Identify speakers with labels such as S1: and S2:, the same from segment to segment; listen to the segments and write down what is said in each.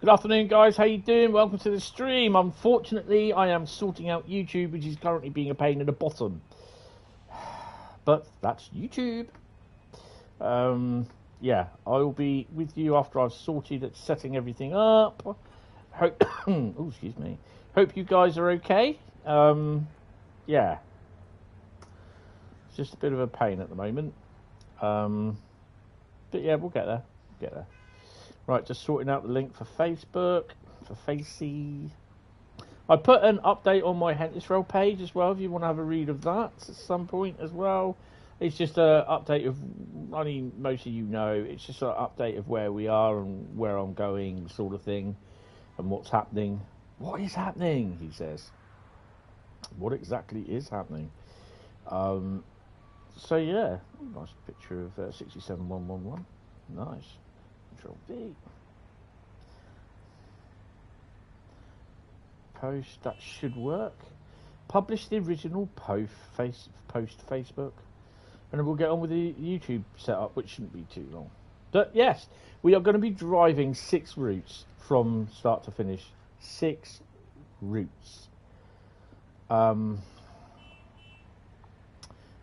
S1: Good afternoon, guys. How you doing? Welcome to the stream. Unfortunately, I am sorting out YouTube, which is currently being a pain in the bottom. But that's YouTube. Yeah, I will be with you after I've sorted at setting everything up. Hope, oh, excuse me. Hope you guys are okay. Yeah, it's just a bit of a pain at the moment. But yeah, we'll get there. We'll get there. Right, just sorting out the link for Facebook, for Facey. I put an update on my Hentis Rail page as well, if you want to have a read of that at some point as well. It's just an update of, I mean, most of you know, it's just an update of where we are and where I'm going, sort of thing, and what's happening. What is happening, he says. What exactly is happening? So, yeah, nice picture of 67111. Nice. Control V. Post, that should work. Publish the original post Facebook, and then we'll get on with the YouTube setup, which shouldn't be too long. But yes, we are going to be driving 6 routes from start to finish. 6 routes. Yeah,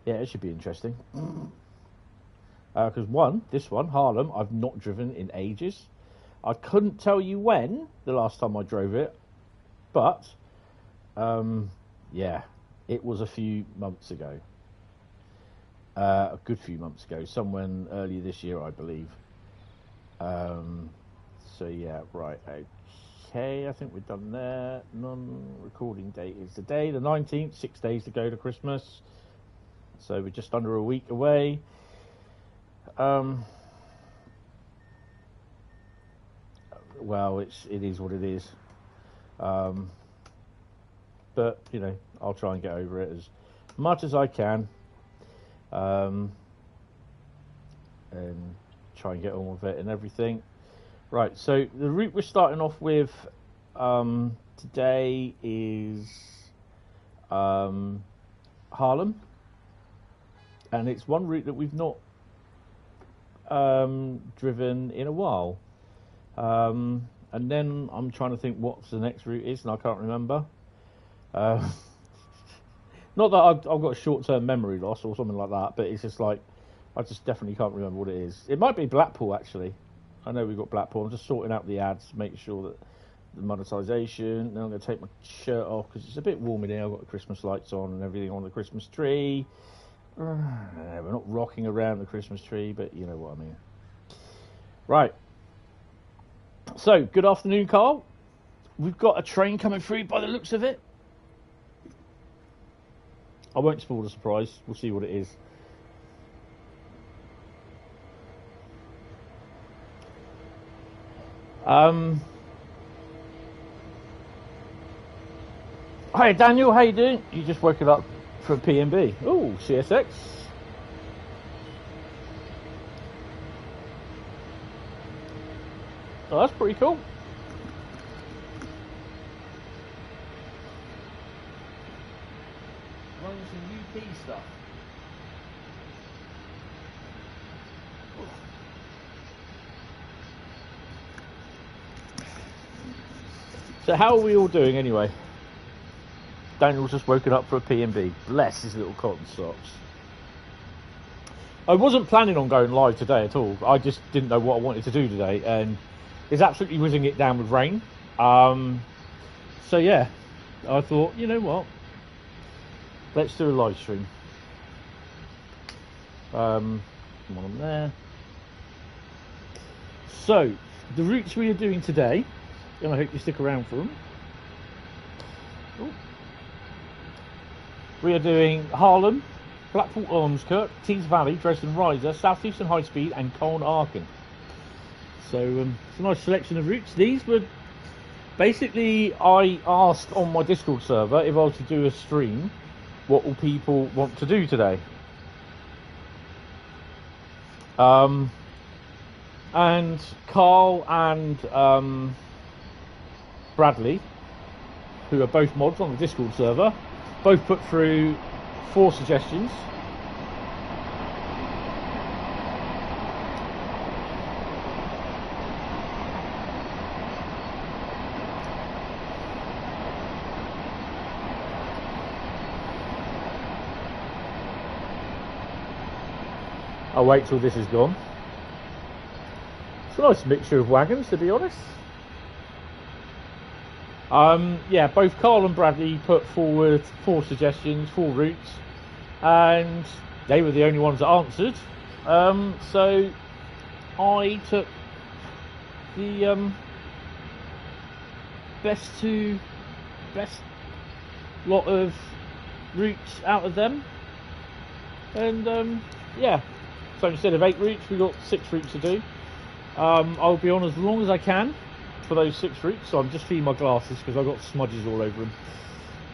S1: it should be interesting. Because this one, Harlem, I've not driven in ages. I couldn't tell you when, the last time I drove it, but, yeah, it was a few months ago. A good few months ago, somewhere earlier this year, I believe. So, yeah, right, okay, I think we're done there. Non-recording date is today, the 19th, 6 days to go to Christmas. So we're just under a week away. Well, it is what it is. But, you know, I'll try and get over it as much as I can. And try and get on with it and everything. Right, so the route we're starting off with today is Harlem. And it's one route that we've not driven in a while. And then I'm trying to think what the next route is, and I can't remember. Not that I've got a short-term memory loss or something like that, but it's just like, I just definitely can't remember what it is. It might be Blackpool, actually. I know we've got Blackpool. I'm just sorting out the ads, making sure that the monetization. Then I'm going to take my shirt off because it's a bit warm in here. I've got the Christmas lights on and everything on the Christmas tree. We're not rocking around the Christmas tree, but you know what I mean. Right. So, good afternoon, Carl. We've got a train coming through by the looks of it. I won't spoil the surprise. We'll see what it is. Hi, Daniel. How you doing? You just woken up for P&B. Oh, CSX. Oh, that's pretty cool. Running some UP stuff. So how are we all doing anyway? Daniel's just woken up for a P&B. Bless his little cotton socks. I wasn't planning on going live today at all. I just didn't know what I wanted to do today, and it's absolutely whizzing it down with rain. So yeah, I thought, you know what? Let's do a live stream. Come on there. So, the routes we are doing today, and I hope you stick around for them. Ooh. We are doing Harlem, Blackpool Ormskirk, Teesside Valley, Dresden Riesa, Southeastern Highspeed, and Koln Aachen. So it's a nice selection of routes. These were basically, I asked on my Discord server if I was to do a stream, what will people want to do today? And Carl and Bradley, who are both mods on the Discord server, both put through 4 suggestions. I'll wait till this is gone. It's a nice mixture of wagons, to be honest. Yeah, both Carl and Bradley put forward 4 suggestions, 4 routes, and they were the only ones that answered. So I took the best lot of routes out of them, and yeah, so instead of 8 routes, we got 6 routes to do. I'll be on as long as I can for those 6 routes, so I'm just feeding my glasses because I've got smudges all over them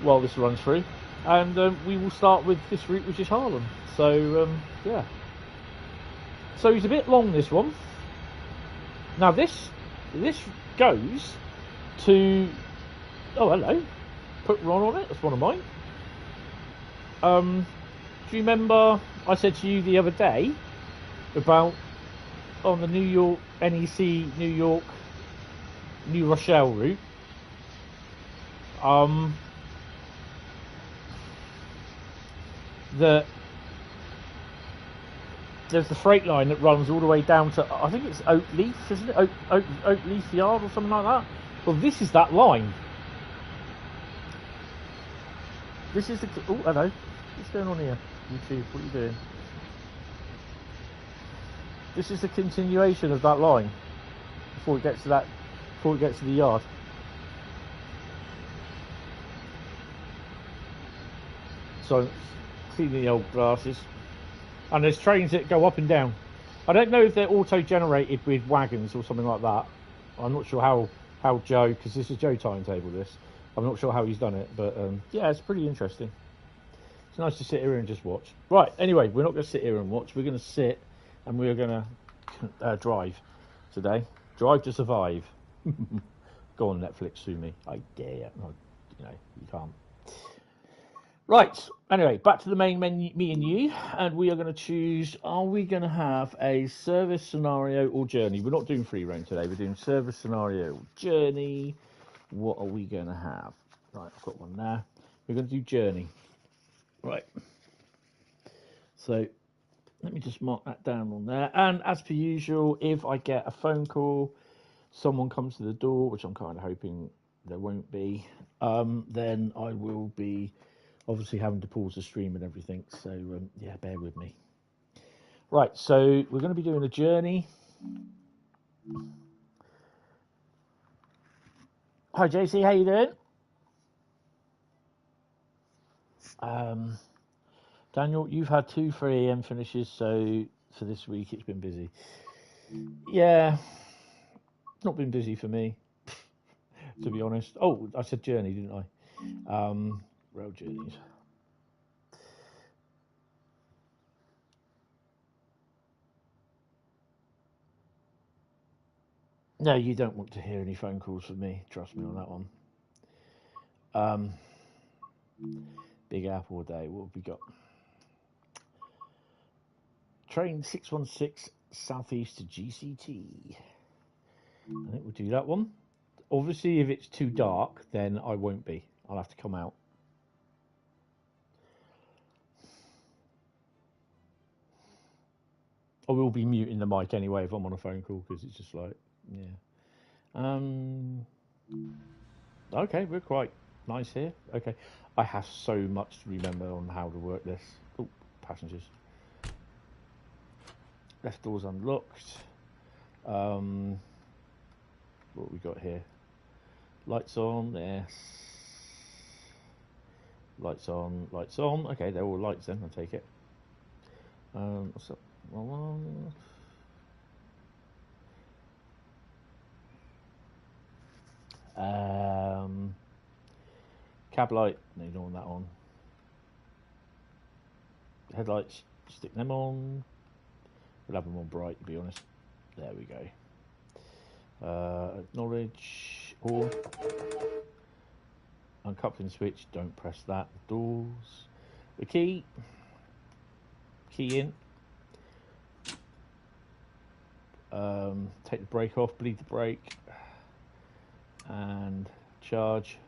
S1: while this runs through. And we will start with this route, which is Harlem. So yeah, so it's a bit long, this one. Now this goes to, oh hello, put Ron on it, that's one of mine. Do you remember I said to you the other day about on the New York NEC New York New Rochelle route, that there's the freight line that runs all the way down to, I think it's Oakleaf, isn't it? Oakleaf Yard or something like that. Well, this is that line. This is the, oh hello, what's going on here? YouTube, what are you doing? This is the continuation of that line before it gets to that, before it gets to the yard. So, cleaning the old glasses. And there's trains that go up and down. I don't know if they're auto-generated with wagons or something like that. I'm not sure how Joe, because this is Joe timetable this. I'm not sure how he's done it, but yeah, it's pretty interesting. It's nice to sit here and just watch. Right, anyway, we're not going to sit here and watch. We're going to sit and we're going to drive today. Drive to survive. Go on Netflix, sue me. I dare you. No, you know, you can't. Right, anyway, back to the main menu, me and you, and we are going to choose, are we going to have a service, scenario or journey? We're not doing free roam today, we're doing service, scenario or journey. What are we going to have? Right, I've got one there. We're going to do journey. Right, so let me just mark that down on there, and as per usual, if I get a phone call, someone comes to the door, which I'm kind of hoping there won't be, then I will be obviously having to pause the stream and everything, so yeah, bear with me. Right, so we're going to be doing a journey. Hi JC, how you doing? Daniel, you've had 2 3 AM finishes, so for this week it's been busy. Yeah, it's not been busy for me, to be honest. Oh, I said journey, didn't I? Rail journeys. No, you don't want to hear any phone calls from me. Trust me on that one. Big Apple day. What have we got? Train 616 southeast to GCT. I think we'll do that one. Obviously, if it's too dark, then I won't be. I'll have to come out. I will be muting the mic anyway if I'm on a phone call, because it's just like, yeah. Okay, we're quite nice here. Okay, I have so much to remember on how to work this. Oh, passengers. Left door's unlocked. What have we got here? Lights on, yes. Lights on, lights on. Okay, they're all lights then, I'll take it. What's up? Cab light, no, you don't want that on. Headlights, stick them on. We'll have them on bright, to be honest. There we go. Acknowledge all. Uncoupling switch, don't press that. Doors. The key. Key in. Take the brake off, bleed the brake. And charge.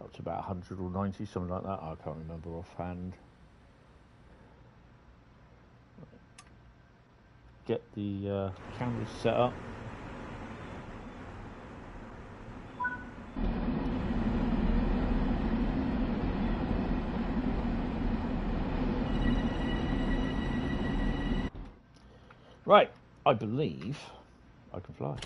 S1: Up to about 100 or 90, something like that. I can't remember offhand. get the cameras set up. Right, I believe I can fly.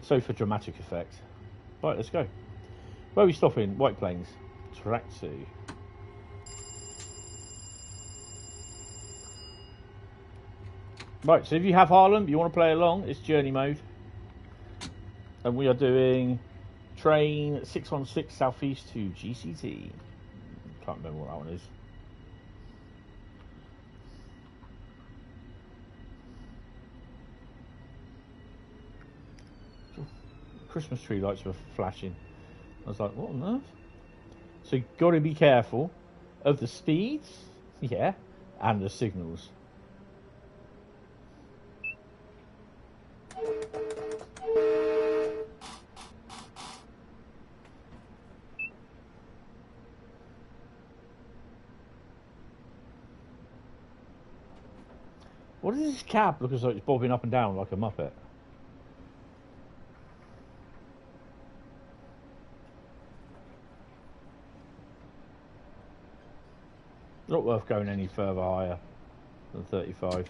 S1: So for dramatic effect. Right, let's go. Where are we stopping? White Plains. Track 2. Right, so if you have Harlem, you want to play along, it's journey mode. And we are doing train 616 southeast to GCT. Can't remember what that one is. Christmas tree lights were flashing. I was like, what on earth? So you've got to be careful of the speeds, yeah, and the signals. What is this cab looking like it's bobbing up and down like a muppet? Not worth going any further higher than 35.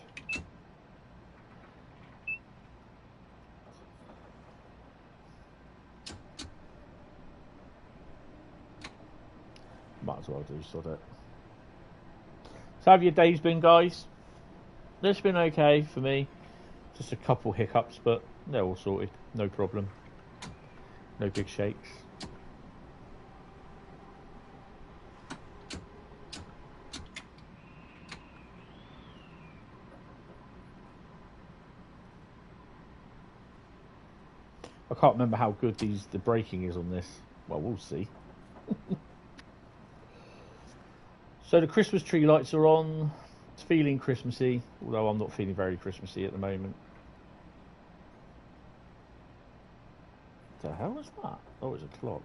S1: Might as well do, sod it. So how have your days been, guys? It's been okay for me. Just a couple hiccups, but they're all sorted. No problem. No big shakes. I can't remember how good the braking is on this. Well, we'll see. So the Christmas tree lights are on. It's feeling Christmassy, although I'm not feeling very Christmassy at the moment. What the hell was that? Oh, it's a clock.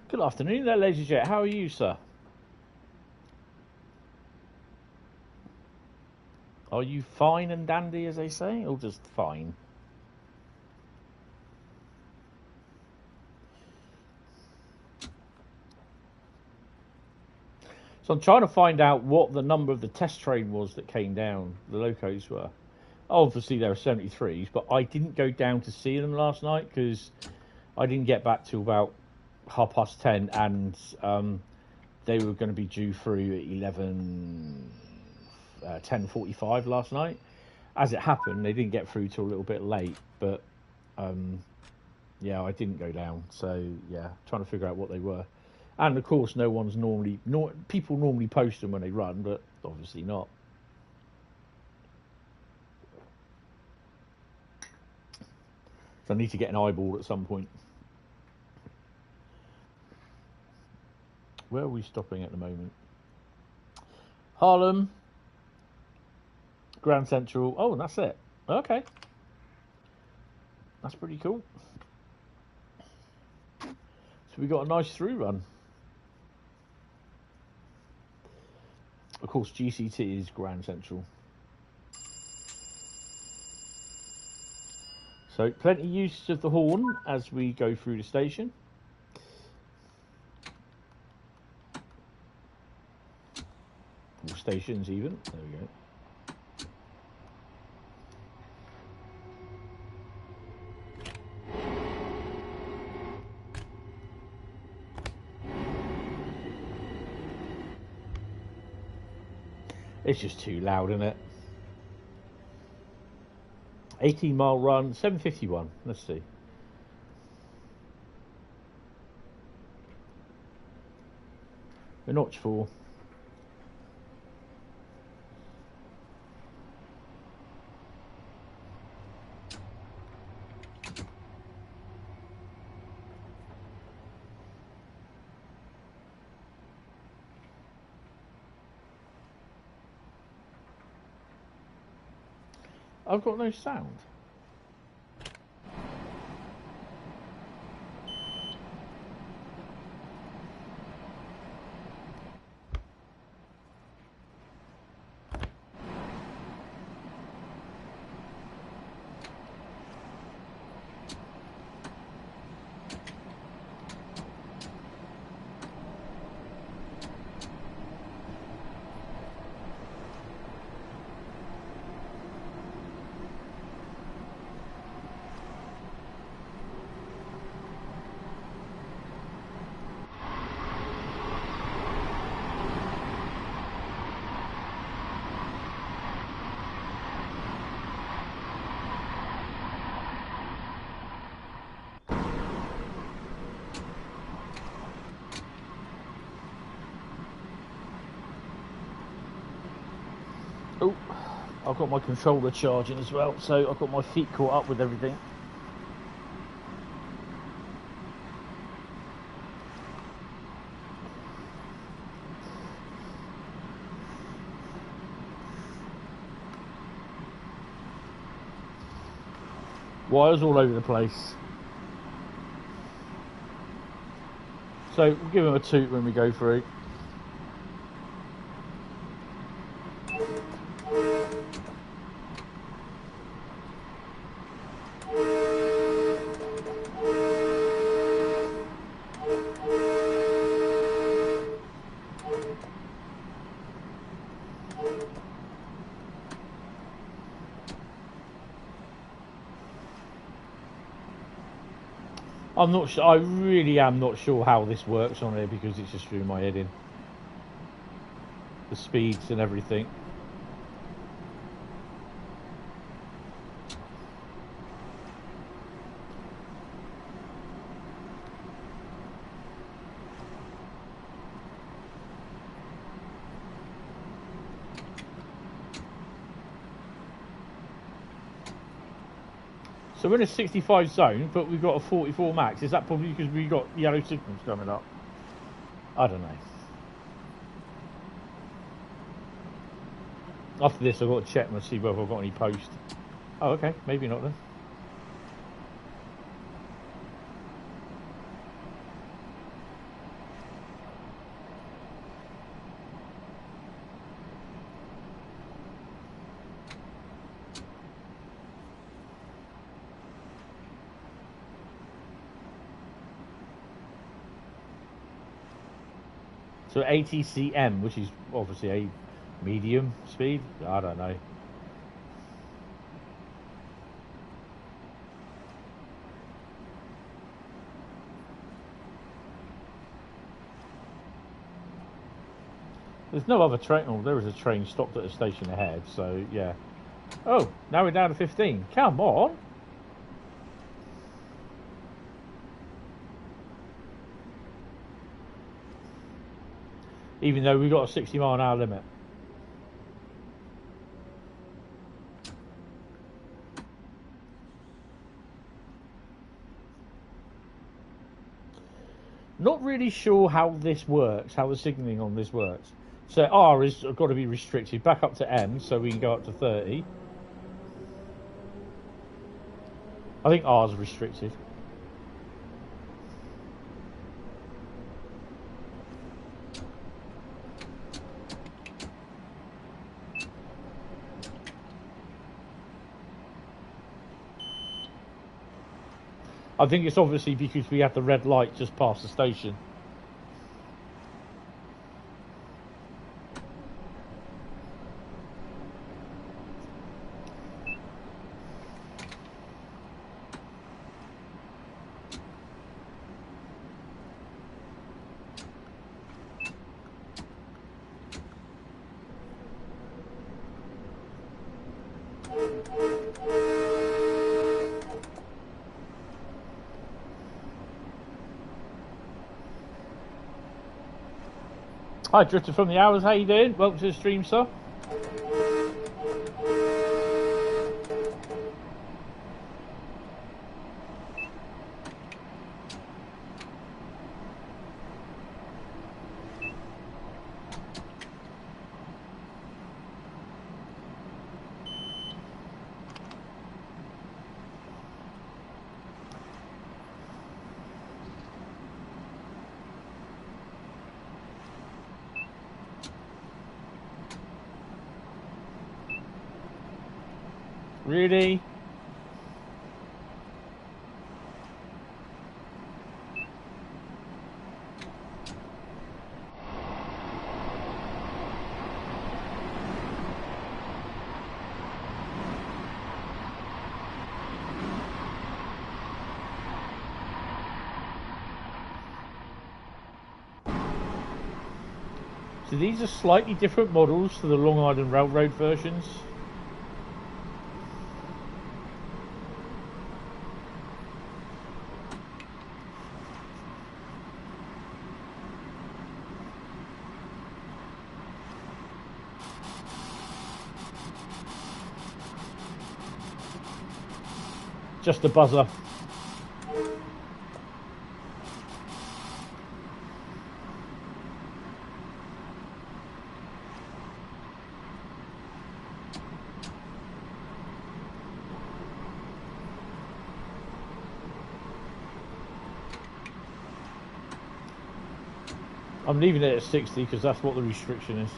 S1: Good afternoon there, ladies and gentlemen. How are you, sir? Are you fine and dandy, as they say, or just fine? So I'm trying to find out what the number of the test train was that came down. The locos were. Obviously, there were 73s, but I didn't go down to see them last night because I didn't get back till about 10:30, and they were going to be due through at 10:45 last night. As it happened, they didn't get through till a little bit late, but yeah, I didn't go down. So yeah, trying to figure out what they were. And of course, people normally post them when they run, but obviously not. So I need to get an eyeball at some point. Where are we stopping at the moment? Harlem, Grand Central. Oh, and that's it. Okay. That's pretty cool. So we got a nice through run. Of course, GCT is Grand Central. So plenty use of the horn as we go through the station. Or stations even. There we go. It's just too loud, isn't it? 18-mile run, 7:51. Let's see. We're notch 4. I've got no sound. Oh, I've got my controller charging as well, so I've got my feet caught up with everything. Wires all over the place. So we'll give them a toot when we go through. I'm not sure. I really am not sure how this works on here because it's just through my head in. The speeds and everything. So we're in a 65 zone, but we've got a 44 max. Is that probably because we've got yellow signals coming up? I don't know. After this, I've got to check and see whether I've got any post. Oh, okay. Maybe not then. So ATCM, which is obviously a medium speed, I don't know. There's no other train. Oh, there is a train stopped at a station ahead, so yeah. Oh, now we're down to 15. Come on. Even though we've got a 60-mile-an-hour limit. Not really sure how this works, how the signalling on this works. So R has got to be restricted back up to M, so we can go up to 30. I think R's restricted. I think it's obviously because we have the red light just past the station. Hi, Drifter from the Hours, how you doing? Welcome to the stream, sir. Really? So these are slightly different models to the Long Island Railroad versions. Just a buzzer. I'm leaving it at 60 because that's what the restriction is.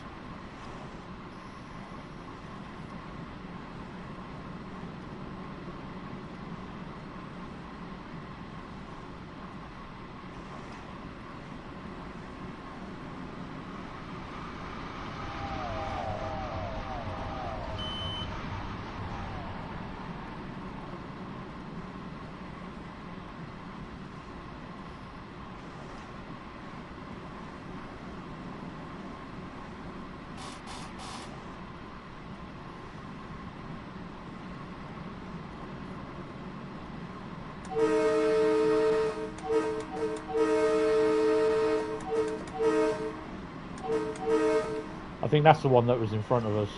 S1: I think that's the one that was in front of us.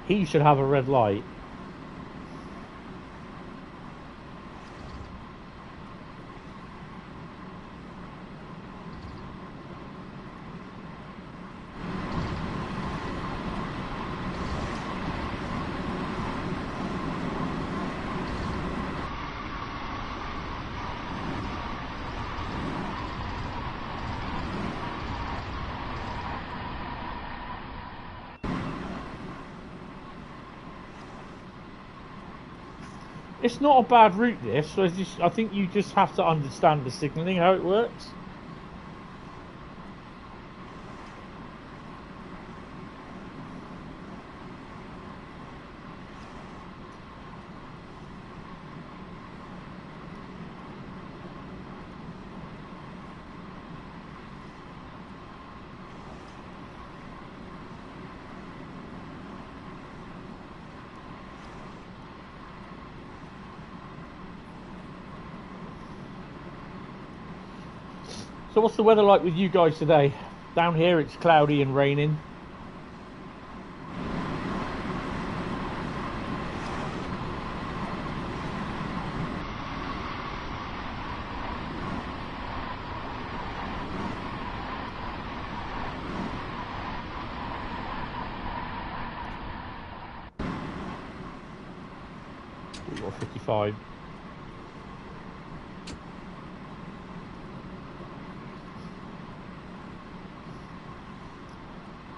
S1: He should have a red light. It's not a bad route, this. So I think you just have to understand the signalling, how it works. So what's the weather like with you guys today? Down here it's cloudy and raining. We've got 55.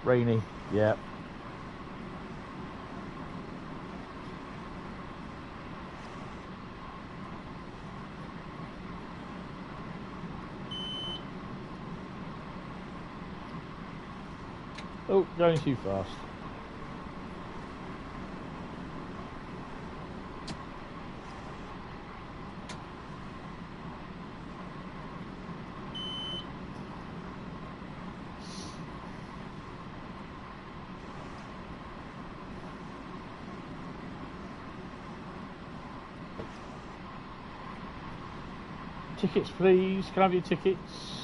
S1: Rainy, yeah. Oh, going too fast. Tickets, please. Can I have your tickets?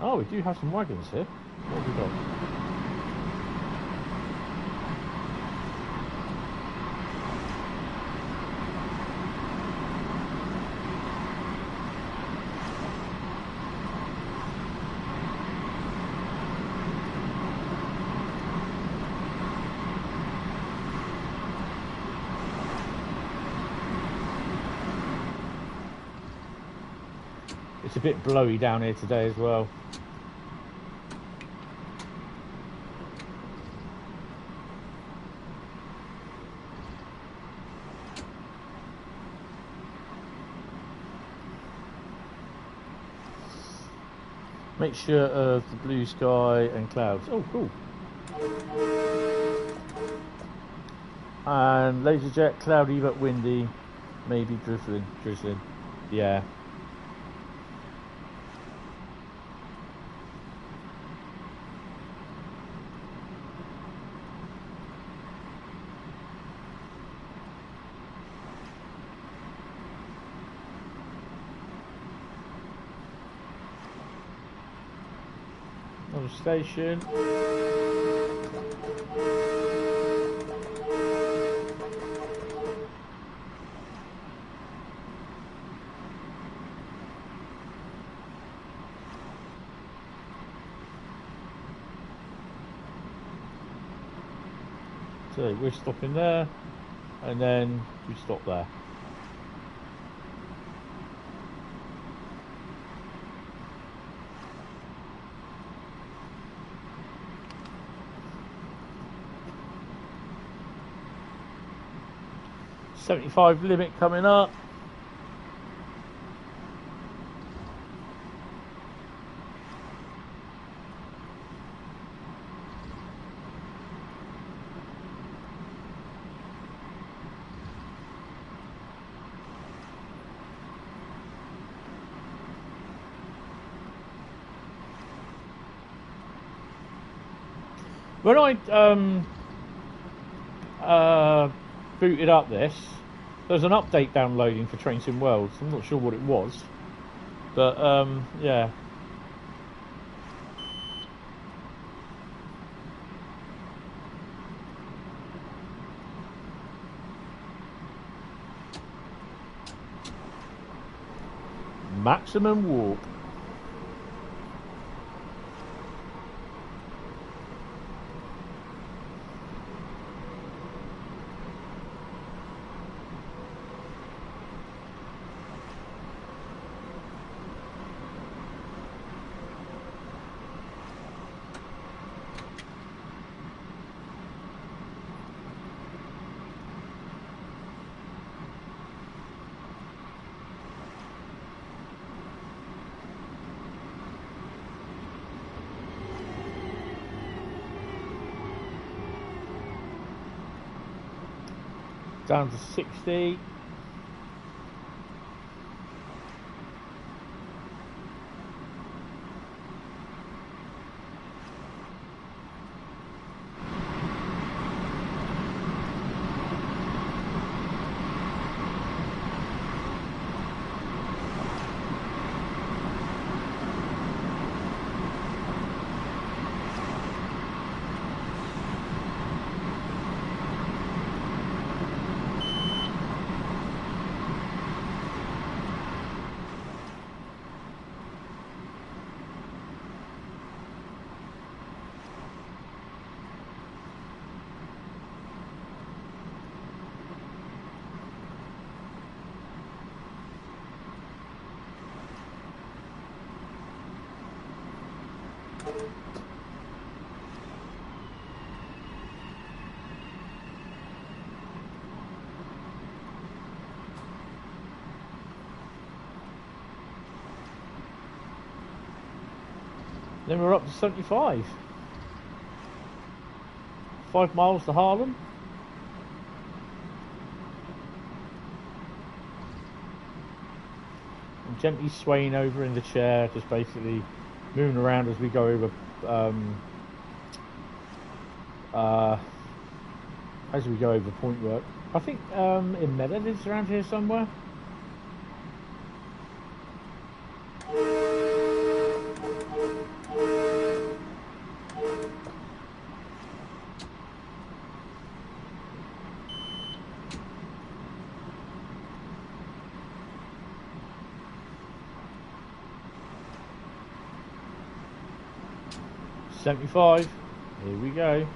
S1: Oh, we do have some wagons here. What have we got? It's a bit blowy down here today as well. Mixture of the blue sky and clouds. Oh, cool. And laser jet, cloudy but windy, maybe drizzling. Yeah. On the station. So we're stopping there, and then we stop there. .75 limit coming up. When I booted up this, there's an update downloading for Trains in Worlds. I'm not sure what it was, but yeah. Maximum warp. Down to 60. Then we're up to 75. 5 miles to Harlem. I'm gently swaying over in the chair, just basically moving around as we go over point work. I think in Medellin is around here somewhere. 75. Here we go.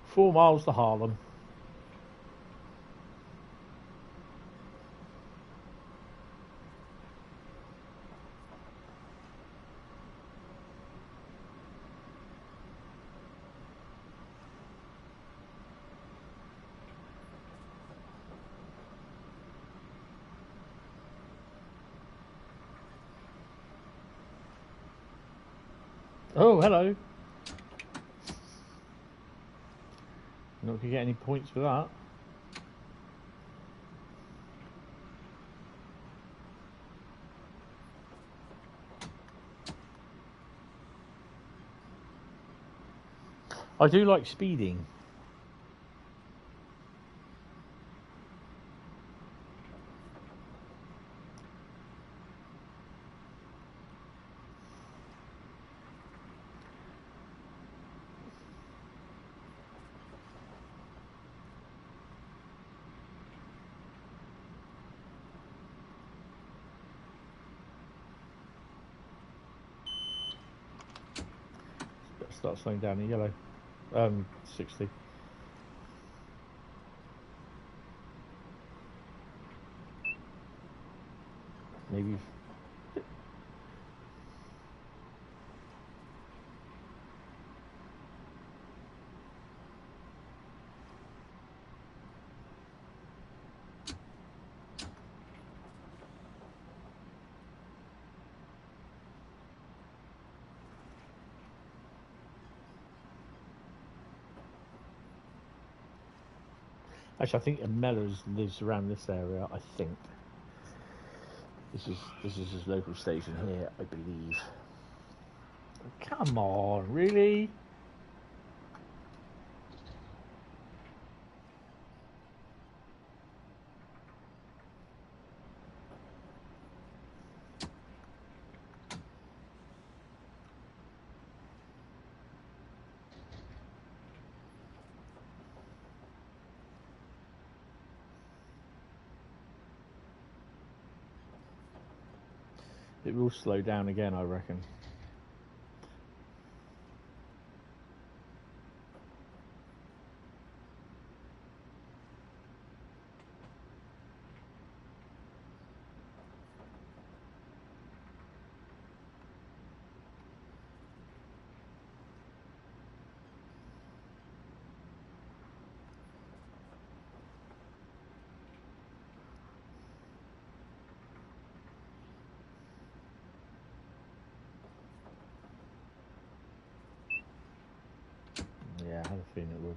S1: Four miles to Harlem. Oh, hello. Not going to get any points for that. I do like speeding. Start slowing down in yellow. 60. Maybe. Actually, I think Mellors lives around this area. I think this is his local station here, I believe. Come on, really? It will slow down again, I reckon. Yeah, I had a feeling it would.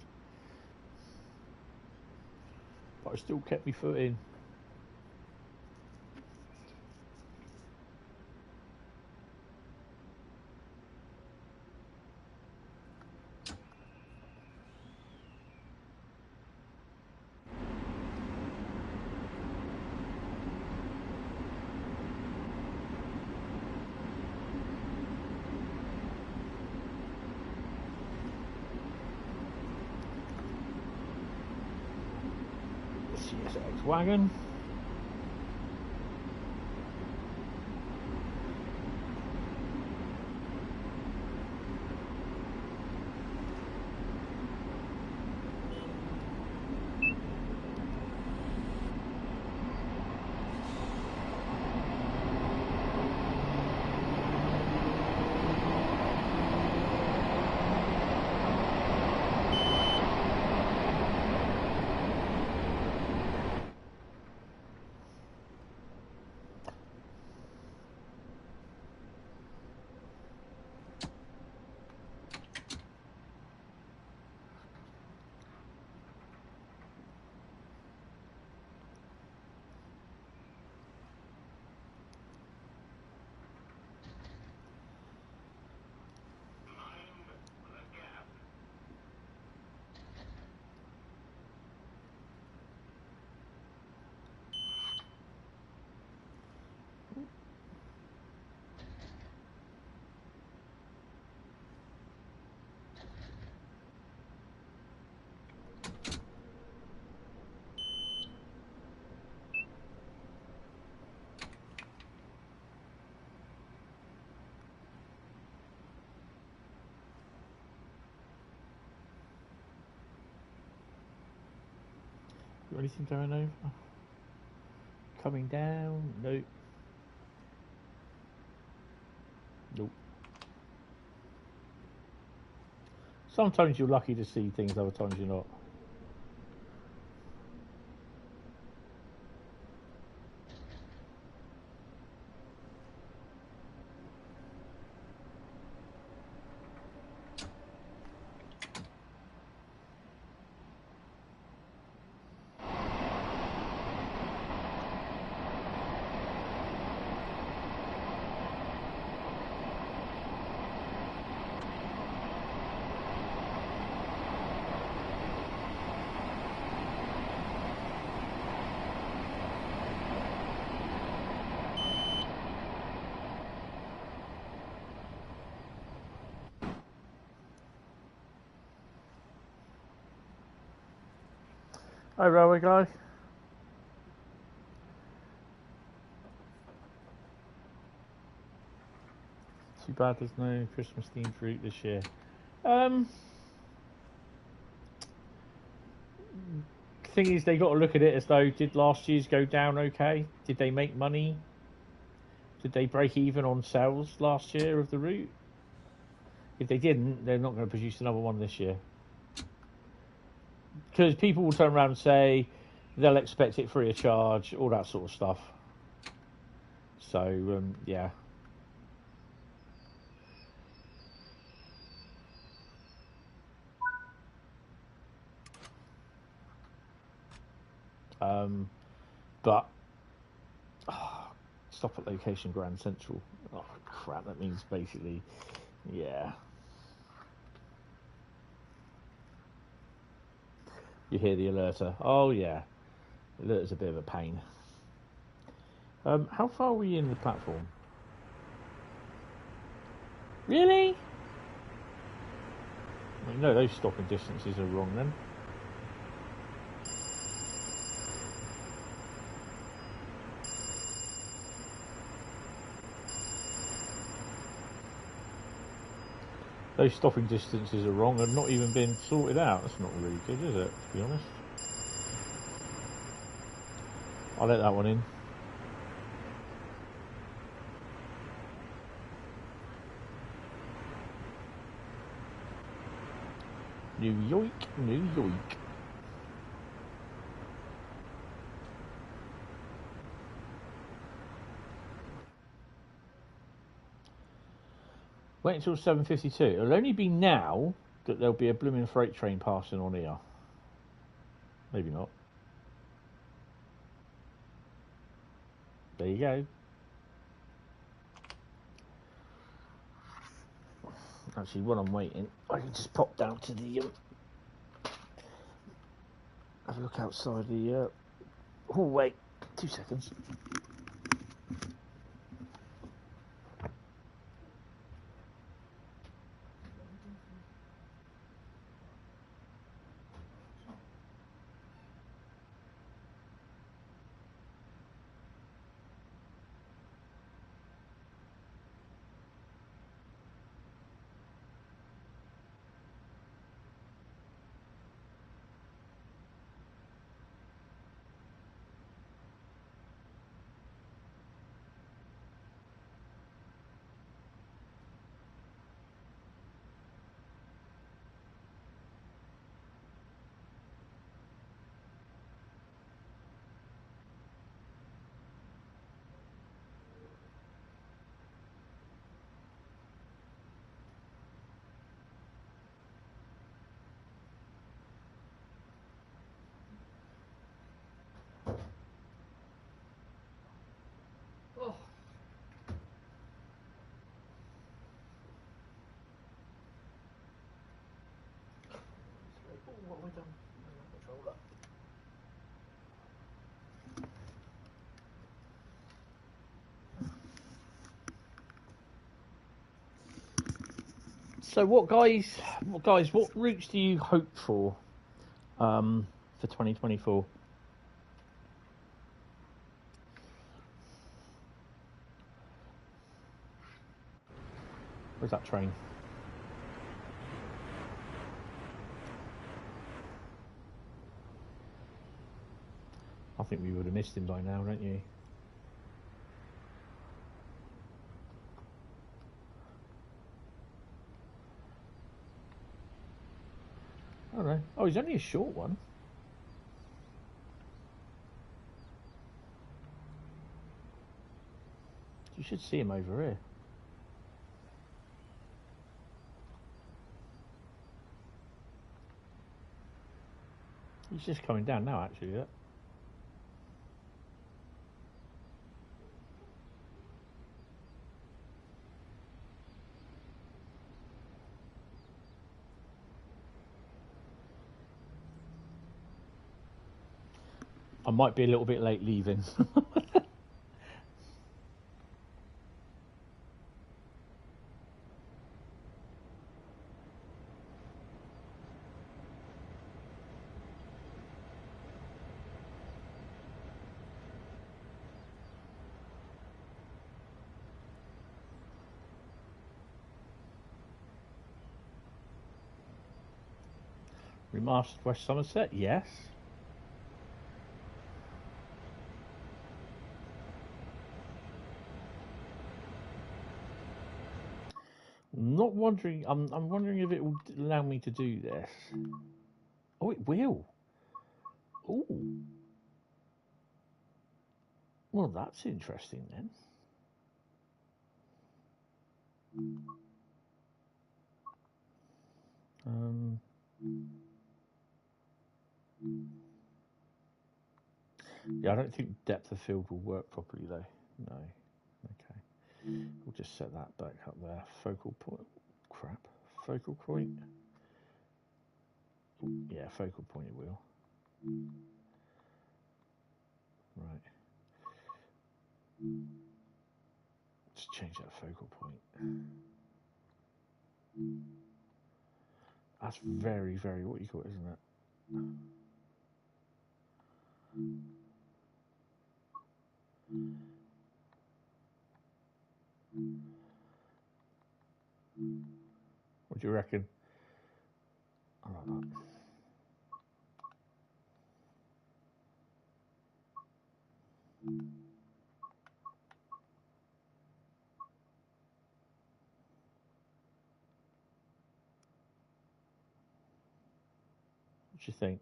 S1: But I still kept my foot in. CSX wagon. Anything going over? Coming down? Nope. Nope. Sometimes you're lucky to see things, other times you're not. Hi, railway guy. Too bad there's no Christmas themed route this year. Thing is, they got to look at it as though, did last year's go down okay? Did they make money? Did they break even on sales last year of the route? If they didn't, they're not going to produce another one this year. Because people will turn around and say they'll expect it free of charge, all that sort of stuff. So, yeah. But stop at location Grand Central. Oh crap! That means basically, yeah. You hear the alerter. Oh yeah, alerter's a bit of a pain. How far are we in the platform? Really? Well, no, those stopping distances are wrong then. Those stopping distances are wrong and not even been sorted out. That's not really good, is it, to be honest? I'll let that one in. New York, New York. Wait until 7:52. It'll only be now that there'll be a blooming freight train passing on here. Maybe not. There you go. Actually, while I'm waiting, I can just pop down to the have a look outside the hallway. 2 seconds. What have I done? Controller. So what routes do you hope for 2024? Where's that train? I think we would have missed him by now, don't you? I don't know. Oh, he's only a short one. You should see him over here. He's just coming down now, actually. Yeah. I might be a little bit late leaving. Remastered West Somerset, yes. Not wondering. I'm wondering if it will allow me to do this. Oh, it will. Oh. Well, that's interesting then. Yeah, I don't think depth of field will work properly though. No. Okay. We'll just set that back up there. Focal point. Crap. Focal point. Yeah, focal point it will. Right. Let's change that focal point. That's very, very what you call it, isn't it? What do you reckon? I like that. What do you think?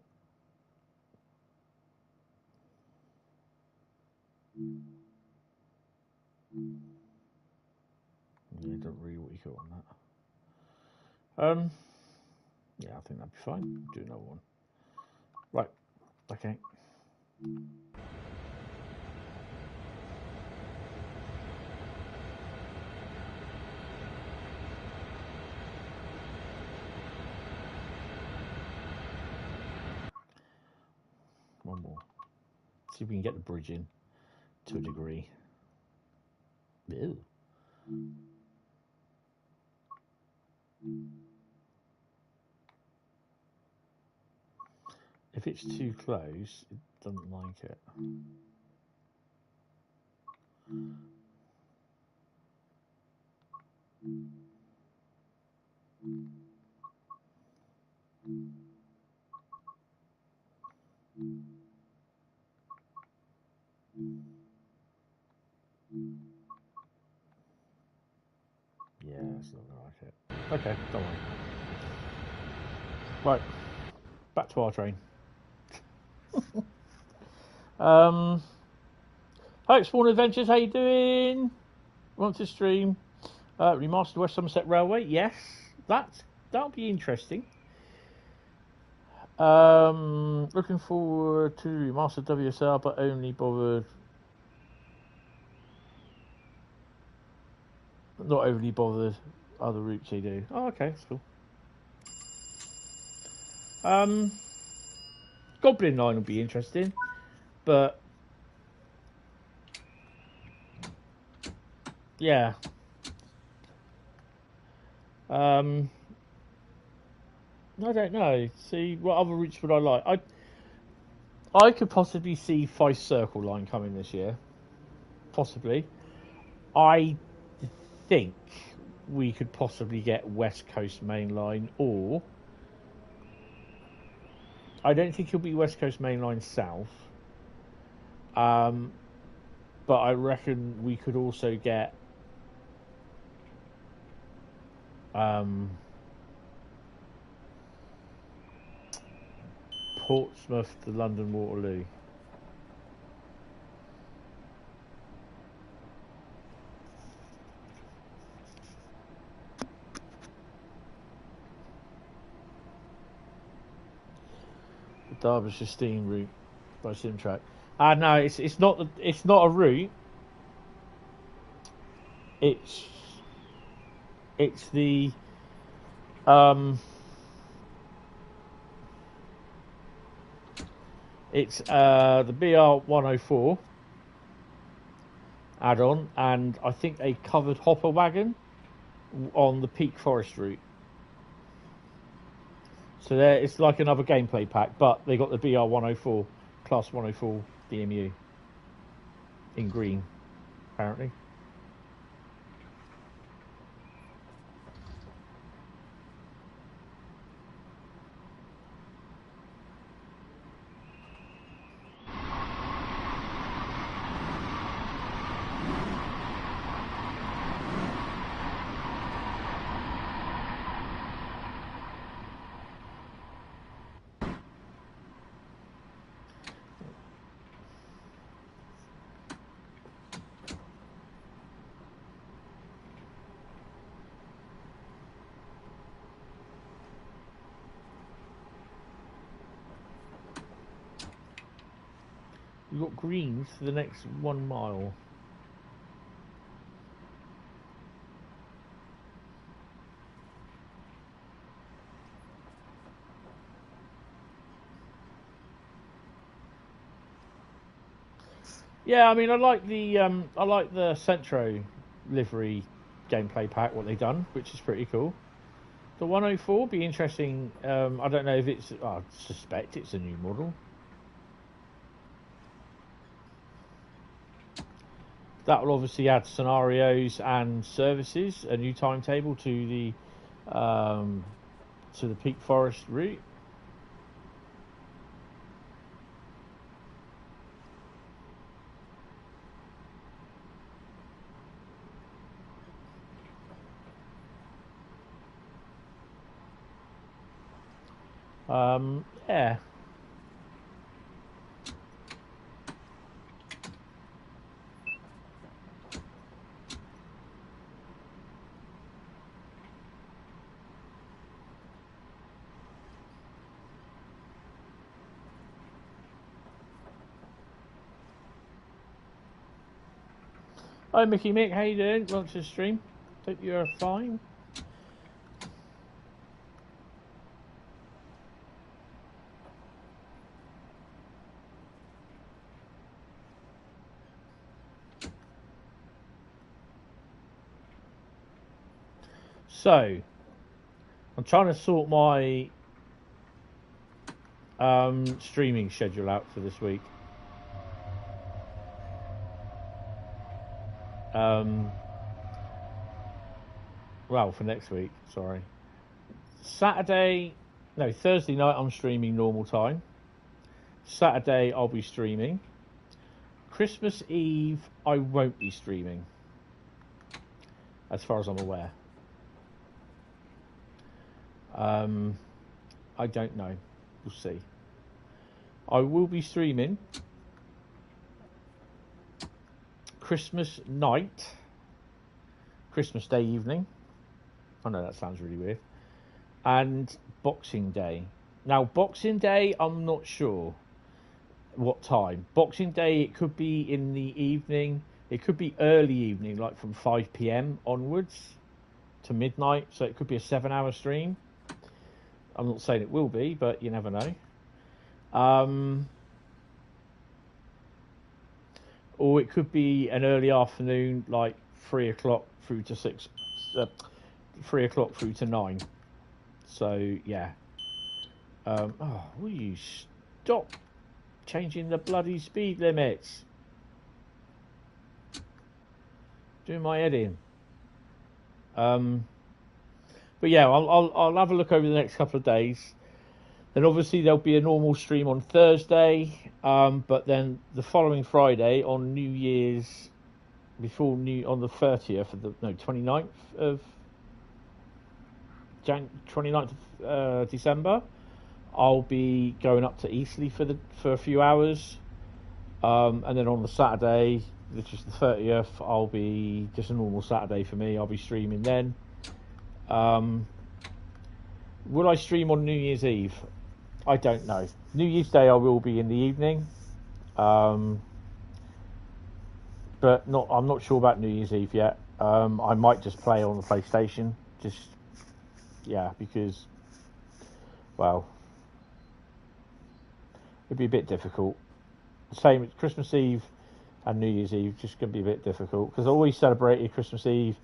S1: Yeah, don't really what you got on that. Yeah, I think that'd be fine. Do another one. Right. Okay. One more. See if we can get the bridge in to a degree. Ew. If it's too close, it doesn't like it. Yeah, it's not gonna like it. Okay, don't worry. Right, back to our train. Hi, Spawn Adventures, how you doing? Want to stream remastered West Somerset Railway? Yes, that'll be interesting. Looking forward to remastered WSR, but only bothered. Not overly bothered other routes they do. Oh, okay, that's cool. Goblin Line will be interesting, but yeah. I don't know. See, what other routes would I like? I could possibly see Fife Circle Line coming this year. Possibly. I think we could possibly get West Coast Main Line, or I don't think it'll be West Coast Main Line South. But I reckon we could also get Portsmouth to London Waterloo. The Derbyshire Steam route by Simtrack. No, it's not a route. It's the the BR104 add-on, and I think a covered hopper wagon on the Peak Forest route. So there, it's like another gameplay pack, but they got the BR104 Class 104 DMU in green, apparently. You've got greens for the next 1 mile. Yeah, I mean, I like the Centro livery gameplay pack, what they've done, which is pretty cool. The 104 be interesting. I don't know if it's. I suspect it's a new model. That will obviously add scenarios and services, a new timetable to the Peak Forest route. Yeah. Hi Mickey Mick, how you doing? Welcome to the stream. Hope you're fine. So, I'm trying to sort my streaming schedule out for this week. Well, for next week, sorry. Thursday night I'm streaming normal time. Saturday I'll be streaming. Christmas Eve I won't be streaming, as far as I'm aware. I don't know. We'll see. I will be streaming Christmas night, Christmas Day evening. I know that sounds really weird. And Boxing Day. Now, Boxing Day, I'm not sure what time. Boxing Day, it could be in the evening. It could be early evening, like from 5 p.m. onwards to midnight. So it could be a 7-hour stream. I'm not saying it will be, but you never know. Or it could be an early afternoon, like 3 o'clock through to 3 o'clock through to 9. So yeah. Will you stop changing the bloody speed limits? Doing my head in. But yeah, I'll have a look over the next couple of days. Then obviously there'll be a normal stream on Thursday. But then the following Friday on New Year's, on the 30th of 29th of 29th of December, I'll be going up to Eastleigh for a few hours, and then on the Saturday, which is the 30th, I'll be just a normal Saturday for me. I'll be streaming then. Will I stream on New Year's Eve? I don't know. New Year's Day I will be in the evening, but I'm not sure about New Year's Eve yet. I might just play on the PlayStation, because, well, it'd be a bit difficult. Same as Christmas Eve and New Year's Eve, just going to be a bit difficult, because I always celebrated Christmas Eve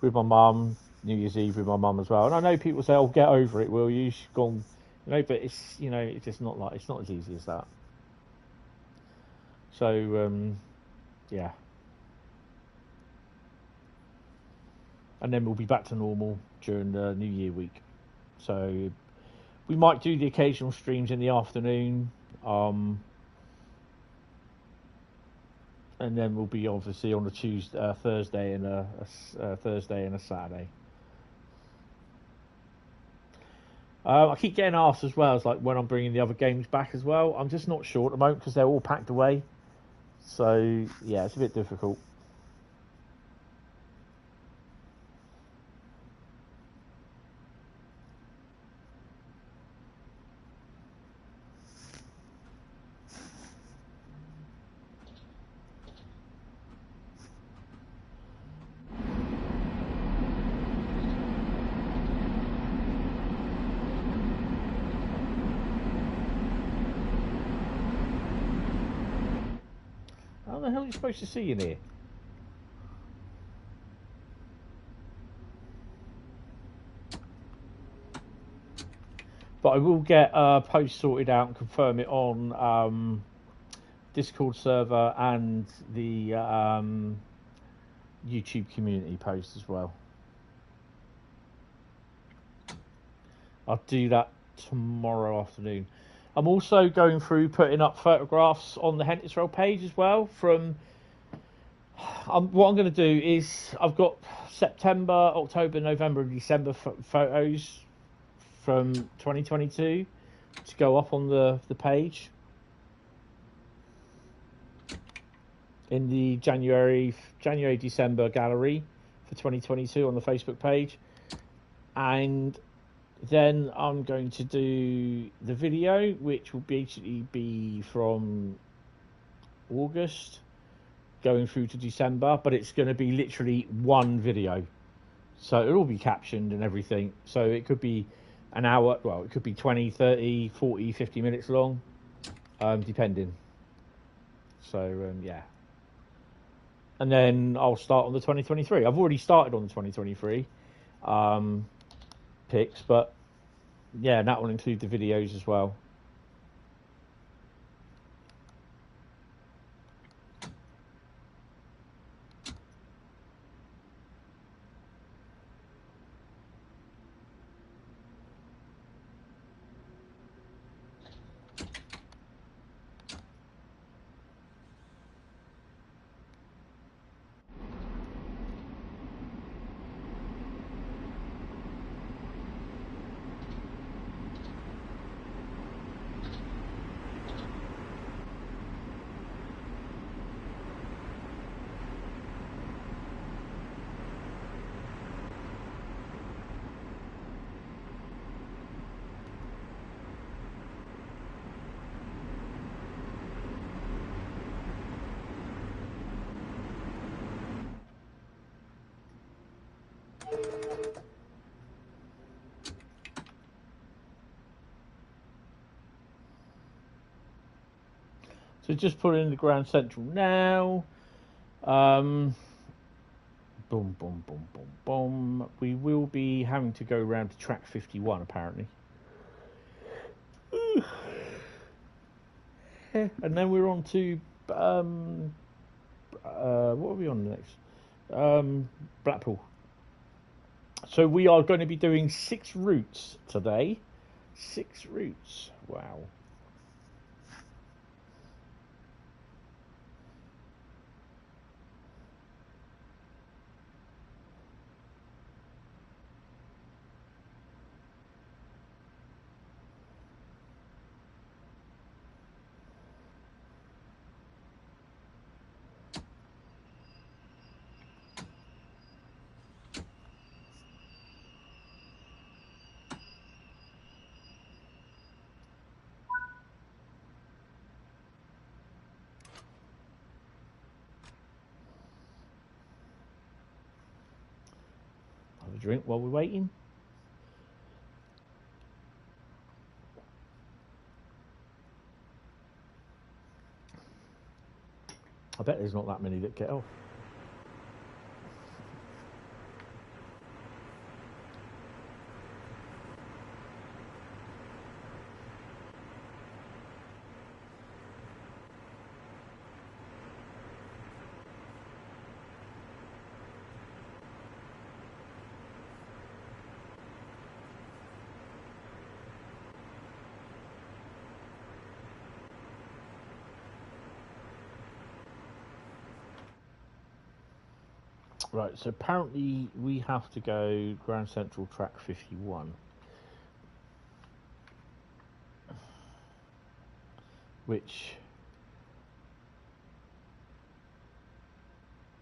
S1: with my mum, New Year's Eve with my mum as well. And I know people say, "Oh, get over it, will you? She's gone," but it's it's just not it's not as easy as that. So yeah, and then we'll be back to normal during the New Year week. So we might do the occasional streams in the afternoon, and then we'll be obviously on a Thursday and a Thursday and a Saturday. I keep getting asked as well, as like when I'm bringing the other games back as well. I'm just not sure at the moment because they're all packed away. So yeah, it's a bit difficult. How the hell are you supposed to see in here? But I will get a post sorted out and confirm it on Discord server and the YouTube community post as well. I'll do that tomorrow afternoon. I'm also going through putting up photographs on the Hentis Rail page as well. From what I'm going to do is I've got September, October, November, and December photos from 2022 to go up on the page in the January December gallery for 2022 on the Facebook page, and then I'm going to do the video, which will basically be from August going through to December, but it's going to be literally one video, so it'll all be captioned and everything. So it could be an hour, well, it could be 20, 30, 40, 50 minutes long, depending. So yeah, and then I'll start on the 2023. I've already started on the 2023 pics, but yeah, that will include the videos as well. So just put in the Grand Central now. Boom, boom, boom, boom, boom. We will be having to go around to track 51 apparently. And then we're on to what are we on next? Blackpool. So we are going to be doing 6 routes today. 6 routes. Wow. drink while we're waiting. I bet there's not that many that get off. Right, so apparently we have to go Grand Central track 51. Which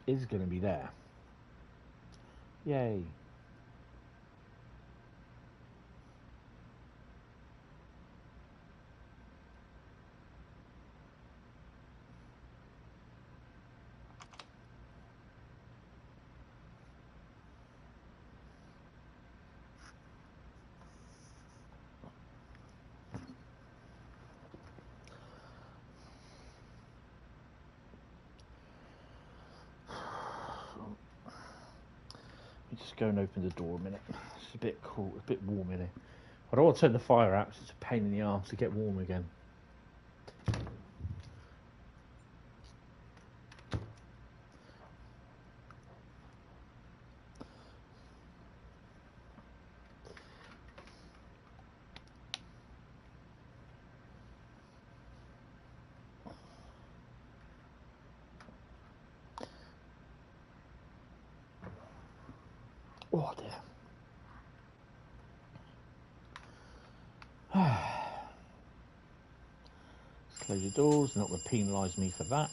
S1: is going to be there. Yay. Just go and open the door a minute. It's a bit cool, a bit warm in here. I don't want to turn the fire out, it's a pain in the arse to get warm again. Oh dear. Close your doors, not going to penalise me for that.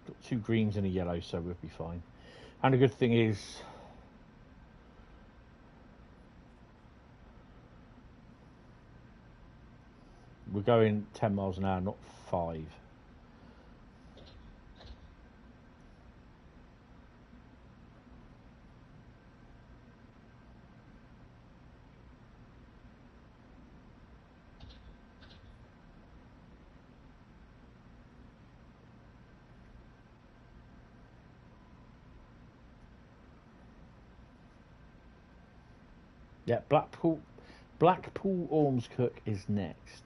S1: Got 2 greens and a yellow, so we'll be fine. And the good thing is, we're going 10 miles an hour, not 5. Yeah, Blackpool Ormskirk is next.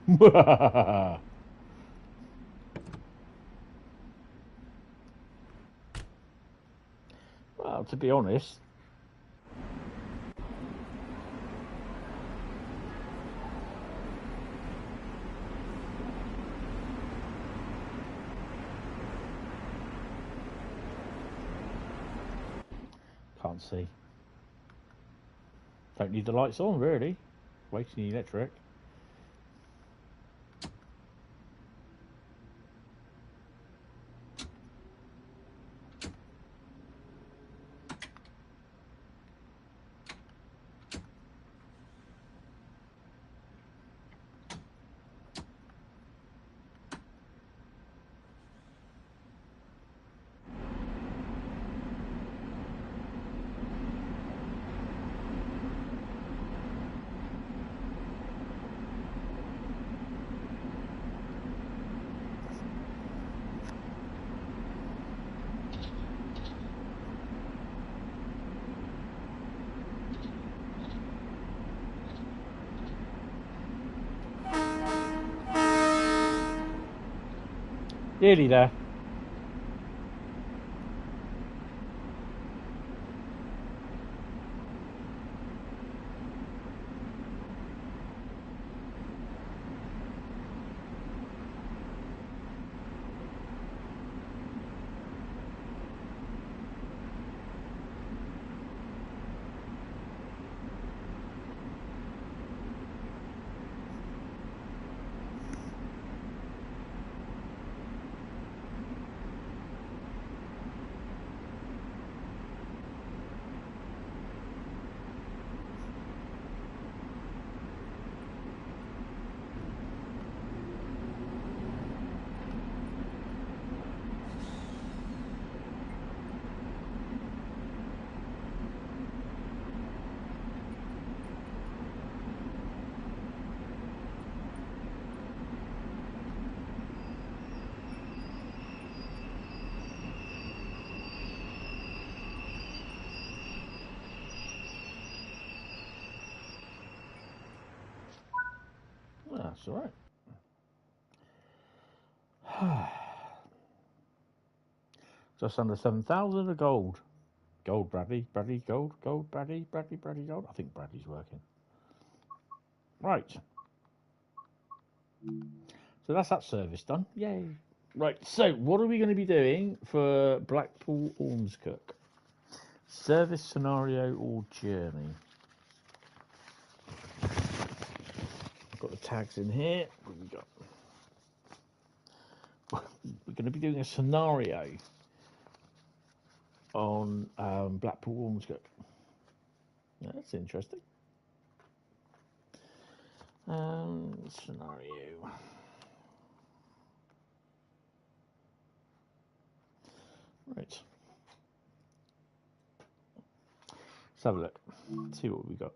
S1: Well, to be honest, can't see. Don't need the lights on, really. Wasting the electric. Nearly there. That's all right. Just under 7,000 of gold. Gold, Bradley. Bradley, gold. Gold, Bradley. Bradley, gold. I think Bradley's working. Right. So that's that service done. Yay. Right, so what are we going to be doing for Blackpool Ormskirk? Service scenario or journey? I've got the tags in here. What have we got? We're going to be doing a scenario on Blackpool Ormskirk. That's interesting. Scenario. Right. Let's have a look. See what we got.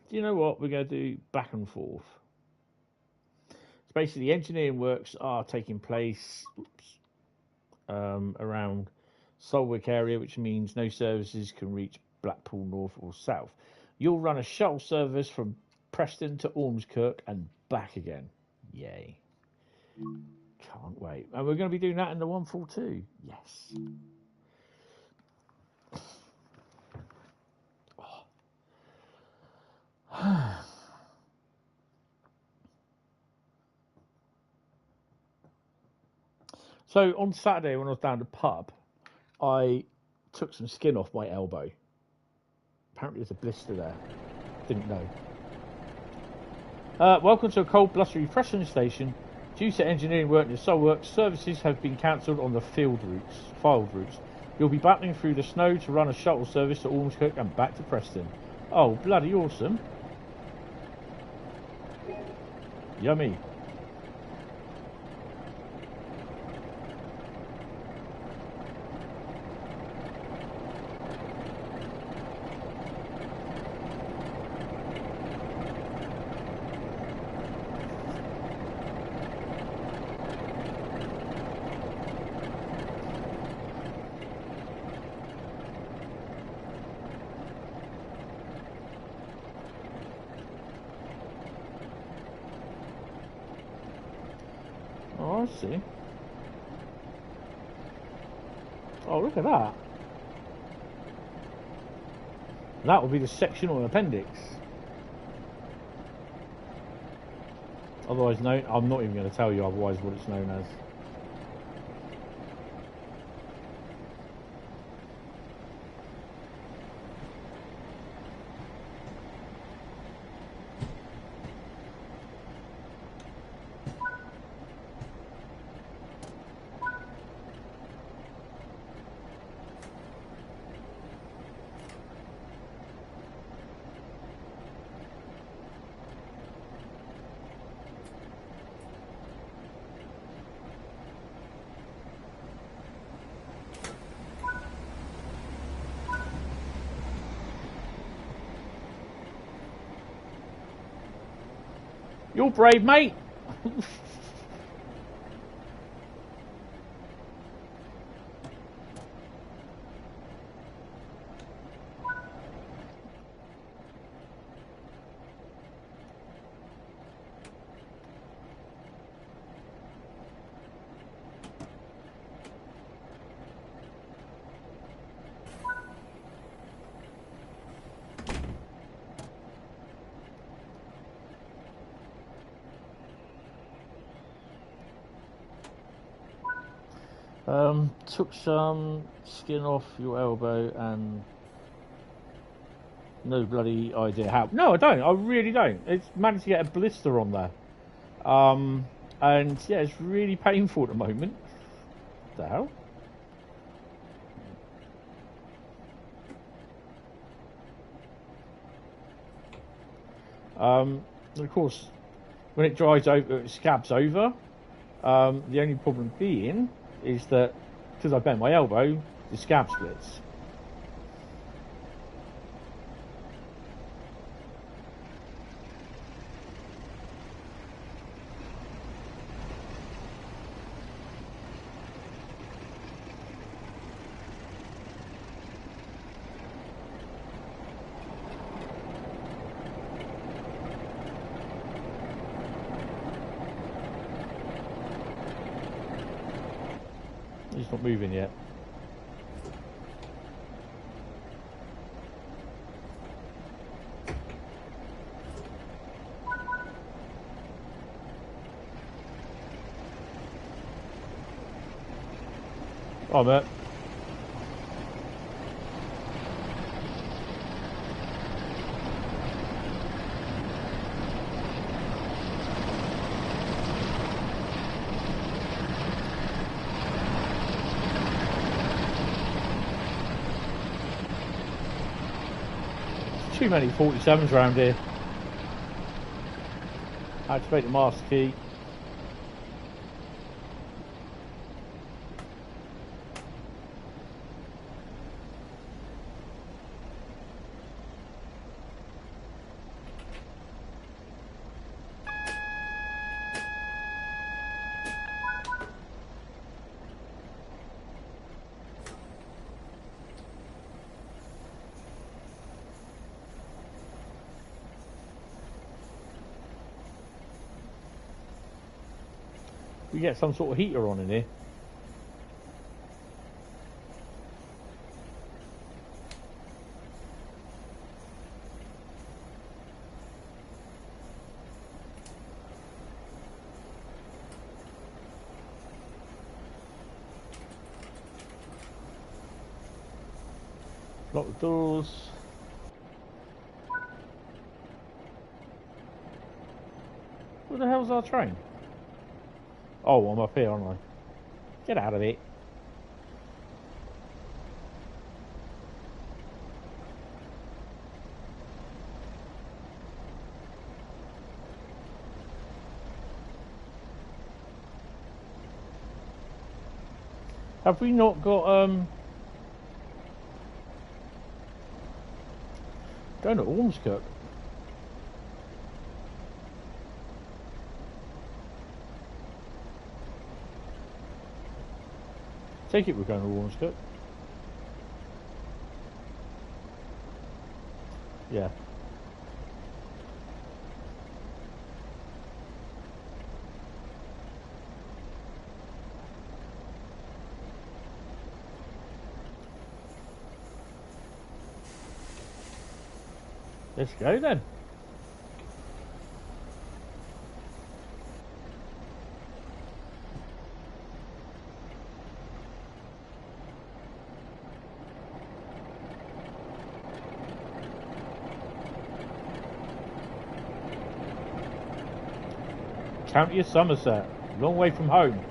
S1: Do you know what? We're going to do back and forth. So basically, engineering works are taking place around Solwick area, which means no services can reach Blackpool north or south. You'll run a shuttle service from Preston to Ormskirk and back again. Yay. Can't wait. And we're going to be doing that in the 142. Yes. So on Saturday when I was down the pub, I took some skin off my elbow. Apparently there's a blister there. Didn't know. Welcome to a cold, blustery Preston station. Due to engineering work and soil work, services have been cancelled on the filed routes. You'll be battling through the snow to run a shuttle service to Ormskirk and back to Preston. Oh, bloody awesome. Yummy. Oh, I see. Oh, look at that. That will be the sectional appendix. Otherwise known, I'm not even going to tell you otherwise what it's known as. You're brave, mate. Took some skin off your elbow and no bloody idea how. No, I don't. I really don't. It's managed to get a blister on there. And yeah, it's really painful at the moment. What the hell? And of course, when it dries over, it scabs over. The only problem being is that because I bent my elbow, the scab splits. He's not moving yet. Oh, mate. Too many 47s around here. Activate the master key. We get some sort of heater on in here. Lock the doors. Where the hell's our train? Oh, I'm up here, aren't I? Get out of it. Have we not got, going to Ormskirk? Take it we're going to Ormskirk. Yeah. Let's go then. County of Somerset, long way from home.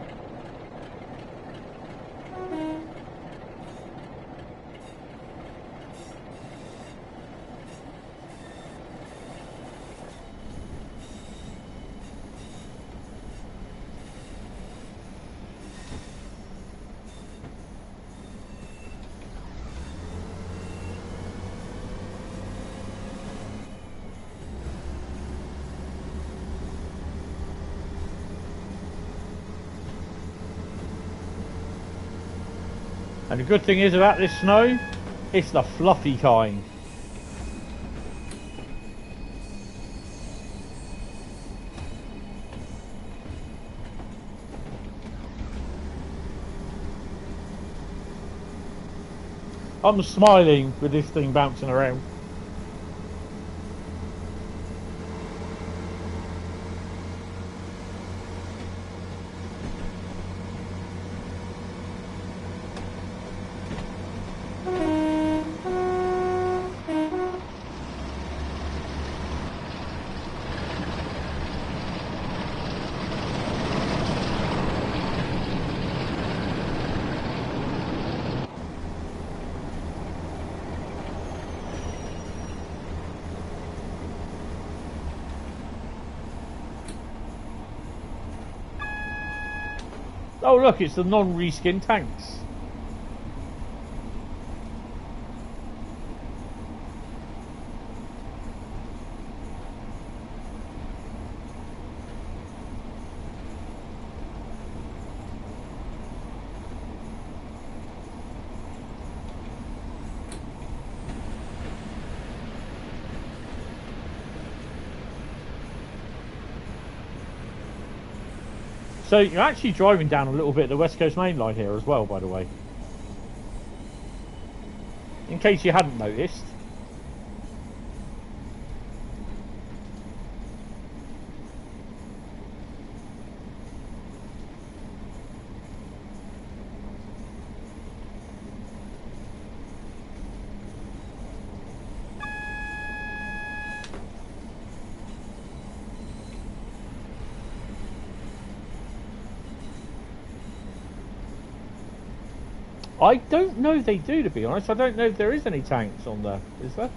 S1: And the good thing is about this snow, it's the fluffy kind. I'm smiling with this thing bouncing around. Oh look, it's the non-reskin tanks. So you're actually driving down a little bit of the West Coast Main Line here as well, by the way. In case you hadn't noticed. I don't know if they do, to be honest. I don't know if there is any tanks on there. Is there?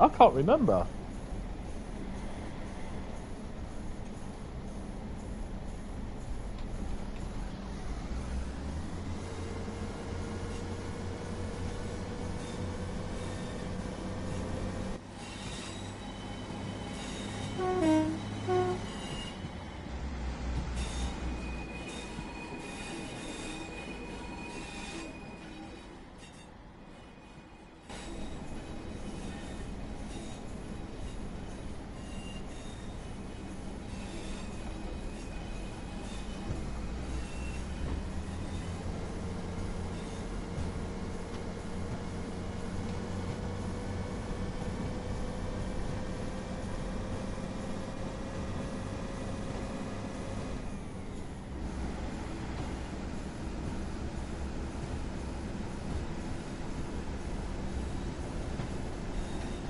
S1: I can't remember.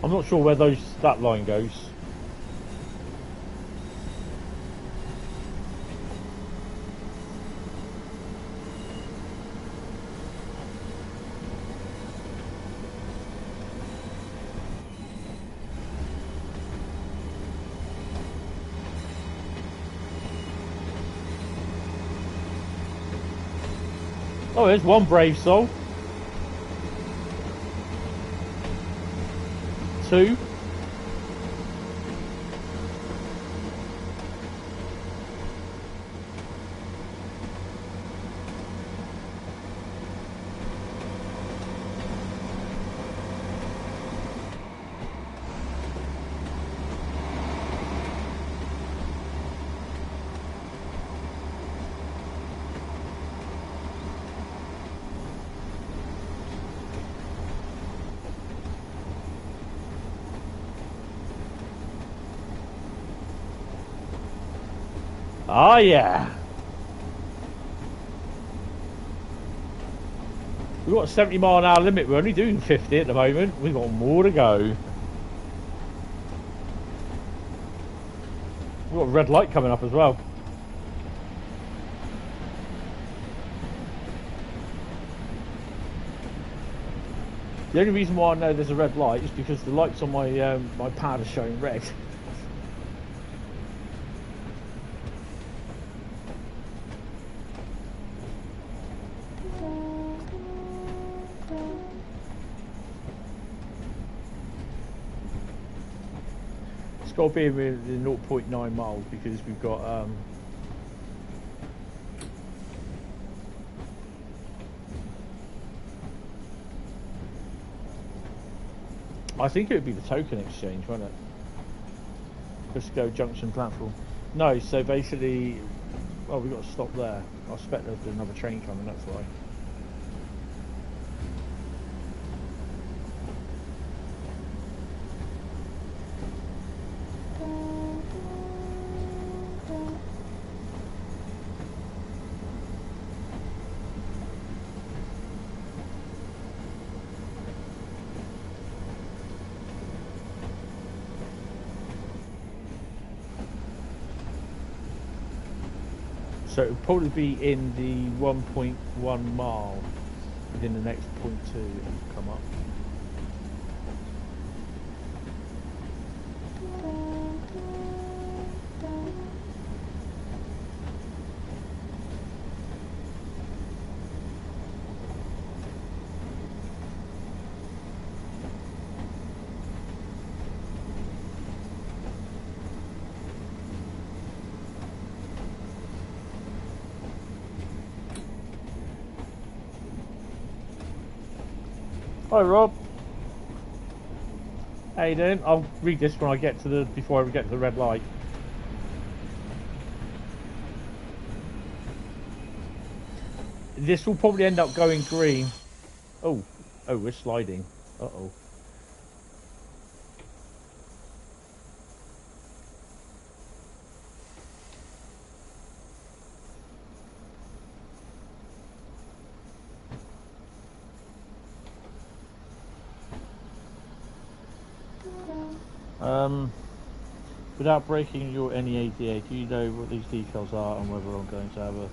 S1: I'm not sure where that line goes. Oh, there's one brave soul. 2. Oh yeah. We've got a 70-mile-an-hour limit. We're only doing 50 at the moment. We've got more to go. We've got a red light coming up as well. The only reason why I know there's a red light is because the lights on my my pad are showing red. It's got to be within 0.9 miles because we've got I think it would be the token exchange, won't it? Crisco Junction platform. No, so basically, oh, we got to stop there. I expect there's another train coming, that's why. So it would probably be in the 1.1 mile within the next 0.2 it will come up. Hi Rob. How you doing? I'll read this when I get to the before I get to the red light. This will probably end up going green. Oh, we're sliding. Uh-oh. Without breaking your NEADA, do you know what these details are and whether I'm going to have a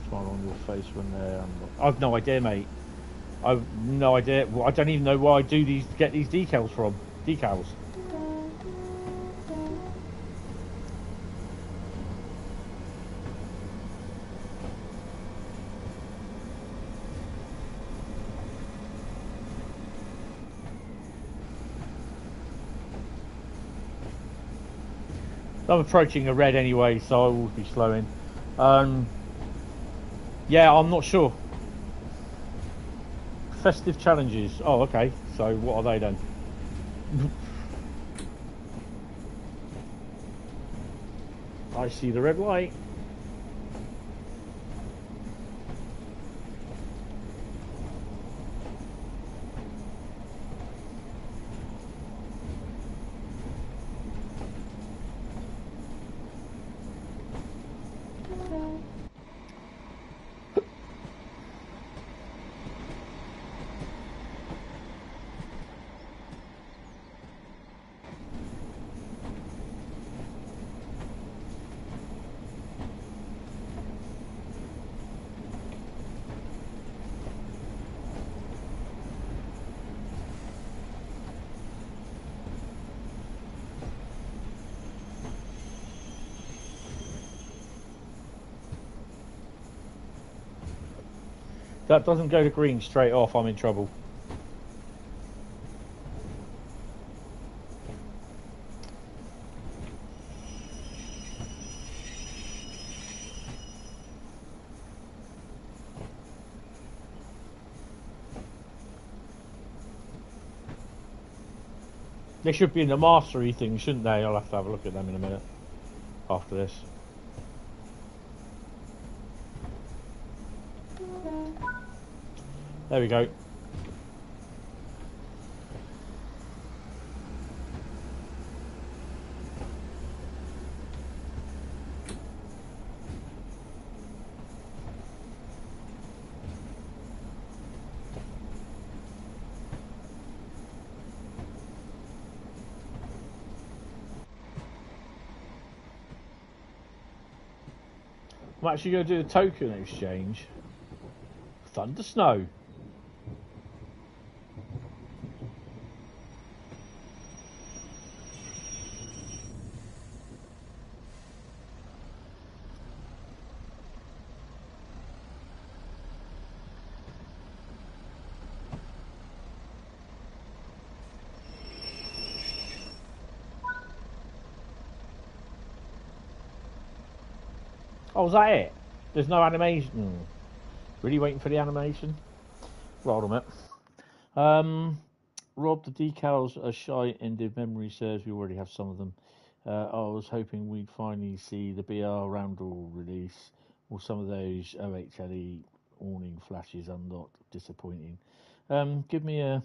S1: smile on your face when they're... I've no idea, mate. I've no idea. Well, I don't even know where I do these, get these decals from. Decals. I'm approaching a red anyway, so I will be slowing. Yeah, I'm not sure. Festive challenges. Oh, okay. So what are they then? I see the red light. That doesn't go to green straight off, I'm in trouble. They should be in the mastery thing, shouldn't they? I'll have to have a look at them in a minute after this. There we go. I'm actually going to do the token exchange. Thunder snow. Oh, is that it? There's no animation. Really waiting for the animation? Hold on a minute. Rob, the decals are shite, and if memory serves, we already have some of them. I was hoping we'd finally see the BR Roundel release, or some of those OHLE awning flashes unlocked. Disappointing. Give me a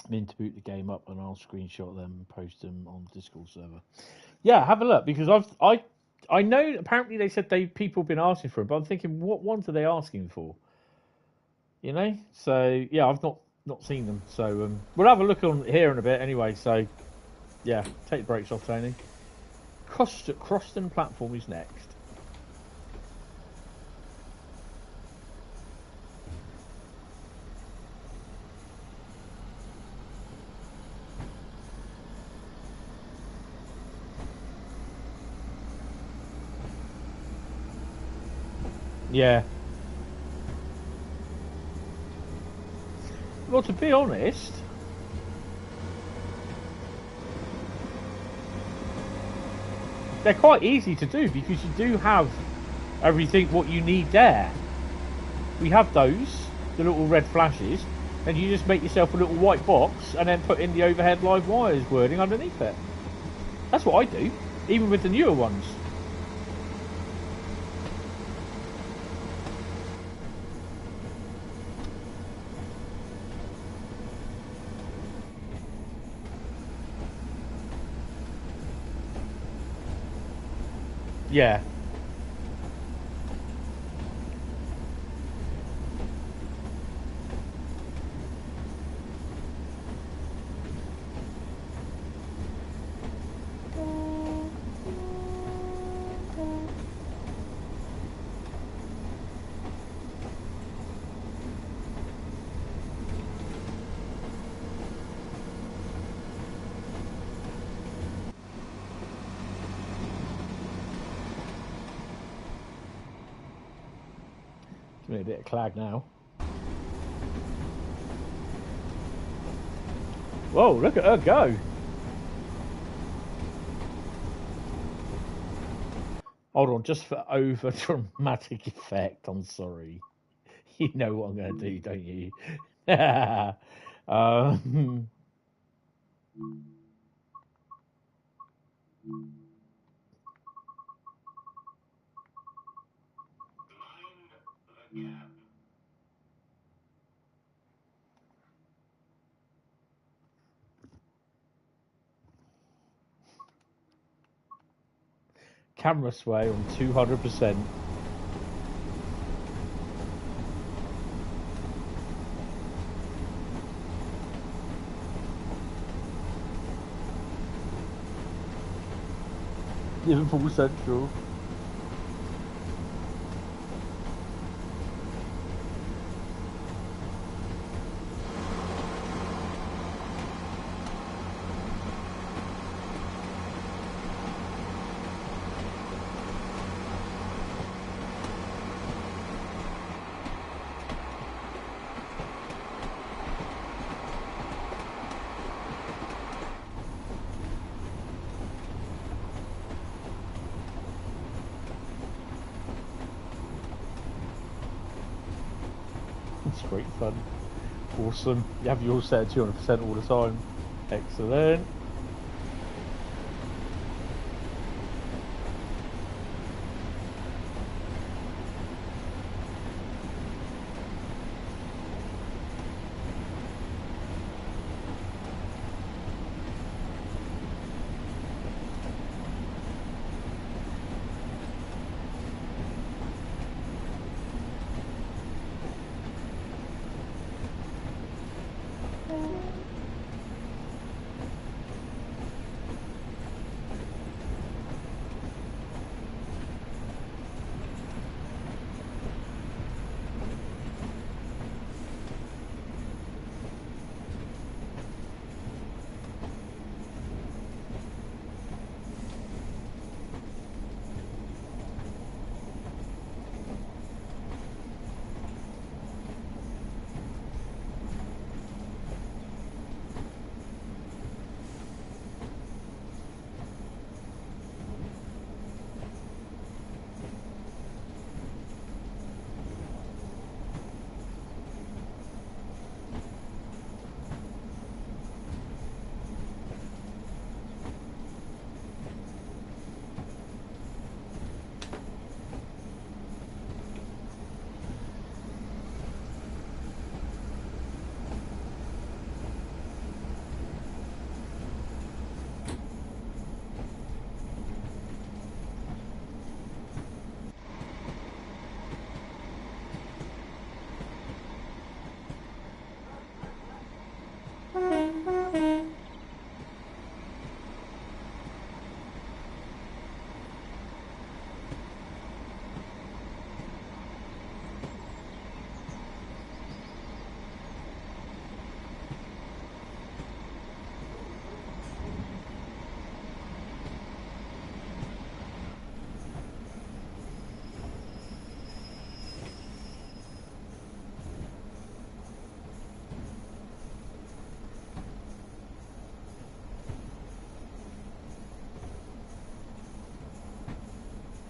S1: min to boot the game up, and I'll screenshot them and post them on the Discord server. Yeah, have a look, because I know apparently they said people have been asking for it, but I'm thinking, what ones are they asking for? You know, so yeah, I've not seen them, so we'll have a look on here in a bit anyway. So yeah, take the brakes off, Tony. Croston platform is next. Yeah. Well, to be honest, they're quite easy to do because you do have everything what you need there. We have those, the little red flashes, and you just make yourself a little white box and then put in the overhead live wires wording underneath it. That's what I do, even with the newer ones. Yeah. Give me a bit of clag now. Whoa, look at her go. Hold on, just for over dramatic effect, I'm sorry. You know what I'm going to do, don't you? Camera sway on 200%. Liverpool Central. It's great fun. Awesome. You have yours set at 200% all the time. Excellent.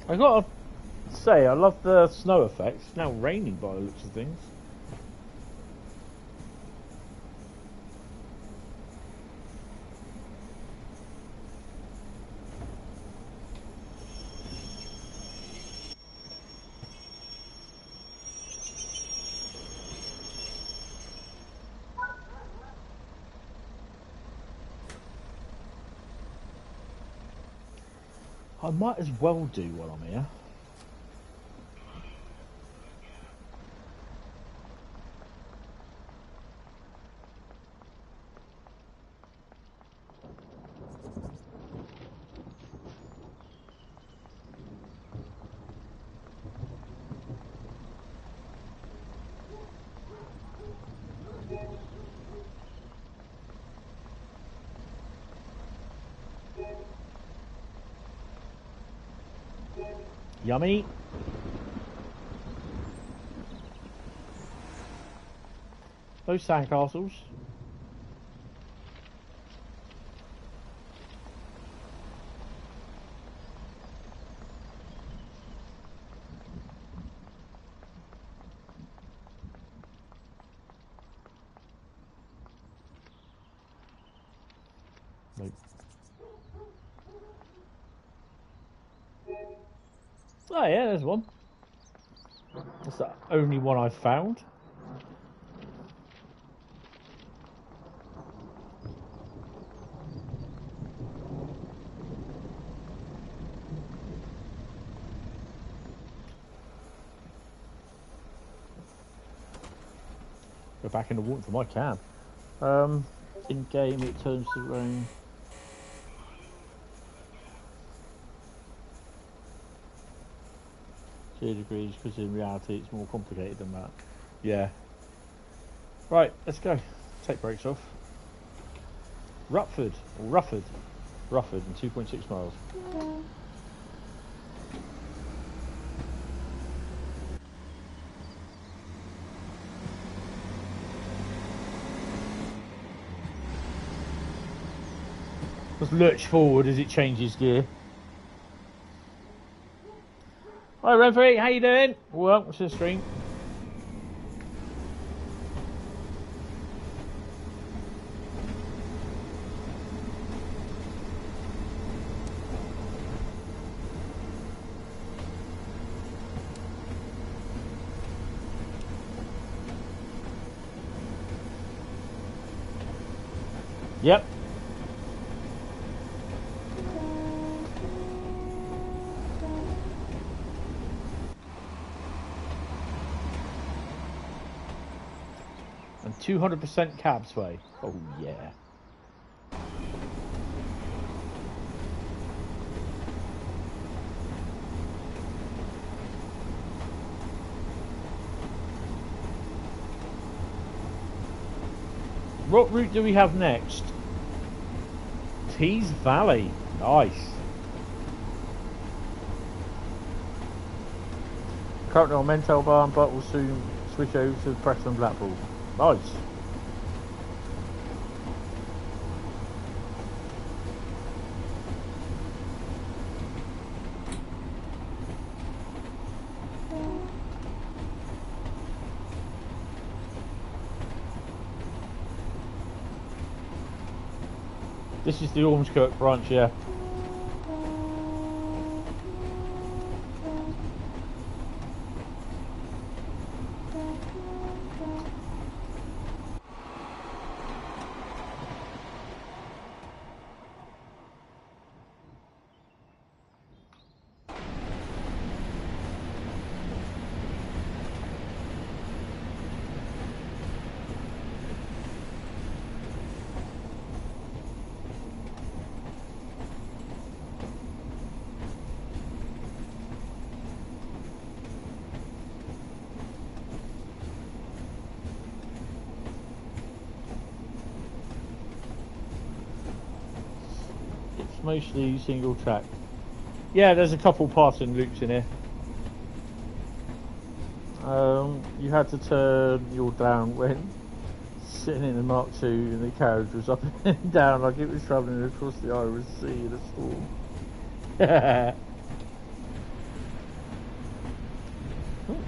S1: I gotta say, I love the snow effects. It's now raining by the looks of things. I might as well do while I'm here. Yummy. Those sandcastles. Nope. Oh yeah, there's one. That's the only one I've found. Go back in the water for my cam. In game it turns to rain. Degrees, because in reality it's more complicated than that. Yeah. Right, let's go. Take brakes off. Rufford in 2.6 miles. Let's lurch forward as it changes gear. Hi Renfrey, how you doing? Welcome to the stream. Yep. And 200% cab sway. Oh yeah. What route do we have next? Teesside Valley. Nice. Currently on Mentel Barn, but will soon switch over to Preston Blackpool. Nice. This is the Ormskirk branch, yeah. Mostly single track. Yeah, there's a couple passing loops in here. You had to turn your down when sitting in the Mark II and the carriage was up and down like it was travelling across the Irish Sea in a storm.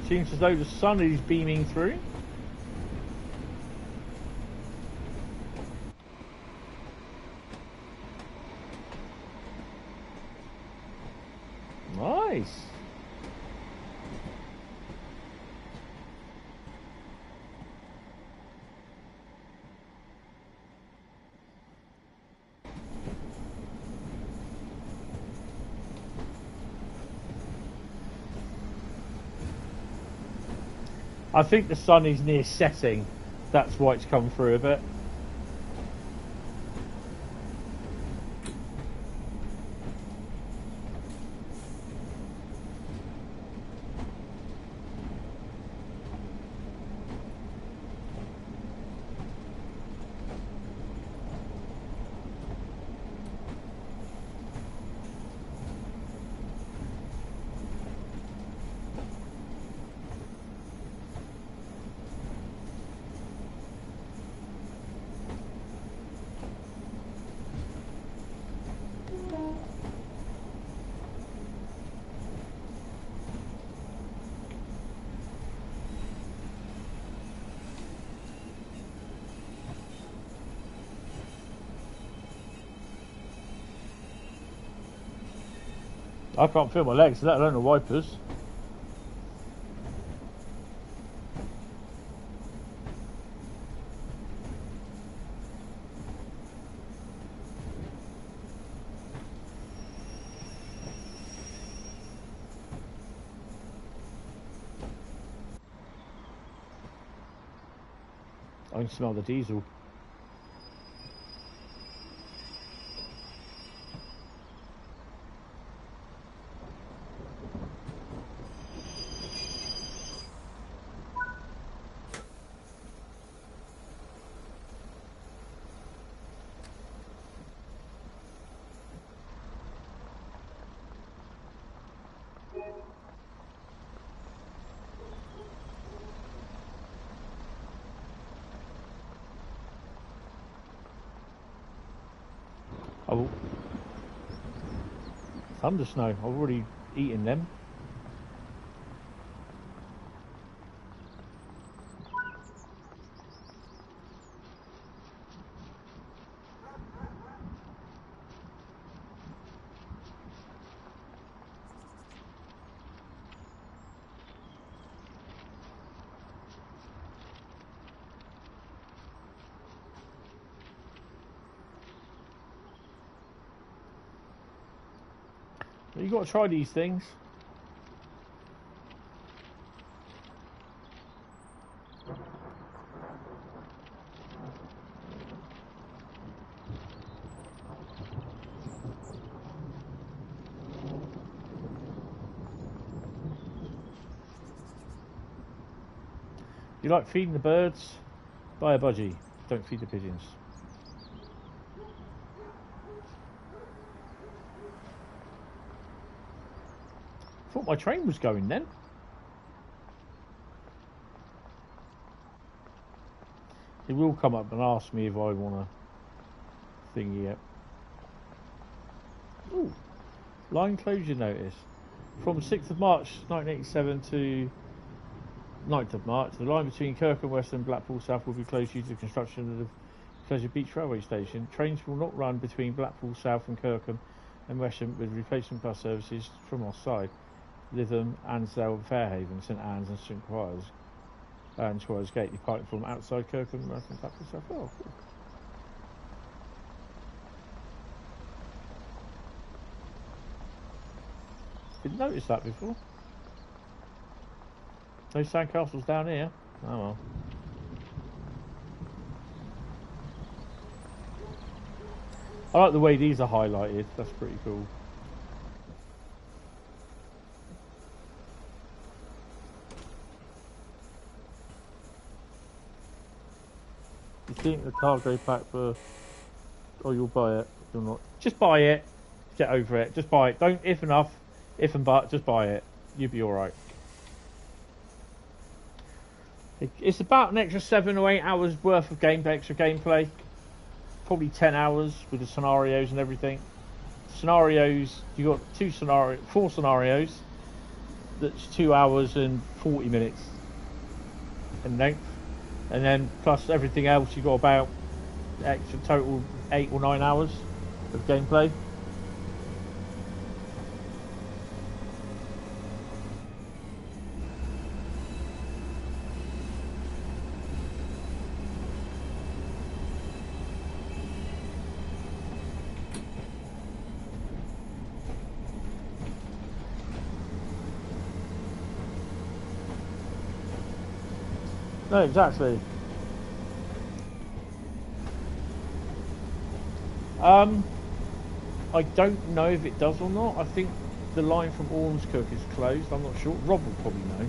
S1: Seems as though the sun is beaming through. Nice. I think the sun is near setting. That's why it's come through a bit. I can't feel my legs, let alone the wipers. I can smell the diesel. Oh, thunder snow. I've already eaten them. You got to try these things. You like feeding the birds? Buy a budgie. Don't feed the pigeons. Thought my train was going then. He will come up and ask me if I want a thingy yet. Ooh, line closure notice. From 6th of March 1987 to 9th of March, the line between Kirk and West and Blackpool South will be closed due to the construction of the Pleasure Beach Railway Station. Trains will not run between Blackpool South and Kirkham and Wesham with replacement bus services from our side. Lytham, Ansdale, Fairhaven, St Anne's and St Squires. And Squires Gate departing from outside Kirkham and Blackpool South. Oh, cool. Didn't notice that before. No sandcastles down here. Oh well. I like the way these are highlighted. That's pretty cool. You think the cargo pack for... Oh, you'll buy it. You'll not. Just buy it. Get over it. Just buy it. Don't if enough. If and but. Just buy it. You'll be alright. It's about an extra 7 or 8 hours worth of extra gameplay. Probably 10 hours with the scenarios and everything. Scenarios, you got 4 scenarios. that's 2 hours and 40 minutes in length, and then plus everything else, you got about extra total 8 or 9 hours of gameplay. No, exactly. I don't know if it does or not. I think the line from Ormskirk is closed. I'm not sure. Rob will probably know.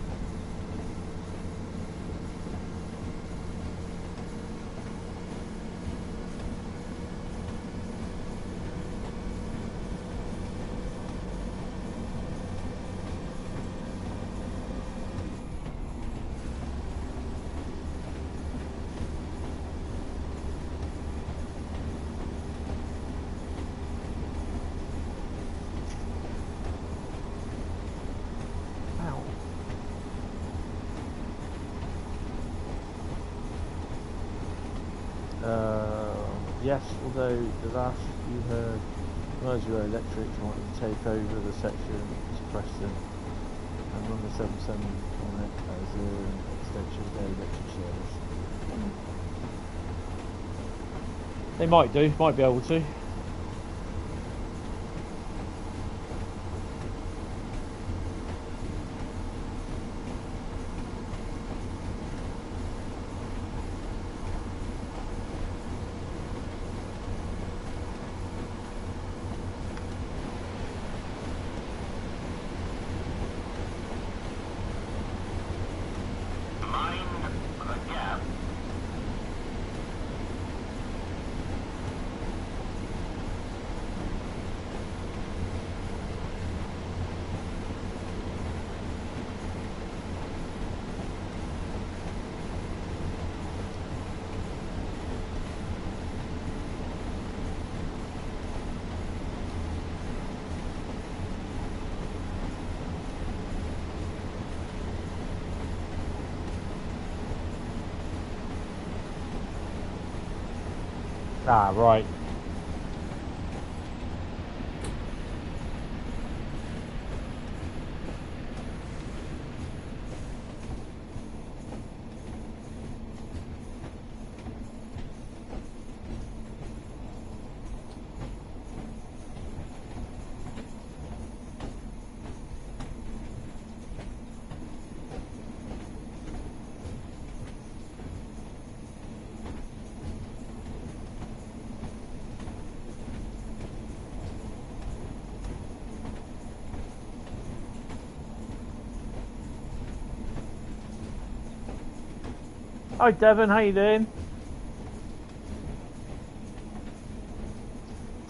S1: Yes, although the last you heard Merseyroad Electric wanted to take over the section to Preston and run the 77 on it as an extension of their electric service. They might be able to. Ah, right. Hi Devon, how you doing?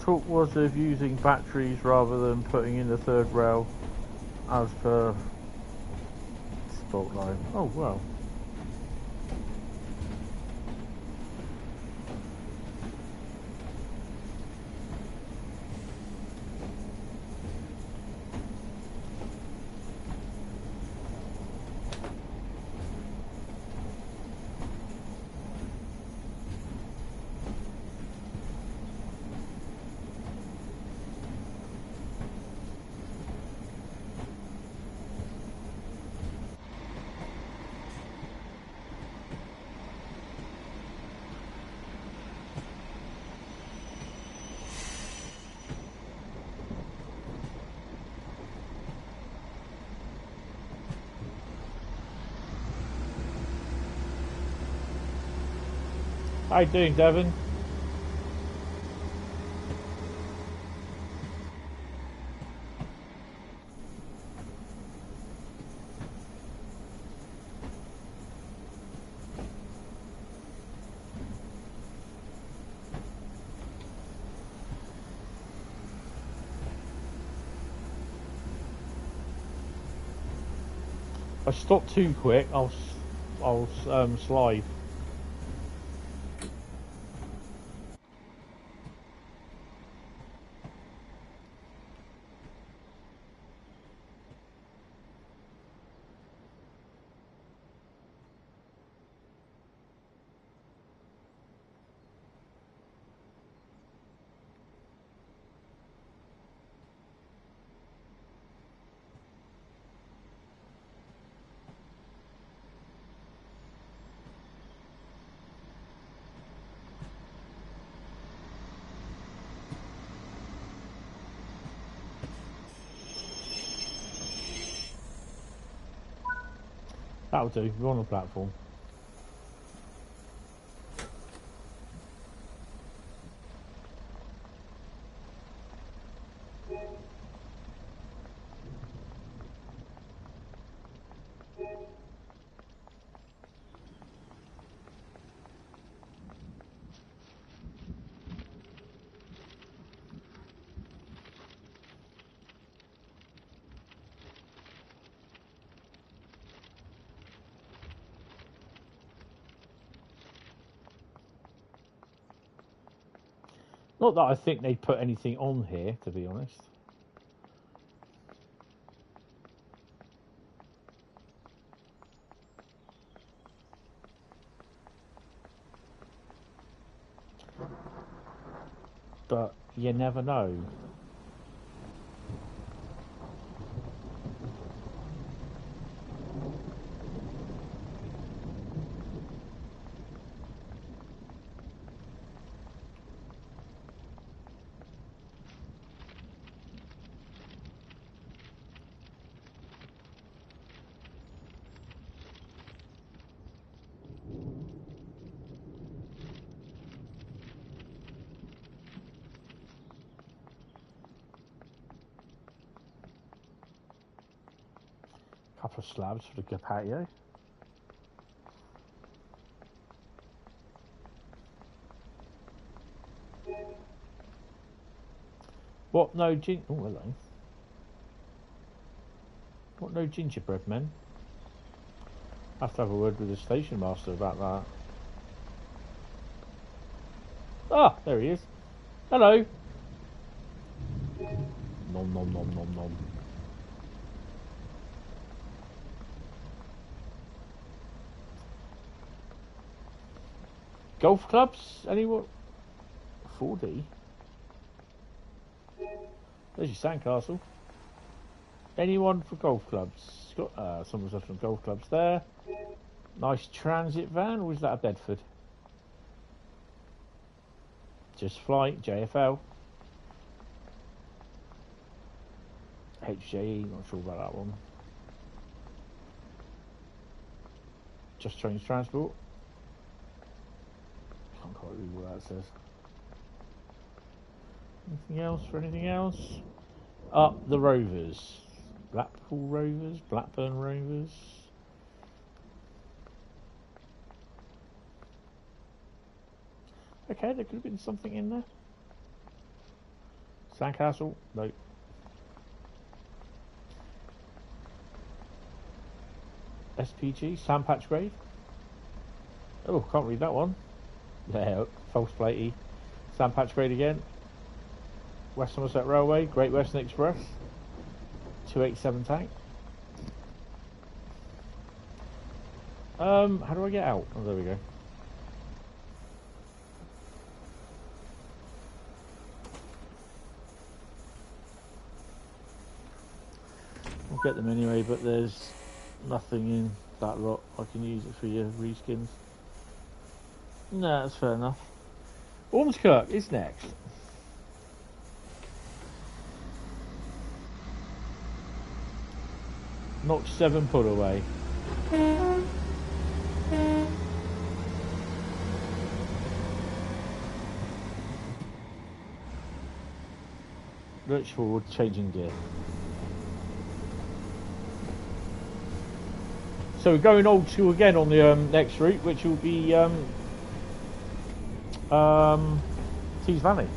S1: Talk was of using batteries rather than putting in the third rail as per Spotlight. Oh wow. How you doing, Devon? If I stop too quick, I'll slide. That'll do. We're on the platform. Not that I think they'd put anything on here, to be honest. But you never know. Couple of slabs for the patio. What no oh hello. What no gingerbread men? I have to have a word with the station master about that. Ah, there he is. Hello. Nom nom nom nom nom. Golf clubs? Anyone? 4D? There's your sandcastle. Anyone for golf clubs? Someone's left some golf clubs there. Nice transit van, or is that a Bedford? Just Flight, JFL. HJE, not sure about that one. Just Trains Transport. Can't quite read what that says. Anything else for anything else? Up the Rovers. Blackpool Rovers, Blackburn Rovers. Okay, there could have been something in there. Sandcastle? No. SPG, Sandpatch Grade. Oh, can't read that one. Yeah, false platey. Sandpatch Grade again. West Somerset Railway, Great Western Express. 287 tank. How do I get out? Oh, there we go. I'll get them anyway, but there's nothing in that lot. I can use it for your reskins. No, that's fair enough. Ormskirk is next. Notch 7 pull away. Lurch forward, changing gear. So we're going old school again on the next route, which will be Teesside Valley.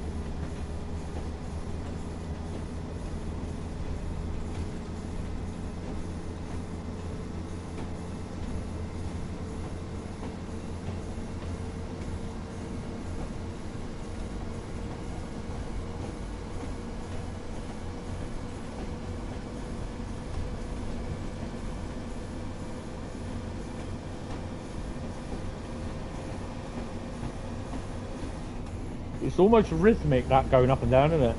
S1: It's almost rhythmic, that going up and down, isn't it?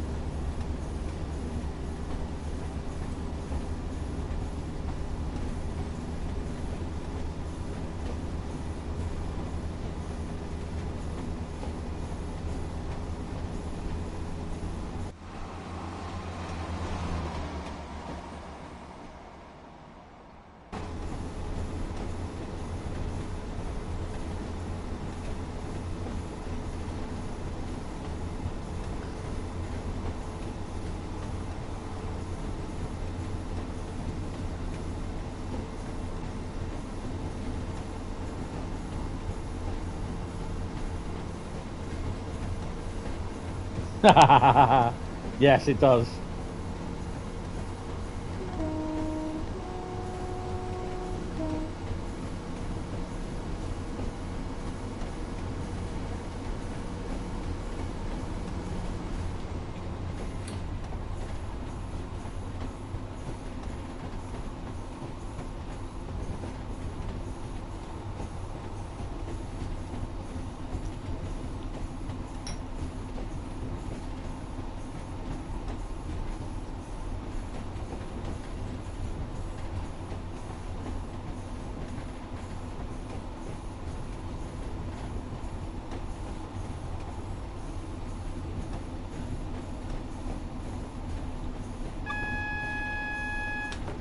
S1: Yes, it does.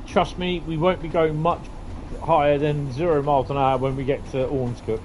S1: Trust me, we won't be going much higher than 0 miles an hour when we get to Ormskirk.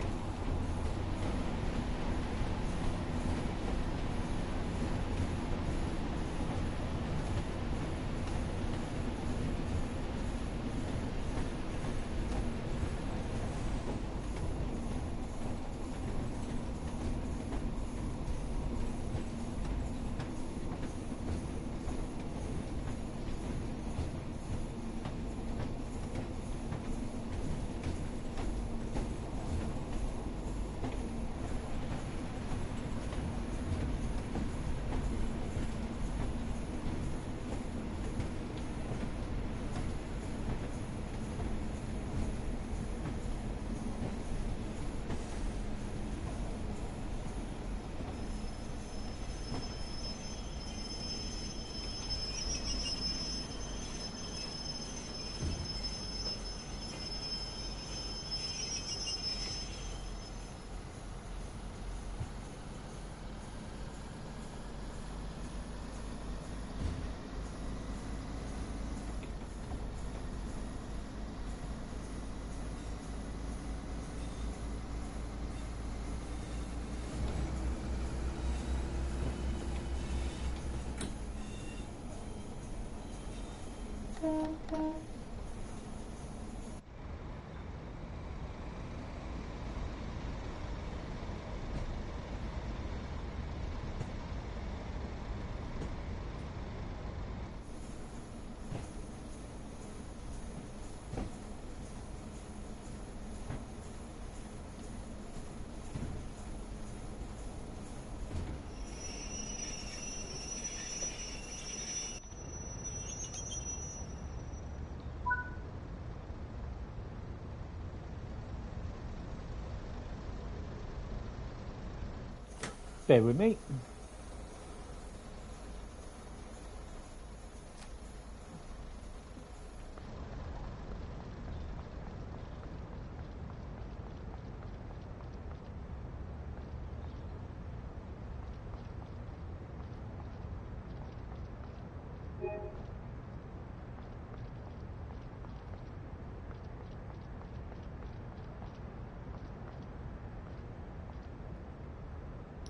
S1: Bear with me.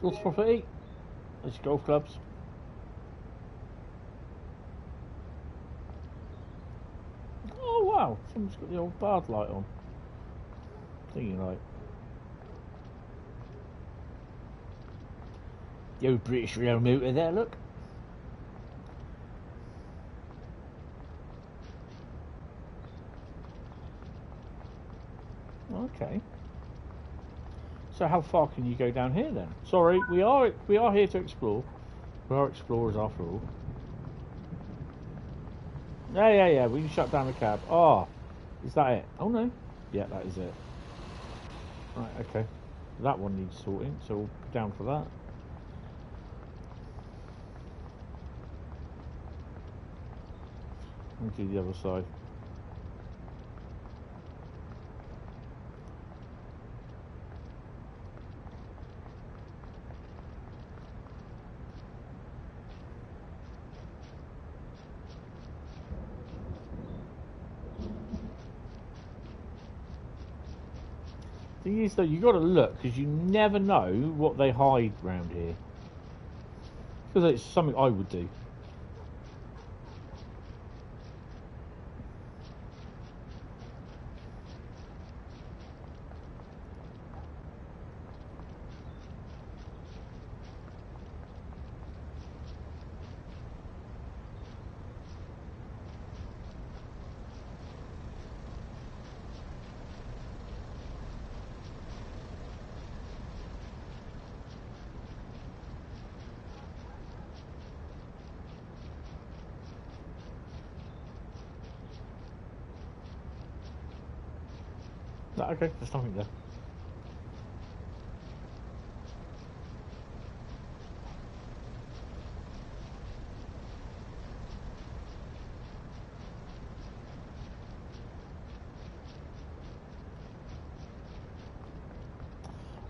S1: What's property? There's golf clubs. Oh wow, someone's got the old bard light on. Thingy light. The old British rail motor there, look. Okay. So how far can you go down here then? Sorry, we are here to explore. We are explorers after all. Yeah. We can shut down the cab. Oh, is that it? Oh no. Yeah, that is it. Right. Okay. That one needs sorting, so we'll down for that. We'll do the other side. Thing is though, you got to look because you never know what they hide round here. Because it's something I would do. No, okay, there's nothing there.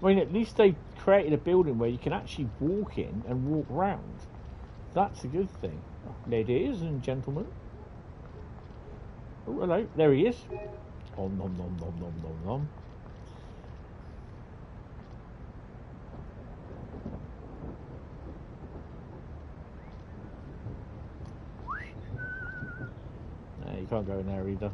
S1: I mean, at least they created a building where you can actually walk in and walk round. That's a good thing. Ladies and gentlemen. Oh, hello. There he is. Om nom nom nom nom nom nom. No, you can't go in there either.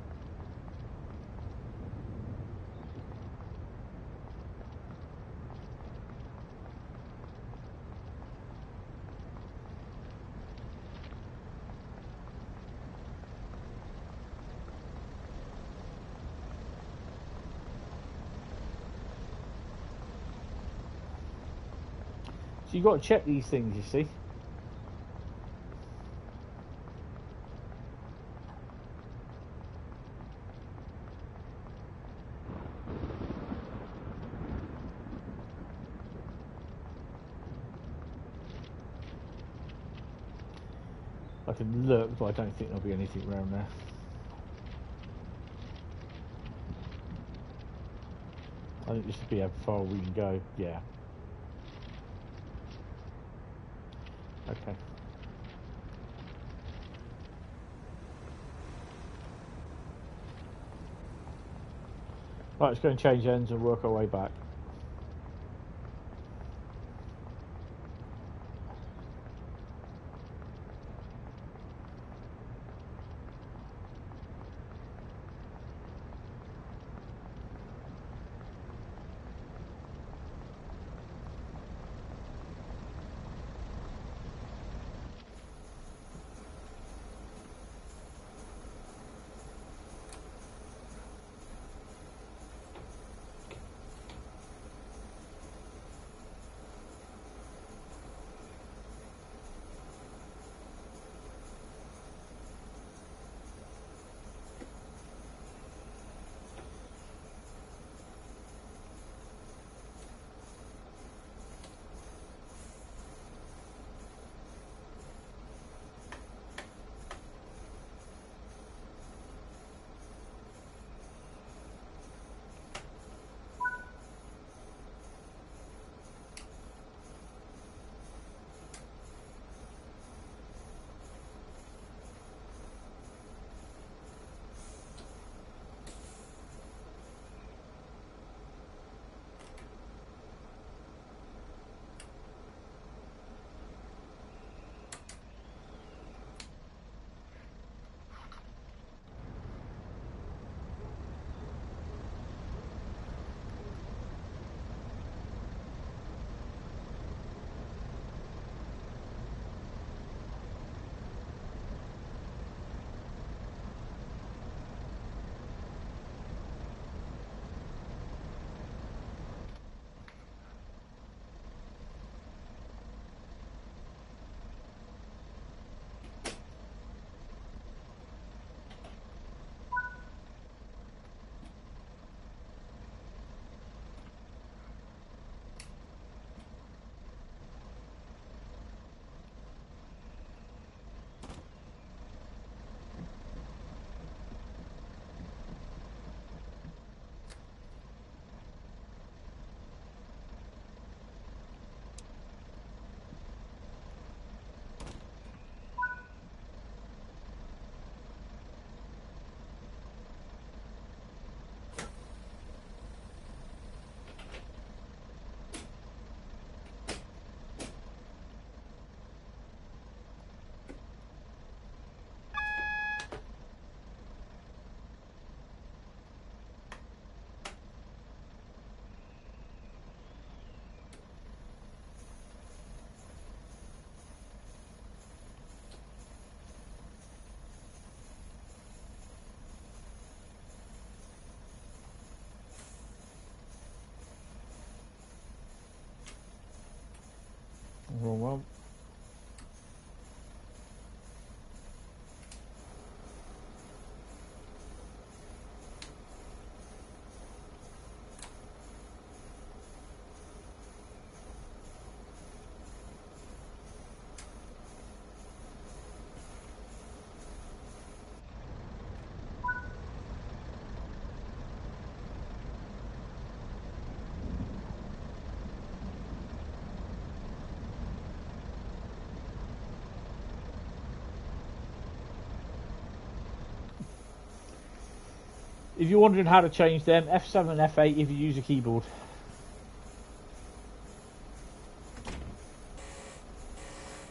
S1: So you've got to check these things, you see. I can look, but I don't think there'll be anything around there. I think this should be how far we can go. Yeah. Okay. Right, let's go and change ends and work our way back. Wrong one. If you're wondering how to change them, F7 and F8 if you use a keyboard.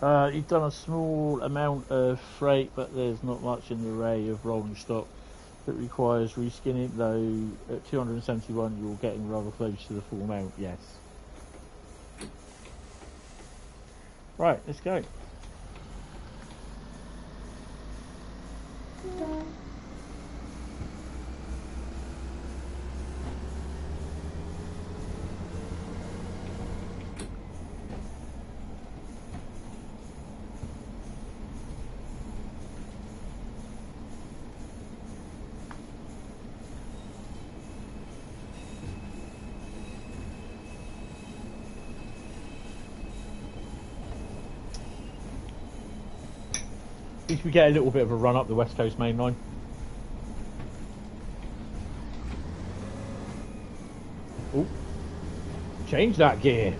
S1: You've done a small amount of freight, but there's not much in the array of rolling stock that requires reskinning, though at 271 you're getting rather close to the full amount, yes. Right, let's go. At least we get a little bit of a run up the West Coast main line. Oh, change that gear.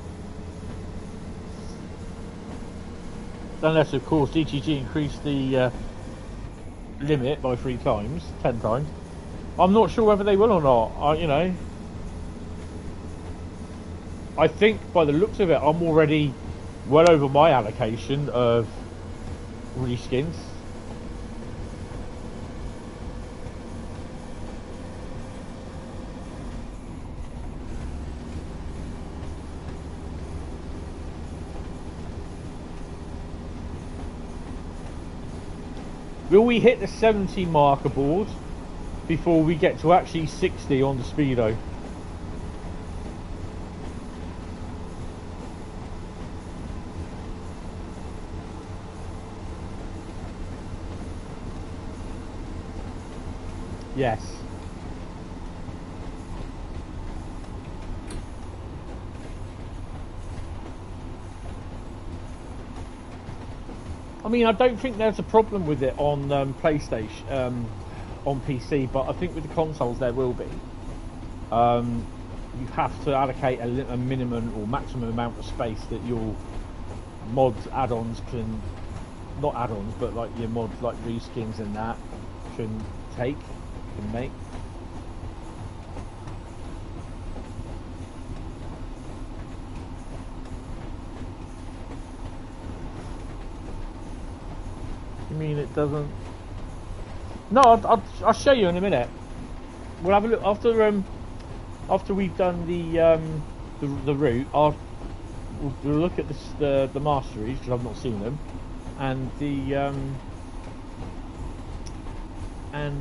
S1: Unless, of course, DTG increased the limit by 10 times. I'm not sure whether they will or not. You know, I think by the looks of it, I'm already well over my allocation of reskins. Will we hit the 70 marker board before we get to actually 60 on the speedo? Yes. I mean, I don't think there's a problem with it on PlayStation, on PC, but I think with the consoles there will be. You have to allocate a minimum or maximum amount of space that your mods, add-ons can, not add-ons, but like your mods, like reskins and that, can take. Make. You mean it doesn't? No, I'll show you in a minute. We'll have a look after we've done the route. We'll look at the masteries because I've not seen them, and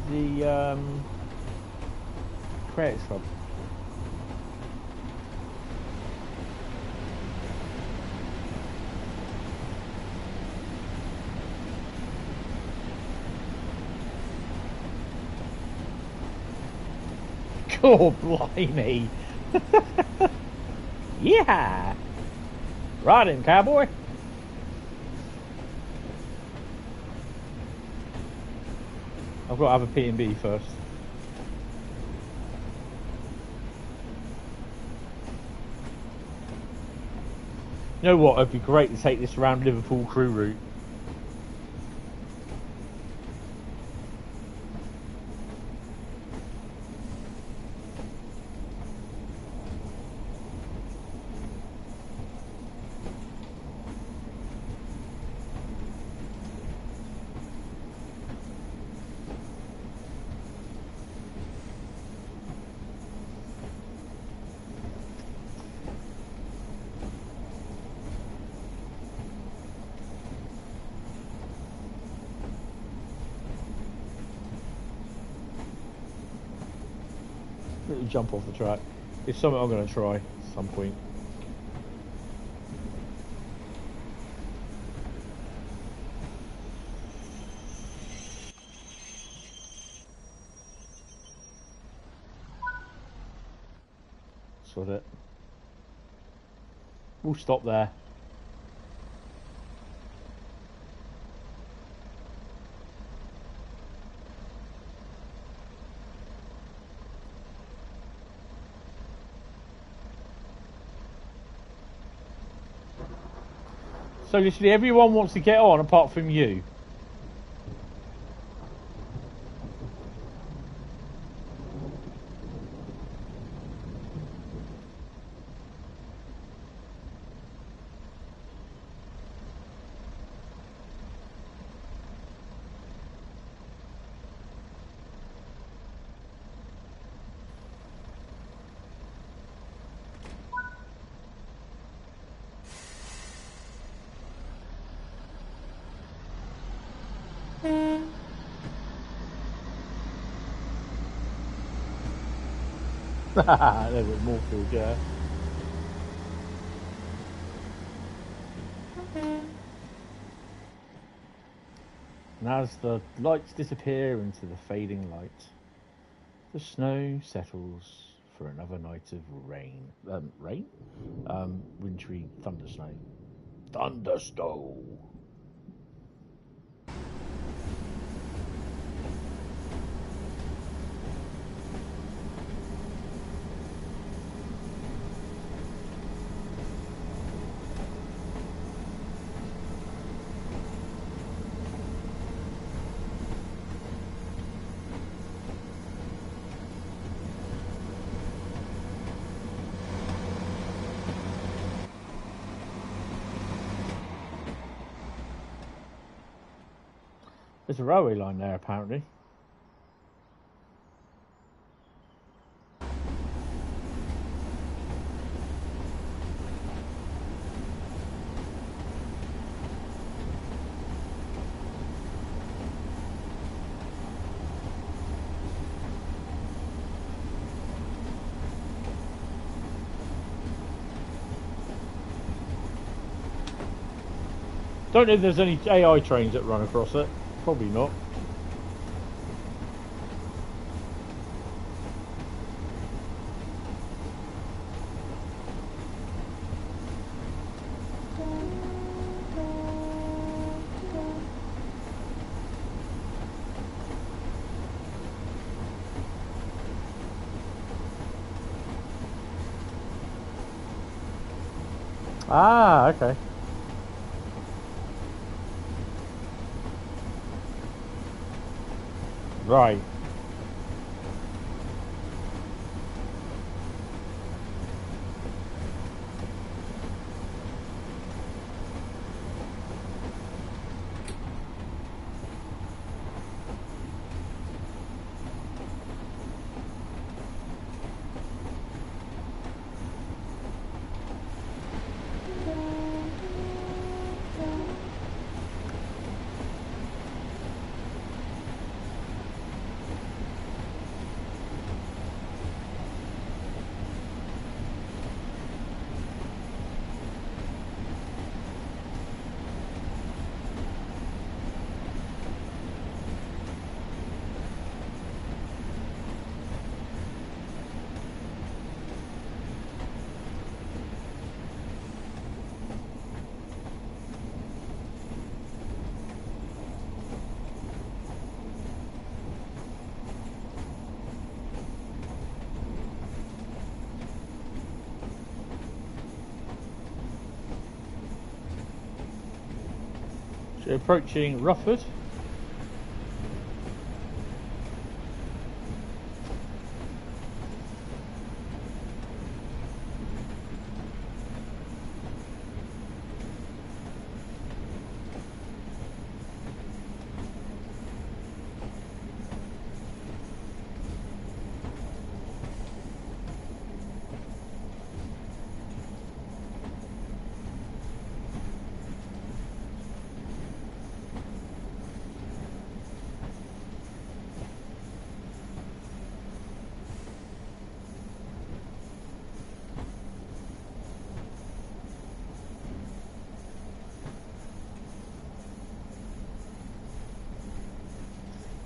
S1: the Creative Club. Oh, blimey. Yeah. Right in, cowboy. I've got to have a P&B first. You know what? It'd be great to take this around Liverpool Crewe route. Jump off the track. It's something I'm going to try at some point. Sort it. We'll stop there. So literally everyone wants to get on apart from you. There's a Moorfield, yeah. And as the lights disappear into the fading light, the snow settles for another night of rain. Rain? Wintry thunder snow. Thunder snow! There's a railway line there, apparently. Don't know if there's any AI trains that run across it. Probably not. Ah, okay. Right. So approaching Rufford.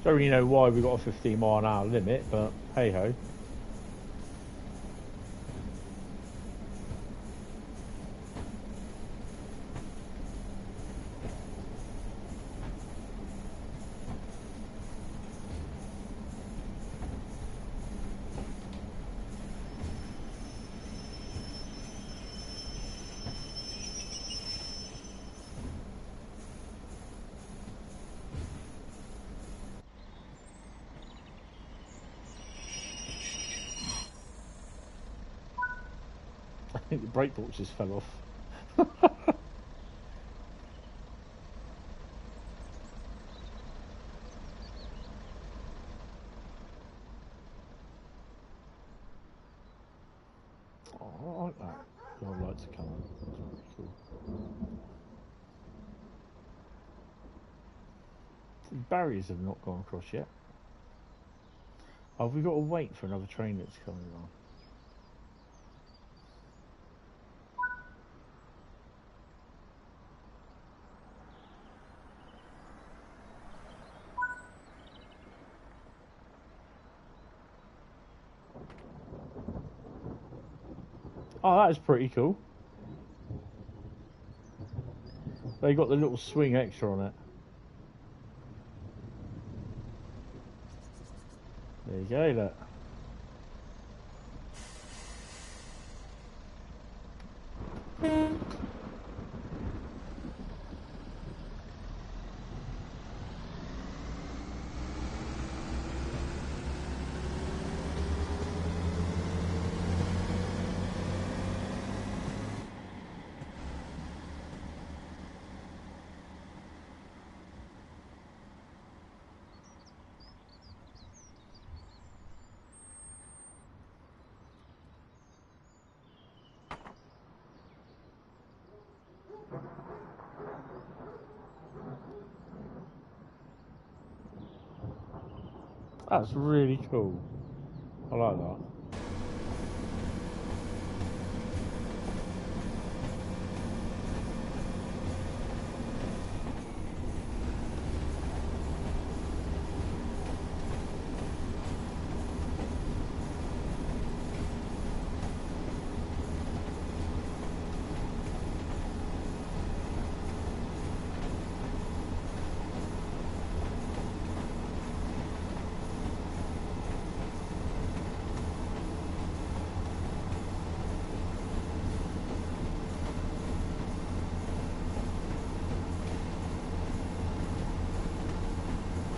S1: Don't really know why we got a 15-mile-an-hour limit, but hey ho. I think the brake box just fell off. Oh, I like that. The lights are coming. That's really cool. The barriers have not gone across yet. Oh, we've got to wait for another train that's coming on. Oh, that is pretty cool. They got the little swing extra on it. There you go, look. That's really cool. I like that.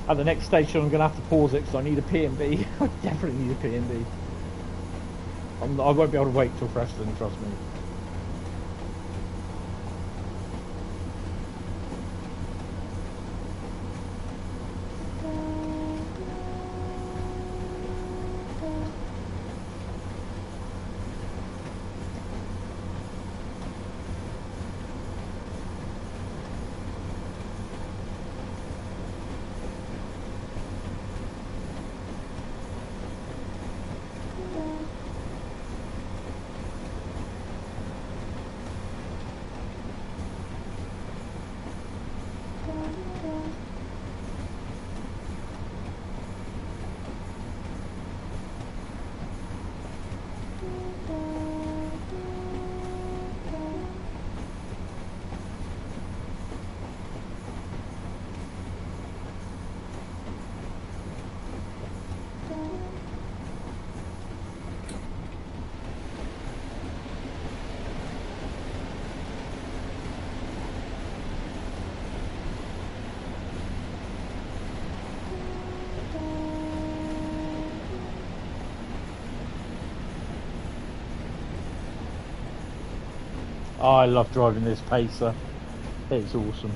S1: At the next station, I'm going to have to pause it because I need a P&B. I definitely need a P&B. I won't be able to wait till Preston, trust me. Oh, I love driving this Pacer. It's awesome.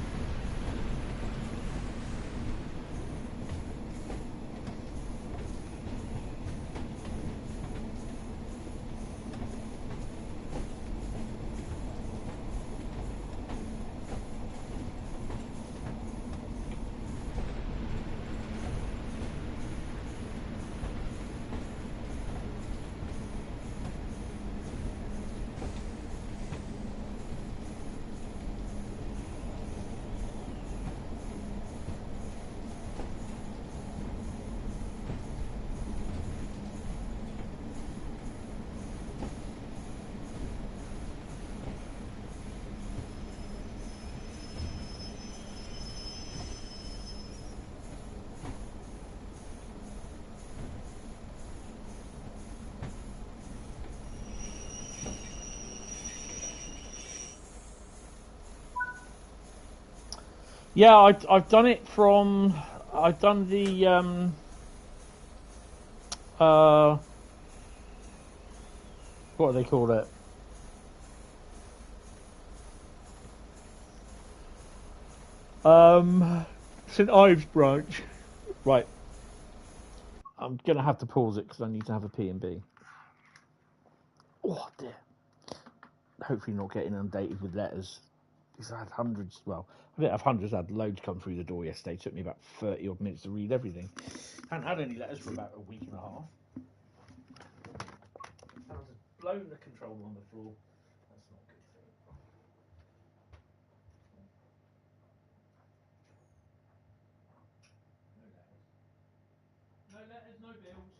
S1: Yeah, I've done it from. I've done the what do they call it? St Ives branch. Right. I'm gonna have to pause it because I need to have a P&B. Oh dear. Hopefully not getting inundated with letters. Because I had hundreds. Well, I didn't have hundreds. I had loads come through the door yesterday. It took me about 30 odd minutes to read everything. I hadn't had any letters for about a week and a half. I was blown the control on the floor. That's not a good thing. No letters. No letters, no bills.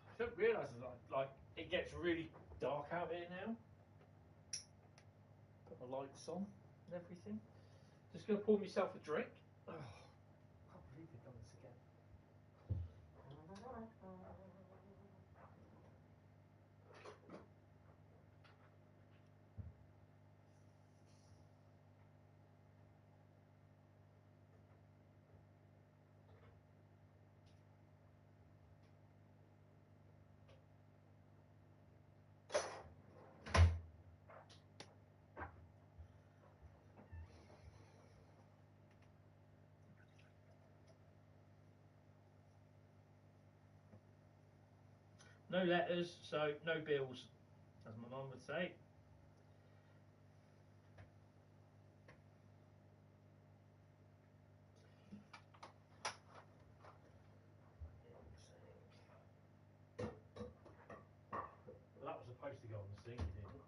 S1: I don't realise like it gets really dark out here now. Put the lights on and everything. Just gonna pour myself a drink. Oh, I can't believe they've done this again. No letters, so no bills, as my mum would say. Well, that was supposed to go on the sink, it didn't.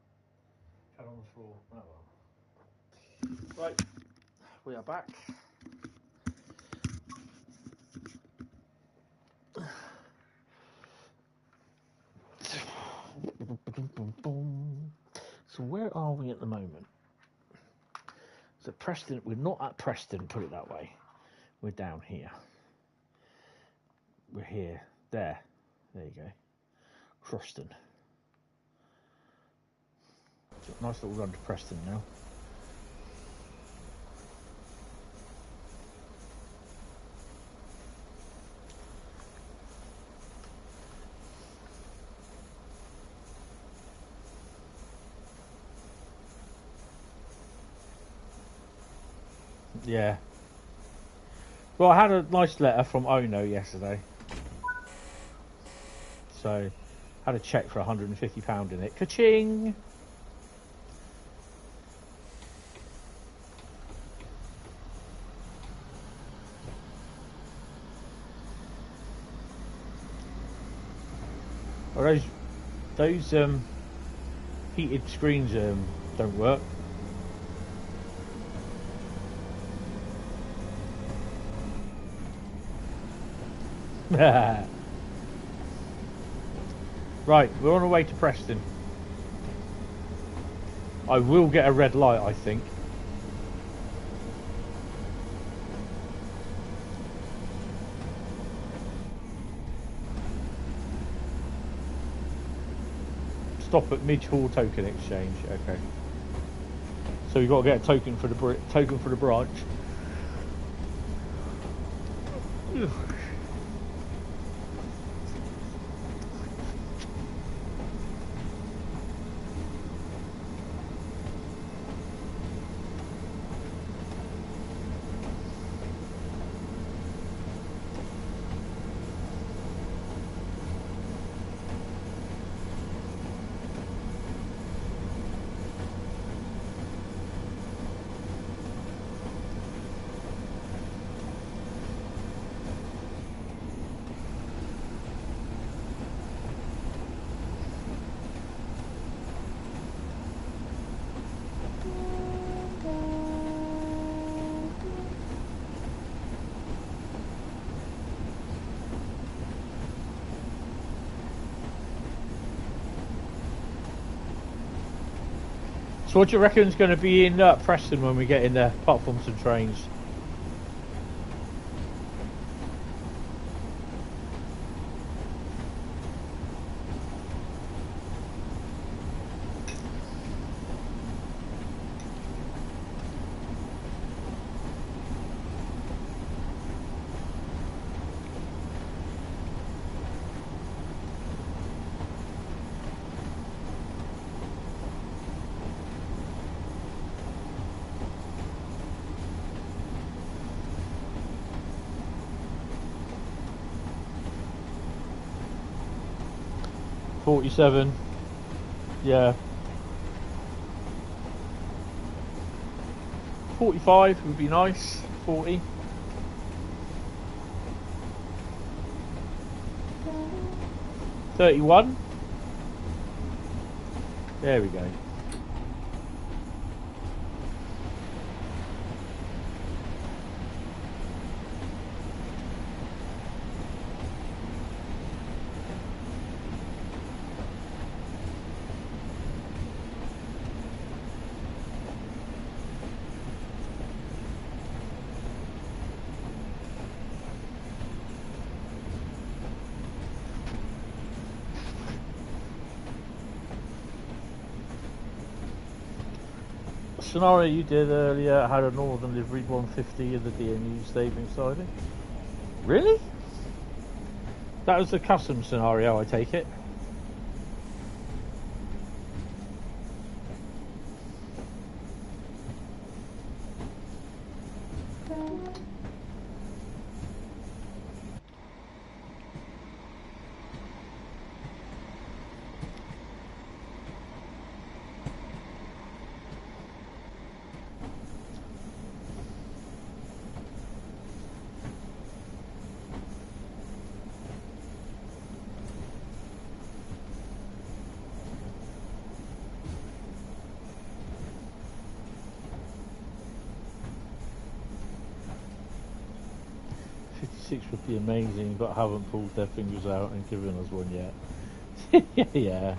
S1: Fell on the floor. Oh well. Right, we are back. So where are we at the moment? So Preston, we're not at Preston, put it that way. We're down here. We're here. There you go. Croston. Nice little run to Preston now. Yeah. Well, I had a nice letter from Ono yesterday. So, had a cheque for £150 in it. Ka-ching! Well, those heated screens don't work. Right, we're on our way to Preston. I will get a red light, I think. Stop at Midge Hall token exchange. Okay. So you've got to get a token for the branch. Ugh. So what do you reckon's going to be in Preston when we get in there, apart from some trains? $47. Yeah. 45 would be nice. 40. $31. There we go. Scenario you did earlier had a Northern liveried 150 of the DMU stayed inside it. Really? That was the custom scenario, I take it. Would be amazing, but haven't pulled their fingers out and given us one yet. Yeah.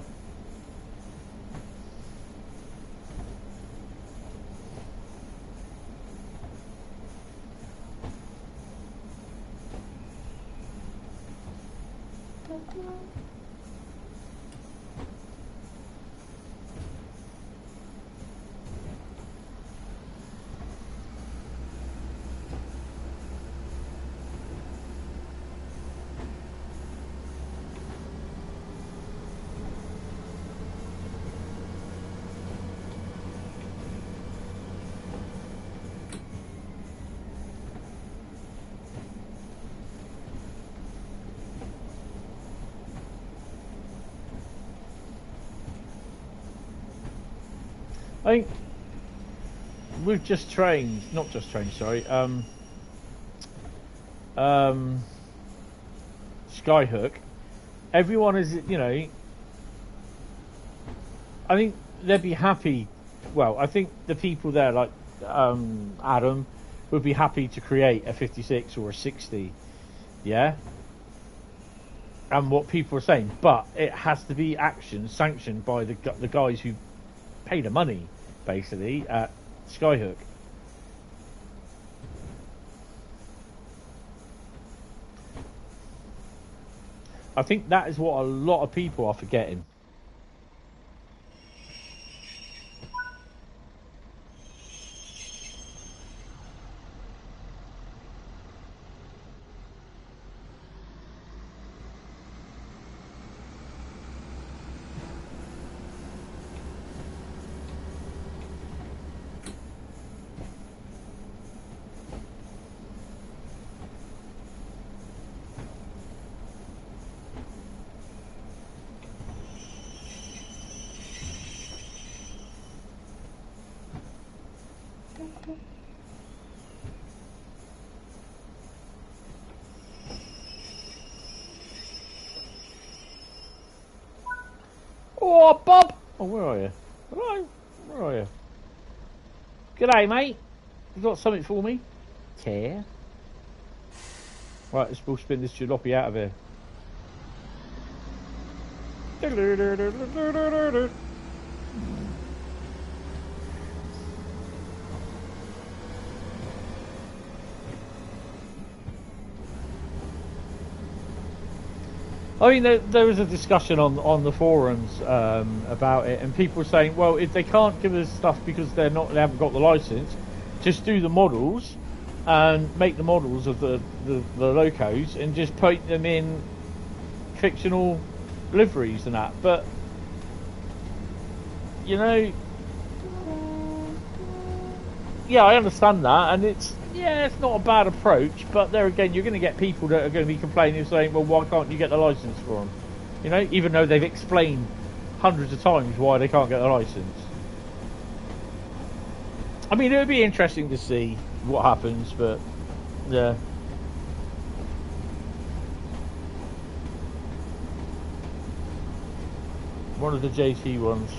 S1: I think we've just trained, not just trained, sorry, Skyhook. Everyone is, you know, I think they'd be happy. Well, I think the people there, like Adam, would be happy to create a 56 or a 60, yeah. And what people are saying, but it has to be action sanctioned by the guys who pay the money, basically, at Skyhook. I think that is what a lot of people are forgetting. Oh, Bob! Oh, where are you? Hello? Where are you? G'day, mate. You got something for me? Care? Right, let's we'll spin this jalopy out of here. I mean, there was a discussion on the forums about it, and people were saying, well, if they can't give us stuff because they haven't got the license, just do the models and make the models of the locos and just put them in fictional liveries and that. But you know, yeah, I understand that, and it's not a bad approach, but there again, you're going to get people that are going to be complaining, saying, well, why can't you get the license for them? You know, even though they've explained hundreds of times why they can't get the license. I mean, it would be interesting to see what happens, but yeah. One of the JT ones.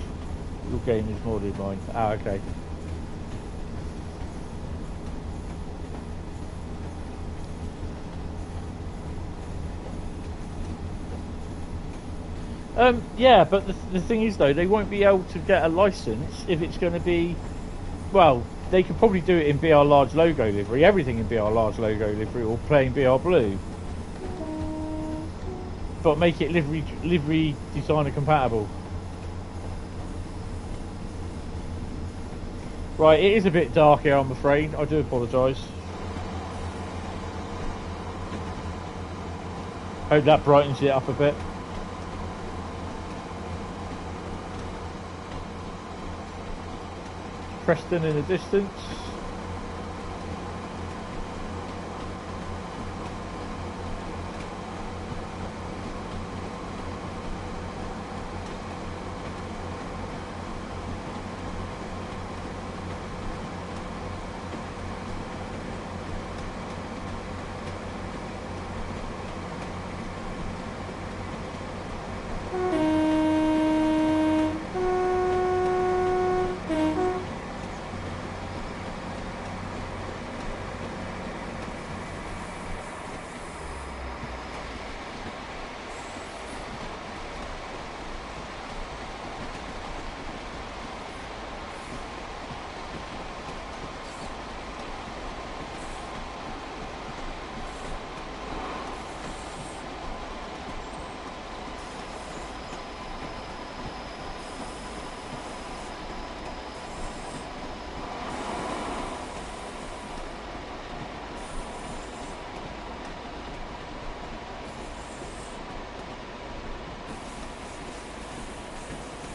S1: Your game is more than mine. Ah, okay. Yeah, but the thing is though, they won't be able to get a license if it's going to be, well, they could probably do it in BR Large logo livery, everything in BR Large logo livery, or plain BR Blue, but make it livery designer compatible. Right, it is a bit dark here, I'm afraid. I do apologise. Hope that brightens it up a bit. Preston in the distance.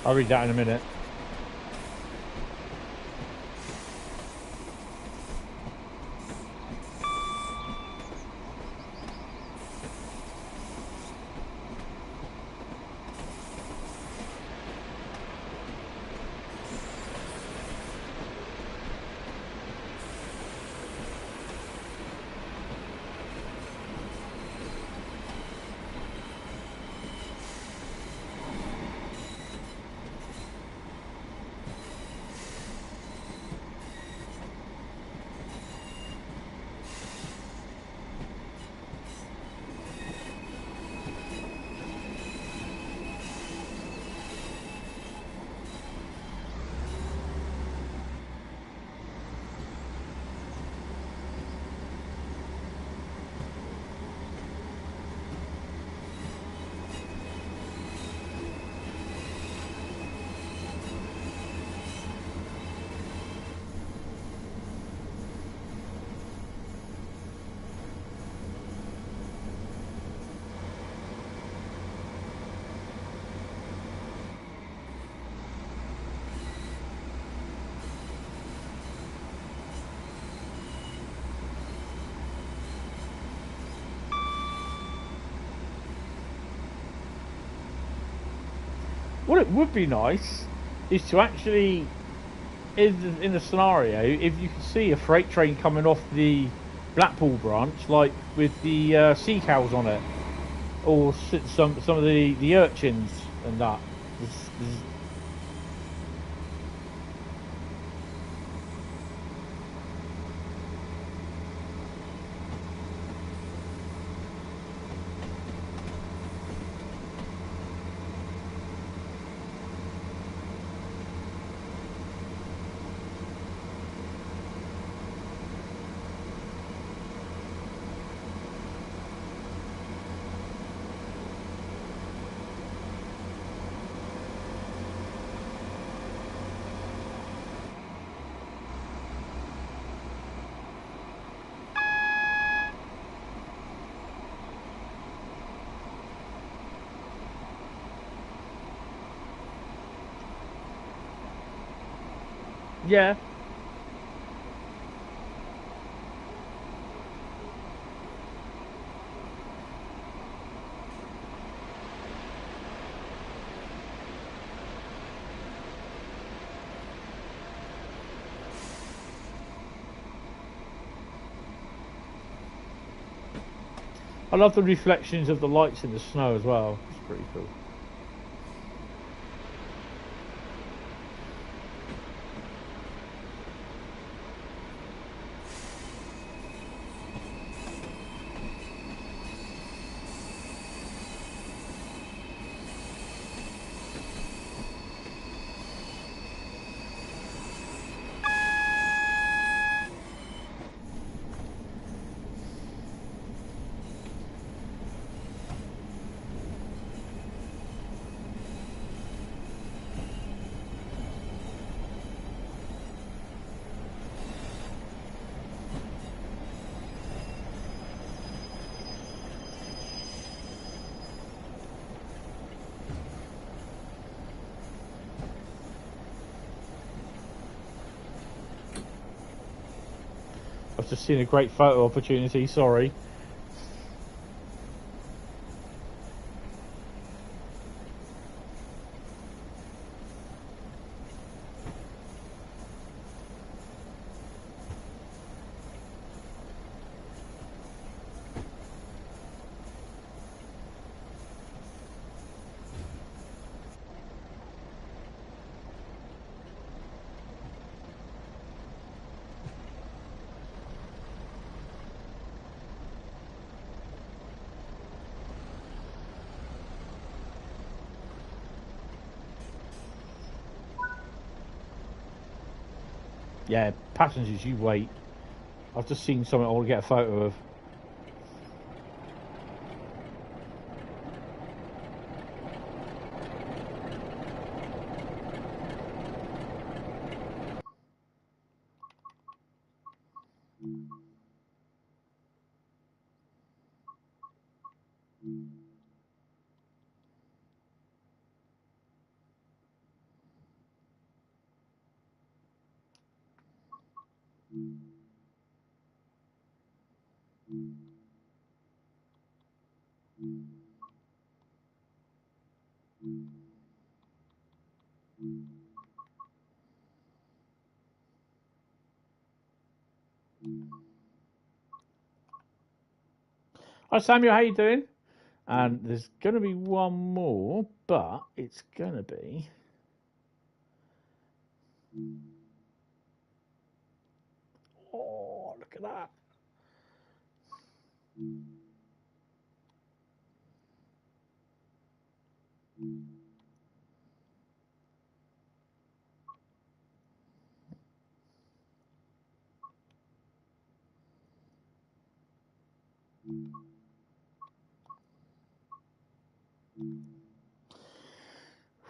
S1: I'll read that in a minute. What it would be nice is to actually, in a scenario, if you could see a freight train coming off the Blackpool branch, like with the sea cows on it, or some of the urchins and that. Yeah. I love the reflections of the lights in the snow as well. It's pretty cool. I've just seen a great photo opportunity, sorry. Yeah, passengers, you wait. I've just seen something I want to get a photo of. Hi Samuel, how you doing? And there's going to be one more, but it's going to be... Oh, look at that.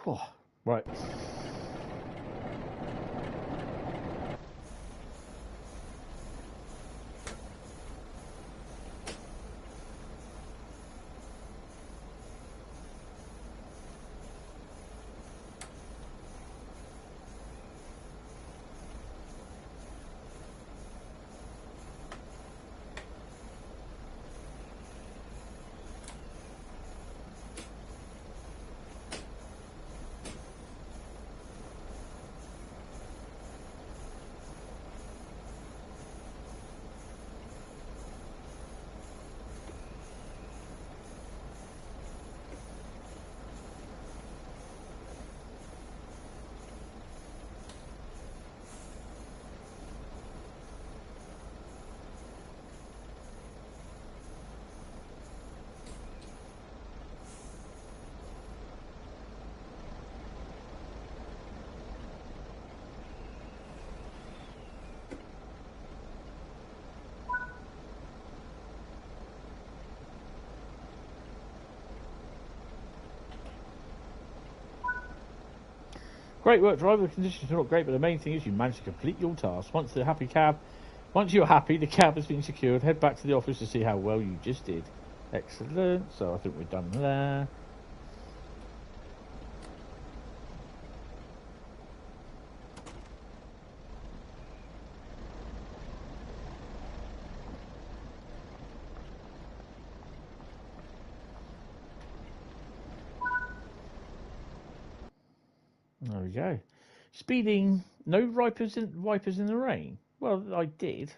S1: Oh, right. Great work, driver. The conditions are not great, but the main thing is you managed to complete your task. Once you're happy, the cab has been secured. Head back to the office to see how well you just did. Excellent. So I think we're done there. There we go. Speeding, no wipers in the rain. Well, I did.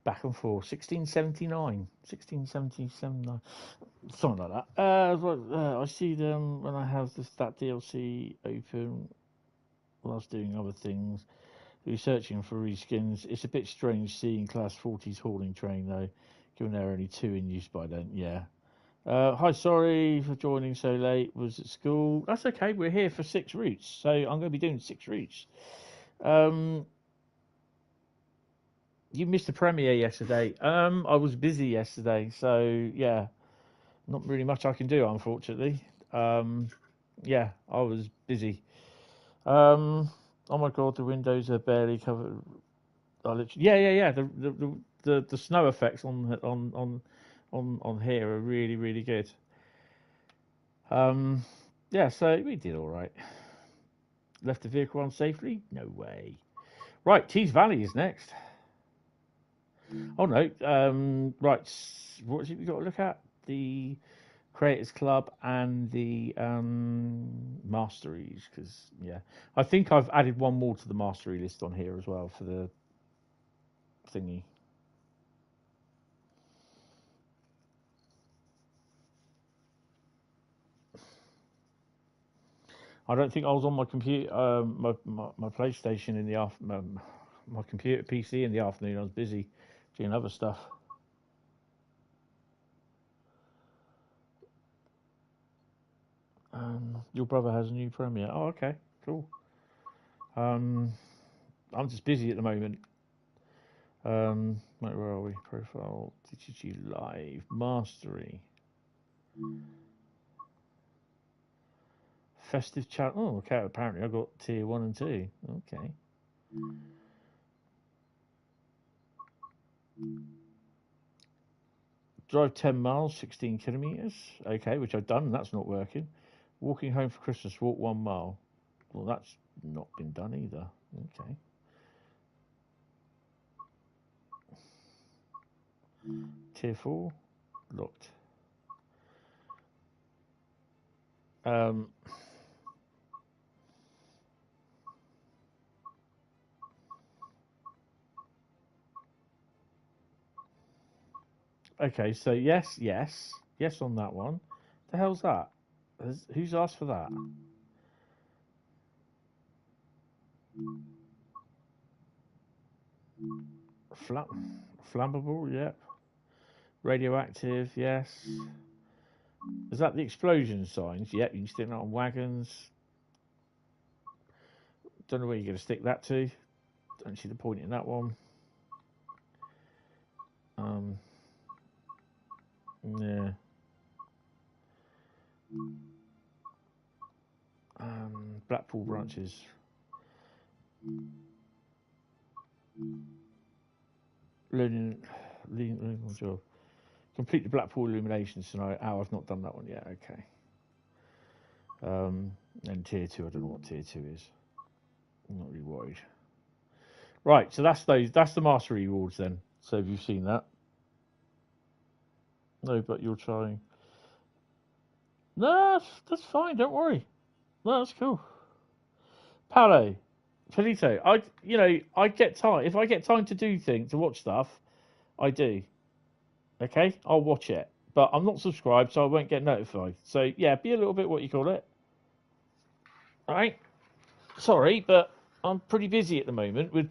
S1: back and forth. 1679, 1677, something like that. I see them when I have that DLC open whilst doing other things. Researching for reskins. It's a bit strange seeing Class 40's hauling train though, given there are only 2 in use by then. Yeah. Hi, sorry for joining so late. Was at school. That's okay. We're here for 6 routes, so I'm going to be doing 6 routes. You missed the premiere yesterday. I was busy yesterday, so yeah, not really much I can do, unfortunately. Yeah, I was busy. Oh my god, the windows are barely covered. Yeah. The snow effects on here are really good. Yeah, so we did all right. Left the vehicle on safely? No way. Right, Teesside Valley is next. Oh no. Right, what is it we got to look at? The Creators Club and the Masteries, because yeah, I think I've added one more to the Mastery list on here as well for the thingy. I don't think I was on my computer, my PlayStation in the afternoon, my computer PC in the afternoon. I was busy doing other stuff. Your brother has a new premiere. Oh, okay, cool. I'm just busy at the moment. Where are we? Profile, DTG Live, Mastery, Festive Chat. Oh, okay. Apparently, I got tier 1 and 2. Okay. Drive 10 miles, 16 kilometers. Okay, which I've done. That's not working. Walking home for Christmas, walk 1 mile. Well, that's not been done either. Okay. Tier 4, locked. Okay, so yes on that one. The hell's that? Who's asked for that? Flammable, yep. Radioactive, yes. Is that the explosion signs? Yep, you can stick that on wagons. Don't know where you're going to stick that to. Don't see the point in that one. Yeah. Blackpool branches. Learning job. Complete the Blackpool illumination scenario. Oh, I've not done that one yet. Okay. And tier 2, I don't know what tier 2 is. I'm not really worried. Right, so that's those. That's the mastery rewards then. So have you seen that? No, but you're trying. No, that's fine. Don't worry. No, that's cool. Paolo, Polito, I get time. If I get time to do things, to watch stuff, I do. Okay, I'll watch it, but I'm not subscribed, so I won't get notified. So yeah, be a little bit what you call it. All right. Sorry, but I'm pretty busy at the moment with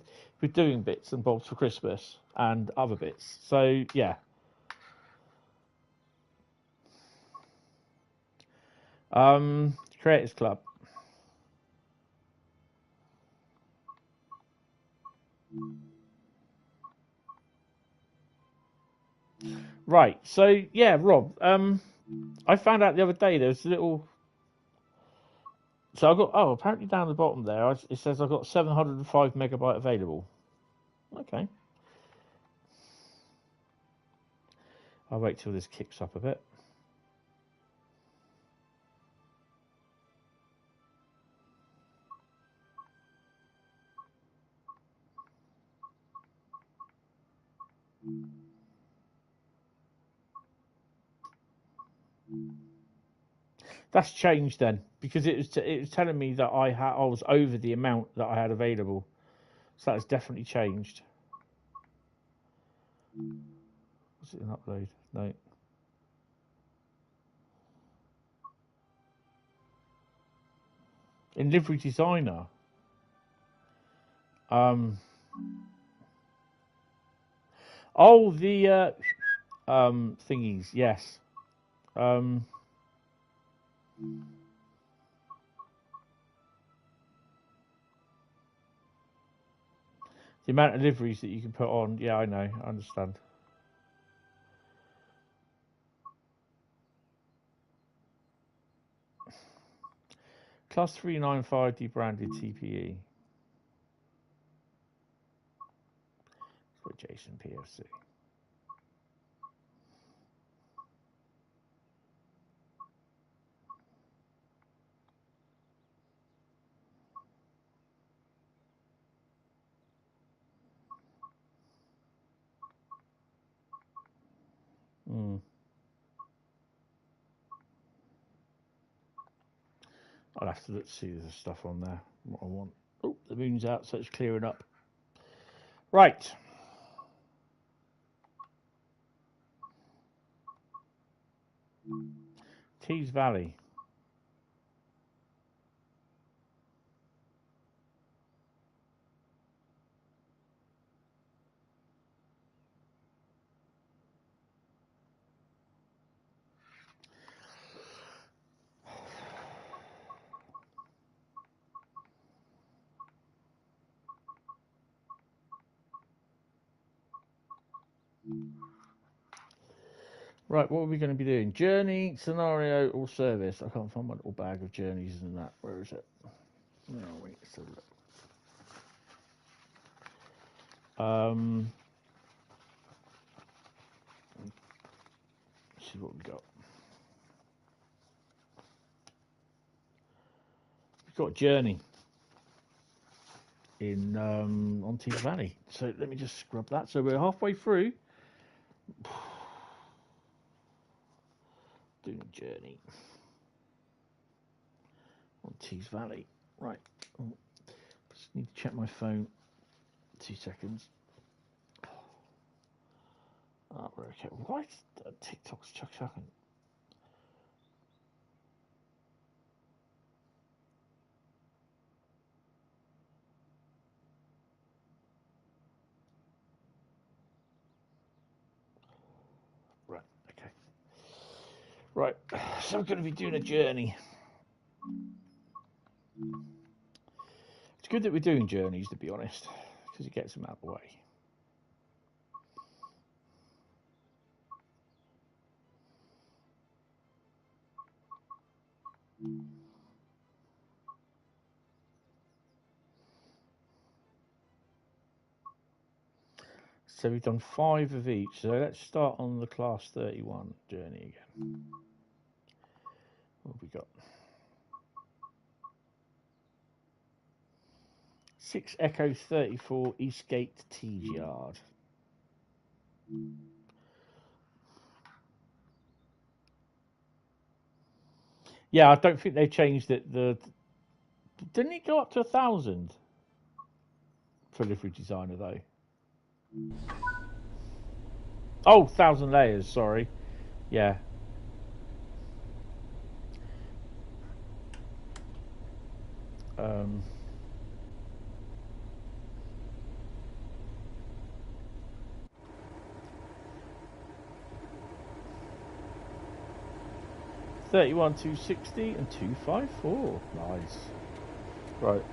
S1: doing bits and bobs for Christmas and other bits. So yeah. Creators Club. Right. So yeah, Rob. I found out the other day there's a little. So I got apparently down the bottom there it says I've got 705 megabyte available. Okay. I'll wait till this kicks up a bit. That's changed then because it was telling me that I was over the amount that I had available, so that's definitely changed. Was it an upload? No. In livery designer. Oh, the thingies. Yes. The amount of liveries that you can put on. Yeah, I know. I understand. Class 395 debranded TPE. For Jason PFC. I'll have to look to see there's stuff on there. What I want. Oh, the moon's out, so it's clearing up. Right. Teesside Valley. Right, what are we going to be doing? Journey, scenario, or service? I can't find my little bag of journeys and that. Where is it? No, wait, let's have a look. Let's see what we got. We've got Journey in on Teesside Valley. So let me just scrub that. So we're halfway through. Doing a Journey on Teesside Valley. Right. Oh, just need to check my phone. 2 seconds. Oh, we're okay. Why is TikTok's chucking? Right, okay. Right, so we're going to be doing a journey. It's good that we're doing journeys, to be honest, because it gets them out of the way. So we've done 5 of each. So let's start on the class 31 journey again. What have we got? 6 Echo 34 Eastgate Tees Yard. Yeah, I don't think they changed it. Didn't it go up to 1,000 for livery designer though? Oh, 1,000 layers. Sorry. Yeah. Um. 31 260 and 254. Nice. Right.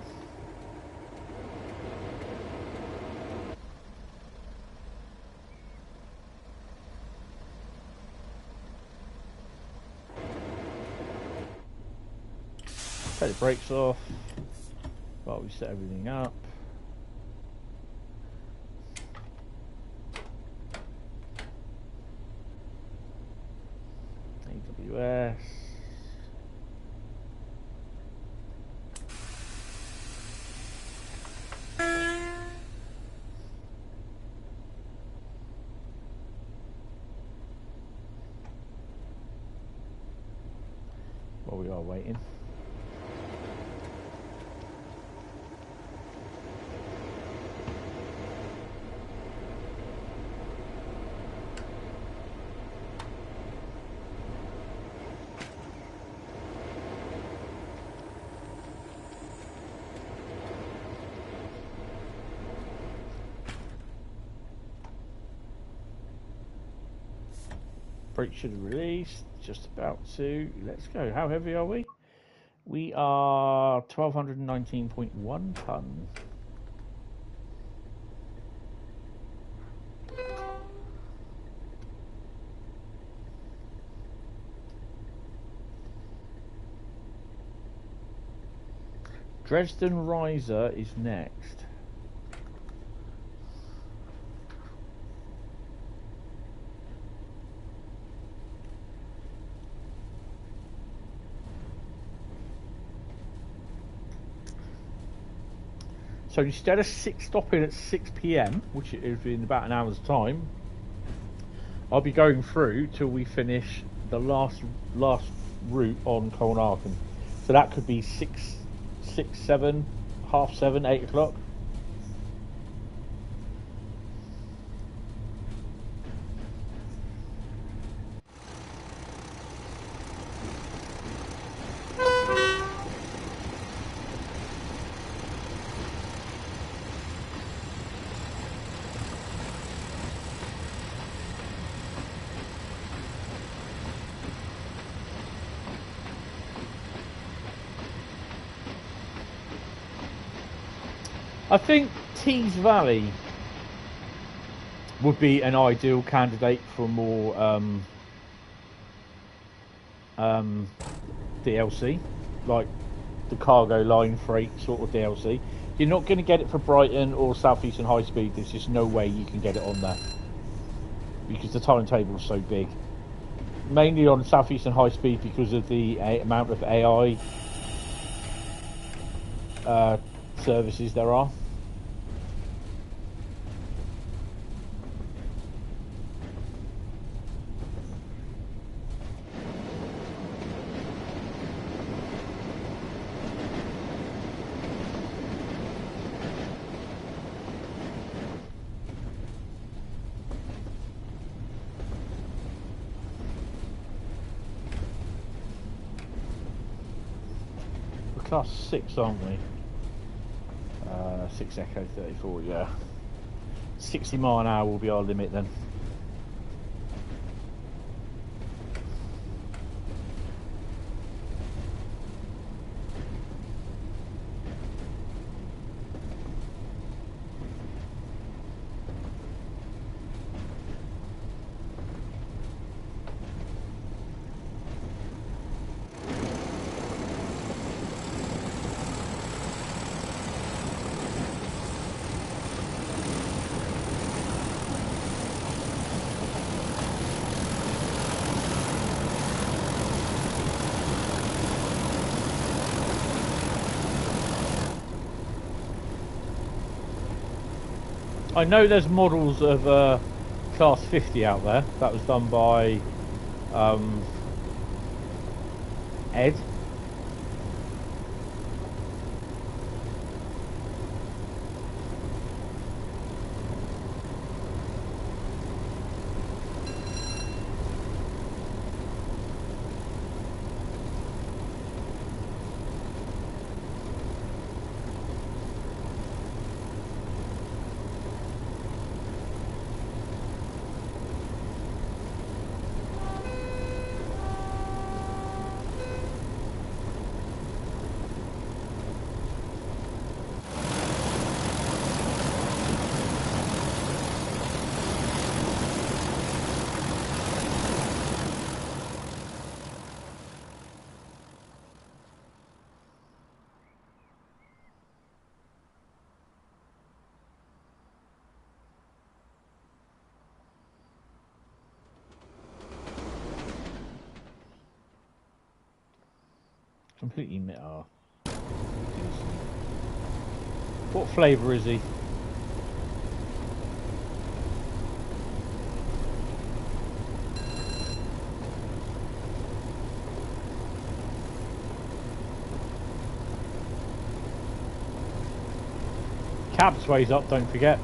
S1: Take the brakes off while we set everything up. AWS. While we are waiting. freight should have released. Just about to. Let's go. How heavy are we? We are 1,219.1 tons. Dresden Riesa is next. So instead of stopping at 6 p.m, which is in about an hour's time, I'll be going through till we finish the last route on Koln Aachen. So that could be 6, 7, half 7, 8 o'clock. I think Teesside Valley would be an ideal candidate for more DLC, like the cargo line freight sort of DLC. You're not going to get it for Brighton or Southeastern Highspeed. There's just no way you can get it on there because the timetable is so big. Mainly on Southeastern Highspeed because of the amount of AI services there are. We're class 6, aren't we? 6 Echo 34, yeah. 60 mile an hour will be our limit then. I know there's models of Class 50 out there. That was done by Ed. Completely mit. What flavour is he? Cab sways up, don't forget.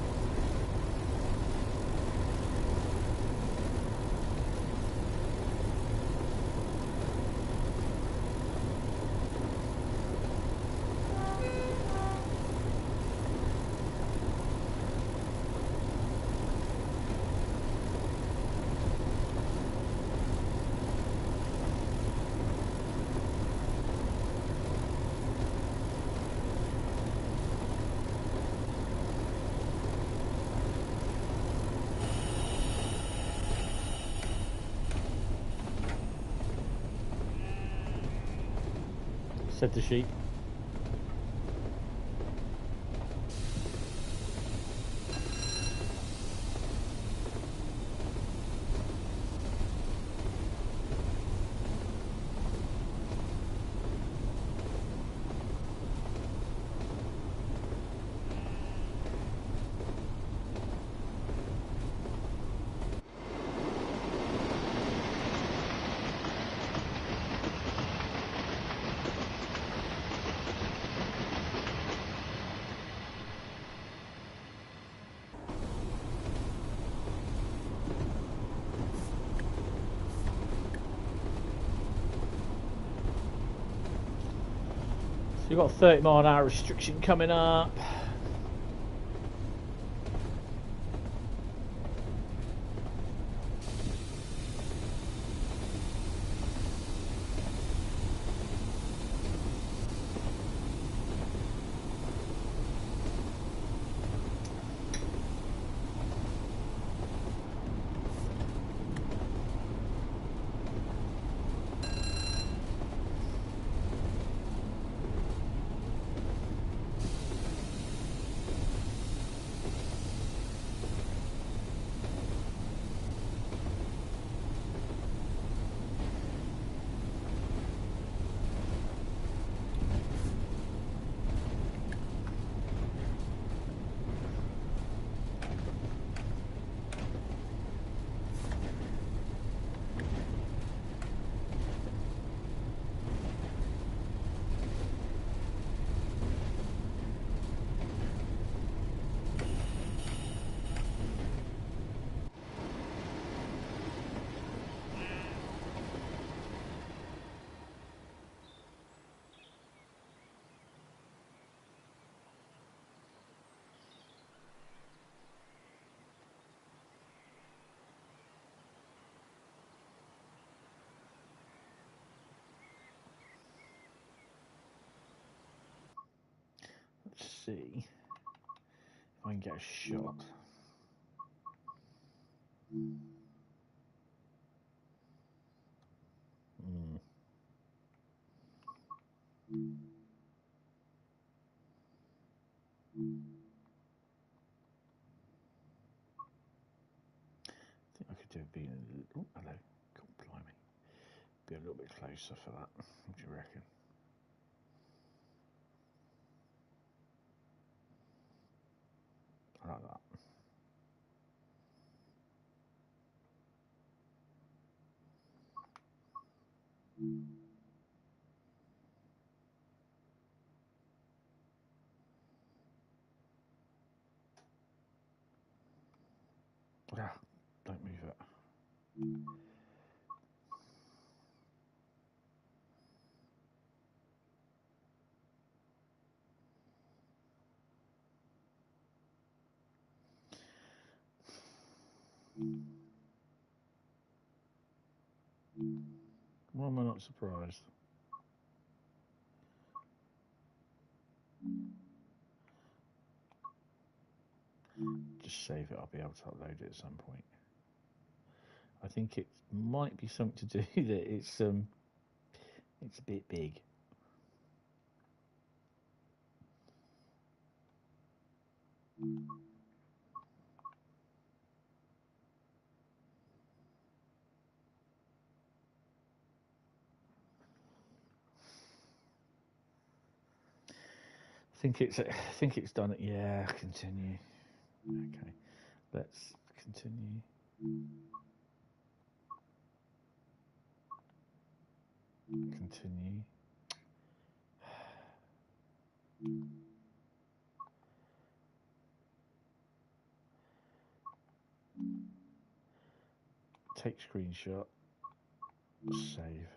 S1: said the sheep. You've got a 30-mile-an-hour restriction coming up. Let's see if I can get a shot. I think I could do being a little. Oh, hello. God, blimey. Be a little bit closer for that. What do you reckon? I like that. Ah, don't move it. Why am I not surprised? Just save it, I'll be able to upload it at some point. I think it might be something to do that it's a bit big. I think it's done it. Yeah, continue. Okay, let's continue. Continue. Take screenshot. Save.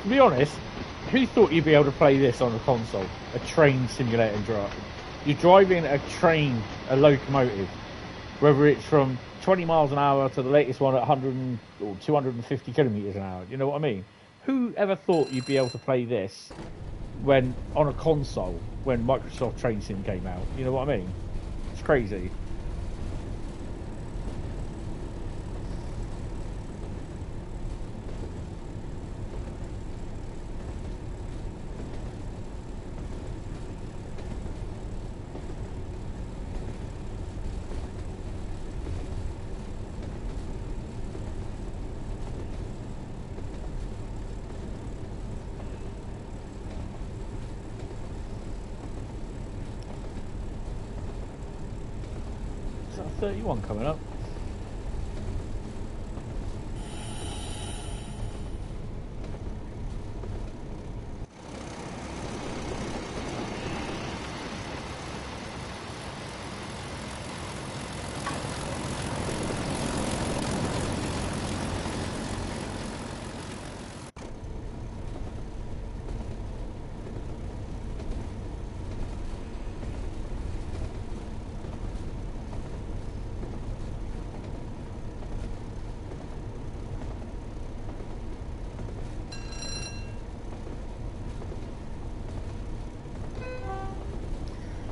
S1: To be honest, who thought you'd be able to play this on a console? A train simulator and drive. You're driving a train, a locomotive, whether it's from 20 miles an hour to the latest one at 100 or 250 kilometers an hour. You know what I mean? Who ever thought you'd be able to play this when on a console when Microsoft Train Sim came out? You know what I mean? It's crazy. Is that 31 coming up?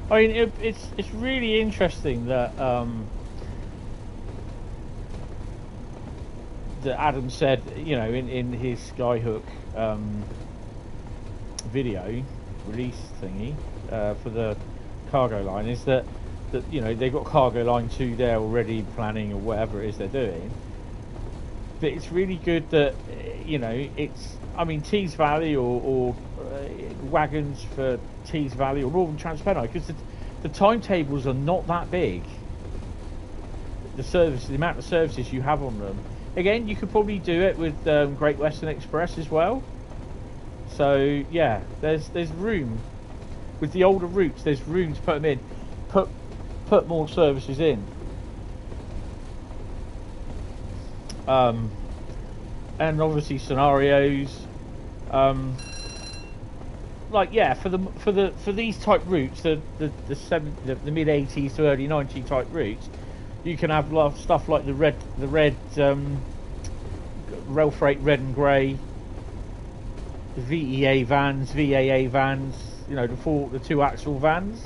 S1: I mean, it's really interesting that that Adam said, you know, in his Skyhook video release thingy for the cargo line, is that you know they've got cargo line 2 there already planning or whatever it is they're doing. But it's really good that, you know, it's, I mean, Teesside Valley or wagons for Teesside Valley or Northern Trans Pennine, because the timetables are not that big. The amount of services you have on them. Again, you could probably do it with Great Western Express as well. So yeah, there's room with the older routes. There's room to put them in, put more services in. And obviously scenarios, like yeah, for these type routes, the mid 80s to early 90s type routes, you can have stuff like the red rail freight red and grey, the VEA vans, VAA vans, you know, the 2 axle vans.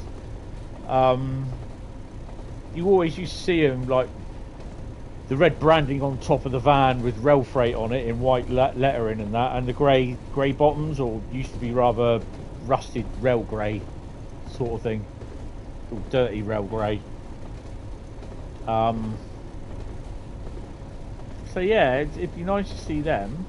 S1: You always used to see them like the red branding on top of the van with rail freight on it in white lettering and that, and the grey bottoms, or used to be rather rusted rail grey sort of thing, or dirty rail grey. So yeah, it'd be nice to see them.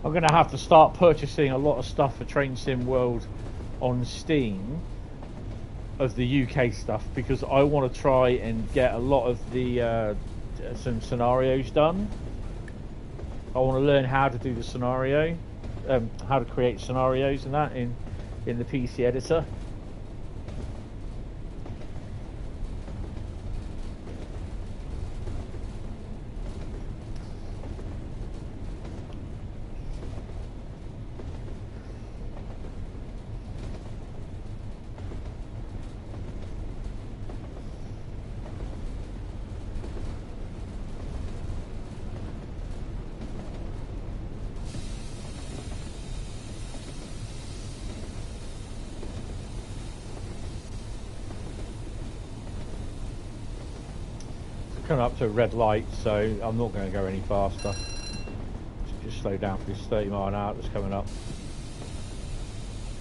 S1: I'm going to have to start purchasing a lot of stuff for Train Sim World on Steam of the UK stuff, because I want to try and get a lot of the some scenarios done. I want to learn how to do the scenario, how to create scenarios and that in the PC editor. Coming up to a red light, so I'm not going to go any faster. Just slow down for this 30 mile an hour that's coming up.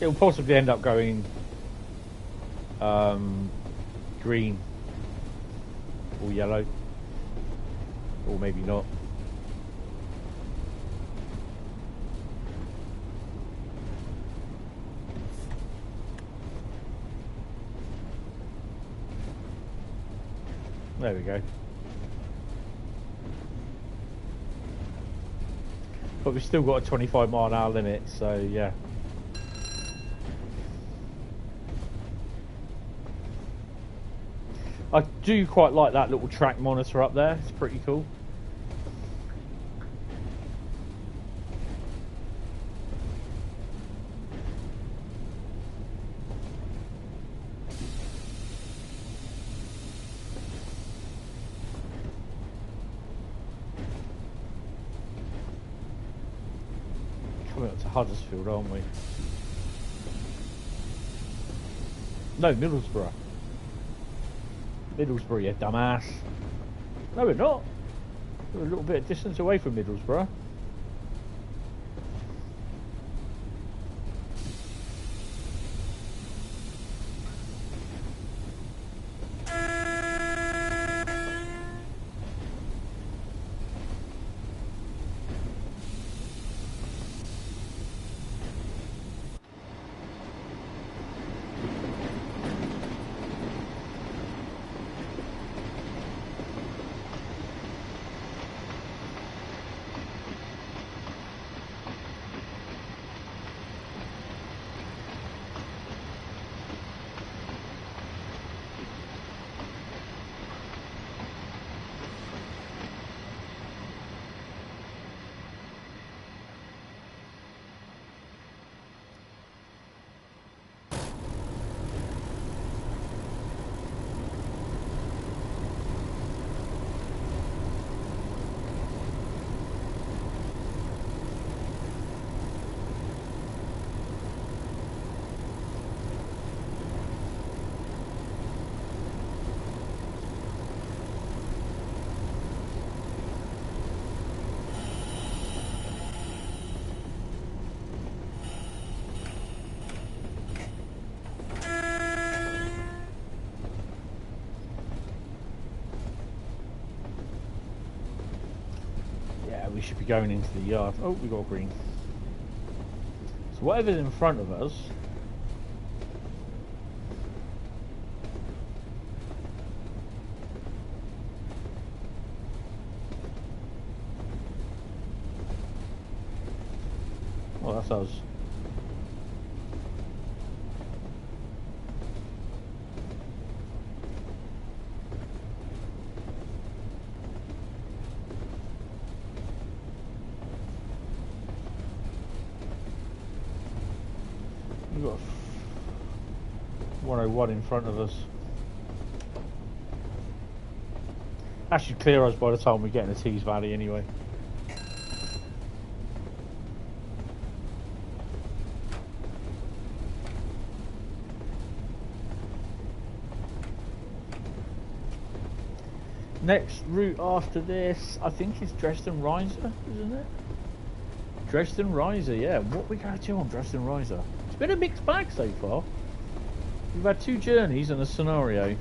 S1: It'll possibly end up going green or yellow. Or maybe not. There we go. But we've still got a 25-mile-an-hour limit, so yeah. I do quite like that little track monitor up there. It's pretty cool. Coming up to Huddersfield, aren't we? No, Middlesbrough. Middlesbrough, you dumbass. No, we're not. We're a little bit of distance away from Middlesbrough. We should be going into the yard. Oh, we got a green. So whatever's in front of us, well, that's us. We've got 101 in front of us. That should clear us by the time we get into Teesside Valley anyway. Next route after this, I think, is Dresden Riesa, isn't it? Dresden Riesa, yeah. What are we going to do on Dresden Riesa? It's been a mixed bag so far. We've had 2 journeys and a scenario.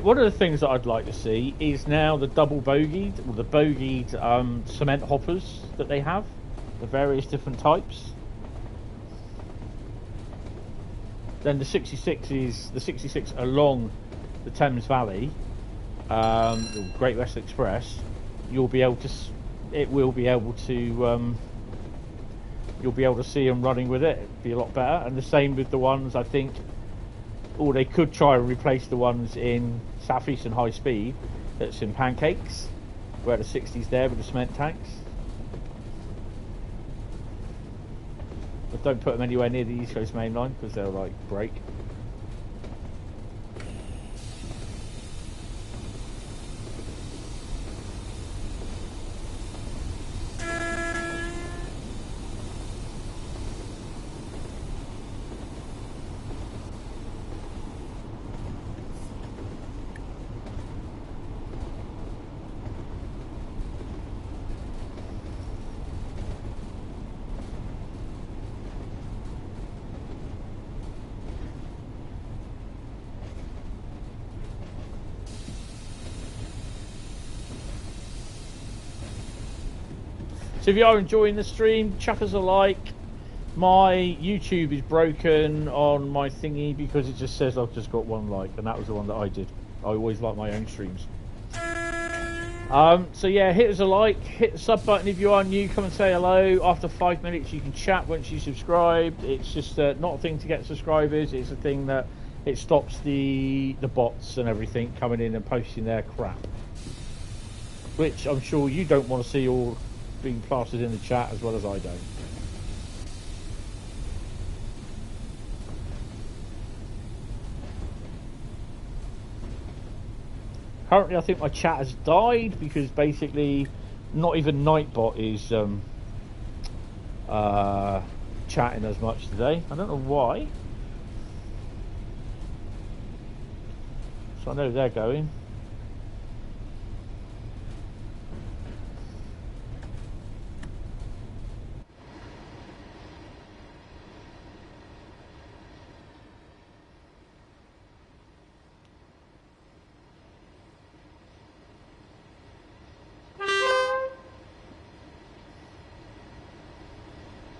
S1: One of the things that I'd like to see is now the double bogeyed, or the bogeyed cement hoppers that they have, the various different types. Then the 66 is the 66 along the Thames Valley, the Great Western Express. You'll be able to, it will be able to, you'll be able to see them running with it. It'd be a lot better. And the same with the ones, I think. Or they could try and replace the ones in Southeastern Highspeed that's in Pancakes, where the 60's there with the cement tanks. But don't put them anywhere near the East Coast main line because they'll like break. So if you are enjoying the stream, chuck us a like. My YouTube is broken on my thingy because it just says I've just got 1 like, and that was the one that I did. I always like my own streams. So yeah, hit us a like, hit the sub button if you are new, come and say hello. After 5 minutes you can chat once you subscribed. It's just not a thing to get subscribers, it's a thing that it stops the bots and everything coming in and posting their crap, which I'm sure you don't want to see all being plastered in the chat as well as I don't. Currently, I think my chat has died because basically, not even Nightbot is chatting as much today. I don't know why. So I know they're going.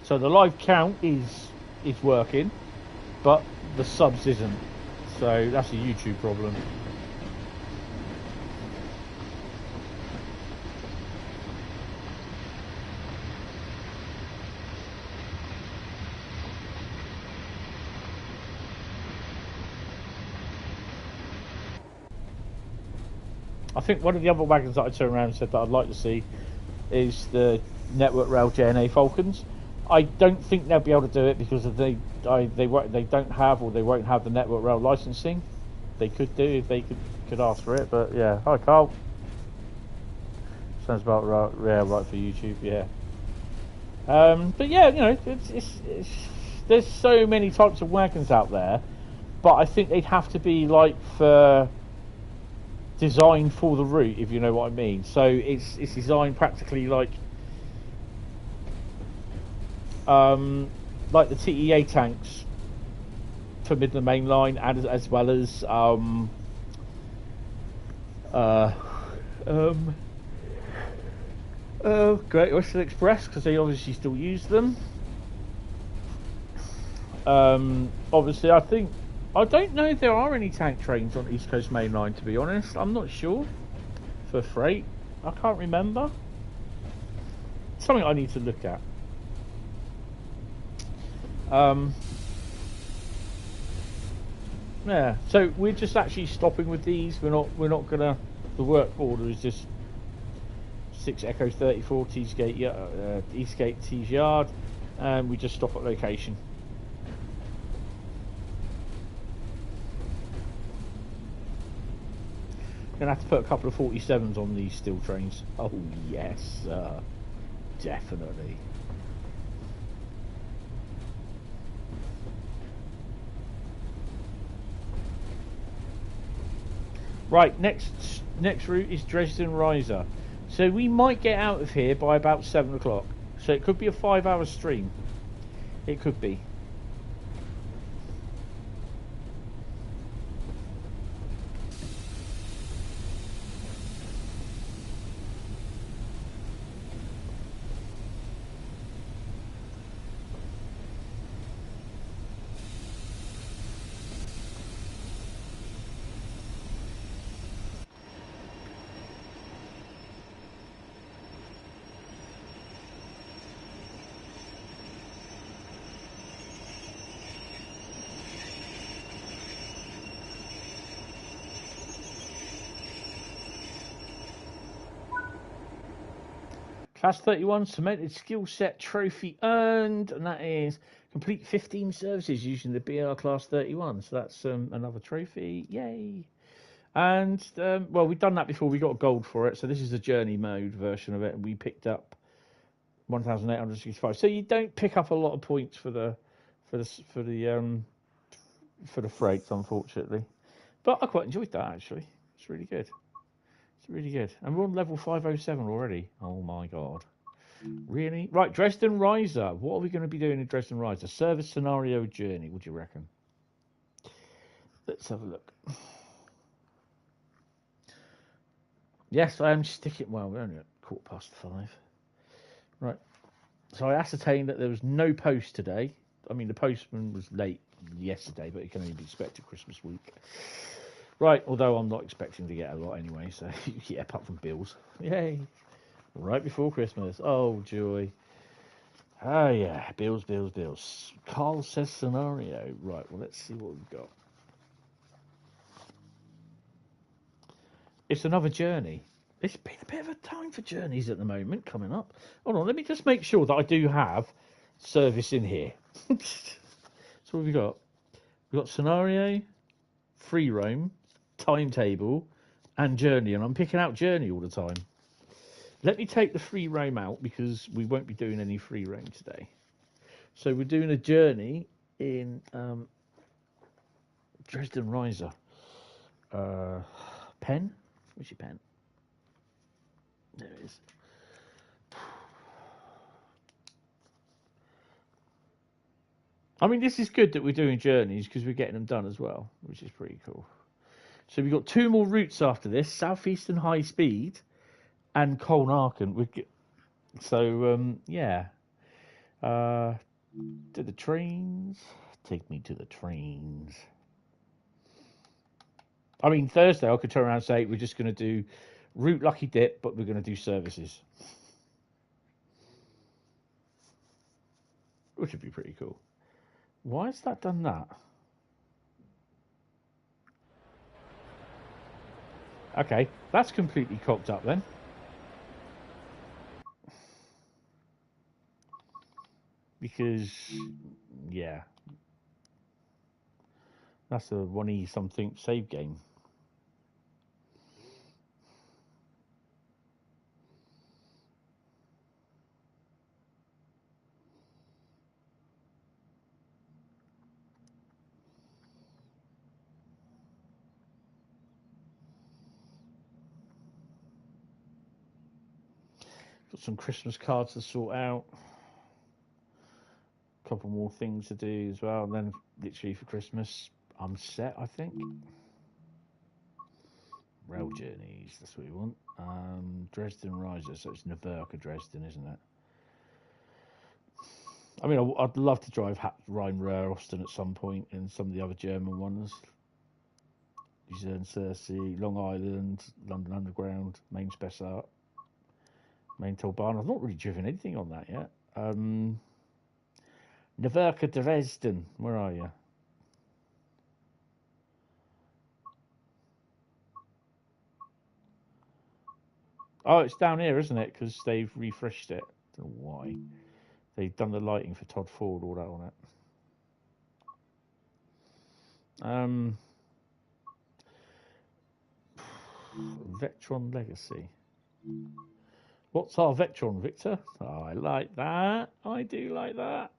S1: So the live count is working, but the subs isn't. So that's a YouTube problem. I think one of the other wagons that I turned around and said that I'd like to see is the Network Rail JNA Falcons. I don't think they'll be able to do it because they don't have, or they won't have, the Network Rail licensing. They could do if they could ask for it, but yeah. Hi, Carl. Sounds about right. Yeah, right for YouTube. Yeah. But yeah, you know, there's so many types of wagons out there, but I think they'd have to be like designed for the route, if you know what I mean. So it's designed practically like the TEA tanks for Midland Main Line, and as well as Great Western Express, because they obviously still use them. Obviously, I don't know if there are any tank trains on East Coast Main Line, to be honest. I'm not sure for freight. I can't remember. Something I need to look at. Yeah, so we're just actually stopping with these. We're not gonna. The work order is just 6 Echo 34 Eastgate Tees Yard, and we just stop at location. Gonna have to put a couple of 47s on these steel trains. Oh yes, definitely. Right, next route is Dresden Riesa. So we might get out of here by about 7 o'clock. So it could be a 5-hour stream. It could be. Class 31 cemented skill set trophy earned, and that is complete 15 services using the BR Class 31. So that's another trophy. Yay! And well, we've done that before. We got gold for it. So this is the journey mode version of it, and we picked up 1,865. So you don't pick up a lot of points for the freights, unfortunately. But I quite enjoyed that actually. It's really good. Really good. And we're on level 507 already. Oh my god. Really? Right, Dresden Riesa. What are we going to be doing in Dresden Riesa? Service scenario journey, what do you reckon? Let's have a look. Yes, I am sticking... Well, we're only at 5:15. Right. So I ascertained that there was no post today. I mean, the postman was late yesterday, but it can only be expected Christmas week. Right, although I'm not expecting to get a lot anyway, so yeah, apart from bills. Yay. Right before Christmas. Oh, joy. Oh, yeah, bills, bills, bills. Carl says scenario. Right, well, let's see what we've got. It's another journey. It's been a bit of a time for journeys at the moment coming up. Hold on, let me just make sure that I do have service in here. So what have we got? We've got scenario, free roam, timetable, and journey. And I'm picking out journey all the time. Let me take the free roam out because we won't be doing any free roam today. So we're doing a journey in Dresden Riesa. Pen? Where's your pen? There it is. I mean, this is good that we're doing journeys because we're getting them done as well, which is pretty cool. So we've got 2 more routes after this, Southeastern Highspeed and Koln Aachen. So, yeah. To the trains. Take me to the trains. I mean, Thursday I could turn around and say we're just going to do route Lucky Dip, but we're going to do services. Which would be pretty cool. Why has that done that? Okay, that's completely cocked up then. Because, yeah. That's a 1E something save game. Got some Christmas cards to sort out. A couple more things to do as well. And then literally for Christmas, I'm set, I think. Rail journeys, that's what we want. Dresden Riesa, so it's Neverka Dresden, isn't it? I mean, I'd love to drive Rhein, Ruhr, Austin at some point, and some of the other German ones. Cersei, Long Island, London Underground, Main Spessart, Main Tolbahn. I've not really driven anything on that yet. Neverka Dresden, where are you? Oh, it's down here, isn't it? Because they've refreshed it. I don't know why. They've done the lighting for Todd Ford, all that on it. Vectron Legacy. What's our Vectron, Victor? Oh, I like that. I do like that.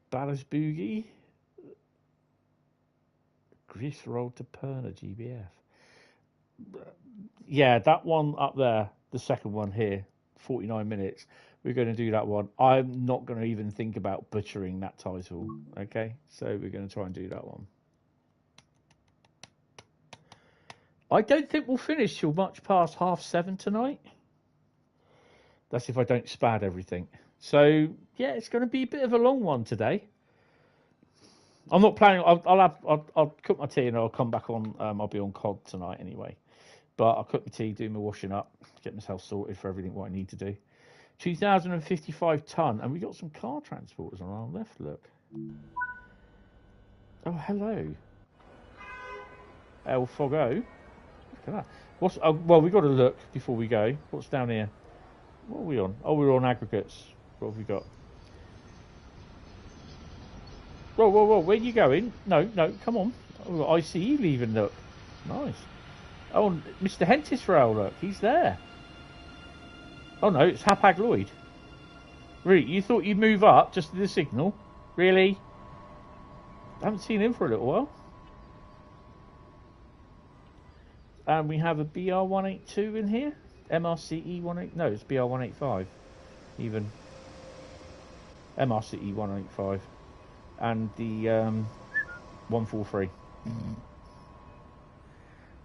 S1: Ballast Boogie. Grease Roll to Perna GBF. Yeah, that one up there, the second one here, 49 minutes. We're going to do that one. I'm not going to even think about butchering that title. Okay, so we're going to try and do that one. I don't think we'll finish till much past 7:30 tonight. That's if I don't spad everything. So yeah, it's going to be a bit of a long one today. I'm not planning. I'll cook my tea and I'll come back on. I'll be on COD tonight anyway. But I'll cook my tea, do my washing up, get myself sorted for everything what I need to do. 2,055 ton, and we got some car transporters on our left. Look. Oh, hello. El Fogo. Look at that. What's? Well, we got to look before we go. What's down here? What are we on? Oh, we're on aggregates. What have we got? Whoa, whoa, whoa! Where are you going? No, come on. Oh, I see you leaving. Look, nice. Oh, Mr. Hentis Rail, look, he's there. Oh no, it's Hapag Lloyd. Really, you thought you'd move up just to the signal? Really? I haven't seen him for a little while. And we have a BR182 in here. MRCE 18. No, it's BR185. Even. MRCE 185. And the 143.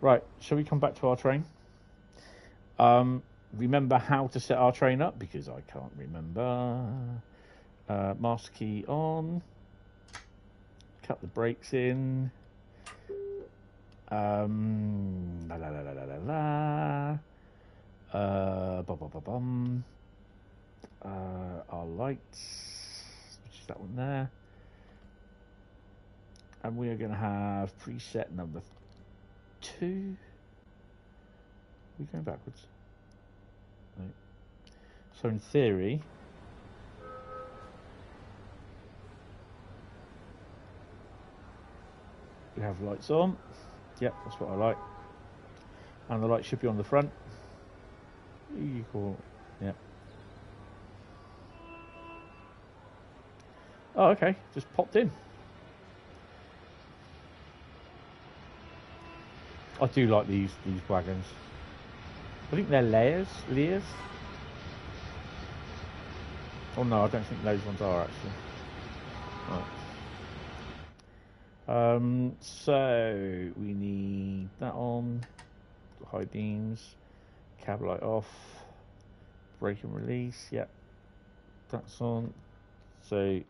S1: Right, shall we come back to our train? remember how to set our train up because I can't remember. Master key on. Cut the brakes in. La la la la la la la. Bum. Our lights, which is that one there. And we are going to have preset number 2. Are we going backwards? No. So in theory, we have lights on. Yep, that's what I like. And the light should be on the front. Equal. Yep. Oh, okay. Just popped in. I do like these wagons. I think they're Lears. Oh no, I don't think those ones are actually. Right. So we need that on. High beams. Cab light off. Brake and release. Yep. That's on. So.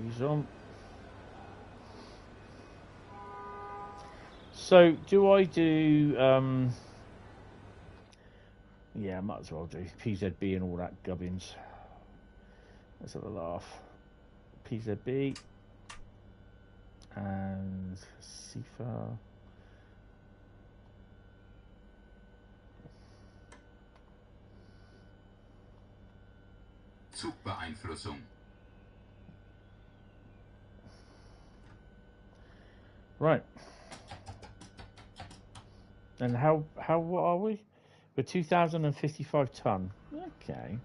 S1: He's on. So, do I do, yeah, might as well do PZB and all that gubbins. Let's have a laugh. PZB and Sifa.
S2: Zugbeeinflussung.
S1: Right. And what are we? We're 2,055 ton. Okay.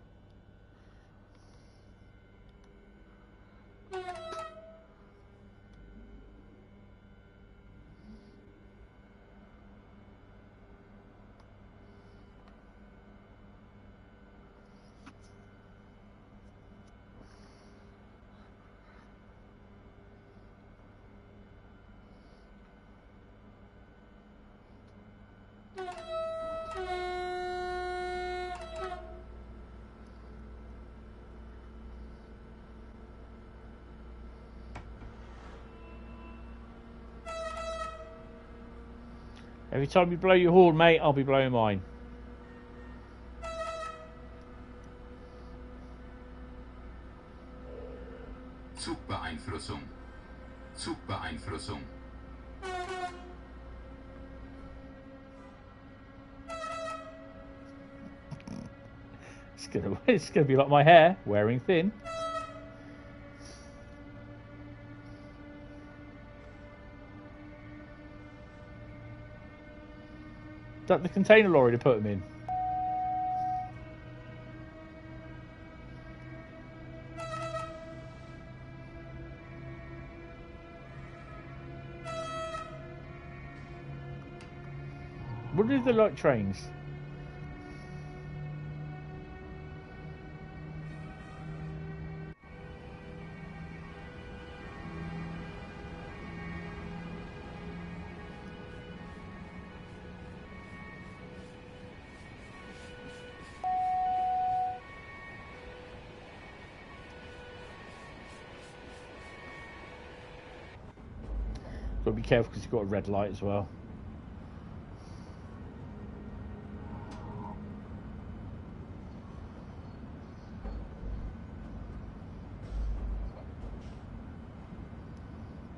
S1: Every time you blow your horn, mate, I'll be blowing mine.
S2: Zugbeeinflussung. Zugbeeinflussung.
S1: It's gonna be like my hair, wearing thin. Is that the container lorry to put them in? What do they like trains? Got to be careful because you've got a red light as well.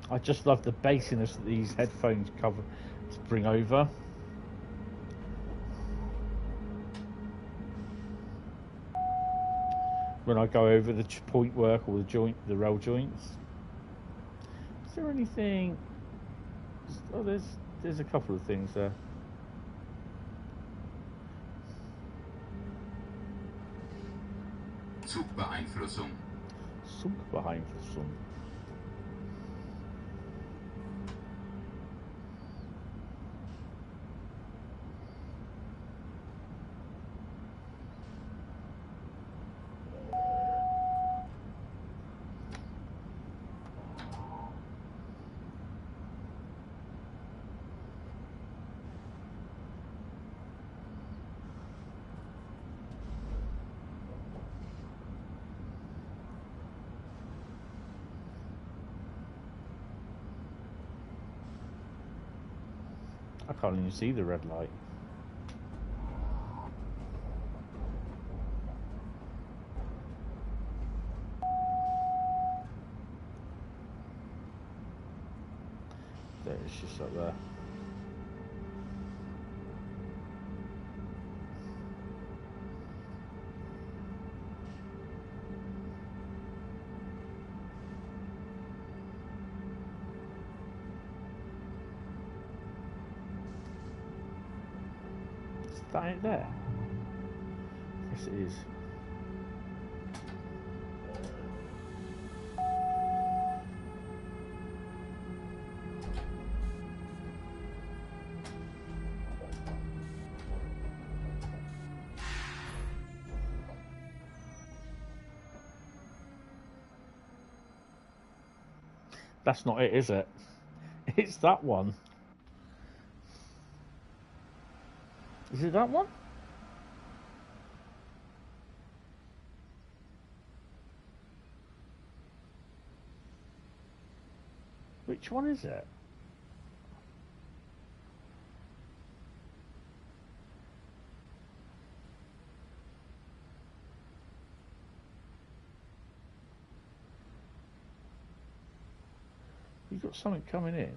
S1: I just love the bassiness that these headphones cover to bring over. When I go over the point work or the rail joints. Is there anything? Oh, there's a couple of things there.
S2: Zugbeeinflussung.
S1: Zugbeeinflussung. I can't even see the red light. There, it's just up there. Is that it there? Yes, it is. That's not it, is it? It's that one. Is it that one? Which one is it? You've got something coming in.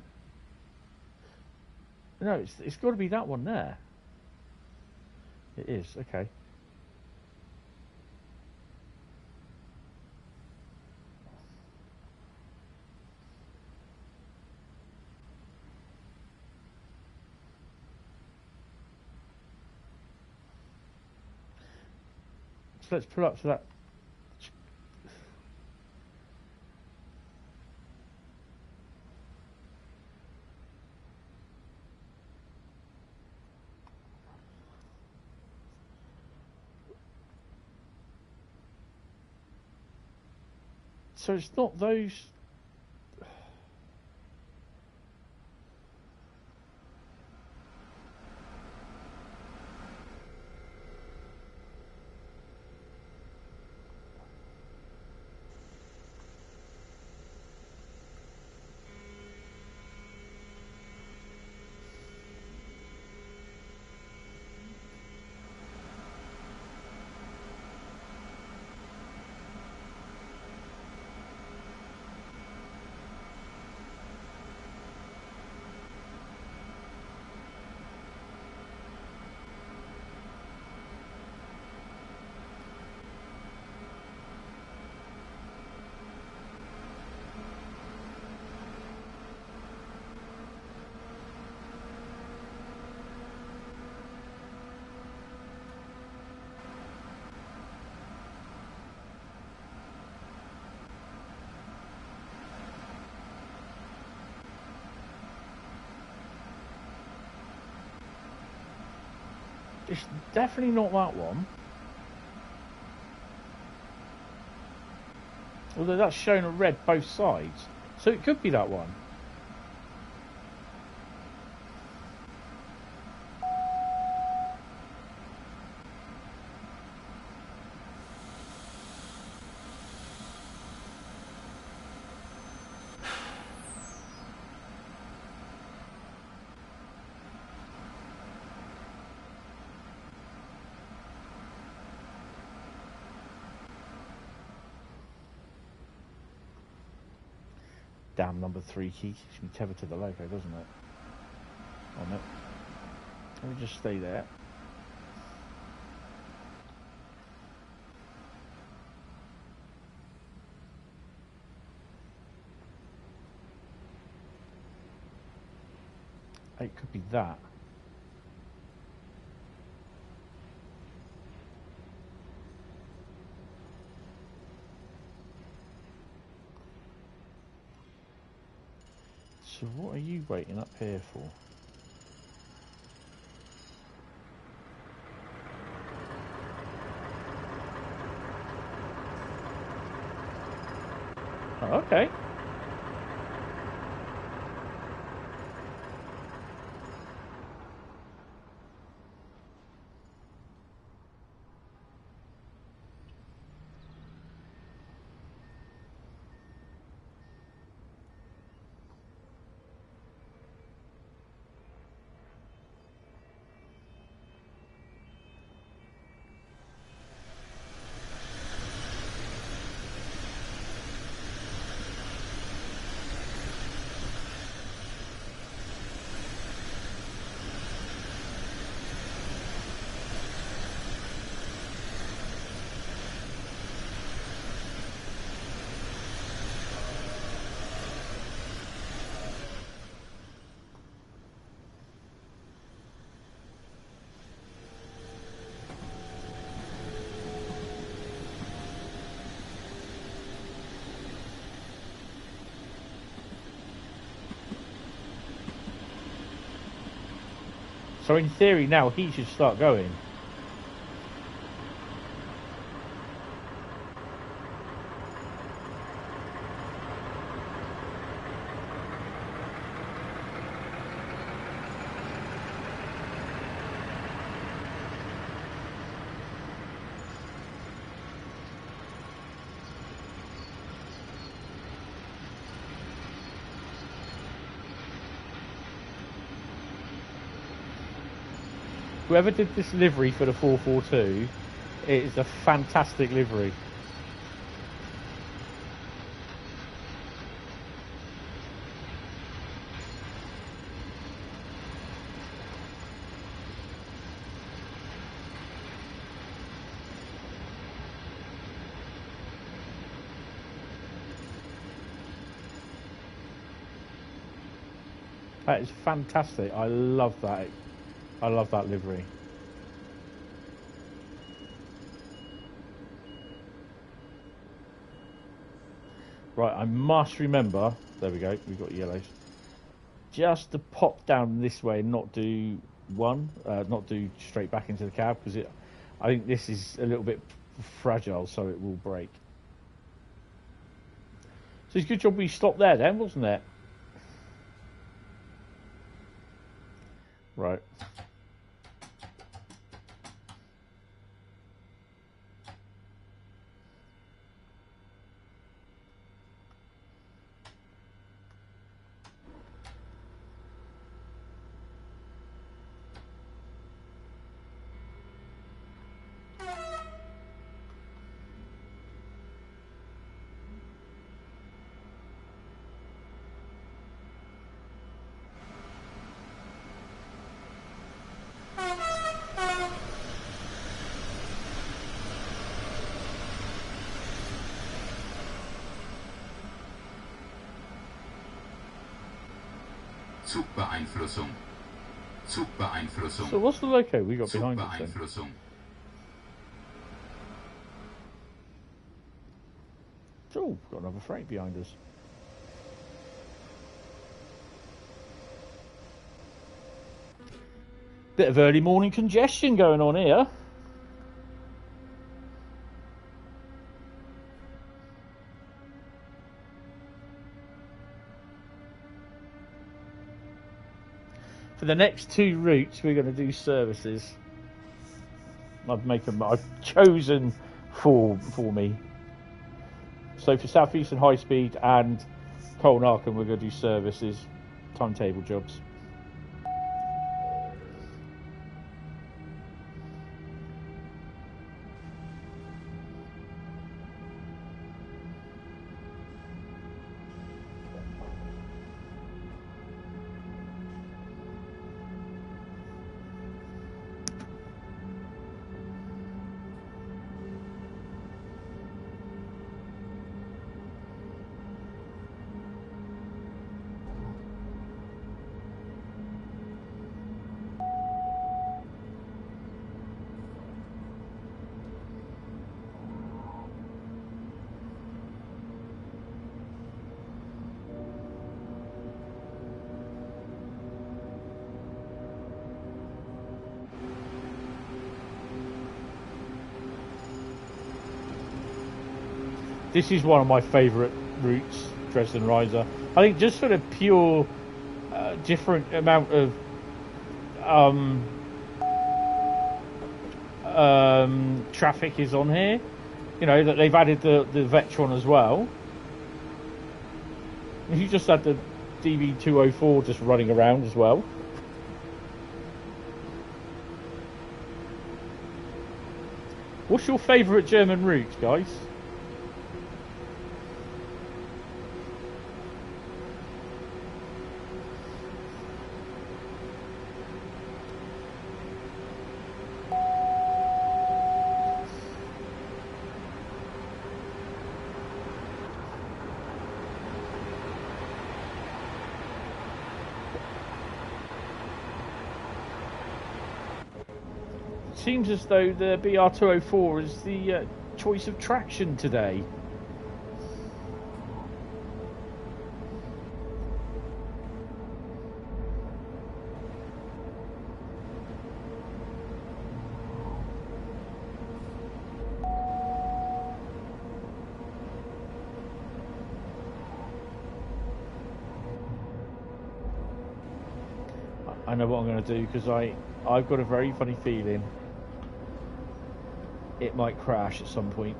S1: No, it's got to be that one there. It is, okay. So let's pull up to that. So it's not those. It's definitely not that one. Although that's shown a red both sides. So it could be that one. Damn number 3 key should be tethered to the logo, doesn't it? On it. Let me just stay there. It could be that. So what are you waiting up here for? Oh, okay. So in theory now he should start going. Whoever did this livery for the 442, it is a fantastic livery. That is fantastic. I love that. I love that livery. Right, I must remember. There we go. We've got yellows. Just to pop down this way and not do not do straight back into the cab, because I think this is a little bit fragile, so it will break. So it's a good job we stopped there then, wasn't it? Right.
S2: Zugbeeinflussung. Zugbeeinflussung.
S1: So what's the loco we got behind us then?
S2: Zugbeeinflussung.
S1: Oh, got another freight behind us. Bit of early morning congestion going on here. For the next two routes, we're going to do services. I've chosen for me. So for Southeastern Highspeed and Koln Aachen, we're going to do services, timetable jobs. This is one of my favourite routes, Dresden Riesa. I think just for the pure different amount of traffic is on here. You know, that they've added the Vectron as well. You just had the DB204 just running around as well. What's your favourite German route, guys? Seems as though the BR204 is the choice of traction today. I know what I'm going to do, because I've got a very funny feeling it might crash at some point.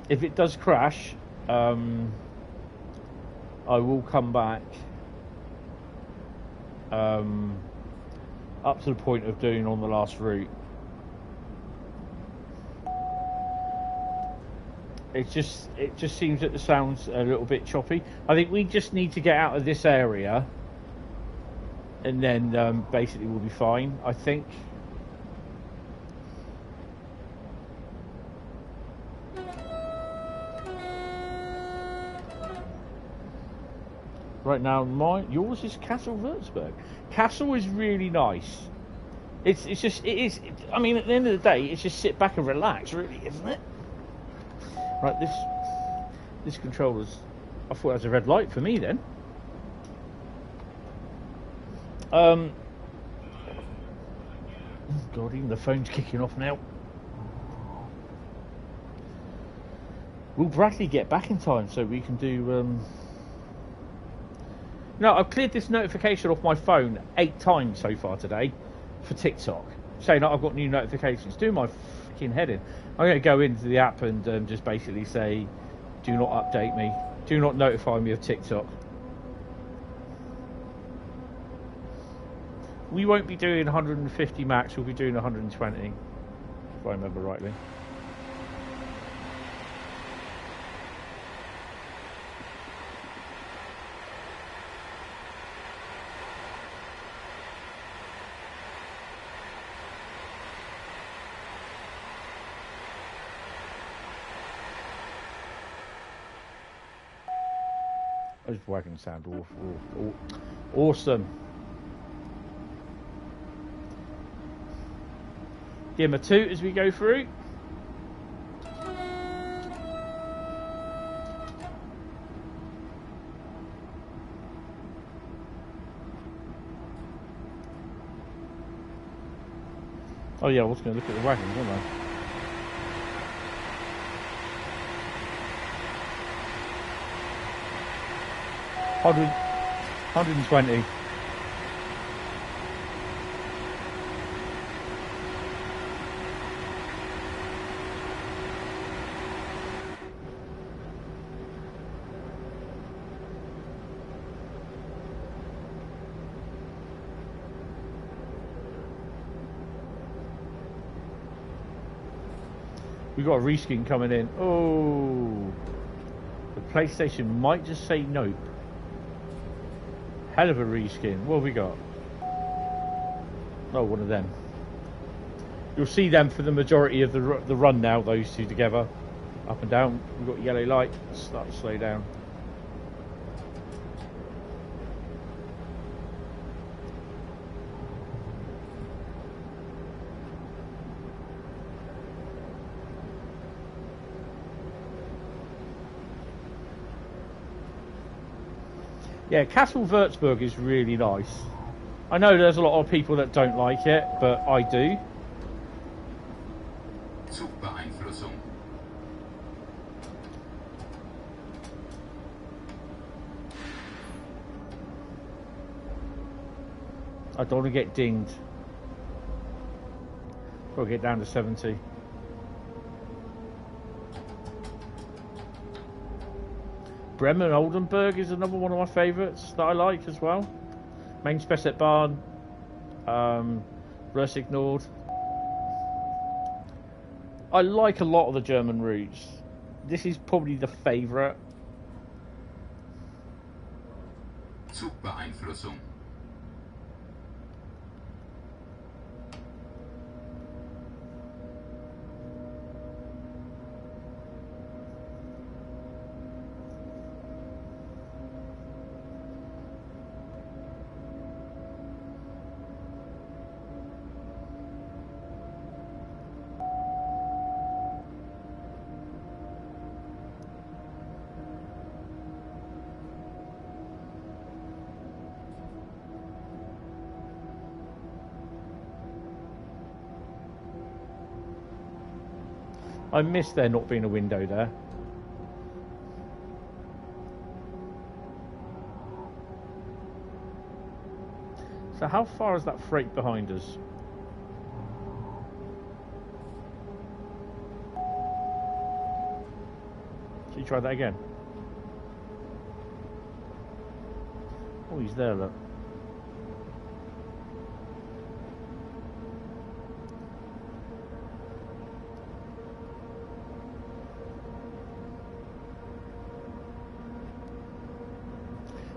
S1: If it does crash, I will come back up to the point of doing on the last route. It just seems that the sound's a little bit choppy. I think we just need to get out of this area, and then basically we'll be fine, I think. Right now, yours is Castle Würzburg. Castle is really nice. It is. I mean, at the end of the day, it's just sit back and relax, really, isn't it? Right, this controller's. I thought it was a red light for me then. God, even the phone's kicking off now. Will Bradley get back in time so we can do? No, I've cleared this notification off my phone 8 times so far today for TikTok, saying that I've got new notifications. Do my freaking head in. I'm going to go into the app and just basically say, do not update me. Do not notify me of TikTok. We won't be doing 150 max, we'll be doing 120, if I remember rightly. Those wagons sound awesome. Give him a toot as we go through. Oh yeah, I was going to look at the wagons, wasn't I? $120. We've got a reskin coming in. Oh, the PlayStation might just say nope. Hell of a reskin. What have we got? Oh, one of them. You'll see them for the majority of the run now, those two together. Up and down. We've got yellow light. Start to slow down. Yeah, Castle Würzburg is really nice. I know there's a lot of people that don't like it, but I do.
S2: Zugbeeinflussung.
S1: I don't want to get dinged. I'll get down to 70. Bremen Oldenburg is another one of my favourites that I like as well. Main Spessart Ruhr ignored. I like a lot of the German routes. This is probably the favourite.
S2: Zugbeeinflussung.
S1: I miss there not being a window there. So how far is that freight behind us? Should you try that again? Oh, he's there, look.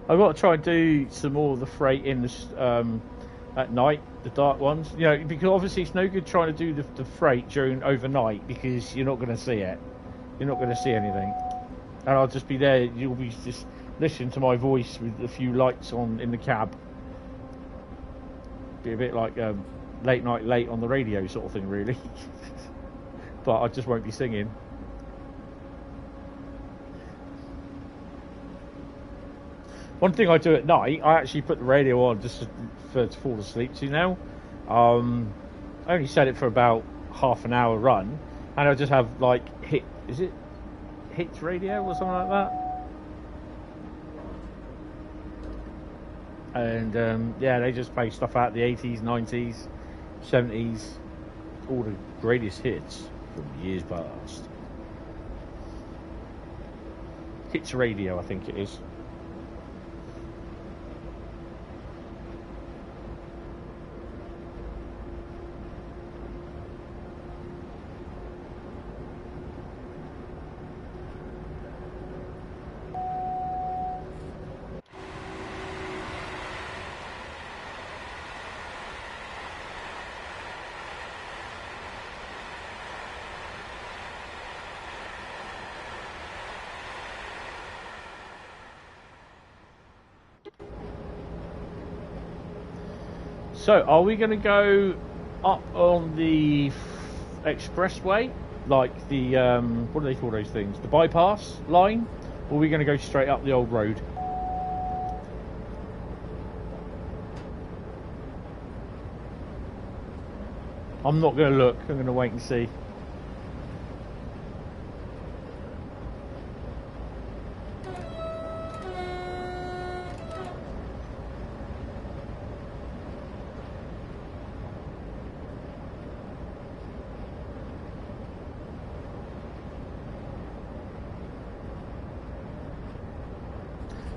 S1: I've got to try and do some more of the freight in this, at night, the dark ones. You know, because obviously it's no good trying to do the freight during overnight because you're not going to see it. You're not going to see anything. And I'll just be there. You'll be just listening to my voice with a few lights on in the cab. Be a bit like late night late on the radio sort of thing, really. But I just won't be singing. One thing I do at night, I actually put the radio on just to fall asleep to now. I only set it for about half an hour run, and I'll just have like Hits radio or something like that. And yeah, they just play stuff out of the 80s, 90s, 70s, all the greatest hits from years past. Hits radio, I think it is. So, are we going to go up on the expressway, like the, what do they call those things? The bypass line? Or are we going to go straight up the old road? I'm not going to look, I'm going to wait and see.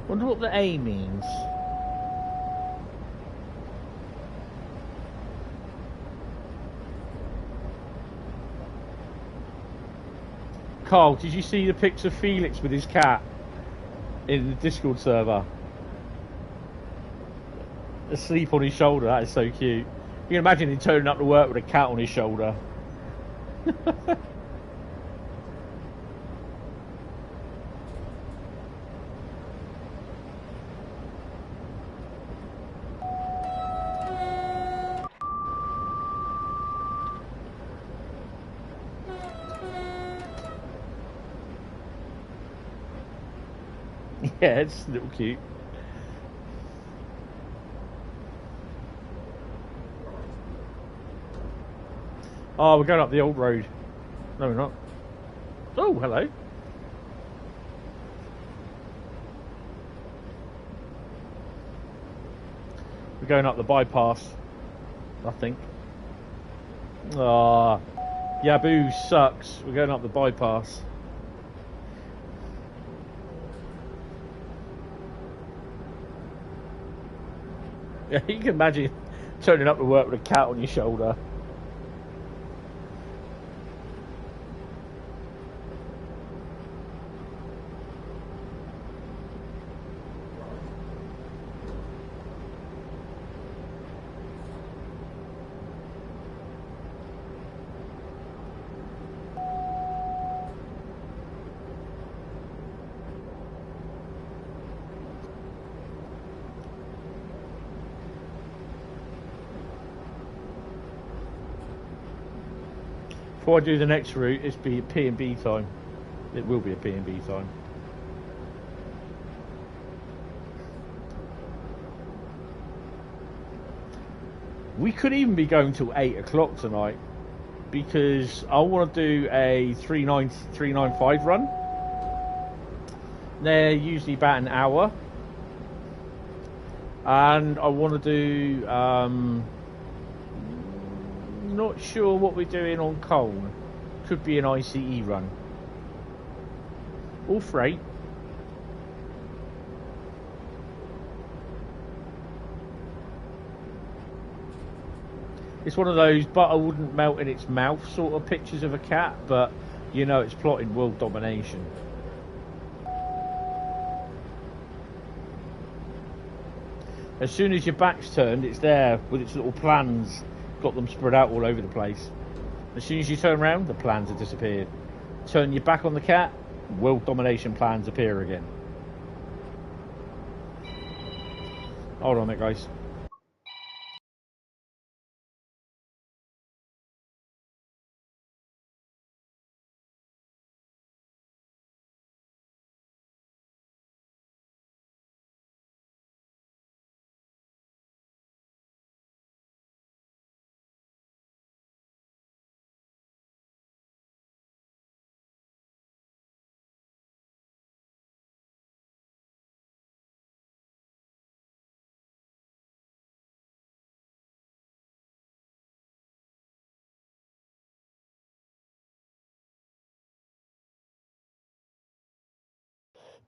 S1: Wonder what the A means. Carl, did you see the picture of Felix with his cat in the Discord server? Asleep on his shoulder, that is so cute. You can imagine him turning up to work with a cat on his shoulder. Yeah, it's a little cute. Oh, we're going up the old road. No, we're not. Oh, hello. We're going up the bypass, I think. Ah, Yabu sucks. We're going up the bypass. Yeah, you can imagine turning up to work with a cat on your shoulder. Before I do the next route, it's be a P&B time. It will be a P&B time. We could even be going till 8 o'clock tonight because I want to do a 395 run. They're usually about an hour. And I want to do, not sure what we're doing on Koln. Could be an ICE run. All freight. It's one of those butter wouldn't melt in its mouth sort of pictures of a cat, but you know it's plotting world domination. As soon as your back's turned, it's there with its little plans, got them spread out all over the place. As soon as you turn around, the plans have disappeared. Turn your back on the cat, world domination plans appear again. Hold on a minute, guys.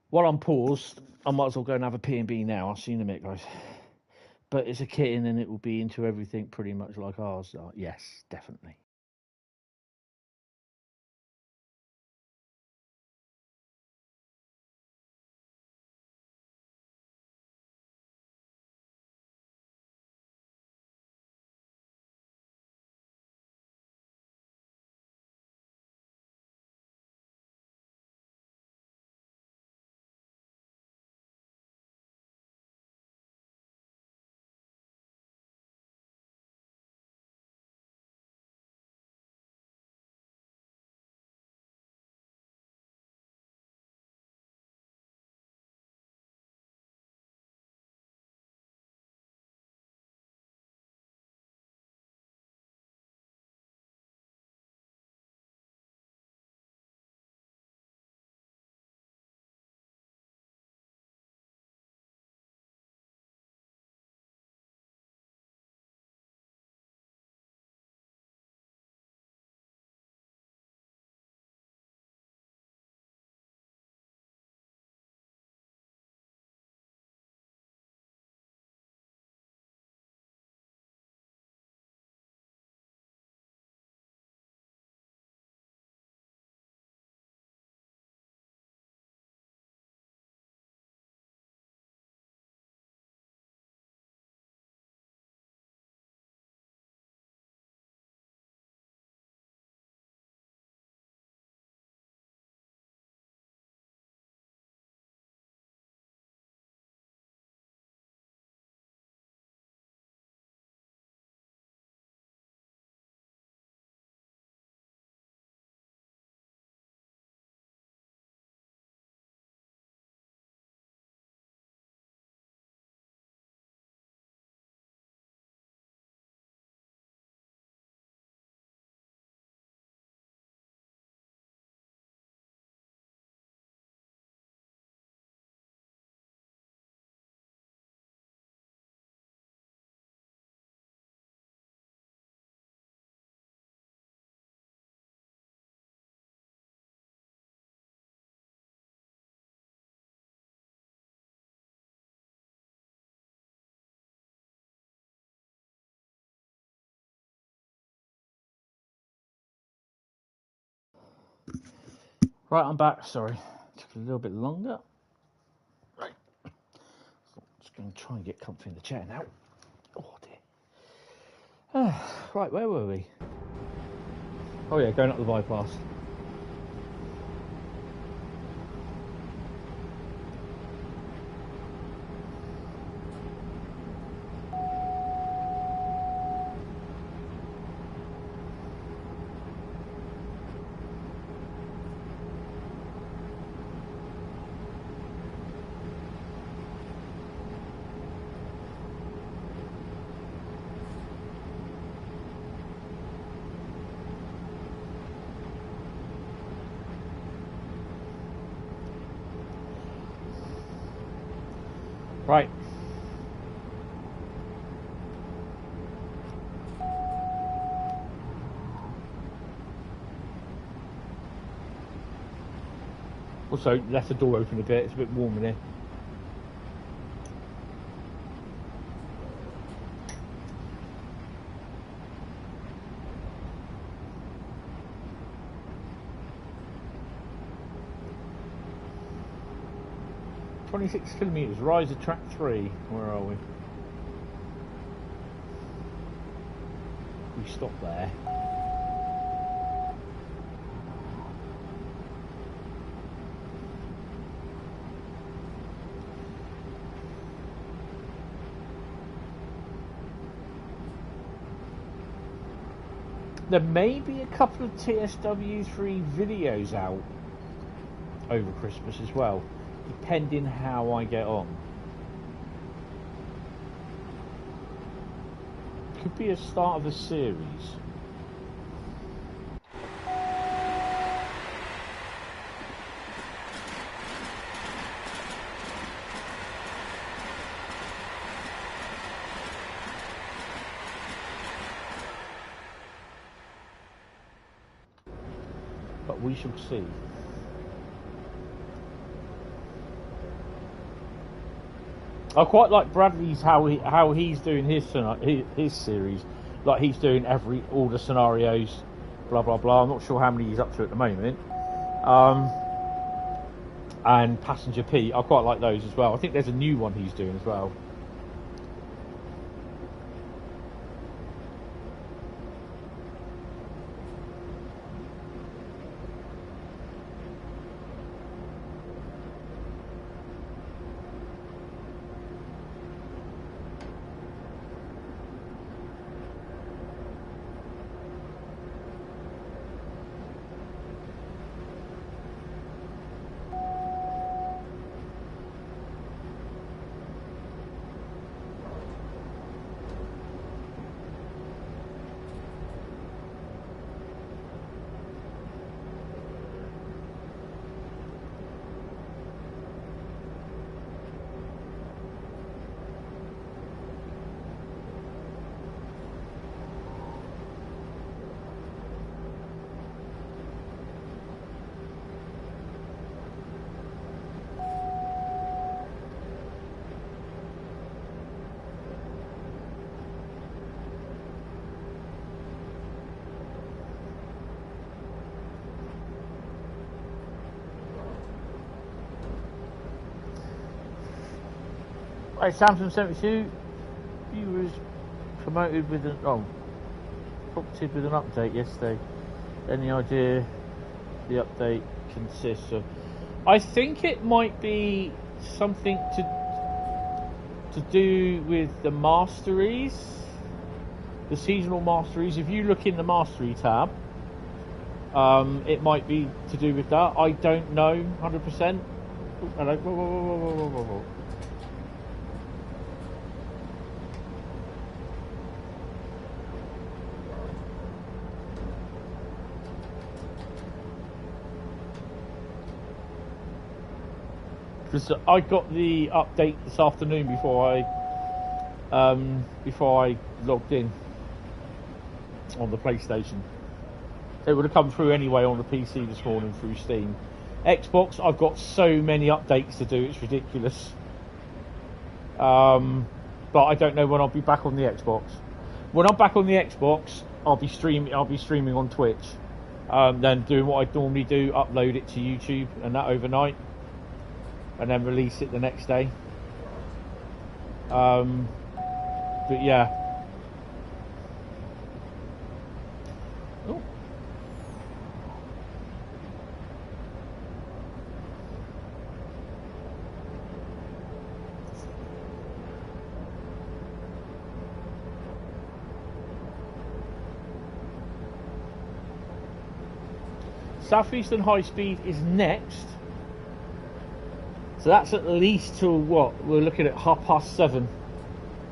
S1: While I'm paused, I might as well go and have a P&B now. I'll see you in a minute, guys. But it's a kitten and it will be into everything pretty much like ours are. Yes, definitely. Right, I'm back. Sorry, took a little bit longer. Right, just going to try and get comfy in the chair now. Oh dear. Right, where were we? Oh yeah, going up the bypass. Right. Also, left the door open a bit. It's a bit warm in here. "26 kilometres, rise of track 3. Where are we? We stop there. There may be a couple of TSW3 videos out over Christmas as well, depending how I get on. Could be a start of a series. But we shall see. I quite like Bradley's how he's doing his series. Like he's doing all the scenarios, blah blah blah. I'm not sure how many he's up to at the moment. And Passenger P, I quite like those as well. I think there's a new one he's doing as well. Right, Samsung 72 viewers promoted with an prompted with an update yesterday. Any idea the update consists of? I think it might be something to do with the masteries, the seasonal masteries. If you look in the mastery tab, it might be to do with that. I don't know 100%. Hello. Whoa. Because I got the update this afternoon before I logged in on the PlayStation. It would have come through anyway on the PC this morning through Steam. Xbox, I've got so many updates to do, it's ridiculous. But I don't know when I'll be back on the Xbox. When I'm back on the Xbox, I'll be streaming on Twitch. Then doing what I normally do, upload it to YouTube and that overnight, and then release it the next day. But yeah. Oh. Southeastern Highspeed is next. So that's at least till what? We're looking at 7:30.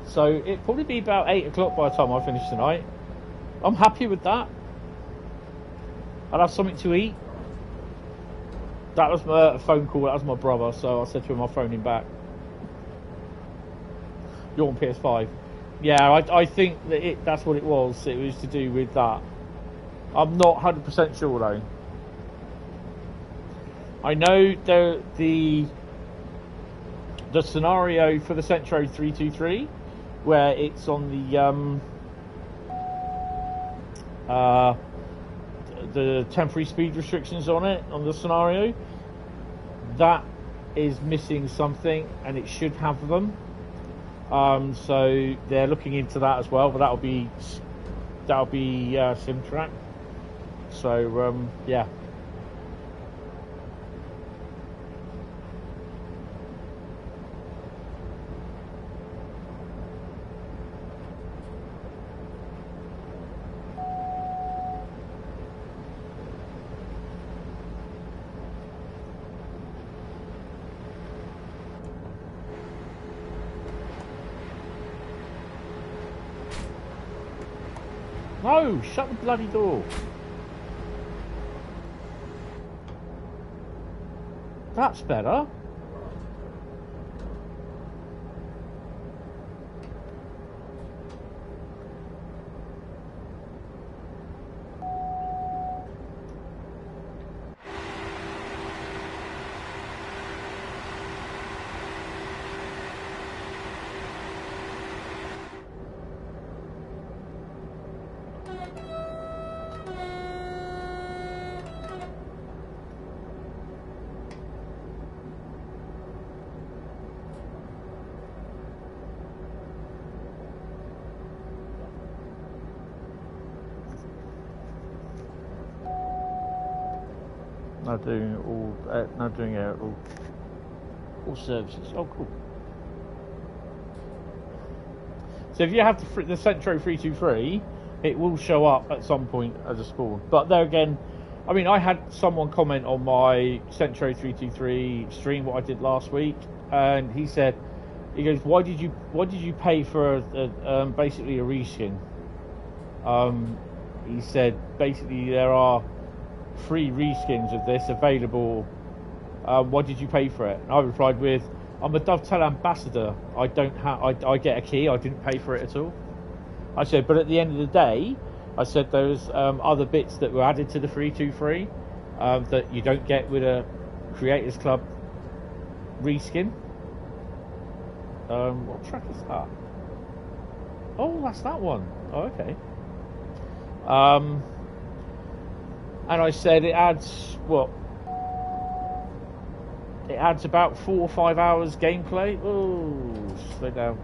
S1: So it'll probably be about 8 o'clock by the time I finish tonight. I'm happy with that. I'll have something to eat. That was a phone call. That was my brother. So I said to him, I'll phone him back. You're on PS5. Yeah, I think that that's what it was. It was to do with that. I'm not 100% sure though. I know the scenario for the Centro 323 where it's on the temporary speed restrictions on it, on the scenario, that is missing something, and it should have them. So they're looking into that as well, but that'll be SimTrack. So yeah. No, shut the bloody door. That's better. Now doing all services. Oh, cool. So if you have the Centro 323, it will show up at some point as a spawn. But there again, I mean, I had someone comment on my Centro 323 stream what I did last week, and he goes, why did you pay for basically a reskin? He said basically there are 3 reskins of this available. Why did you pay for it? And I replied with, I'm a Dovetail ambassador. I get a key. I didn't pay for it at all. I said, but at the end of the day, I said there was other bits that were added to the 323 that you don't get with a Creators Club reskin. What track is that? Oh, that's that one. Oh, okay. And I said it adds what? It adds about 4 or 5 hours gameplay. Oh, slow down.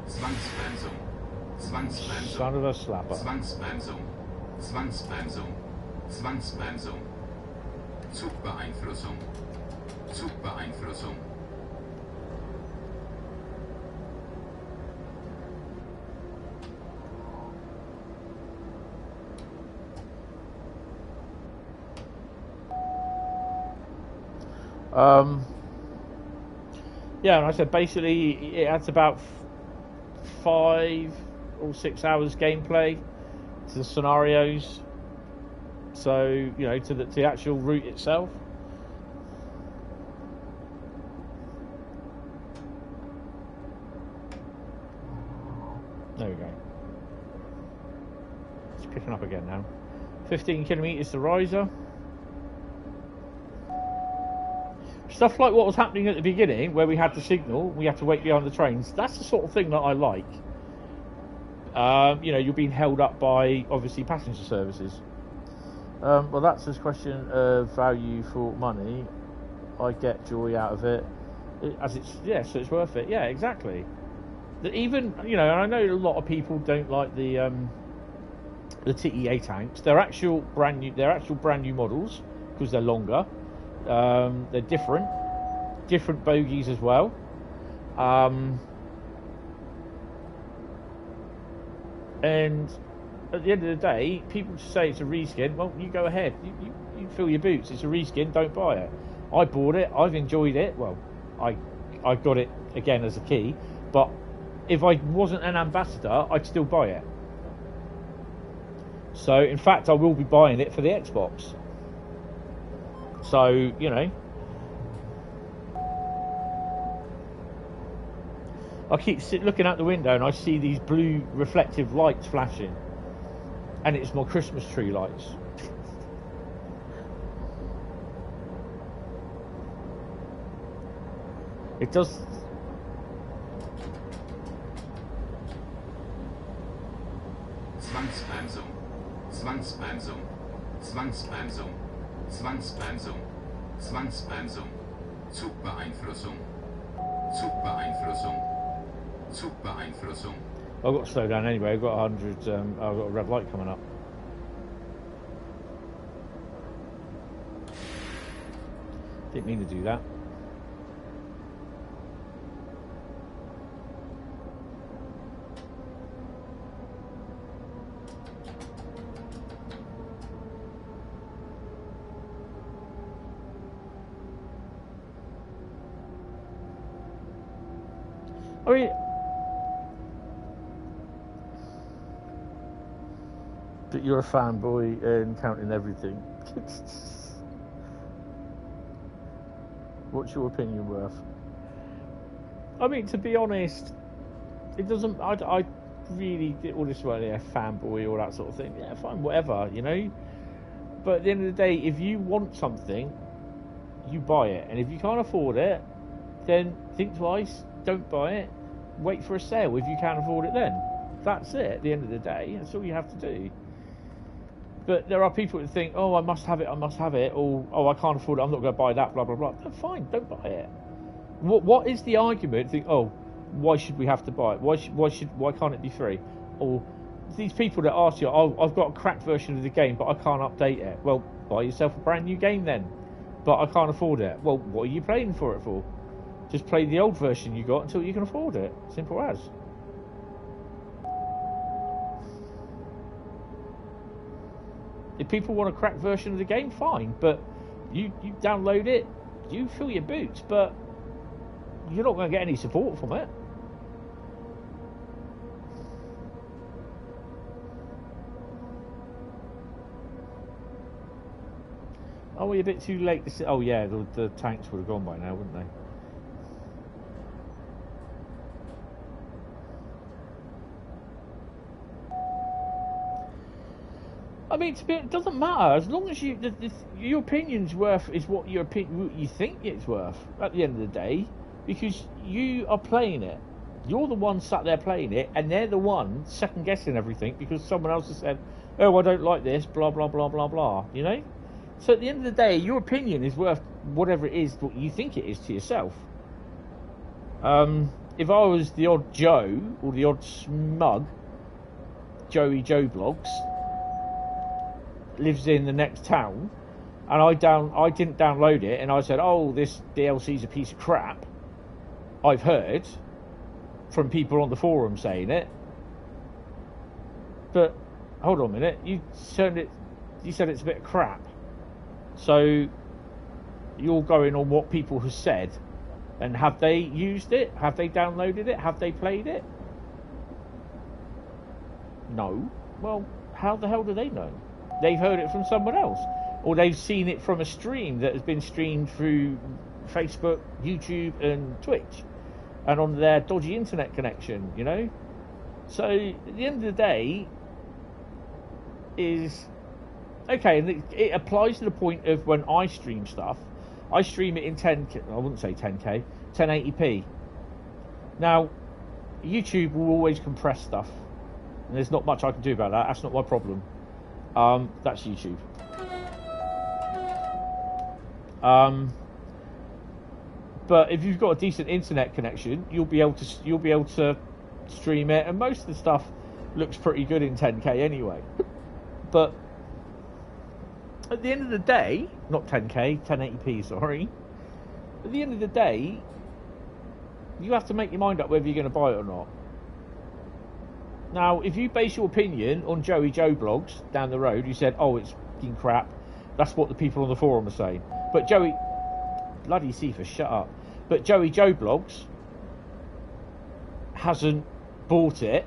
S2: Zwangsbremsung. Zwangsbremsung.
S1: Son of a slapper.
S2: Zwangsbremsung. Zwangsbremsung. Zwangsbremsung. Zugbeeinflussung. Zugbeeinflussung.
S1: Yeah, and I said basically it adds about 5 or 6 hours gameplay to the scenarios. So, you know, to the actual route itself. There we go. It's picking up again now. 15 kilometres to Riesa. Stuff like what was happening at the beginning, where we had the signal, we had to wait behind the trains. That's the sort of thing that I like. You know, you're being held up by, obviously, passenger services. Well, that's a question of value for money. I get joy out of it. So it's worth it. Yeah, exactly. Even, you know, and I know a lot of people don't like the TEA tanks. They're actual brand new models because they're longer. They're different bogies as well. And at the end of the day, people say it's a reskin. Well, you go ahead. You fill your boots. It's a reskin. Don't buy it. I bought it. I've enjoyed it. Well, I got it again as a key. But if I wasn't an ambassador, I'd still buy it. So, in fact, I will be buying it for the Xbox. So, you know, I keep looking out the window and I see these blue reflective lights flashing, and it's my Christmas tree lights. It does.
S2: Zwangsbremsung, Zwangsbremsung, Zwangsbremsung, Zwangsbremsung, Zwangsbremsung, Zugbeeinflussung, Zugbeeinflussung, Zugbeeinflussung.
S1: I've got to slow down anyway. I've got 100. I've got a red light coming up. Didn't mean to do that. I mean, but you're a fanboy and counting everything. What's your opinion worth? I mean, to be honest, it doesn't. I really did all this right, yeah, fanboy, all that sort of thing. Yeah, fine, whatever, you know. But at the end of the day, if you want something, you buy it, and if you can't afford it, then think twice. Don't buy it. Wait for a sale if you can't afford it. Then that's it. At the end of the day, that's all you have to do. But there are people that think, oh, I must have it, or oh, I can't afford it, I'm not going to buy that, blah blah blah. No, fine, don't buy it. What is the argument? Think, oh, why should we have to buy it? Why can't it be free? Or these people that ask you, oh, I've got a cracked version of the game, but I can't update it. Well, buy yourself a brand new game then. But I can't afford it. Well, what are you paying for it for? Just play the old version you got until you can afford it. Simple as. If people want a cracked version of the game, fine. But you download it, you fill your boots, but you're not going to get any support from it. Oh, we're a bit too late to see. Oh yeah, the tanks would have gone by now, wouldn't they? I mean, it doesn't matter as long as your opinion's worth is what you think it's worth at the end of the day, because you are playing it. You're the one sat there playing it, and they're the one second guessing everything because someone else has said, "Oh, I don't like this," blah blah blah blah blah. You know. So at the end of the day, your opinion is worth whatever it is what you think it is to yourself. If I was the odd Joe or the odd smug, Joey Joe Blogs, lives in the next town, and I didn't download it, and I said, oh, this DLC's a piece of crap. I've heard from people on the forum saying it. But hold on a minute, you said it's a bit of crap. So you're going on what people have said, and have they used it? Have they downloaded it? Have they played it? No. Well, how the hell do they know? They've heard it from someone else, or they've seen it from a stream that has been streamed through Facebook, YouTube and Twitch, and on their dodgy internet connection, you know. So at the end of the day is okay, and it applies to the point of when I stream stuff. I stream it in 10K, I wouldn't say 10K, 1080p. Now, YouTube will always compress stuff, and there's not much I can do about that. That's not my problem. That's YouTube. But if you've got a decent internet connection, you'll be able to stream it, and most of the stuff looks pretty good in 10K anyway. But at the end of the day, not 10K, 1080p, sorry. At the end of the day, you have to make your mind up whether you're going to buy it or not. Now, if you base your opinion on Joey Joe Blogs down the road, you said, oh, it's fucking crap. That's what the people on the forum are saying. But Joey... Bloody Cephas, shut up. But Joey Joe Blogs hasn't bought it,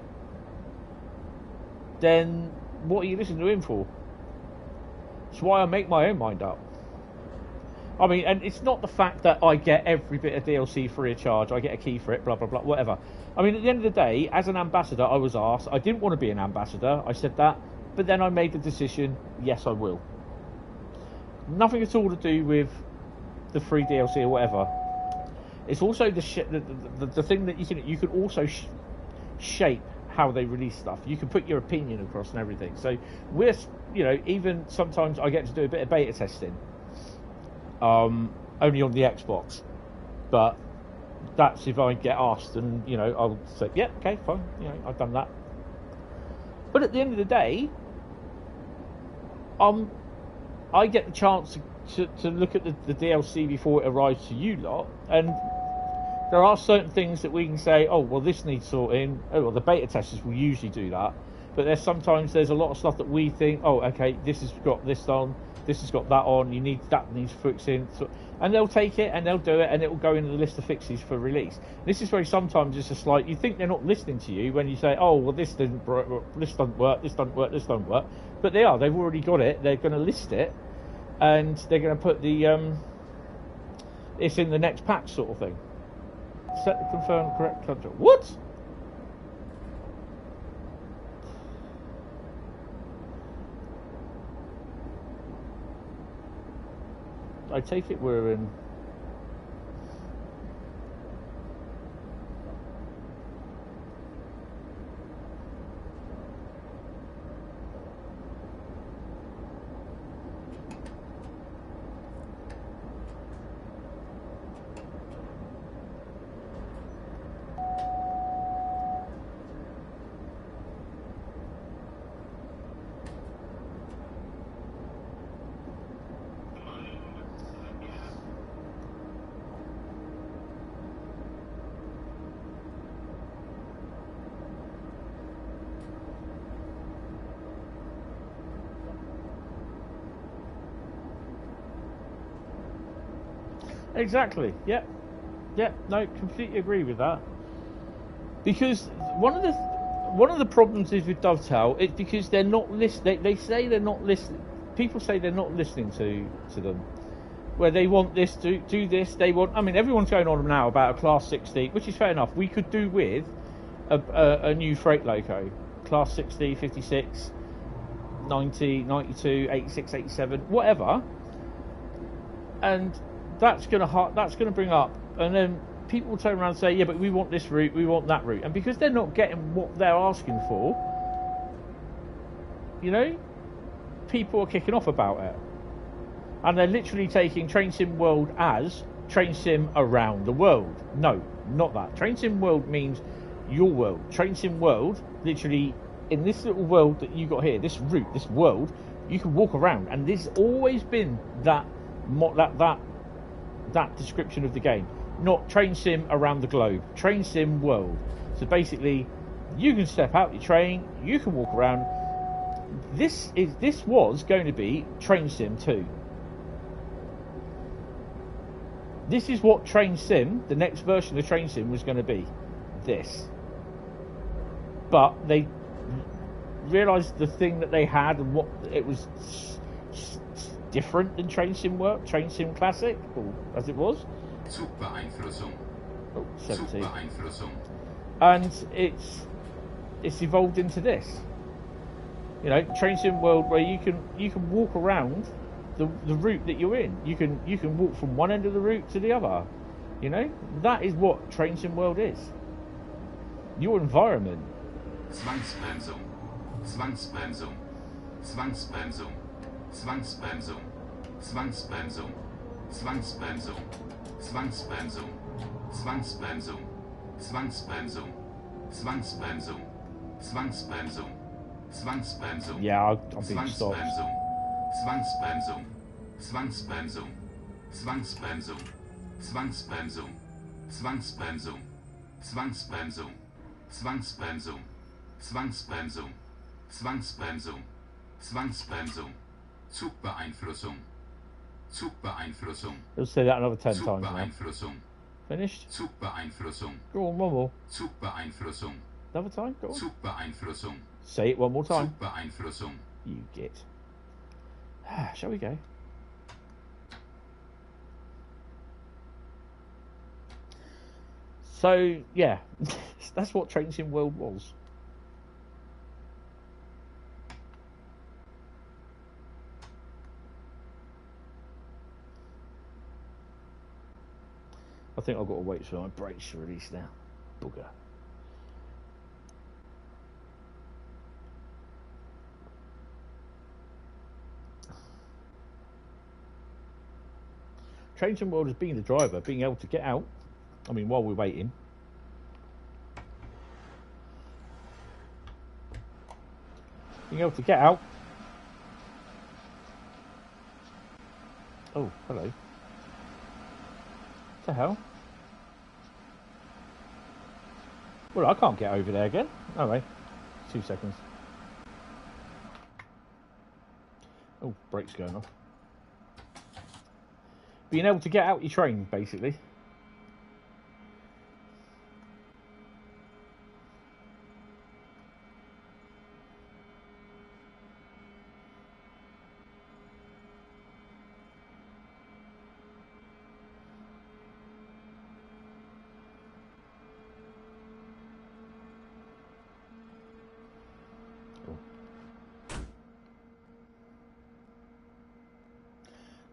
S1: then what are you listening to him for? That's why I make my own mind up. I mean, and it's not the fact that I get every bit of DLC free of charge, I get a key for it, blah, blah, blah, whatever. I mean, at the end of the day, as an ambassador, I was asked. I didn't want to be an ambassador, I said that, but then I made the decision, yes, I will. Nothing at all to do with the free DLC or whatever. It's also the thing that you can also shape how they release stuff. You can put your opinion across and everything. So we're, you know, even sometimes I get to do a bit of beta testing, only on the Xbox, but that's if I get asked, and you know, I'll say, yeah, okay, fine, you know, I've done that. But at the end of the day, I get the chance to look at the DLC before it arrives to you lot, and there are certain things that we can say, oh, well, this needs sorting. Oh, well, the beta testers will usually do that. But there's a lot of stuff that we think, oh, okay, this has got this on, this has got that on, that needs fixing. So, and they'll take it and they'll do it, and it will go into the list of fixes for release. This is where sometimes it's just like, you think they're not listening to you when you say, oh, well, this doesn't work, this doesn't work. But they are, they've already got it, they're going to list it, and they're going to put the, it's in the next patch sort of thing. Set the confirm correct country. What? I take it we're in. Exactly. Yeah. No, completely agree with that. Because one of the problems is with Dovetail, it's because they're not listening. They say they're not listening. People say they're not listening to them. Where they want this to do this, they want. I mean, everyone's going on now about a Class 60, which is fair enough. We could do with a new freight loco, Class 60, 56, 90, 92, 86, 87, whatever, and that's going to bring up, and then people will turn around and say, yeah, but we want this route, we want that route, and because they're not getting what they're asking for, you know, people are kicking off about it, and they're literally taking Train Sim World as Train Sim around the world. No, not that. Train Sim World means your world. Train Sim World, literally, in this little world that you got here, this route, this world, you can walk around, and this has always been that description of the game. Not Train Sim around the globe. Train Sim World. So basically, you can step out your train, you can walk around. This was going to be Train Sim 2. This is what Train Sim, the next version of Train Sim, was going to be. This. But they realised the thing that they had and what it was different than Train Sim Work, Train Sim Classic, or as it was.
S2: Zugbeeinflussung.
S1: Oh, 70.
S2: Zugbeeinflussung.
S1: And it's evolved into this. You know, Train Sim World, where you can walk around the route that you're in. You can walk from one end of the route to the other. You know, that is what Train Sim World is. Your environment.
S2: Zwangsbremsung. Zwangsbremsung. Zwangsbremsung. Zwangsbremsung. Zwangsbremsung. Zwangsbremsung. Zwangsbremsung. Zwangsbremsung. Zwangsbremsung. Zwangsbremsung. Zwangsbremsung. Zwangsbremsung.
S1: Yeah, I'm being stopped.
S2: Zwangsbremsung. Zwangsbremsung. Zwangsbremsung. Zwangsbremsung. Zwangsbremsung. Zwangsbremsung. Zwangsbremsung. Zwangsbremsung. Zwangsbremsung. Zwangsbremsung. Zugbeeinflussung. Zugbeeinflussung.
S1: Let's say that another 10 times now.
S2: Zugbeeinflussung.
S1: Finished?
S2: Zugbeeinflussung.
S1: Go on, one more.
S2: Zugbeeinflussung.
S1: Another time? Go on.
S2: Zugbeeinflussung.
S1: Say it one more time.
S2: Zugbeeinflussung.
S1: You git. Shall we go? So, yeah. That's what Train Sim World was. I think I've got to wait for my brakes to release now. Bugger. Trains and World as being the driver, being able to get out. I mean, while we're waiting. Being able to get out. Oh, hello. What the hell? Well, I can't get over there again. Oh, wait. 2 seconds. Oh, brakes going off. Being able to get out your train, basically.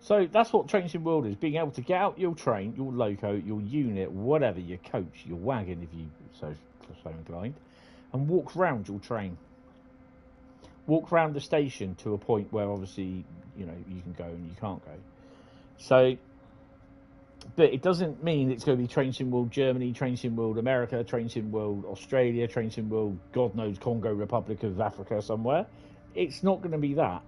S1: So that's what Trains in World is, being able to get out your train, your loco, your unit, whatever, your coach, your wagon, if you so inclined, and walk round your train. Walk round the station to a point where obviously, you know, you can go and you can't go. So, but it doesn't mean it's going to be Trains in World Germany, Trains in World America, Trains in World Australia, Trains in World, God knows, Congo Republic of Africa somewhere. It's not going to be that.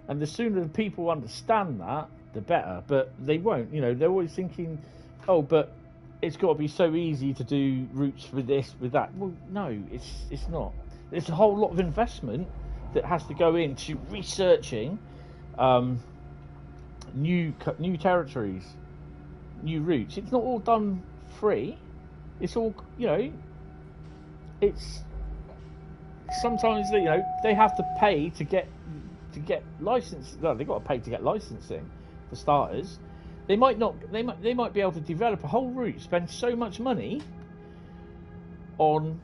S1: And the sooner the people understand that, the better. But they won't. You know, they're always thinking, oh, but it's got to be so easy to do routes with this, with that. Well, no, it's not. There's a whole lot of investment that has to go into researching new territories, new routes. It's not all done free. It's all, you know, it's sometimes, you know, they have to pay to get license. No, they've got to pay to get licensing for starters. They might be able to develop a whole route, spend so much money on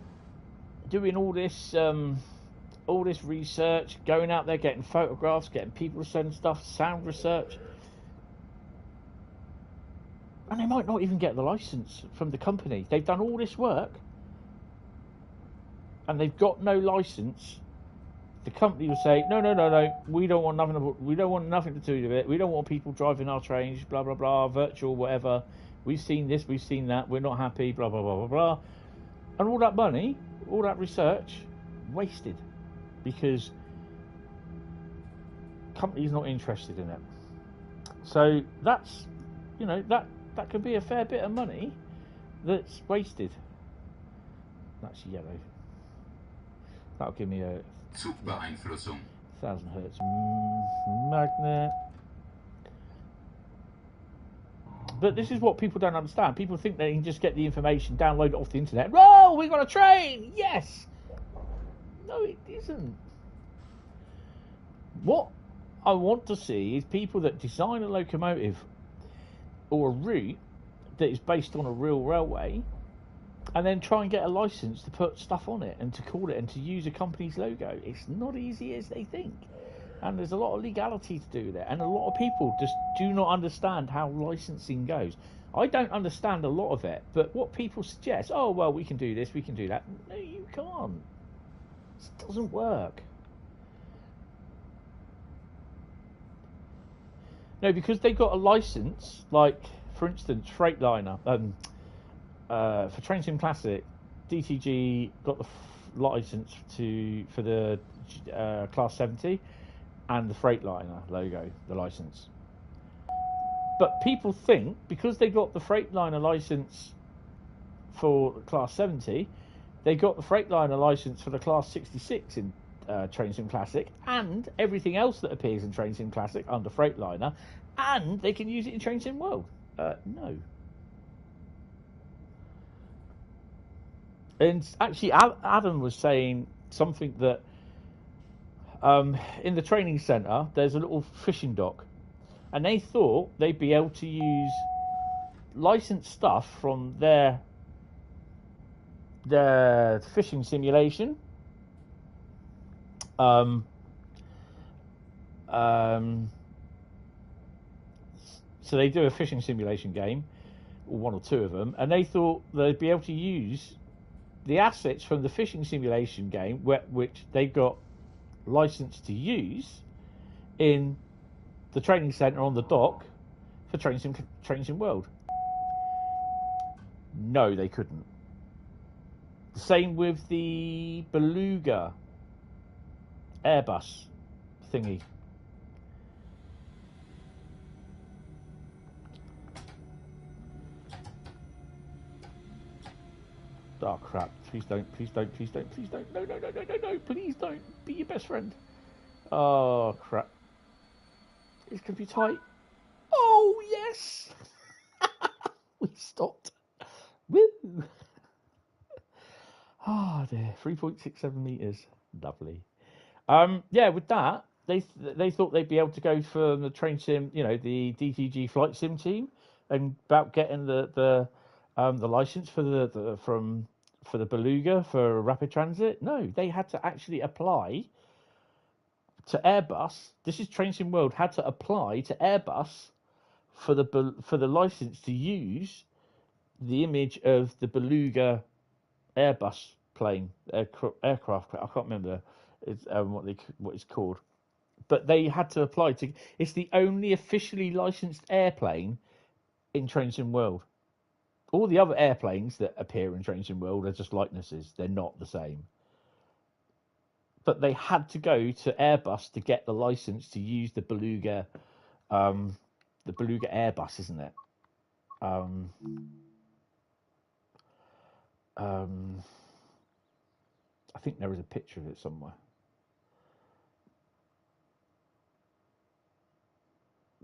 S1: doing all this research, going out there, getting photographs, getting people to send stuff, sound research, and they might not even get the license from the company. They've done all this work and they've got no license. The company will say, no, we don't want nothing to do with it. We don't want people driving our trains, blah, blah, blah, virtual, whatever. We've seen this, we've seen that, we're not happy, blah, blah, blah, blah, blah. And all that money, all that research, wasted. Because company's not interested in it. So that's, you know, that could be a fair bit of money that's wasted. That's yellow. That'll give me a
S2: Zugbeeinflussung.
S1: 1000 hertz magnet. But this is what people don't understand. People think they can just get the information, download it off the internet. Oh, we got a train! Yes! No, it isn't. What I want to see is people that design a locomotive or a route that is based on a real railway, and then try and get a license to put stuff on it and to call it and to use a company's logo. It's not easy as they think. And there's a lot of legality to do there. And a lot of people just do not understand how licensing goes. I don't understand a lot of it. But what people suggest, oh, well, we can do this, we can do that. No, you can't. It doesn't work. No, because they got a license, like, for instance, Freightliner, for Trains in Classic, DTG got the license for the Class 70 and the Freightliner logo, the license. But people think because they got the Freightliner license for Class 70, they got the Freightliner license for the Class 66 in Trains in Classic and everything else that appears in Trains in Classic under Freightliner, and they can use it in Trains in World. No. And actually, Adam was saying something that in the training centre, there's a little fishing dock, and they thought they'd be able to use licensed stuff from their fishing simulation Um, um, so they do a fishing simulation game, or one or two of them, and they thought they'd be able to use the assets from the fishing simulation game, which they got licensed to use in the training centre on the dock for Training Sim World. No, they couldn't. The same with the Beluga Airbus thingy. Oh crap, please don't, please don't, please don't, please don't. No, no, no, no, no, no, please don't. Be your best friend. Oh crap. It's going to be tight. Oh yes! We stopped. Woo! Ah, dear. 3.67 meters. Lovely. Yeah, with that, they thought they'd be able to go for the train sim, you know, the DTG flight sim team, and about getting the license for the Beluga for rapid transit. No, they had to actually apply to Airbus. This is Train Sim World had to apply to Airbus for the license to use the image of the Beluga Airbus plane aircraft. I can't remember what it's called, but they had to apply to. It's the only officially licensed airplane in Train Sim World. All the other airplanes that appear in Train Sim World are just likenesses. They're not the same. But they had to go to Airbus to get the license to use the Beluga Airbus, isn't it? I think there is a picture of it somewhere.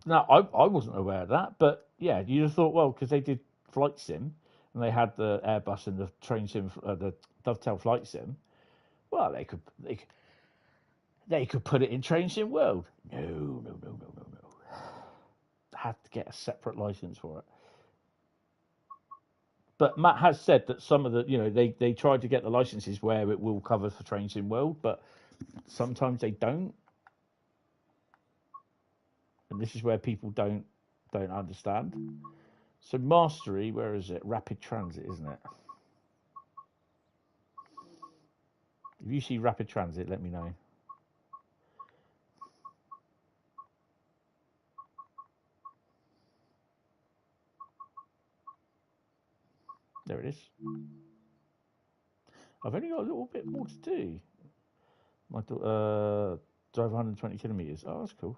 S1: No, I wasn't aware of that, but yeah, you just thought, well, because they did flight sim and they had the Airbus and the train sim, the Dovetail flight sim. Well, they could put it in Train Sim World. No, no, no, no, no, no. Had to get a separate license for it. But Matt has said that some of the, you know, they tried to get the licenses where it will cover for Train Sim World, but sometimes they don't. And this is where people don't understand. So mastery, where is it? Rapid transit, isn't it? If you see rapid transit, let me know. There it is. I've only got a little bit more to do. My drive 120 kilometers. Oh, that's cool.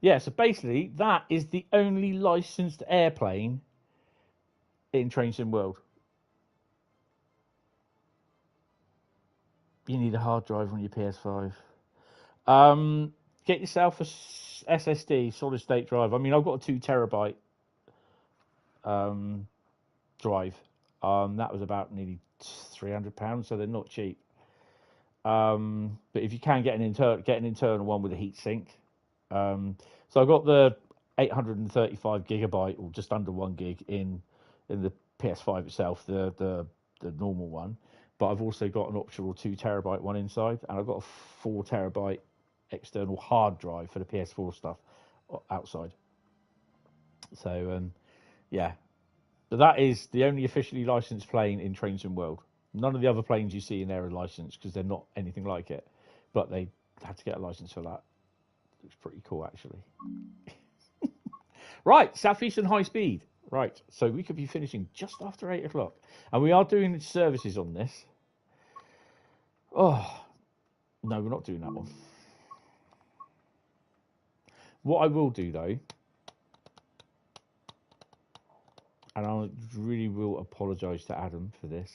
S1: Yeah, so basically, that is the only licensed airplane in Train Sim World. You need a hard drive on your PS5. Get yourself a SSD, solid state drive. I mean, I've got a 2 terabyte drive. That was about nearly £300, so they're not cheap. But if you can get an internal one with a heat sink. So I got the 835 gigabyte, or just under 1 gig in the PS5 itself, the normal one. But I've also got an optional 2 terabyte one inside, and I've got a 4 terabyte external hard drive for the PS4 stuff outside. So yeah, but that is the only officially licensed plane in Train Sim World. None of the other planes you see in there are licensed because they're not anything like it. But they had to get a license for that. Looks pretty cool, actually. Right, Southeastern Highspeed. Right, so we could be finishing just after 8 o'clock. And we are doing services on this. Oh, no, we're not doing that one. What I will do, though, and I really will apologise to Adam for this.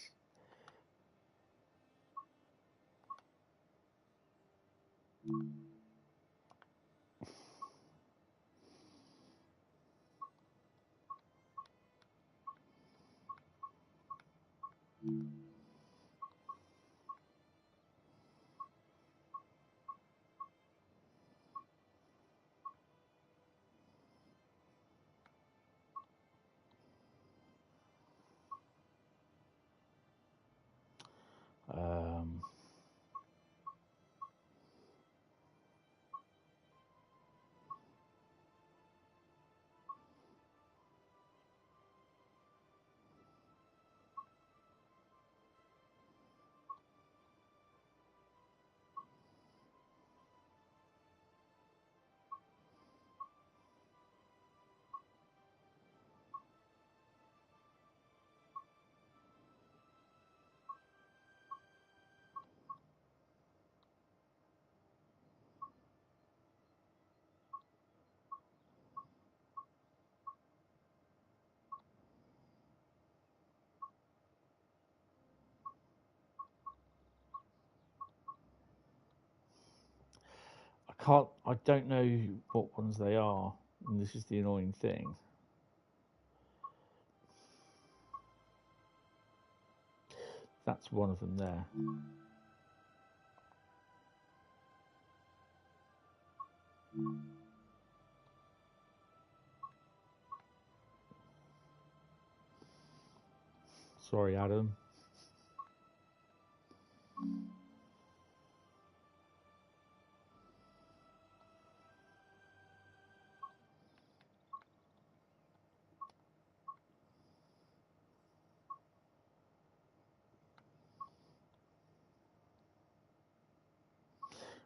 S1: I don't know what ones they are, and this is the annoying thing. That's one of them there. Sorry, Adam.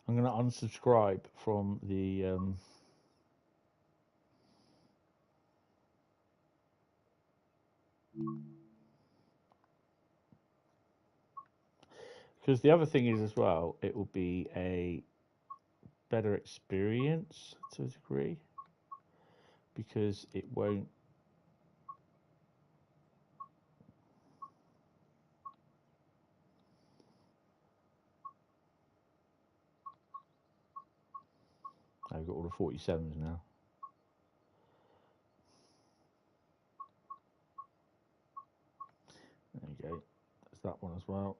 S1: I'm going to unsubscribe from the because the other thing is as well, it will be a better experience to a degree because it won't. I've got all the 47s now. There you go. That's that one as well.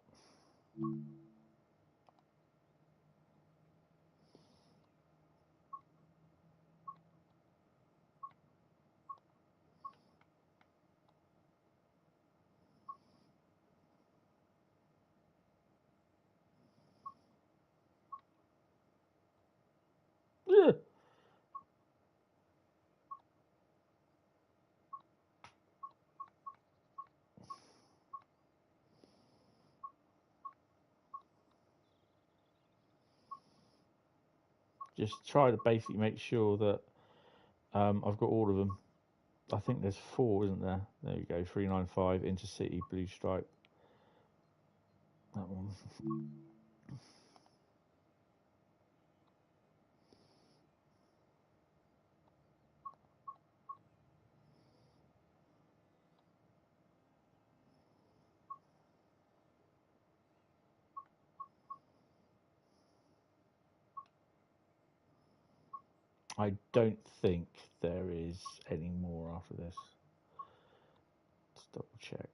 S1: Yeah. Just try to basically make sure that I've got all of them. I think there's 4, isn't there? There you go. 395 Intercity Blue Stripe. That one. I don't think there is any more after this. Let's double check.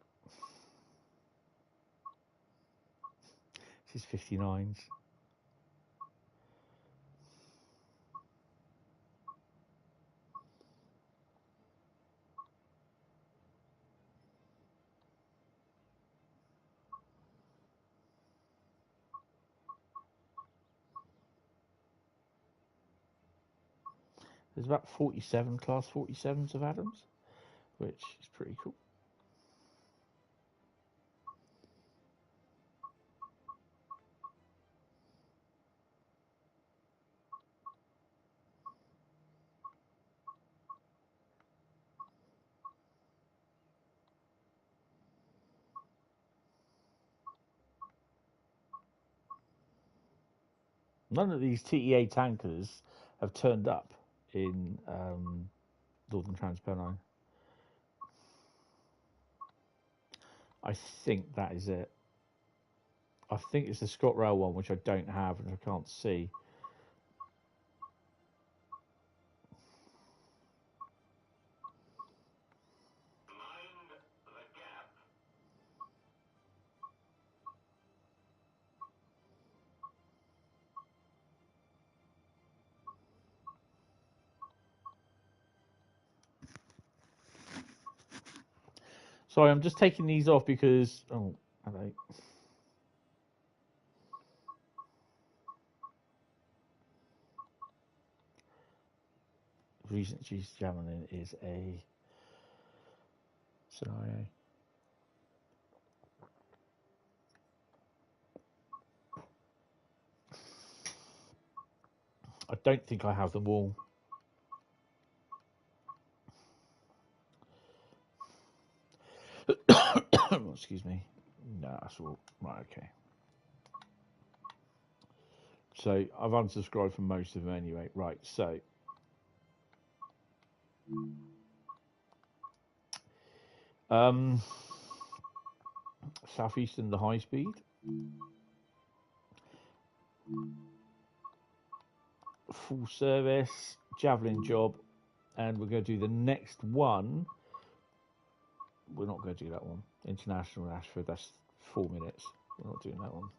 S1: This is 59s. There's about 47 class 47s of Adams, which is pretty cool. None of these TEA tankers have turned up in Northern Trans Pennine. I think that is it. I think it's the ScotRail one, which I don't have and I can't see.
S3: Mind the gap.
S1: Sorry, I'm just taking these off because... Oh, hello. Recent use jamming is a scenario. I don't think I have them all. Excuse me. No, that's all. Right, okay. So I've unsubscribed from most of them anyway. Right, so Southeastern the Highspeed, full service, javelin job, and we're going to do the next one. We're not going to do that one. International Ashford, that's 4 minutes. We're not doing that one.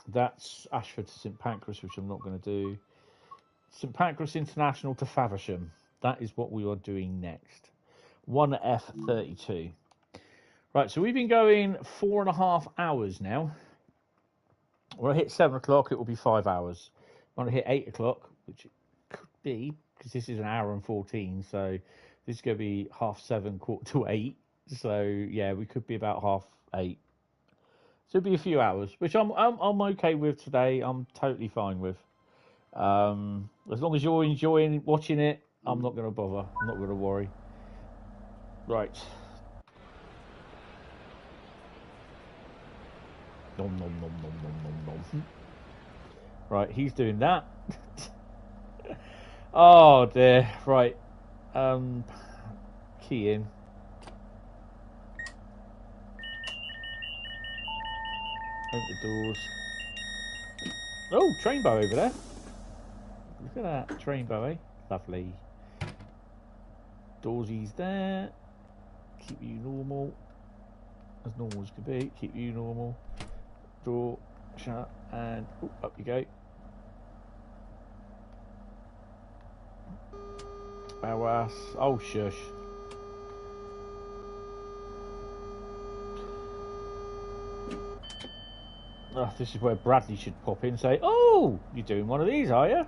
S1: That's Ashford to St Pancras, which I'm not going to do. St Pancras International to Faversham. That is what we are doing next. 1F32. Right, so we've been going 4.5 hours now. When I hit 7 o'clock, it will be 5 hours. When I hit 8 o'clock, which it could be, because this is an hour and 14, so this is going to be 7:30, 7:45. So yeah, we could be about 8:30. So it'll be a few hours, which I'm okay with today. I'm totally fine with. As long as you're enjoying watching it, I'm not going to bother. I'm not going to worry. Right. Nom nom nom nom nom nom nom. Right, he's doing that. Oh dear. Right. Key in. Open the doors. Oh, train bow over there. Look at that train bow, eh? Lovely. Doorsies there. Keep you normal. As normal as can be. Keep you normal. Door shut and up you go. Bow ass. Oh shush. Oh, this is where Bradley should pop in and say, "Oh, you're doing one of these, are you?"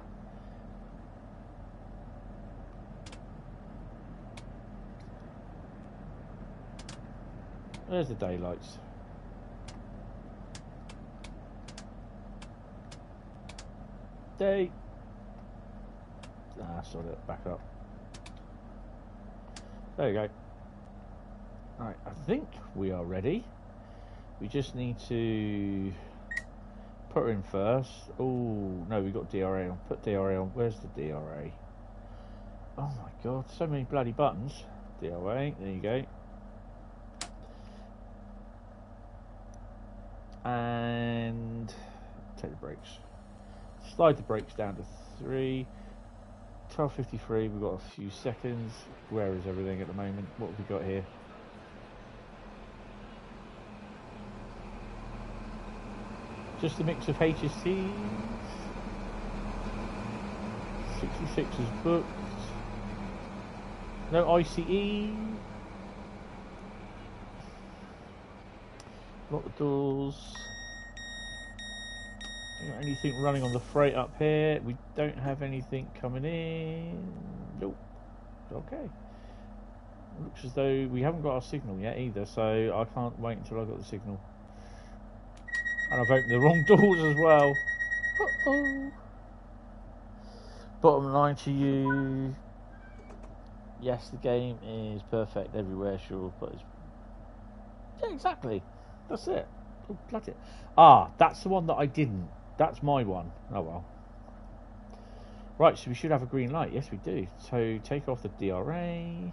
S1: There's the daylights. Day. Ah, sort it. Back up. There you go. Alright, I think we are ready. We just need to put her in first. Oh, no, we got DRA on. Put DRA on. Where's the DRA? Oh my god, so many bloody buttons. DRA, there you go. And take the brakes. Slide the brakes down to 3. 12:53, we've got a few seconds. Where is everything at the moment? What have we got here? Just a mix of HSTs. 66 is booked. No ICE. Lock the doors. Got anything running on the freight up here? We don't have anything coming in. Nope. Okay. Looks as though we haven't got our signal yet either, so I can't wait until I've got the signal. And I've opened the wrong doors as well. Uh-oh. Bottom line to you. Yes, the game is perfect everywhere, sure, but it's... Yeah, exactly. That's it. Oh, bloody it. Ah, that's the one that I didn't. That's my one. Oh well. Right, so we should have a green light. Yes, we do. So take off the DRA.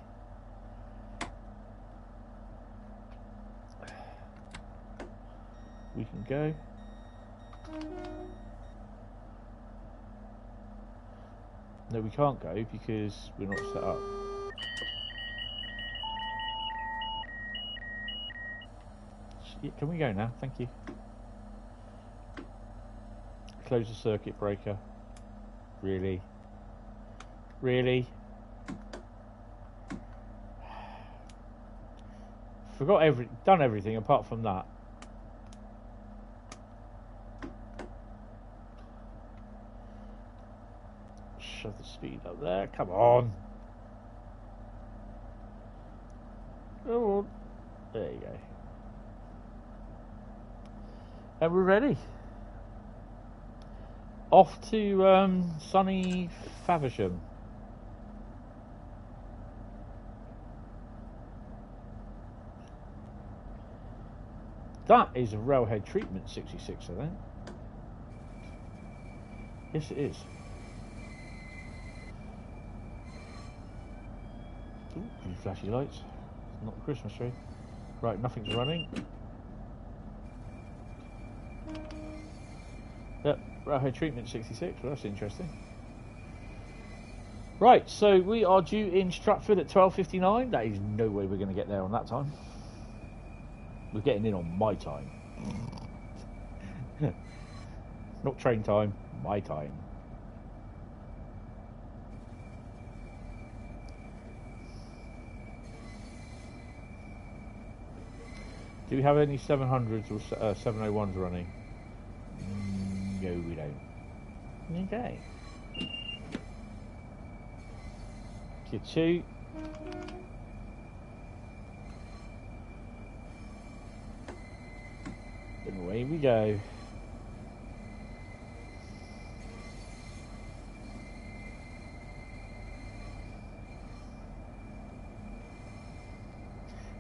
S1: We can go. No, we can't go because we're not set up. Can we go now? Thank you. Close the circuit breaker. Really? Really? Done everything apart from that. Shove the speed up there. Come on. Come on. There you go. And we're ready. Off to sunny Faversham. That is a railhead treatment 66, I think. Yes, it is. Ooh, blue flashy lights. It's not the Christmas tree. Right, nothing's running. Yep, railhead treatment 66. Well, that's interesting. Right, so we are due in Stratford at 12:59. That is no way we're going to get there on that time. We're getting in on my time. Not train time, my time. Do we have any 700s or 701s running? No, we don't. Okay. Tier 2. And away we go.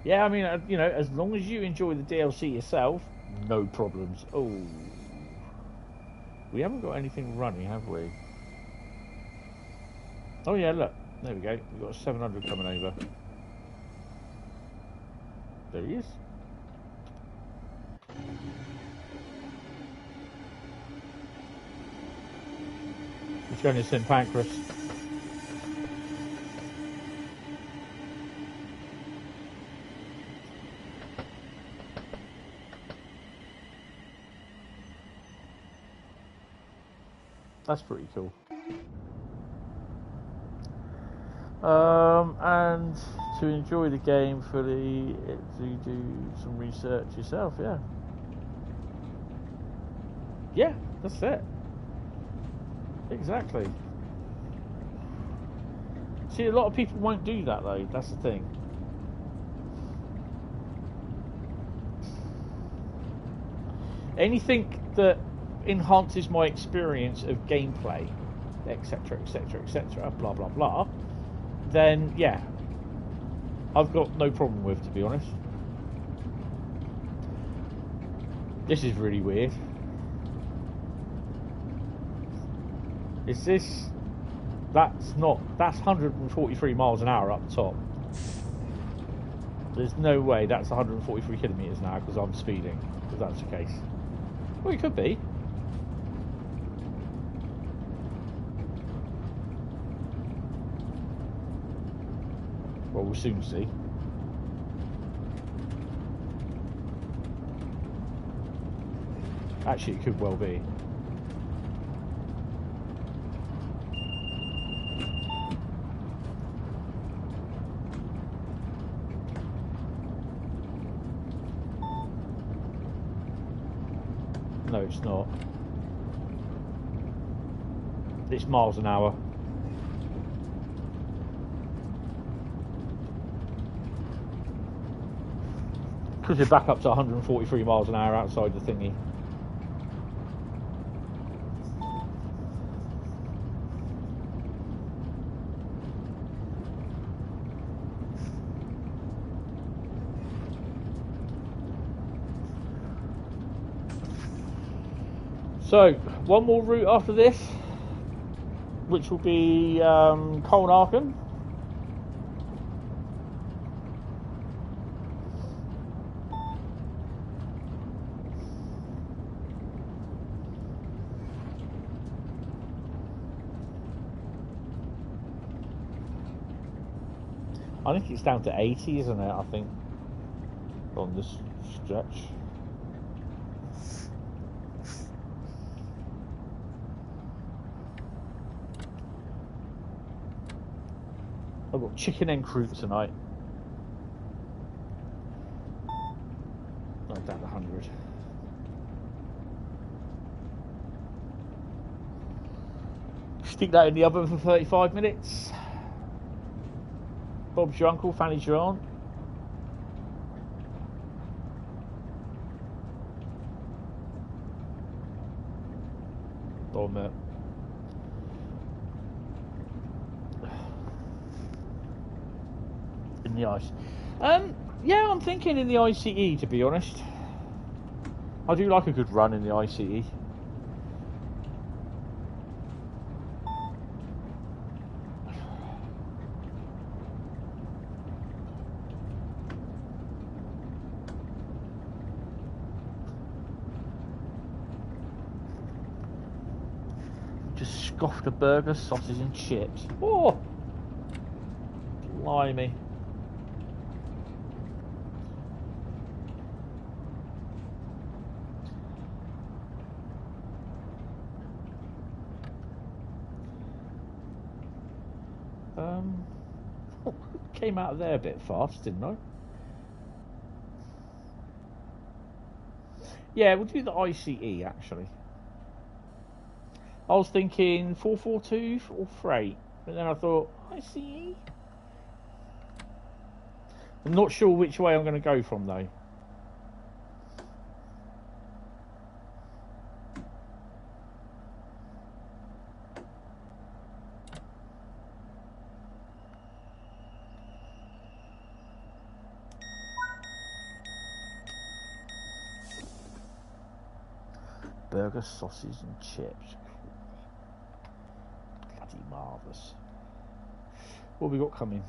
S1: Yeah, I mean, you know, as long as you enjoy the DLC yourself, no problems. Oh, we haven't got anything running, have we? Oh yeah, look, there we go. We've got a 700 coming over. There he is. He's going to St Pancras. That's pretty cool. And to enjoy the game fully, to do some research yourself, yeah. Yeah, that's it. Exactly. See, a lot of people won't do that though, that's the thing. Anything that enhances my experience of gameplay, etc, etc, etc, blah blah blah, then yeah, I've got no problem with, to be honest. This is really weird. Is this... that's 143 miles an hour up the top. There's no way that's 143 kilometres an hour because I'm speeding, if that's the case. Well, it could be. Well, we'll soon see. Actually, it could well be. No, it's not. It's miles an hour. Because you're back up to 143 miles an hour outside the thingy. So, one more route after this, which will be Koln Aachen. I think it's down to 80, isn't it? I think on this stretch. I've got chicken and croûte tonight. Right down to 100. Stick that in the oven for 35 minutes. Bob's your uncle, Fanny's your aunt. On there. In the ice. Yeah, I'm thinking in the ICE, to be honest. I do like a good run in the ICE. Just scoffed a burger, sausage and chips. Oh! Blimey. Came out of there a bit fast, didn't I? Yeah, we'll do the ICE actually. I was thinking 442 or freight, but then I thought ICE. I'm not sure which way I'm going to go from though. Burger, sausage and chips. Bloody marvellous. What have we got coming?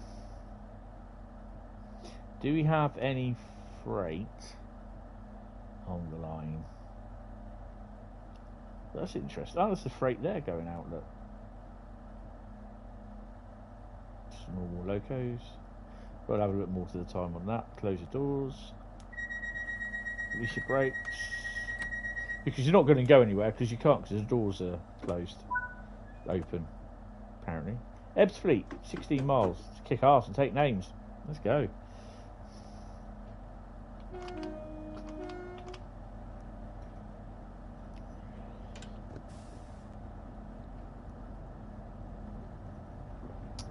S1: Do we have any freight on the line? That's interesting. Oh, there's the freight there going out, look. Just normal locos. We'll have a bit more to the time on that. Close the doors. Release your brakes. Because you're not going to go anywhere, because you can't, because the doors are closed. Open, apparently. Ebbs Fleet, 16 miles. Let's kick ass and take names. Let's go.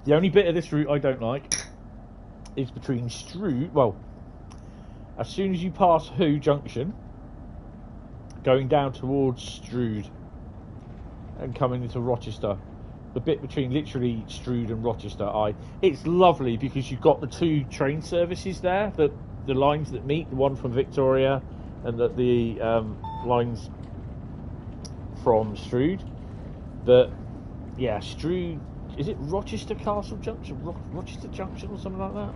S1: The only bit of this route I don't like is between Strood. Well, as soon as you pass Who Junction, going down towards Strood and coming into Rochester, the bit between literally Strood and Rochester, it's lovely because you've got the two train services there, the lines that meet, the one from Victoria and the lines from Strood. But yeah, Strood, is it Rochester Castle Junction, Rochester Junction or something like that?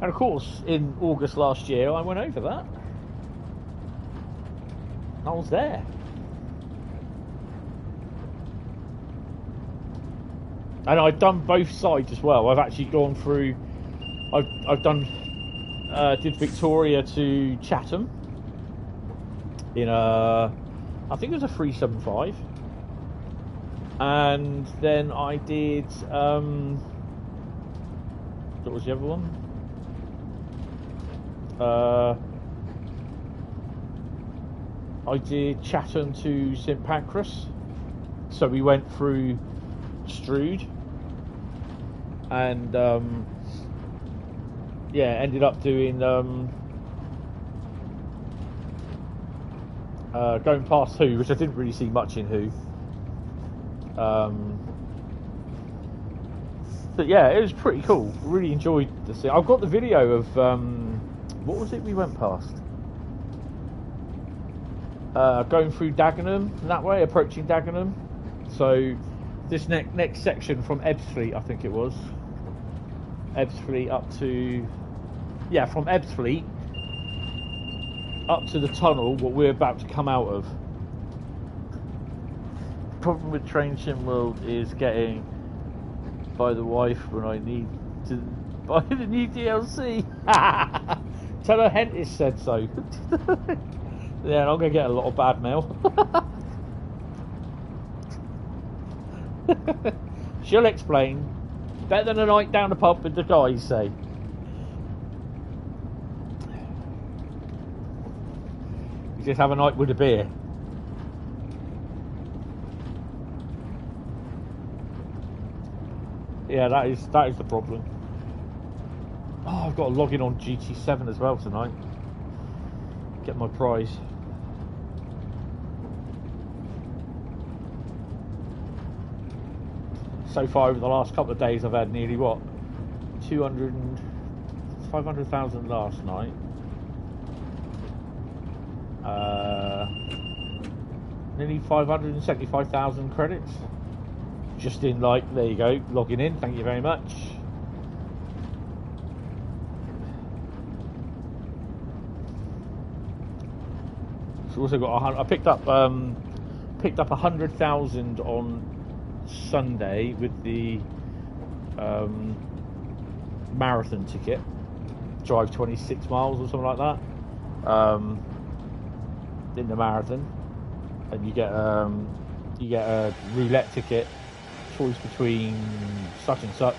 S1: And of course, in August last year, I went over that. I was there. And I've done both sides as well. I've actually gone through. I've done. Did Victoria to Chatham in a. I think it was a 375. And then I did. What was the other one? I did Chatham to St Pancras, so we went through Strood and yeah, ended up doing going past Who, which I didn't really see much in Who. But yeah, it was pretty cool. Really enjoyed the scene. I've got the video of what was it we went past? Going through Dagenham that way, approaching Dagenham. So this next section from Ebbsfleet, I think it was. Ebbsfleet up to, yeah, from Ebbsfleet up to the tunnel, what we're about to come out of. Problem with Train Sim World is getting by the wife when I need to buy the new DLC. Tell her Hentis said so. Yeah, I'm going to get a lot of bad mail. She'll explain. Better than a night down the pub with the guys, say. You just have a night with a beer. Yeah, that is the problem. Oh, I've got to log in on GT7 as well tonight. Get my prize. So far over the last couple of days I've had nearly what? 500,000 last night. Nearly 575,000 credits. Just in, like, there you go, logging in, thank you very much. So also got I picked up 100,000 on Sunday with the marathon ticket. Drive 26 miles or something like that. In the marathon, and you get a roulette ticket, choice between such and such.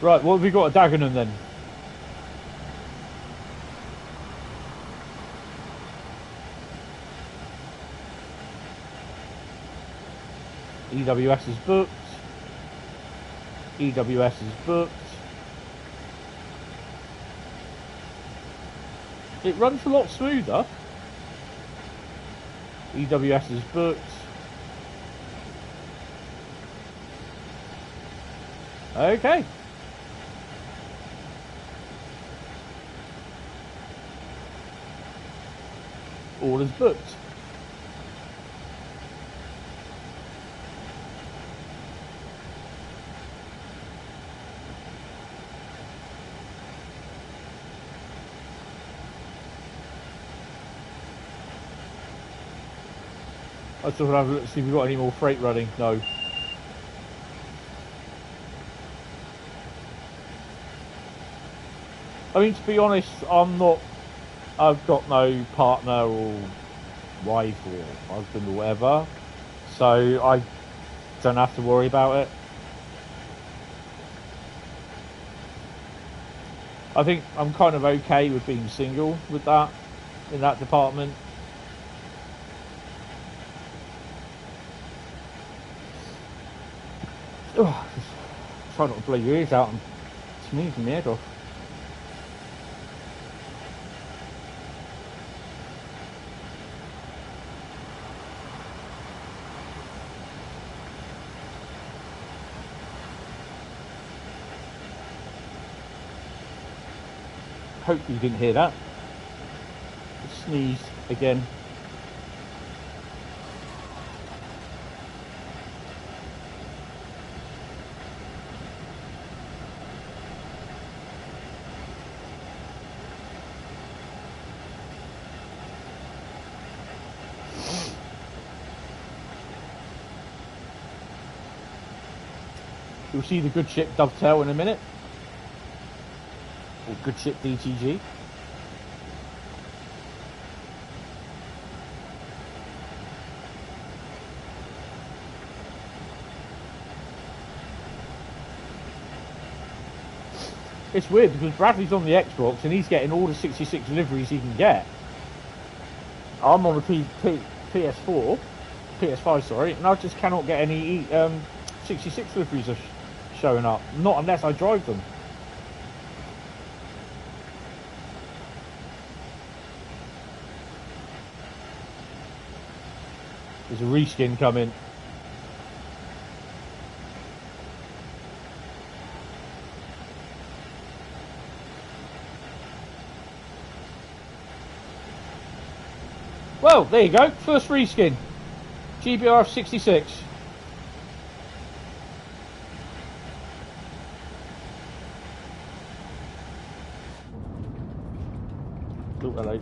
S1: Right, what have we got at Dagenham then? EWS is booked. EWS is booked. It runs a lot smoother. EWS is booked. Okay. All is booked. I just want to have a look, see if we've got any more freight running. No. I mean, to be honest, I've got no partner or wife or husband or whatever, so I don't have to worry about it. I think I'm kind of okay with being single with that, in that department. Oh, just try not to blow your ears out and sneeze my head off. Hope you didn't hear that. I sneezed again. You'll see the good ship Dovetail in a minute. Or good ship DTG. It's weird because Bradley's on the Xbox and he's getting all the 66 deliveries he can get. I'm on the PS5, sorry, and I just cannot get any 66 deliveries are showing up. Not unless I drive them. There's a reskin coming. Well, there you go. First reskin. GBR 66. Oh, hello.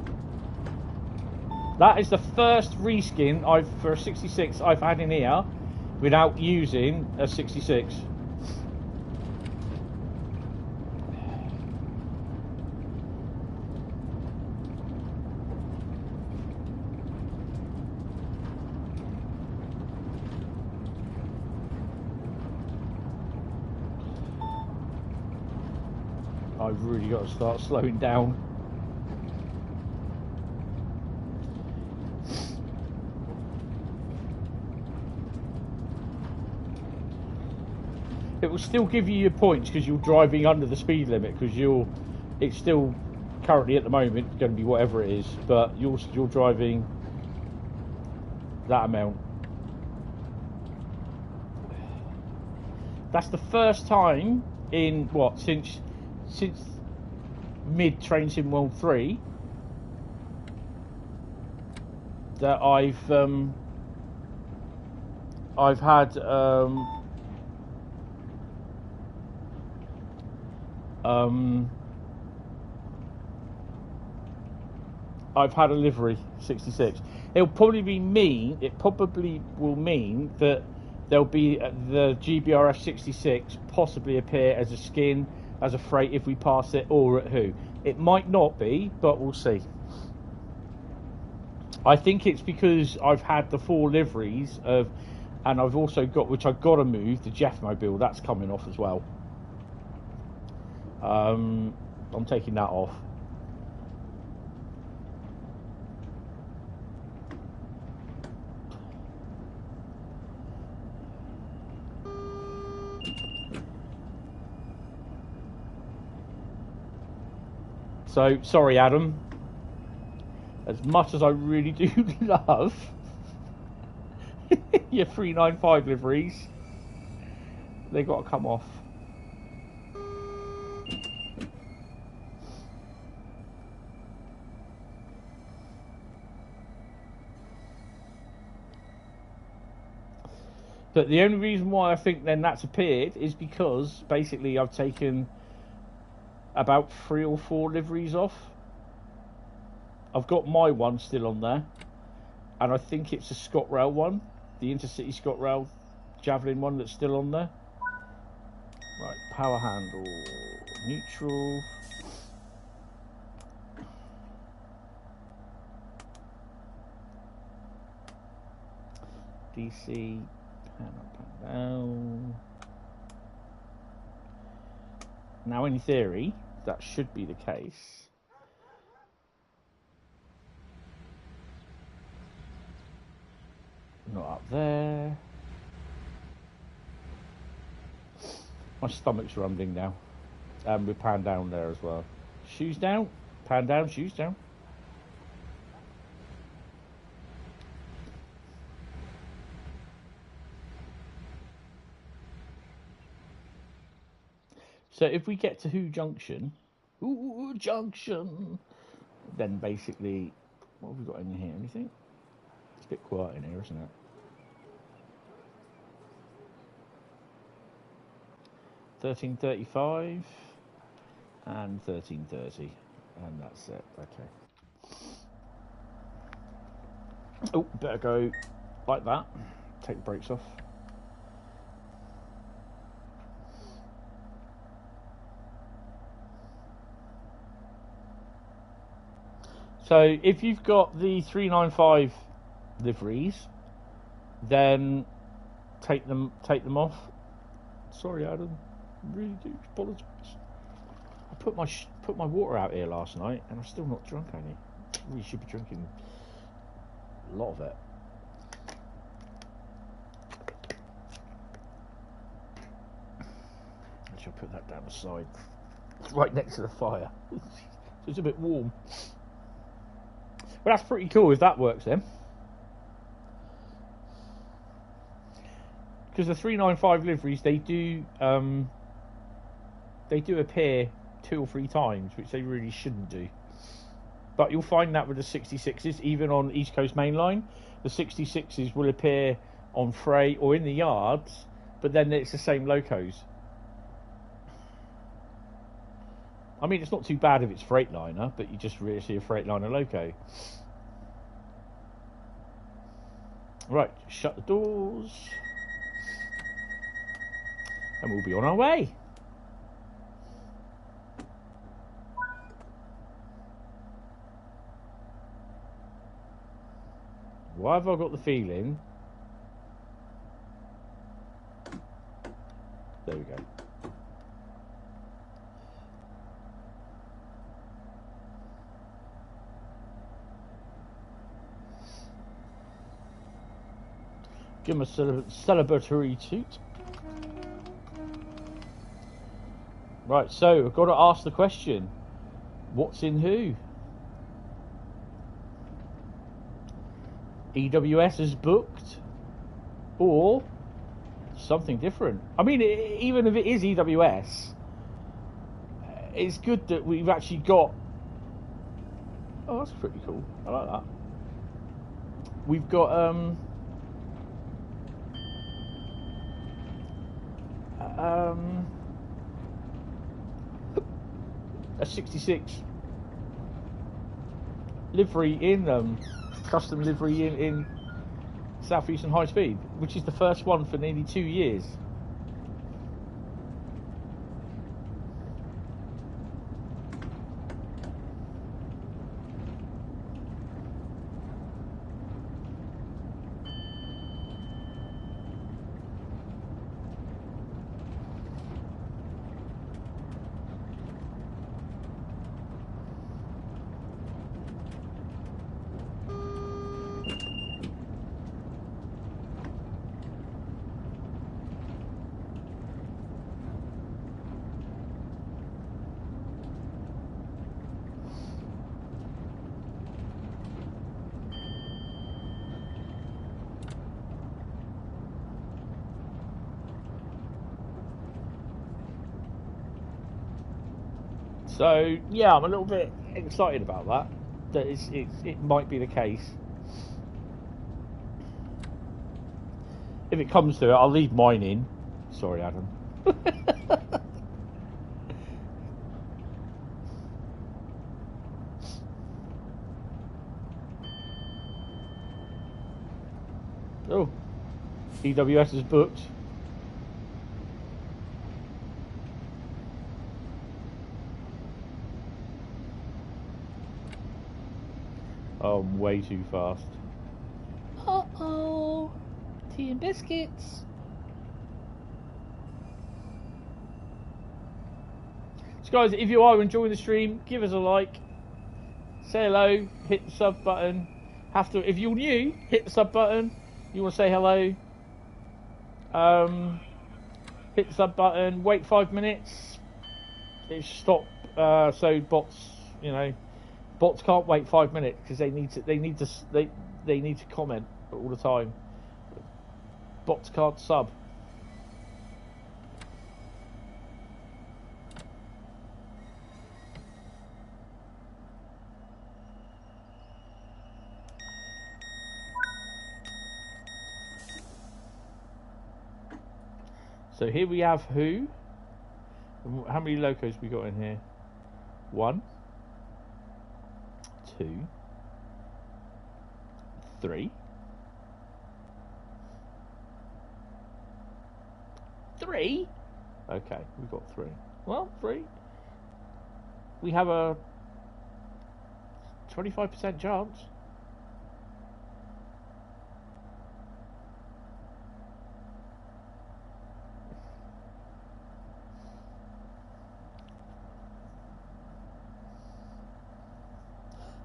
S1: That is the first reskin for a 66 I've had in here without using a 66. I've really got to start slowing down. It will still give you your points because you're driving under the speed limit, because it's still currently at the moment going to be whatever it is, but you're driving that amount. That's the first time in what, since mid Train Sim World 3 that I've had I've had a livery 66. It'll probably be mean. It probably will mean that there'll be the GBRF 66 possibly appear as a skin, as a freight if we pass it, or at who. It might not be, but we'll see. I think it's because I've had the 4 liveries of, and I've also got, which I've got to move, the Jeff Mobile. That's coming off as well. I'm taking that off. So, sorry, Adam. As much as I really do love your 395 liveries, they got to come off. But the only reason why I think then that's appeared is because basically I've taken about 3 or 4 liveries off. I've got my one still on there, and I think it's a ScotRail one, the Intercity ScotRail Javelin one that's still on there. Right, power handle, neutral. DC, pan up, pan down. Now in theory, that should be the case. Not up there. My stomach's rumbling now. With pan down there as well. Shoes down, pan down, shoes down. So if we get to Who Junction, then basically, what have we got in here? Anything? It's a bit quiet in here, isn't it? 1335 and 1330, and that's it. Okay. Oh, better go like that. Take the brakes off. So if you've got the 395 liveries, then take them off. Sorry, Adam, I really do apologise. I put my water out here last night, and I'm still not drunk any. I really should be drinking a lot of it. I shall put that down the side. It's right next to the fire, so it's a bit warm. Well, that's pretty cool if that works then. Because the 395 liveries, they do appear 2 or 3 times, which they really shouldn't do. But you'll find that with the 66s, even on East Coast Main Line, the 66s will appear on freight or in the yards, but then it's the same locos. I mean, it's not too bad if it's Freightliner, but you just really see a Freightliner loco. Right, shut the doors. And we'll be on our way. Why have I got the feeling? There we go. Give him a celebratory toot. Right, so I've got to ask the question: what's in who? EWS is booked, or something different. I mean, even if it is EWS, it's good that we've actually got. Oh, that's pretty cool. I like that. We've got a 66 livery in custom livery in Southeastern Highspeed, which is the first one for nearly 2 years. So yeah, I'm a little bit excited about that. That it might be the case. If it comes to it, I'll leave mine in. Sorry, Adam. Oh, EWS is booked. Oh, I'm way too fast. Uh-oh. Tea and biscuits. So guys, if you are enjoying the stream, give us a like. Say hello, hit the sub button. If you're new, hit the sub button. You want to say hello. Hit the sub button, wait 5 minutes. It should stop so bots, bots can't wait 5 minutes because they need to comment all the time. Bots can't sub. So here we have who? How many locos we got in here? 1, 2, 3. 3? Okay, we've got 3. Well, 3. We have a 25% chance.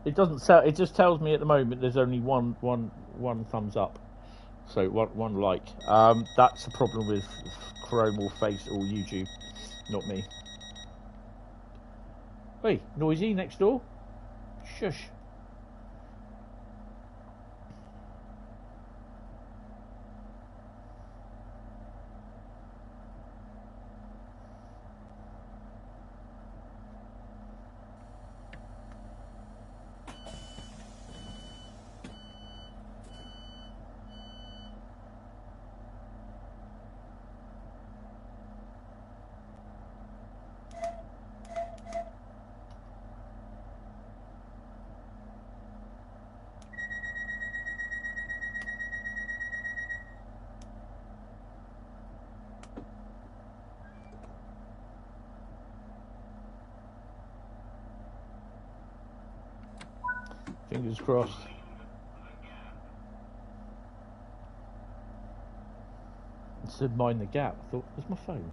S1: It doesn't sell. It just tells me at the moment there's only one thumbs up, so one like. That's the problem with Chrome or Face or YouTube, not me. Hey, noisy next door. Shush. Fingers crossed. It said mind the gap. I thought, where's my phone?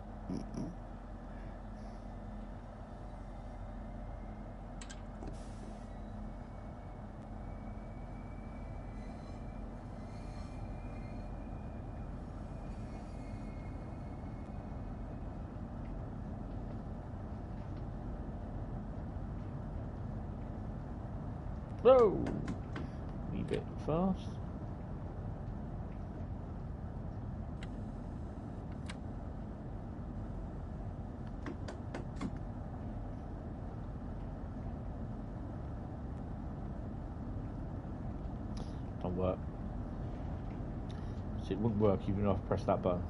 S1: Whoa! A bit fast. Don't work. So it wouldn't work even if I press that button.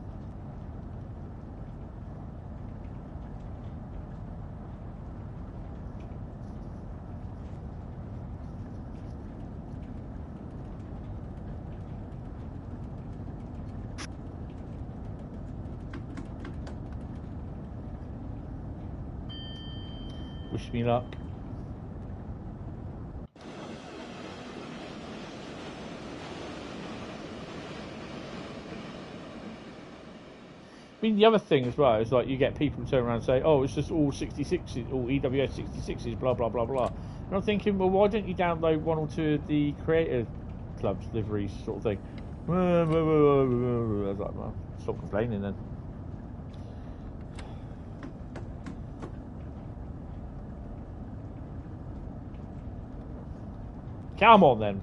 S1: Wish me luck. I mean, the other thing as well is like you get people turn around and say, "Oh, it's just all 66s, all EWS 66s, blah blah blah blah." And I'm thinking, well, why don't you download one or two of the Creative Club's liveries, sort of thing? I was like, well, stop complaining then. Come on then,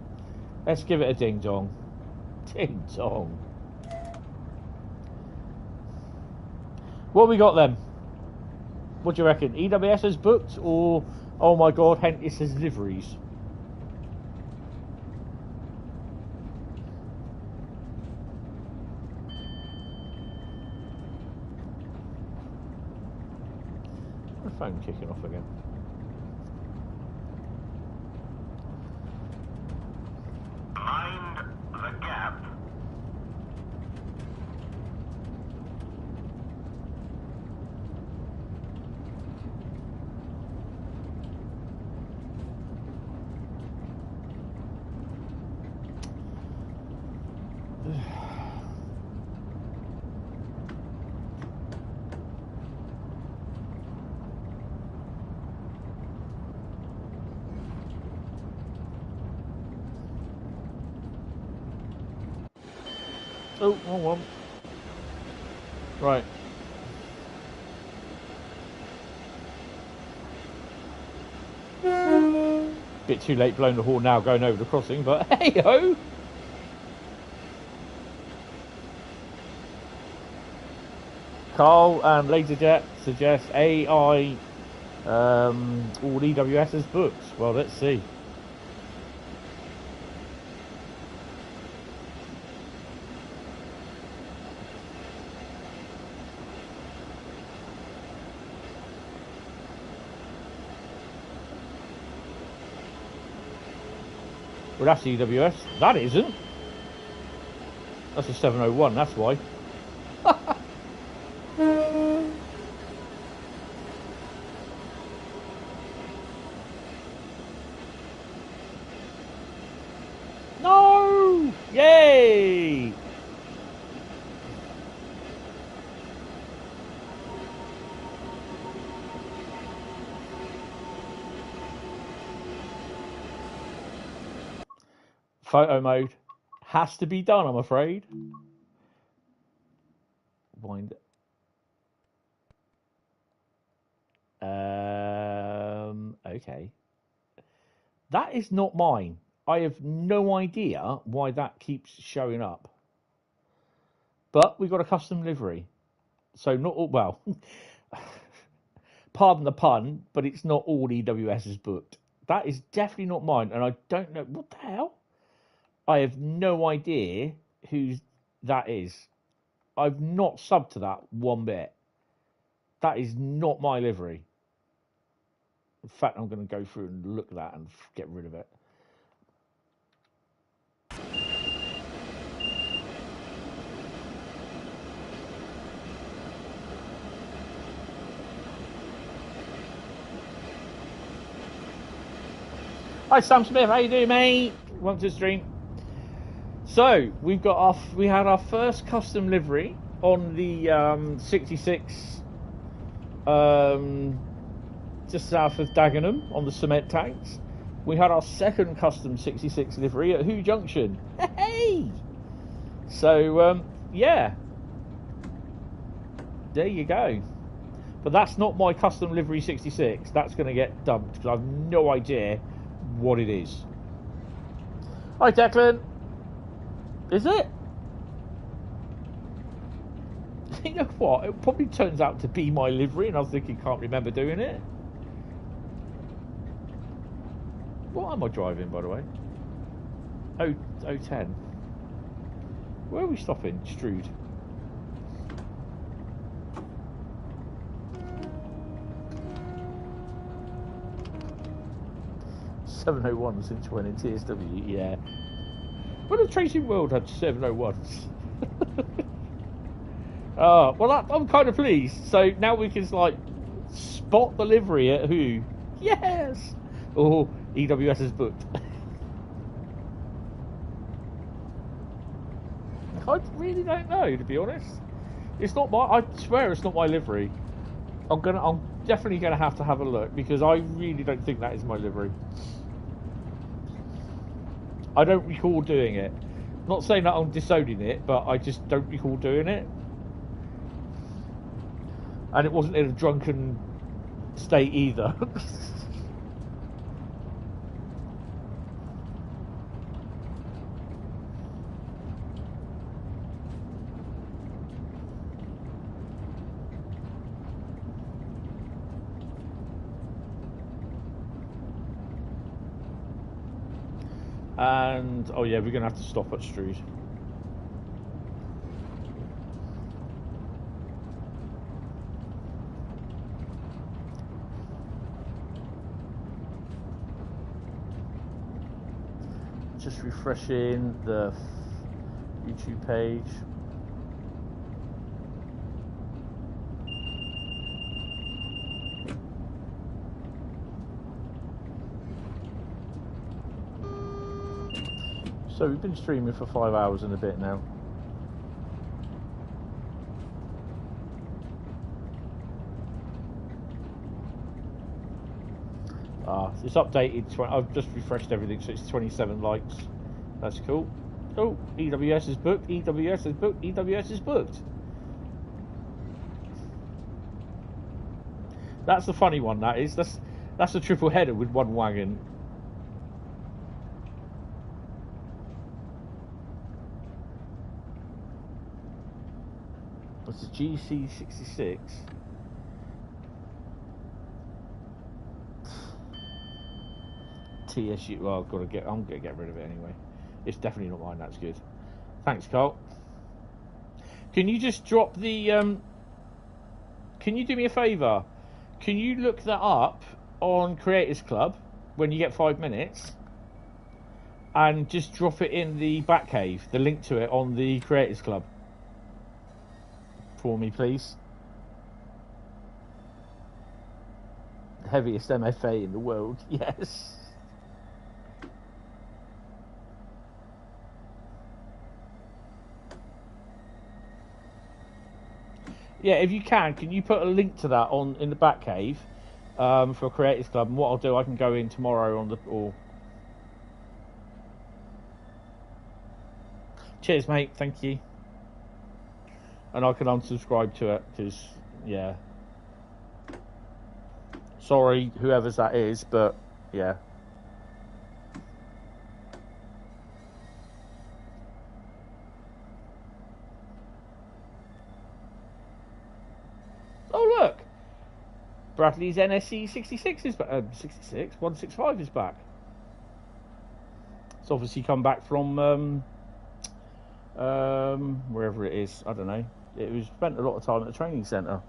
S1: let's give it a ding dong. Ding dong. What we got then? What do you reckon? EWS has booked, or oh my god, Hentis has liveries? The phone kicking off again.
S3: Mind the gap.
S1: Oh, wrong one. Right. Bit too late blowing the horn now going over the crossing, but hey ho! Carl and LaserJet suggest AI all EWS as books. Well, let's see. Well, that's EWS. That isn't. That's a 701, that's why. No! Yay! Photo mode has to be done, I'm afraid. Wind. Okay. That is not mine. I have no idea why that keeps showing up. But we've got a custom livery. So not all, well, pardon the pun, but it's not all EWS is booked. That is definitely not mine, and I don't know, what the hell? I have no idea who that is. I've not subbed to that one bit. That is not my livery. In fact, I'm going to go through and look at that and get rid of it. Hi Sam Smith, how you doing, mate? Welcome to the stream. So we had our first custom livery on the 66, just south of Dagenham on the cement tanks. We had our second custom 66 livery at Who Junction. Hey! So yeah, there you go. But that's not my custom livery 66. That's going to get dumped because I have no idea what it is. Hi Declan. Is it? You know what? It probably turns out to be my livery, and I was thinking, can't remember doing it. What am I driving, by the way? 010. Where are we stopping? Strood. .701 since when in TSW, yeah. Well, the Tracing World had 701s. Well, I'm kind of pleased. So now we can like spot the livery at Who Yes! Oh, EWS is booked. I really don't know, to be honest. It's not my. I swear, it's not my livery. I'm definitely gonna have to have a look because I really don't think that is my livery. I don't recall doing it. Not saying that I'm disowning it, but I just don't recall doing it. And it wasn't in a drunken state either. And oh yeah, we're gonna have to stop at Strood. Just refreshing the YouTube page. So we've been streaming for 5 hours and a bit now. It's updated. I've just refreshed everything, so it's 27 likes. That's cool. Oh, EWS is booked. EWS is booked. EWS is booked. That's the funny one. That is. That's a triple header with one wagon. It's a GC66. TSU. Well, I'm gonna get rid of it anyway. It's definitely not mine. That's good. Thanks, Carl. Can you just drop the? Can you do me a favour? Can you look that up on Creators Club when you get 5 minutes, and just drop it in the Batcave, the link to it on the Creators Club for me, please. Heaviest MFA in the world. Yes. Yeah, if you can you put a link to that in the Batcave for Creators Club? And what I'll do, I can go in tomorrow on the. Or cheers, mate. Thank you. And I can unsubscribe to it because, yeah. Sorry, whoever's that is, but yeah. Oh look, Bradley's NSC 66 is back. 66 165 is back. It's obviously come back from wherever it is. I don't know. It was spent a lot of time at the training centre.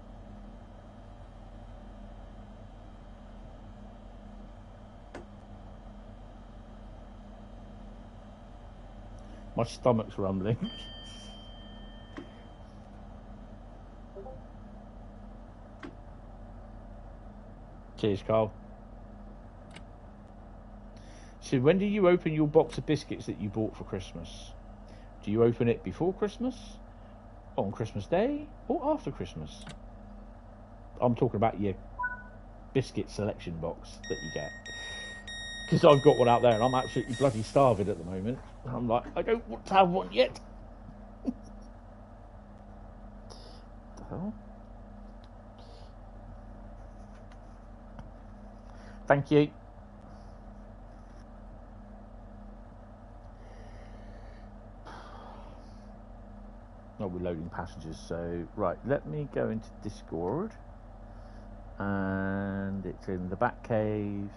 S1: My stomach's rumbling. Cheers, Carl. So when do you open your box of biscuits that you bought for Christmas? Do you open it before Christmas, on Christmas Day, or after Christmas? I'm talking about your biscuit selection box that you get. Because I've got one out there and I'm absolutely bloody starving at the moment. I'm like, I don't want to have one yet. The hell? Thank you. Oh, we're loading passengers, so right, let me go into Discord, and it's in the Batcave,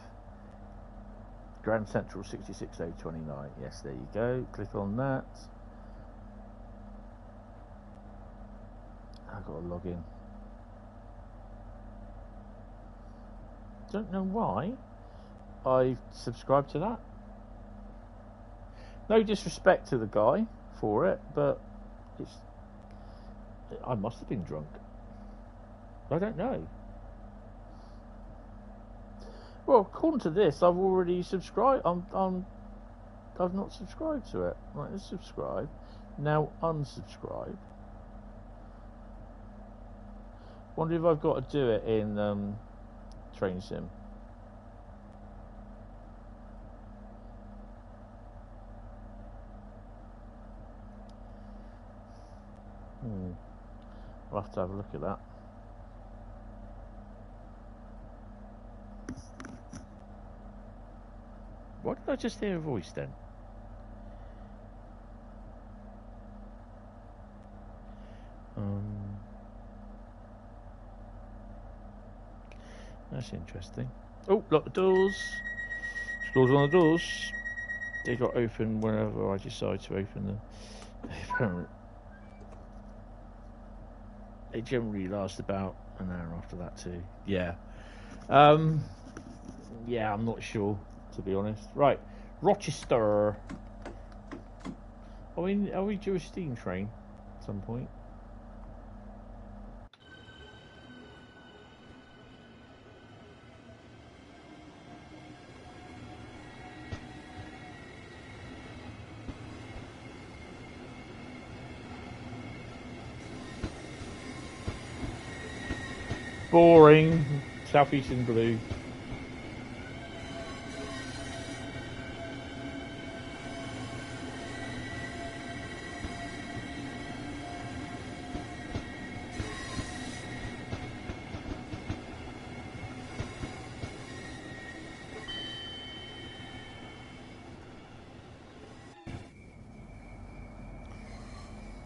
S1: Grand Central 66029. Yes, there you go. Click on that. I've got to log in. Don't know why I subscribed to that. No disrespect to the guy for it, but I must have been drunk. I don't know. Well, according to this, I've already subscribed. I've not subscribed to it. Right, let's subscribe. Now unsubscribe. Wonder if I've got to do it in Train Sim. I'll have to have a look at that. Why did I just hear a voice then? That's interesting. Oh, lock the doors. Scores on the doors. They got open whenever I decide to open them. They generally last about an hour after that too. Yeah. Yeah, I'm not sure, to be honest. Right, Rochester. Are we due a steam train at some point? Boring. Southeastern blue.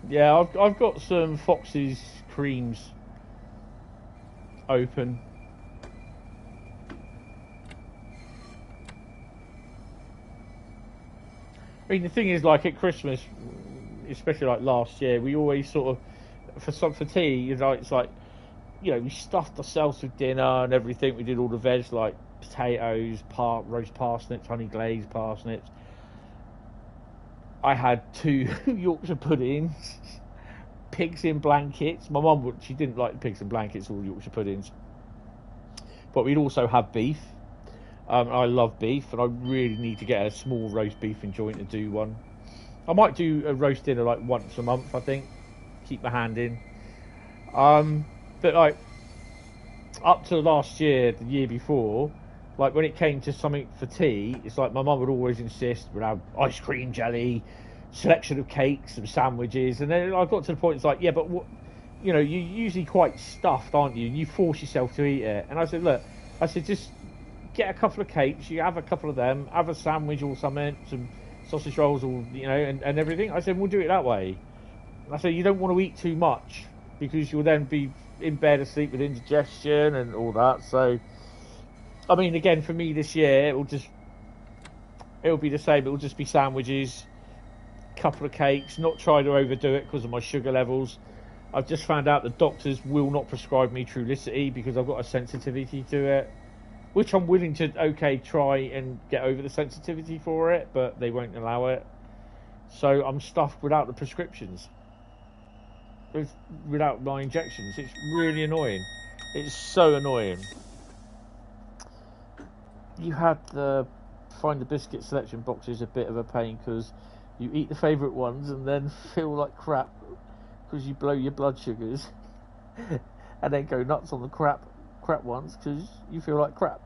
S1: Yeah, I've got some Fox's creams open. I mean, the thing is, like at Christmas, especially like last year, we always sort of for tea, you know, it's like, you know, we stuffed ourselves with dinner and everything. We did all the veg like potatoes, roast parsnips, honey glazed parsnips. I had 2 Yorkshire puddings, pigs in blankets. My mum, she didn't like the pigs in blankets or Yorkshire puddings, but we'd also have beef. I love beef, and I really need to get a small roast beef and joint to do one. I might do a roast dinner like once a month, I think. Keep my hand in. But like up to last year, the year before, like when it came to something for tea, it's like my mum would always insist we'd have ice cream, jelly, selection of cakes and sandwiches, and then I got to the point it's like, yeah, but what, you know, you're usually quite stuffed, aren't you? You force yourself to eat it. And I said, look, just get a couple of cakes, you have a couple of them, have a sandwich or something, some sausage rolls or, you know, and everything. I said, we'll do it that way. I said, you don't want to eat too much because you'll then be in bed asleep with indigestion and all that. So, I mean, again, for me this year, it'll be the same. It'll just be sandwiches, couple of cakes, not try to overdo it because of my sugar levels. I've just found out the doctors will not prescribe me Trulicity because I've got a sensitivity to it, which I'm willing to, try and get over the sensitivity for it, but they won't allow it. So I'm stuffed without the prescriptions, without my injections. It's really annoying. It's so annoying. You had the find the biscuit selection boxes a bit of a pain because you eat the favourite ones and then feel like crap because you blow your blood sugars and then go nuts on the crap ones because you feel like crap.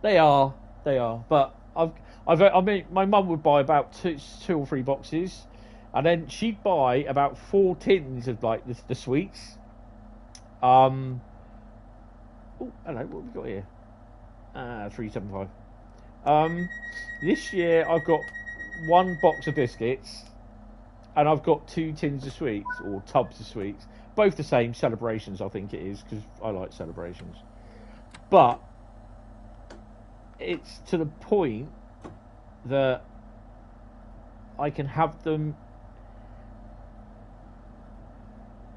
S1: They are, but I mean, my mum would buy about two or three boxes, and then she'd buy about 4 tins of like the sweets. Oh, hello, what have we got here? 375. This year I've got 1 box of biscuits, and I've got 2 tins of sweets or tubs of sweets. Both the same, Celebrations, I think it is, because I like Celebrations. But it's to the point that I can have them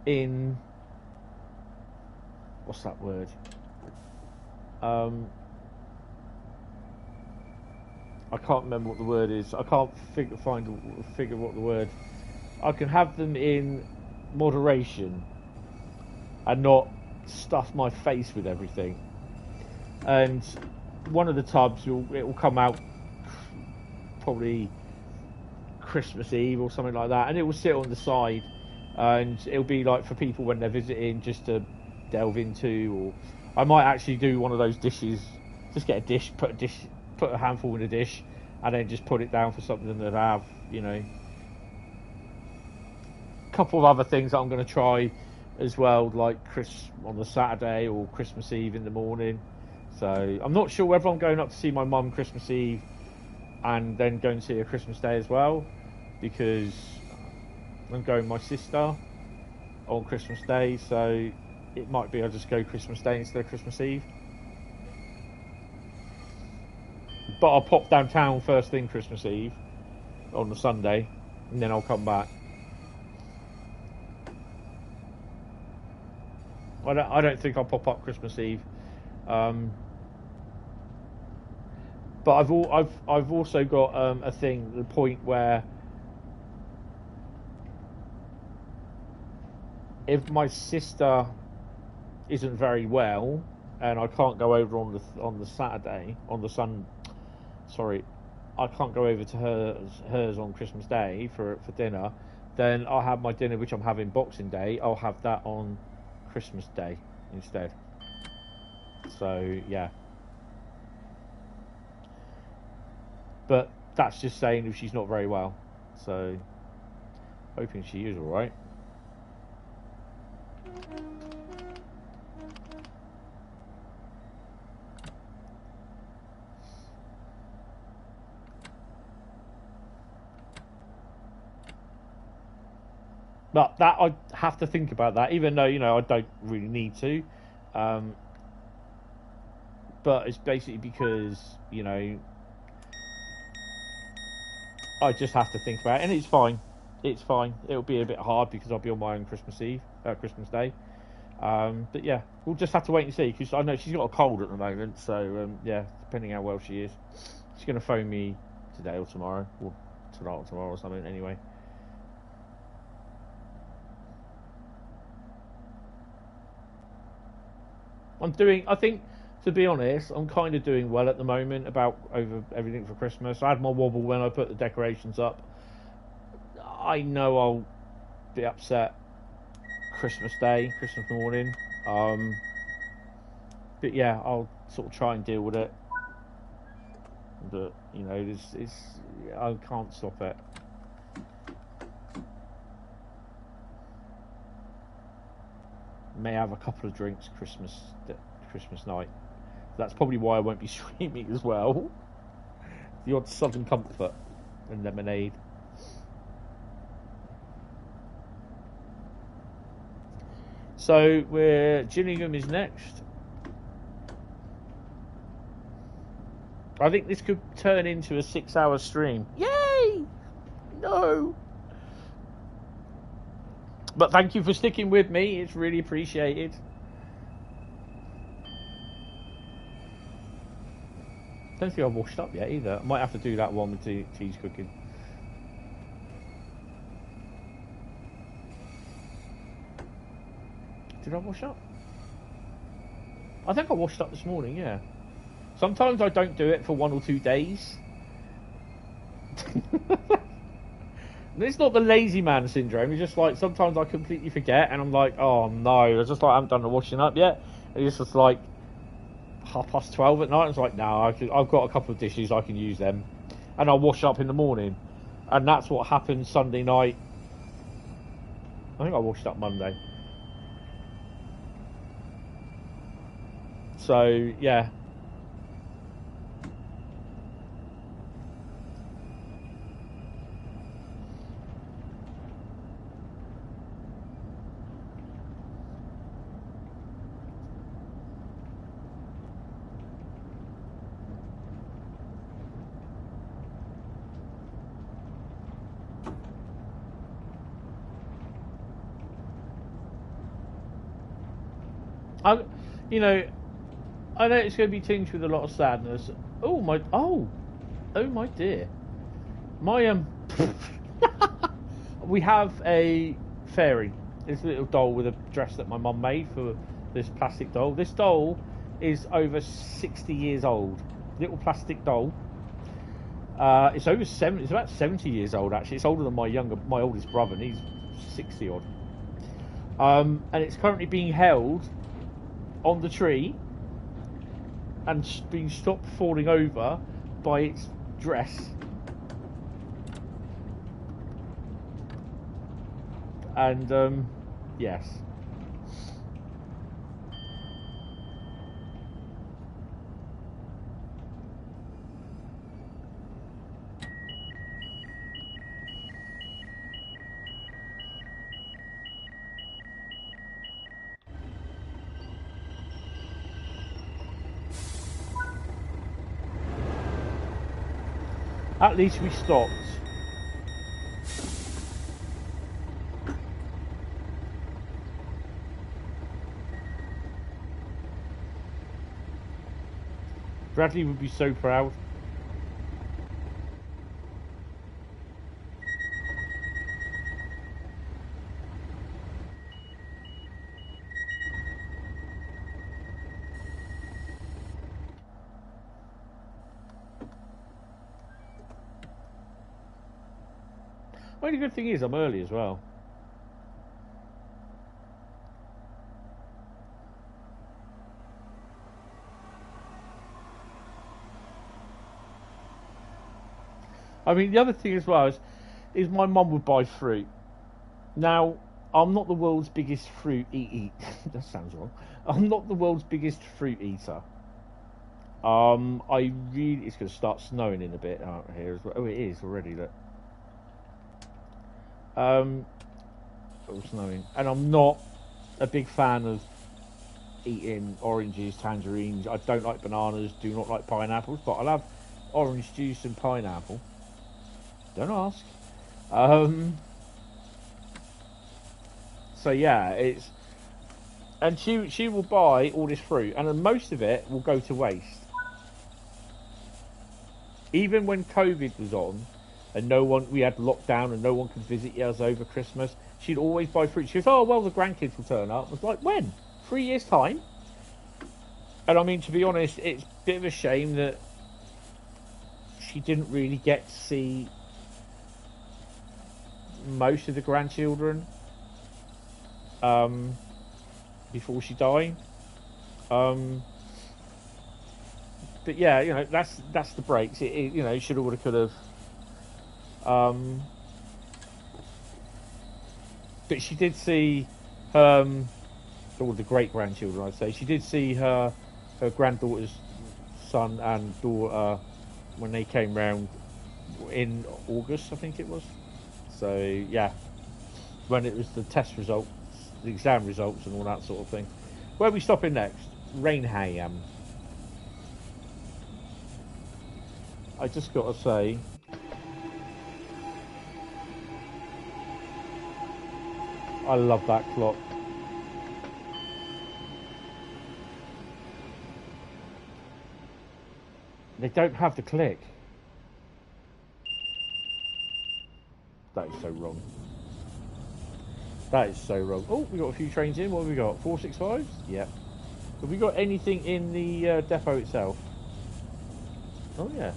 S1: in, what's that word? I can't remember what the word is. I can't figure what the word. I can have them in moderation and not stuff my face with everything. And one of the tubs, it will come out probably Christmas Eve or something like that, and it will sit on the side, and it'll be like for people when they're visiting just to delve into. Or I might actually do one of those dishes, just get a dish, put a handful in a dish, and then just put it down for something that I have, you know. A couple of other things that I'm going to try as well, like on the Saturday or Christmas Eve in the morning. So I'm not sure whether I'm going up to see my mum Christmas Eve and then going to see her Christmas Day as well, because I'm going with my sister on Christmas Day, so it might be I'll just go Christmas Day instead of Christmas Eve. But I'll pop downtown first thing Christmas Eve on the Sunday, and then I'll come back. I don't think I'll pop up Christmas Eve. But I've also got a thing, the point where if my sister isn't very well and I can't go over on the Saturday, I can't go over to hers on Christmas Day for dinner, then I'll have my dinner, which I'm having Boxing Day, I'll have that on Christmas Day instead. So yeah, but that's just saying if she's not very well, so hoping she is all right. But that, I have to think about that, even though, you know, I don't really need to. But it's basically because, you know, I just have to think about it, and it's fine. It's fine. It'll be a bit hard because I'll be on my own Christmas Day. But yeah, we'll just have to wait and see, because I know she's got a cold at the moment. So yeah, depending how well she is, she's going to phone me today or tomorrow, or tonight or tomorrow or something. Anyway. I think, to be honest, I'm kind of doing well at the moment over everything for Christmas. I had my wobble when I put the decorations up. I know I'll be upset Christmas Day, Christmas morning. But yeah, I'll sort of try and deal with it. But, you know, I can't stop it. May have a couple of drinks Christmas night. That's probably why I won't be streaming as well. The odd Southern Comfort and lemonade. So Gillingham is next. I think this could turn into a 6-hour stream. Yay! No! But thank you for sticking with me. It's really appreciated. Don't think I've washed up yet either. I might have to do that one with cheese cooking. Did I wash up? I think I washed up this morning, yeah. Sometimes I don't do it for 1 or 2 days. It's not the lazy man syndrome. It's just like sometimes I completely forget, and I'm like, oh no, it's just like I haven't done the washing up yet. And it's just like 12:30 at night. It's like, no, I've got a couple of dishes, I can use them, and I'll wash up in the morning. And that's what happened Sunday night. I think I washed up Monday. So yeah. You know, I know it's going to be tinged with a lot of sadness. Oh my dear. My we have a fairy. This little doll with a dress that my mum made for this plastic doll. This doll is over 60 years old. Little plastic doll. It's over 70. It's about 70 years old actually. It's older than my oldest brother, and he's 60 odd. And it's currently being held on the tree and being stopped falling over by its dress. And yes. At least we stopped. Bradley would be so proud. Only good thing is I'm early as well. I mean, the other thing as well is my mum would buy fruit. Now, I'm not the world's biggest fruit eater. That sounds wrong. I'm not the world's biggest fruit eater. It's going to start snowing in a bit out here as well. Oh, it is already. Look. All snowing, and I'm not a big fan of eating oranges, tangerines. I don't like bananas. Do not like pineapples, but I'll have orange juice and pineapple. Don't ask. So yeah, and she will buy all this fruit, and then most of it will go to waste. Even when COVID was on, and we had lockdown, and no one could visit us over Christmas, she'd always buy fruit. She goes, "Oh well, the grandkids will turn up." I was like, "When? 3 years time?" And I mean, to be honest, it's a bit of a shame that she didn't really get to see most of the grandchildren before she died. But yeah, you know, that's the breaks. You know, should have, would have, could have. But she did see all the great grandchildren, I'd say. She did see her granddaughter's son and daughter when they came round in August, I think it was. So yeah, when it was the test results, the exam results, and all that sort of thing. Where are we stopping next? Rhein. I just got to say, I love that clock. They don't have the click. That is so wrong. That is so wrong. Oh, we got a few trains in. What have we got? 465s? Yep. Have we got anything in the depot itself? Oh yeah,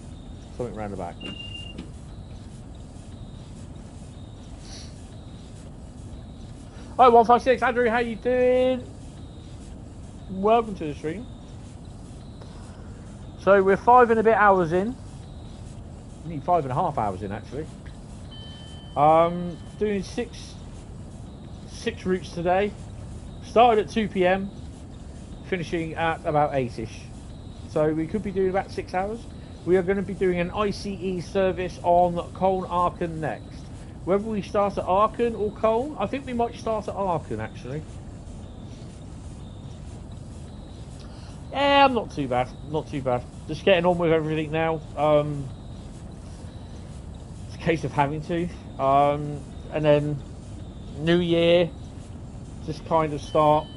S1: something round the back. Hi 156, Andrew, how you doing? Welcome to the stream. So we're 5 and a bit hours in. We need 5.5 hours in actually. Doing six routes today. Started at 2 PM, finishing at about 8ish. So we could be doing about 6 hours. We are going to be doing an ICE service on Cologne-Aachen next. Whether we start at Aachen or Cologne, I think we might start at Aachen actually. Yeah, not too bad. Not too bad. Just getting on with everything now. It's a case of having to. And then New Year, just kind of start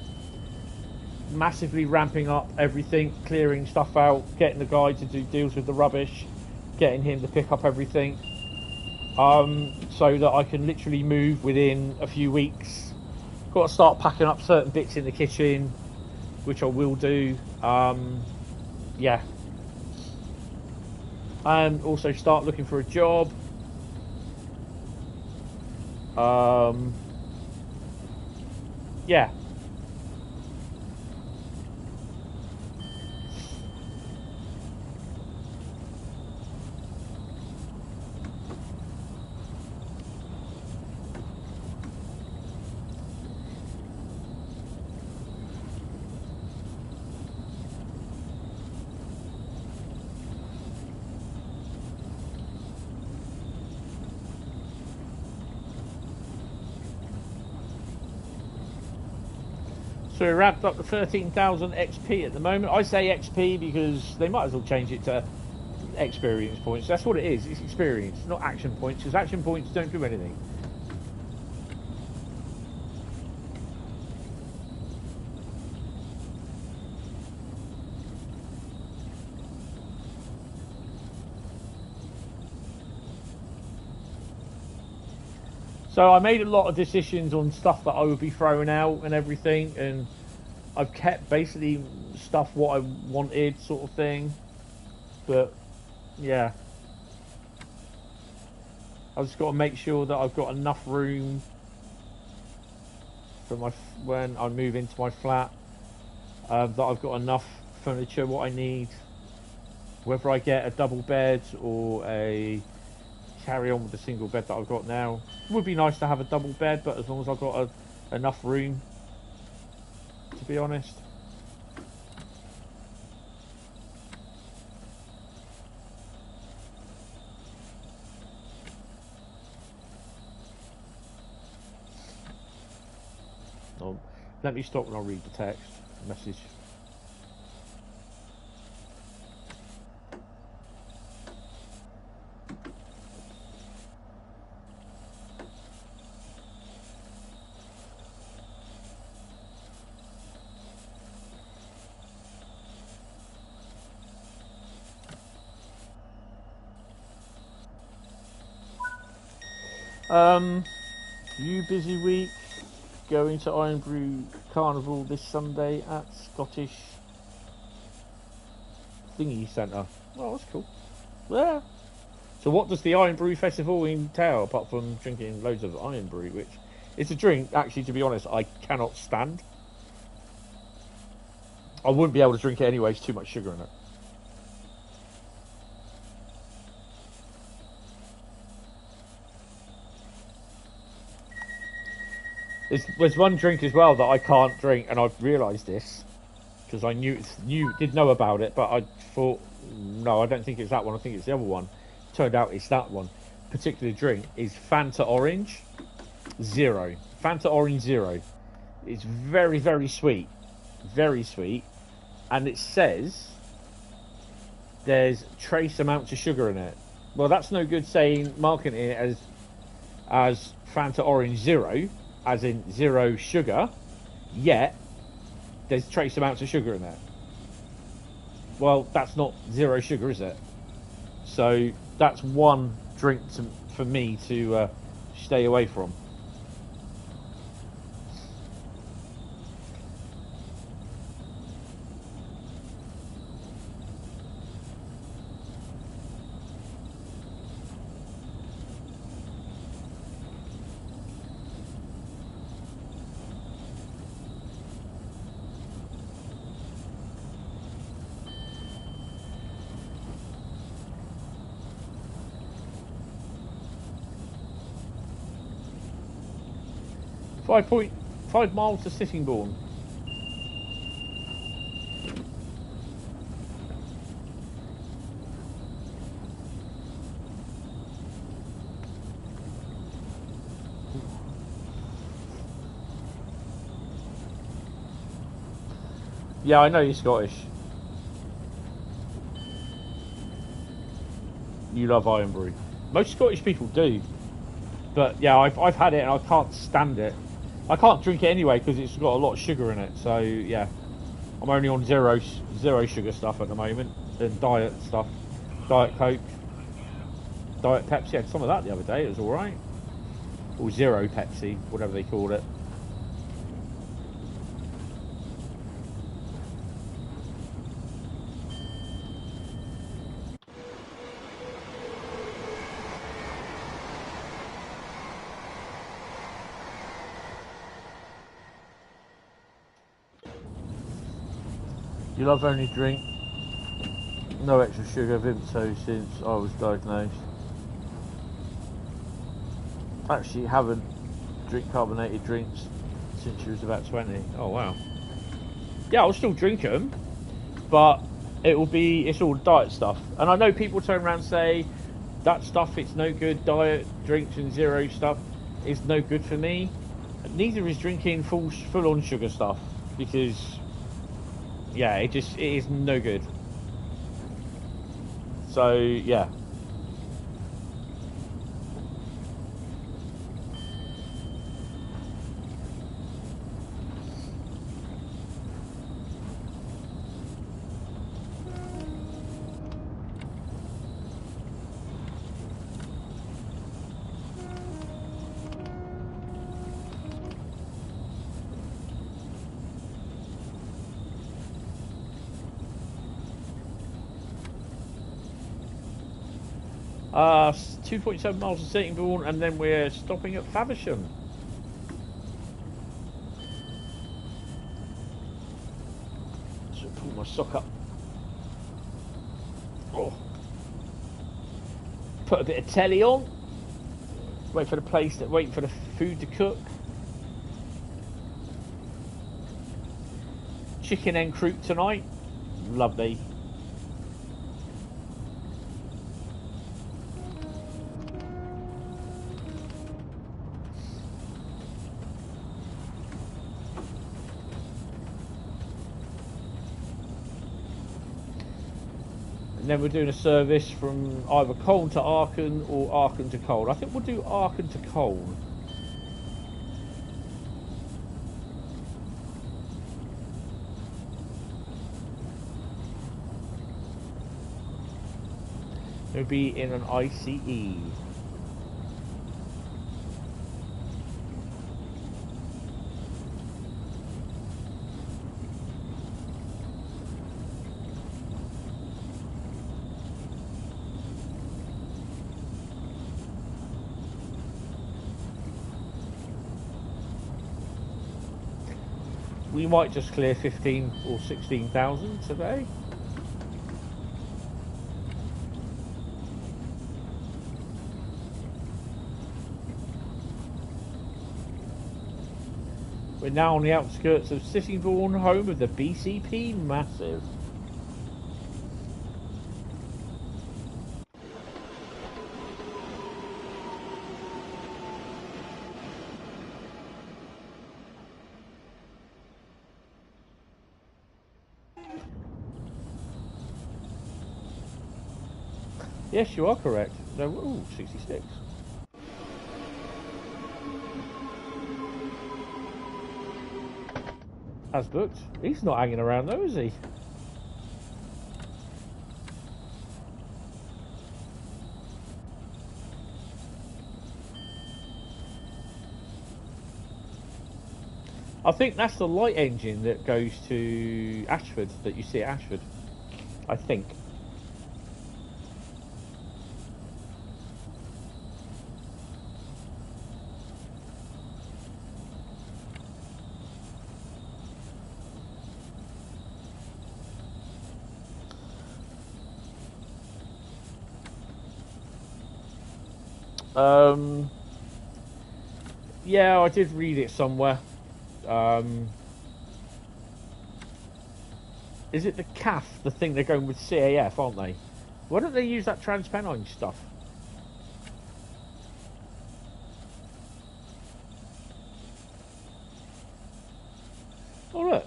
S1: massively ramping up everything, clearing stuff out, getting the guy to do deals with the rubbish, getting him to pick up everything, so that I can literally move within a few weeks. Got to start packing up certain bits in the kitchen, which I will do. Yeah. And also start looking for a job. Yeah. So we wrapped up to 13,000 XP at the moment. I say XP because they might as well change it to experience points. That's what it is. It's experience, not action points, because action points don't do anything. So I made a lot of decisions on stuff that I would be throwing out and everything, and I've kept basically stuff what I wanted, sort of thing. But yeah, I've just got to make sure that I've got enough room for my when I move into my flat, that I've got enough furniture what I need. Whether I get a double bed or a carry on with the single bed that I've got now. It would be nice to have a double bed, but as long as I've got enough room, to be honest. Oh, let me stop and I'll read the text message. You busy week? Going to Irn-Bru Carnival this Sunday at Scottish Thingy Centre. Oh, that's cool. Yeah. So what does the Irn-Bru Festival entail, apart from drinking loads of Irn-Bru, which is a drink, actually, to be honest, I cannot stand. I wouldn't be able to drink it anyway, it's too much sugar in it. There's one drink as well that I can't drink, and I've realised this because I did know about it, but I thought, no, I don't think it's that one. I think it's the other one. Turned out it's that one. Particular drink is Fanta Orange Zero. Fanta Orange Zero. It's very, very sweet, and it says there's trace amounts of sugar in it. Well, that's no good saying marketing it as Fanta Orange Zero, as in zero sugar, yet there's trace amounts of sugar in there. Well, that's not zero sugar, is it? So that's one drink for me to stay away from. .5 miles to Sittingbourne. Yeah, I know you're Scottish. You love Irn-Bru. Most Scottish people do. But yeah, I've had it and I can't stand it. I can't drink it anyway because it's got a lot of sugar in it. So yeah, I'm only on zero sugar stuff at the moment, and diet stuff, Diet Coke, Diet Pepsi. I had some of that the other day. It was all right. Or Zero Pepsi, whatever they called it. You love only drink. No extra sugar, Vimto since I was diagnosed. Actually haven't drink carbonated drinks since she was about 20. Oh wow. Yeah, I'll still drink them, but it's all diet stuff. And I know people turn around and say that stuff, it's no good. Diet drinks and zero stuff is no good for me. Neither is drinking full on sugar stuff, because yeah, it is no good. So yeah. Uh, 2.7 miles to Sittingbourne, and then we're stopping at Faversham. So pull my sock up. Oh. Put a bit of telly on. Wait for the food to cook. Chicken and croup tonight. Lovely. And then we're doing a service from either Koln to Aachen or Aachen to Koln. I think we'll do Aachen to Koln. It'll be in an ICE. We might just clear 15 or 16,000 today. We're now on the outskirts of Sittingbourne, home of the BCP Massive. Yes, you are correct. No, ooh, 66. As booked. He's not hanging around though, is he? I think that's the light engine that goes to Ashford, that you see at Ashford. I think. Yeah, I did read it somewhere. Is it the CAF, the thing they're going with CAF, aren't they? Why don't they use that Trans Pennine stuff? Oh look,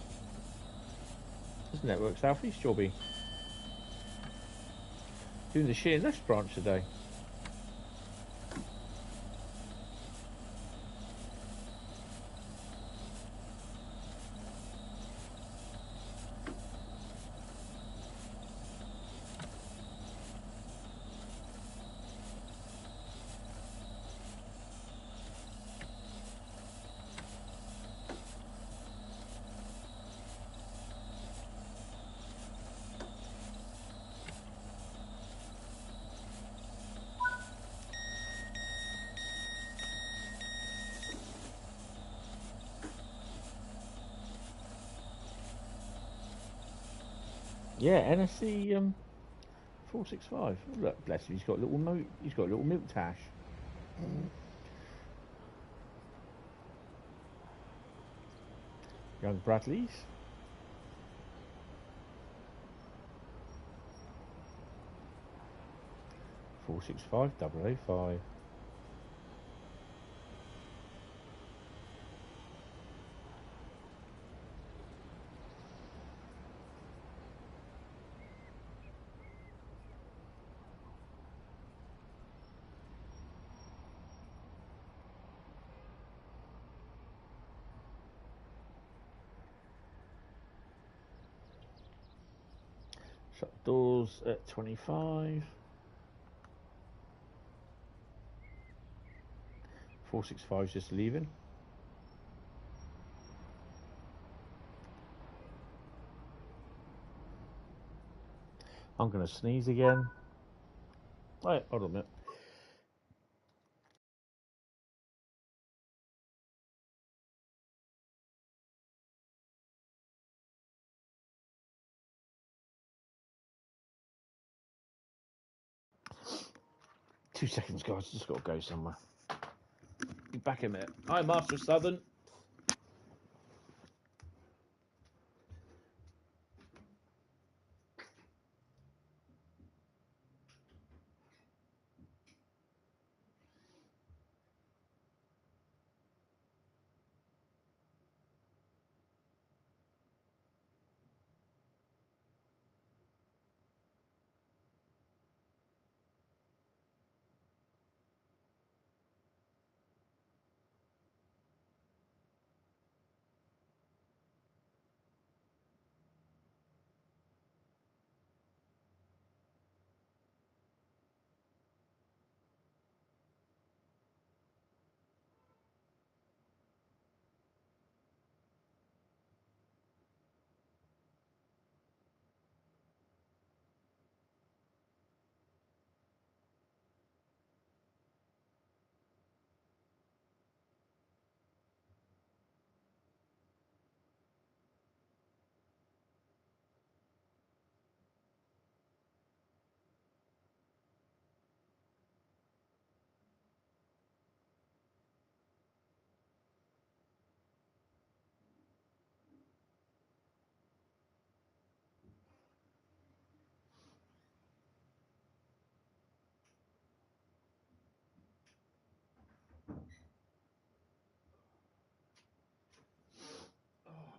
S1: there's Network South East jobby. Doing the Sheer Nest branch today. Yeah, NSC 465. Look, bless him. He's got a little He's got a little milk tash. Young Bradleys. .465 005. Shut the doors at 25. 465 is just leaving. I'm going to sneeze again. Right, hold on a minute. Two seconds, guys. Just got to go somewhere. Be back in a minute. Hi, Master Southern.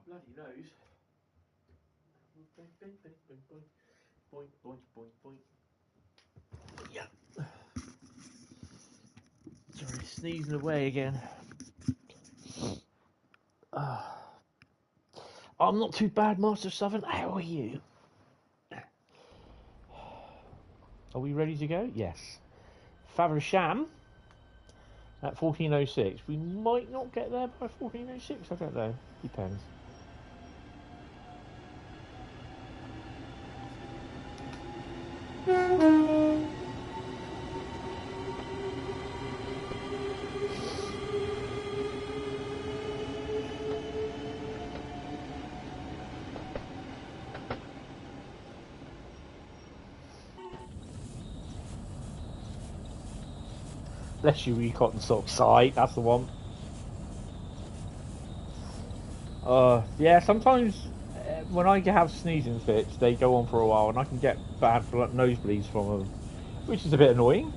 S1: Bloody nose. Boink, boink, boink, boink. Yeah. Sorry, sneezing away again. I'm not too bad, Master Southern. How are you? Are we ready to go? Yes. Faversham at 1406. We might not get there by 1406. I don't know. Depends. Bless you, you cotton socks. Right, that's the one. Yeah, sometimes when I have sneezing fits, they go on for a while, and I can get bad nosebleeds from them, which is a bit annoying.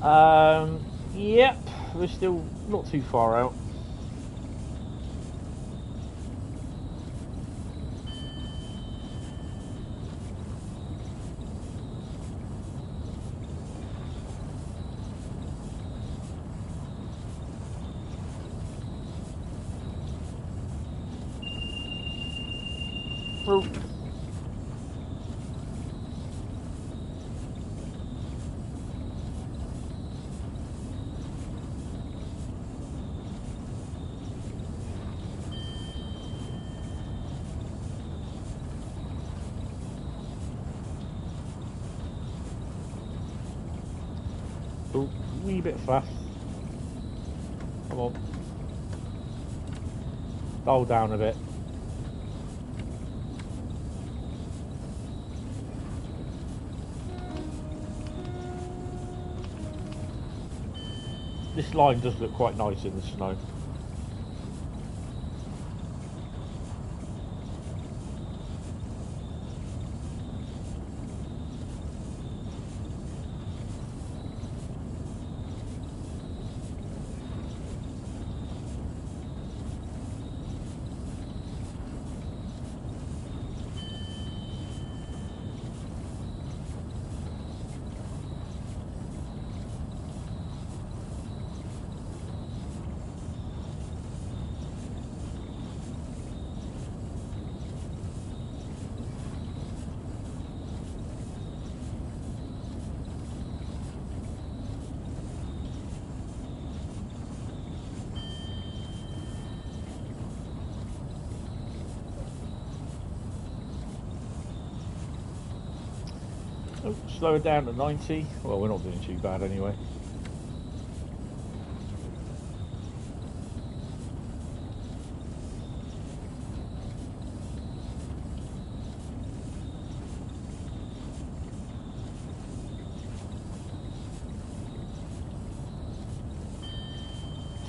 S1: Yep, we're still not too far out. Oh. Oh, wee bit fast. Come on. Dial down a bit. This line does look quite nice in the snow. Oh, slow it down to 90. Well, we're not doing too bad anyway.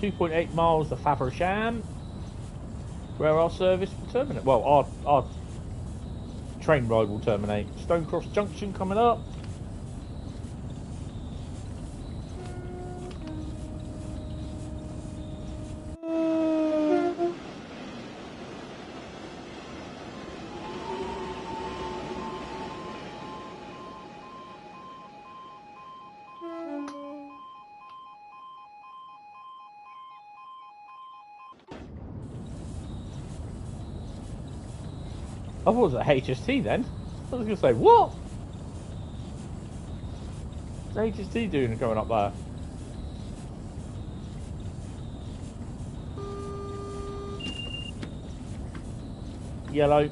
S1: .8 miles to Faversham, where our service will terminate. Well, our train ride will terminate. Stonecross Junction coming up. I thought it was a HST then. I was going to say, what? What's HST doing going up there? Yellow.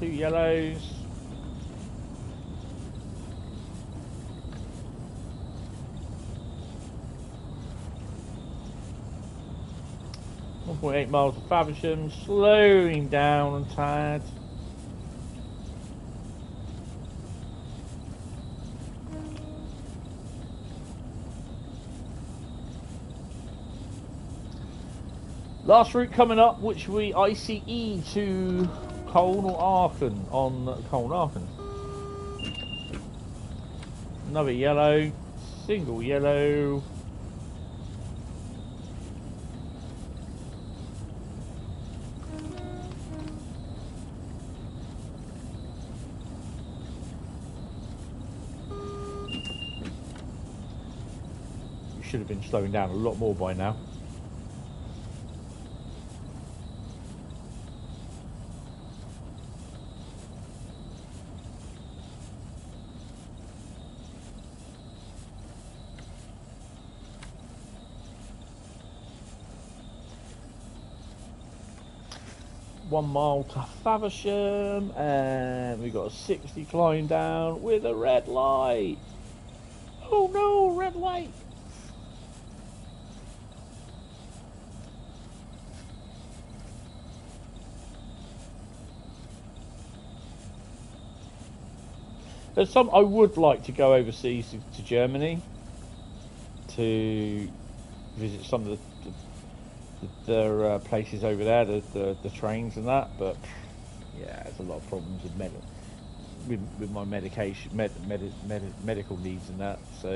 S1: 2 yellows. .8 miles to Faversham, slowing down a tad. Last route coming up, which we ICE to Koln Aachen on Cologne-Aachen. Another yellow, single yellow. Should have been slowing down a lot more by now. .1 mile to Faversham, and we got a 60 climb down with a red light. Oh no, red light. There's some I would like to go overseas to Germany to visit some of their places over there, the trains and that. But yeah, there's a lot of problems with with my medication, medical needs and that. So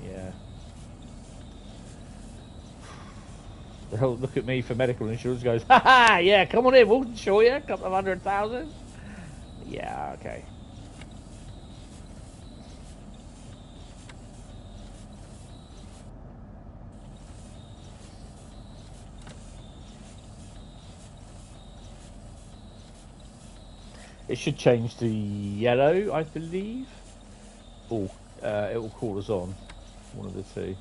S1: yeah, they'll look at me for medical insurance. Goes, ha ha, yeah, come on in, we'll insure you, a couple of 100,000. Yeah, okay. It should change to yellow, I believe. Or it will call us on. One of the two.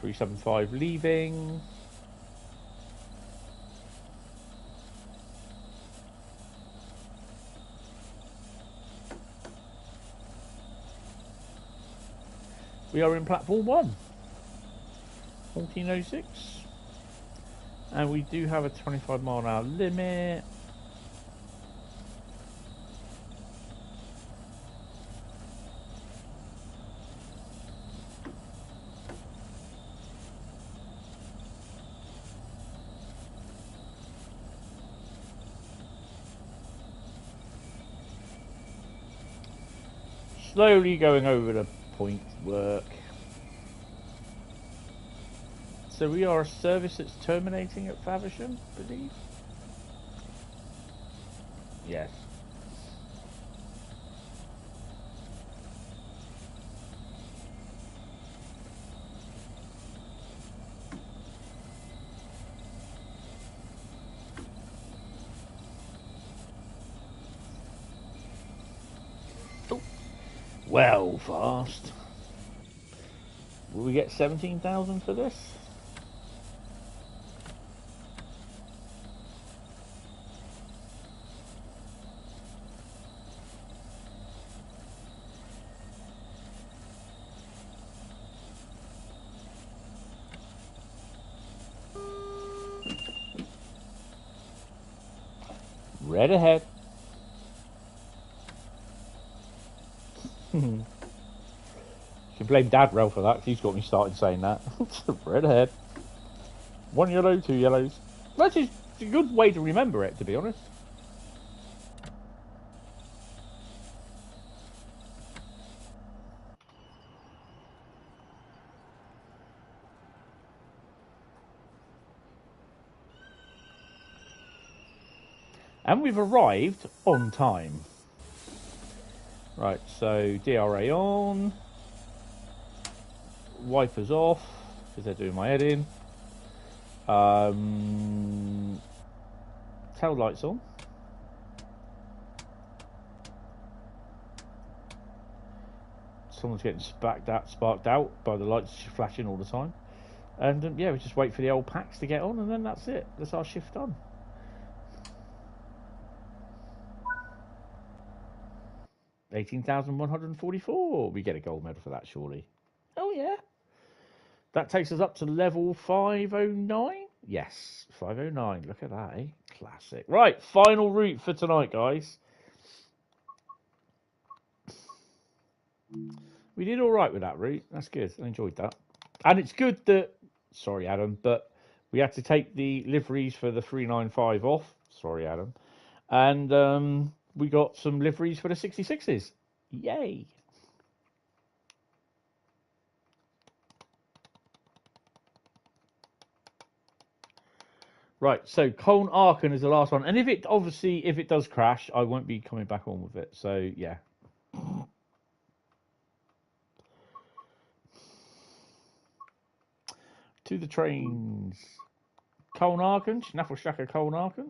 S1: .375 leaving. We are in platform 1, 1406, and we do have a 25-mile-an-hour limit. Slowly going over the point work. So we are a service that's terminating at Faversham, I believe. Yes. Oh. Well, fast. Will we get 17,000 for this? Red ahead. You can blame Dad Rail for that, 'cause he's got me started saying that. Red ahead. 1 yellow, 2 yellows. That's just a good way to remember it, to be honest. And we've arrived on time. Right, so DRA on. Wipers off, because they're doing my head in. Tail lights on. Someone's getting sparked out by the lights flashing all the time. And yeah, we just wait for the old packs to get on, and then that's it. That's our shift done. $18,144. We get a gold medal for that, surely. Oh yeah. That takes us up to level 509. Yes, 509. Look at that, eh? Classic. Right, final route for tonight, guys. We did all right with that route. That's good. I enjoyed that. And it's good that, sorry, Adam, but we had to take the liveries for the 395 off. Sorry, Adam. And we got some liveries for the 66s. Yay. Right, so Koln Aachen is the last one. And if it does crash, I won't be coming back on with it. So, yeah. To the trains. Koln Aachen, Hauptstrecke Koln Aachen.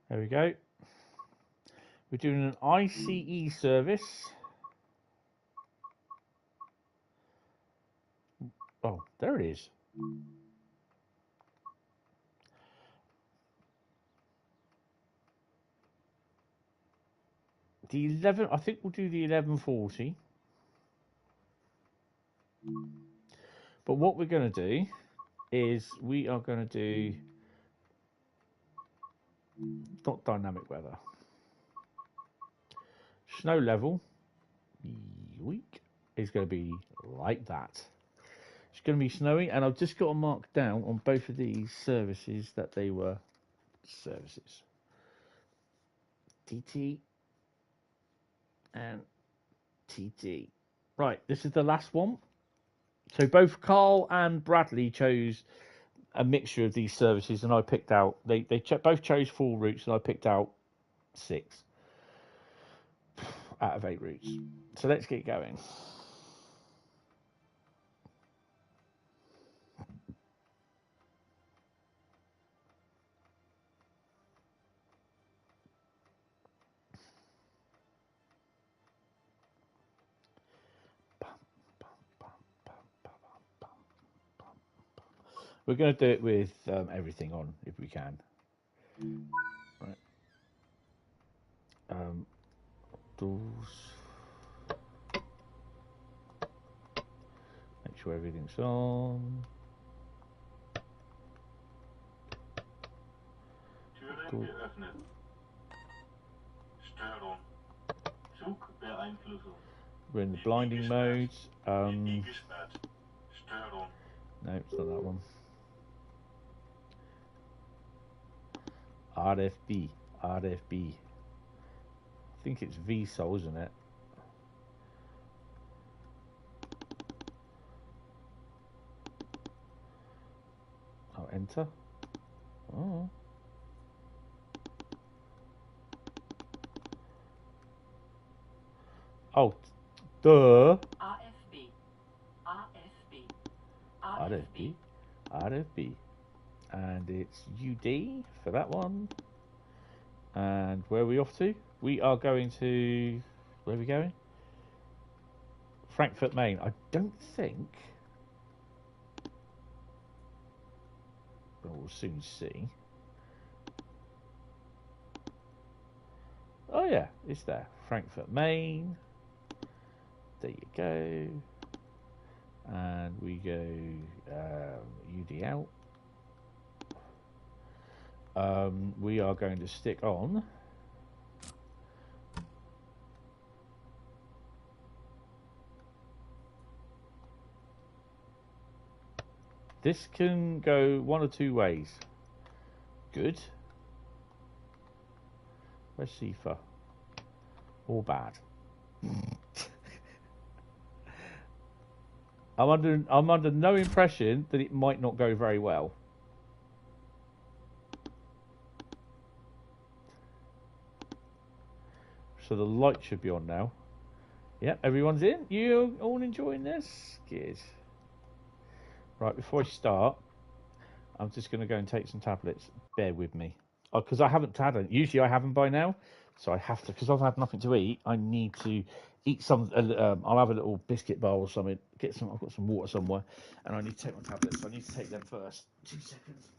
S1: There we go. We're doing an ICE service. Oh, there it is. The 11, I think we'll do the 1140. But what we're going to do is we are going to do not dynamic weather. Snow level week is going to be like that. It's going to be snowy, and I've just got to mark down on both of these services that they were services. TT and TT. Right, this is the last one. So both Carl and Bradley chose a mixture of these services, and I picked out. They both chose 4 routes, and I picked out 6 out of 8 routes. So let's get going. We're going to do it with everything on if we can. Right. Doors. Make sure everything's on.
S3: Türen geöffnet. Steuerung. Zugbeeinflussung.
S1: We're in the blinding modes.
S3: Gesperrt. Steuerung.
S1: No, it's not that one. RFB. RFB. I think it's VSOL, isn't it? Oh, enter. Oh. Oh, duh.
S4: RFB. RFB.
S1: RFB. RFB. And it's UD for that one. And where are we off to? We are going to... Where are we going? Frankfurt, Maine. I don't think... Well, we'll soon see. Oh yeah, it's there. Frankfurt, Maine. There you go. And we go UD out. We are going to stick on this. Can go one or two ways. Good. Where's Sifa? Or bad. I'm under no impression that it might not go very well. So the light should be on now. Yep, everyone's in. You all enjoying this? Good. Right, before I start, I'm just going to go and take some tablets. Bear with me. Because I haven't had it. Usually I have them by now. So I have to, because I've had nothing to eat, I need to eat some. I'll have a little biscuit bar or something. Get some. I've got some water somewhere. And I need to take my tablets. So I need to take them first. 2 seconds.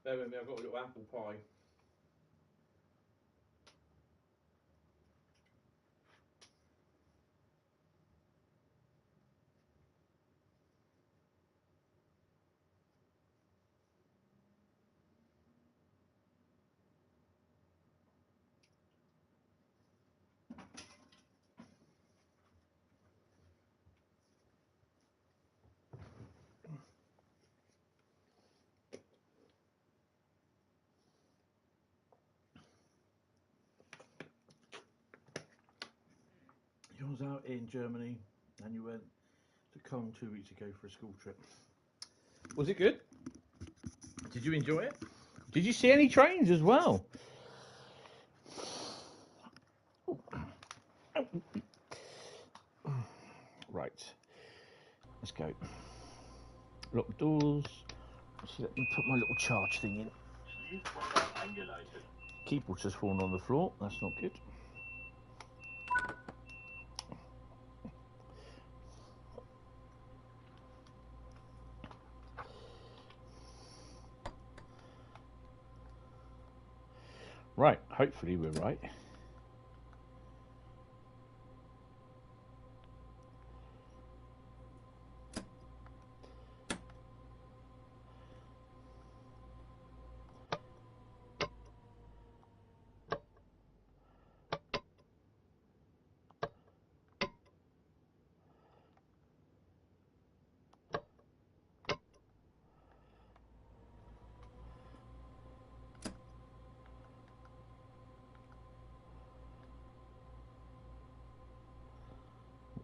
S1: Bear with me, I've got a little apple pie. You was out in Germany and you went to Cologne 2 weeks ago for a school trip. Was it good? Did you enjoy it? Did you see any trains as well? Right, let's go. Lock the doors. So let me put my little charge thing in.
S3: Schließvorgang eingeleitet.
S1: Keyboard's just fallen on the floor. That's not good. Right, hopefully we're right.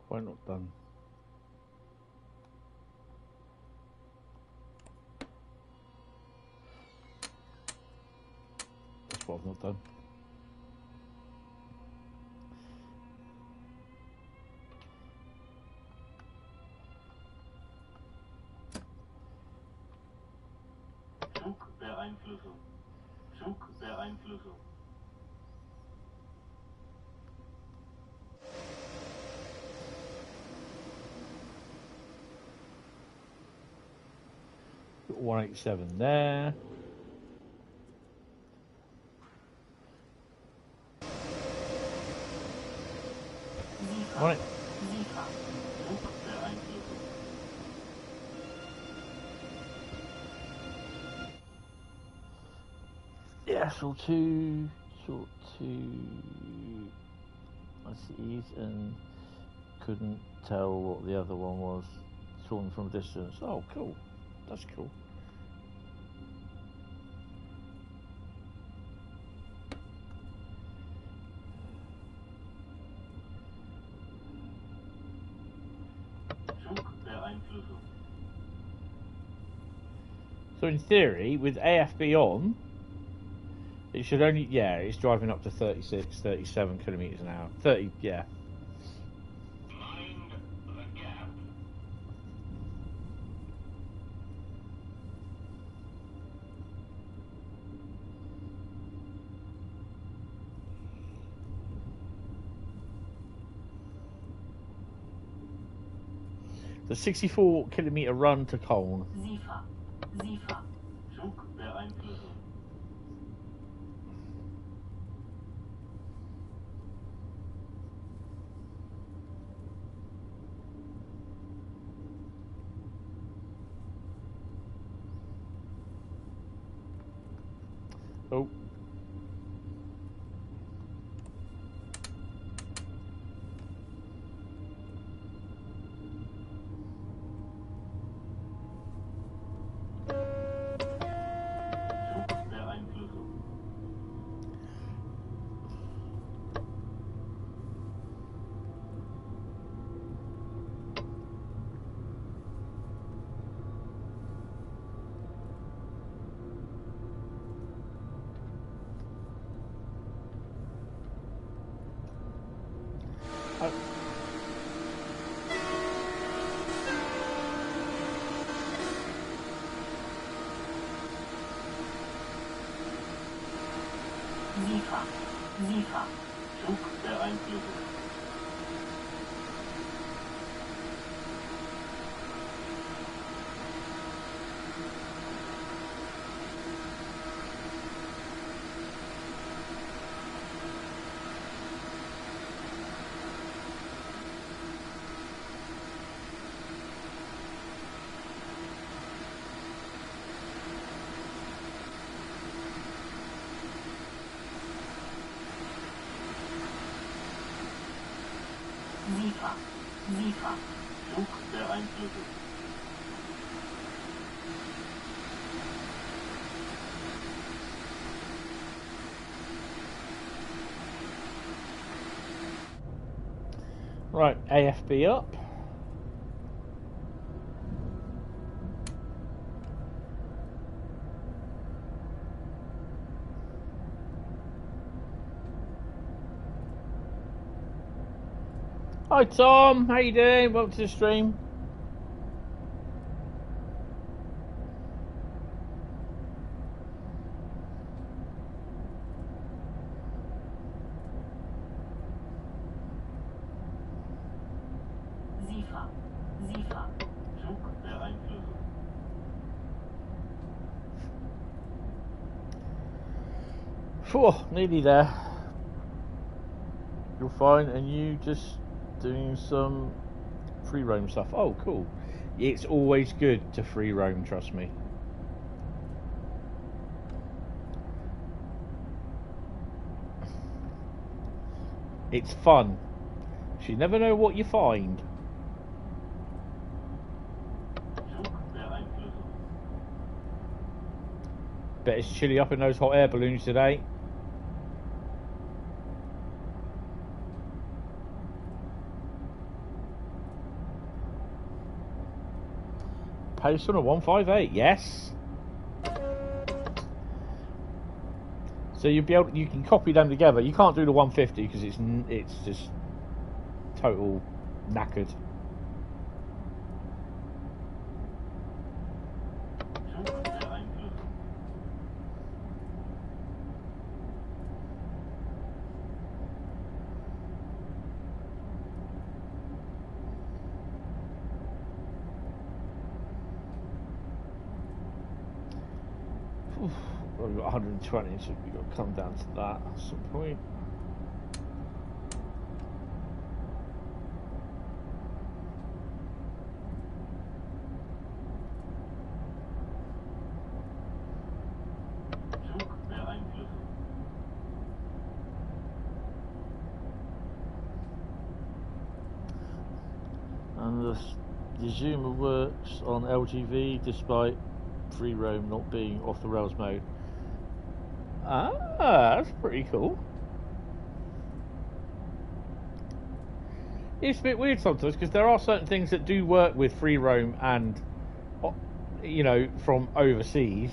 S1: Why not done? That's what I've not done.
S3: Zugbeeinflussung. Zugbeeinflussung.
S1: Got 187 there. Right.
S3: Zugbeeinflussung.
S1: Yeah, sort two. I see it and couldn't tell what the other one was. Saw them from a distance. Oh, cool. That's cool.
S3: Zugbeeinflussung.
S1: So in theory, with AFB on, it should only, yeah, it's driving up to 36, 37 kilometres an hour. 30, yeah.
S3: Mind the gap.
S1: The 64 kilometre run to Koln.
S3: Zugbeeinflussung.
S1: Oh.
S3: Zugbeeinflussung. Zugbeeinflussung.
S4: SIFA. SIFA.
S3: Flug der Einflüsse.
S1: Right, AFB up. Hi Tom, how you doing? Welcome to the stream.
S4: SIFA. SIFA.
S3: Flug der Einflüsse.
S1: Phew, nearly there. You're fine, and you just doing some free roam stuff. Oh, cool. It's always good to free roam, trust me. It's fun. You never know what you find.
S3: Flug der Einflüsse.
S1: Bet it's chilly up in those hot air balloons today. Pace on a 158, yes. So you'll be able, you can copy them together. You can't do the 150 because it's just total knackered.
S3: Flug der Einflüsse.
S1: Oof, well, we've got 120, so we've got to come down to that at some point.
S3: Flug der Einflüsse.
S1: And the zoomer works on LGV despite free roam not being off the rails mode. Ah, that's pretty cool. It's a bit weird sometimes because there are certain things that do work with free roam and, you know, from overseas,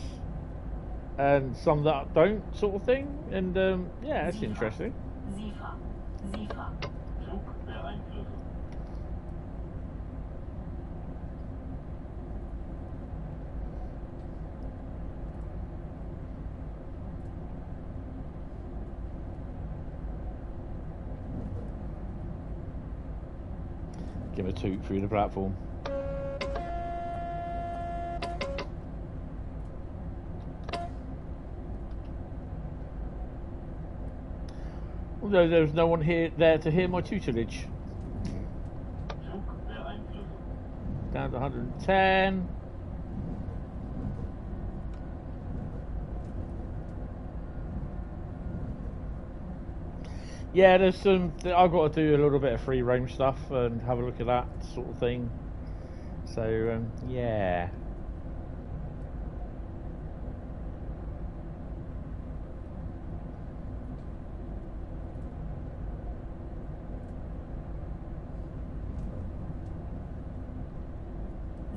S1: and some that don't, sort of thing. And yeah, it's interesting.
S4: SIFA. SIFA.
S3: Flug der Einflüsse.
S1: Give a toot through the platform. Although there's no one there to hear my tutelage.
S3: Flug der Einflüsse.
S1: Down to 110. Yeah, there's some. I've got to do a little bit of free roam stuff and have a look at that sort of thing. So yeah.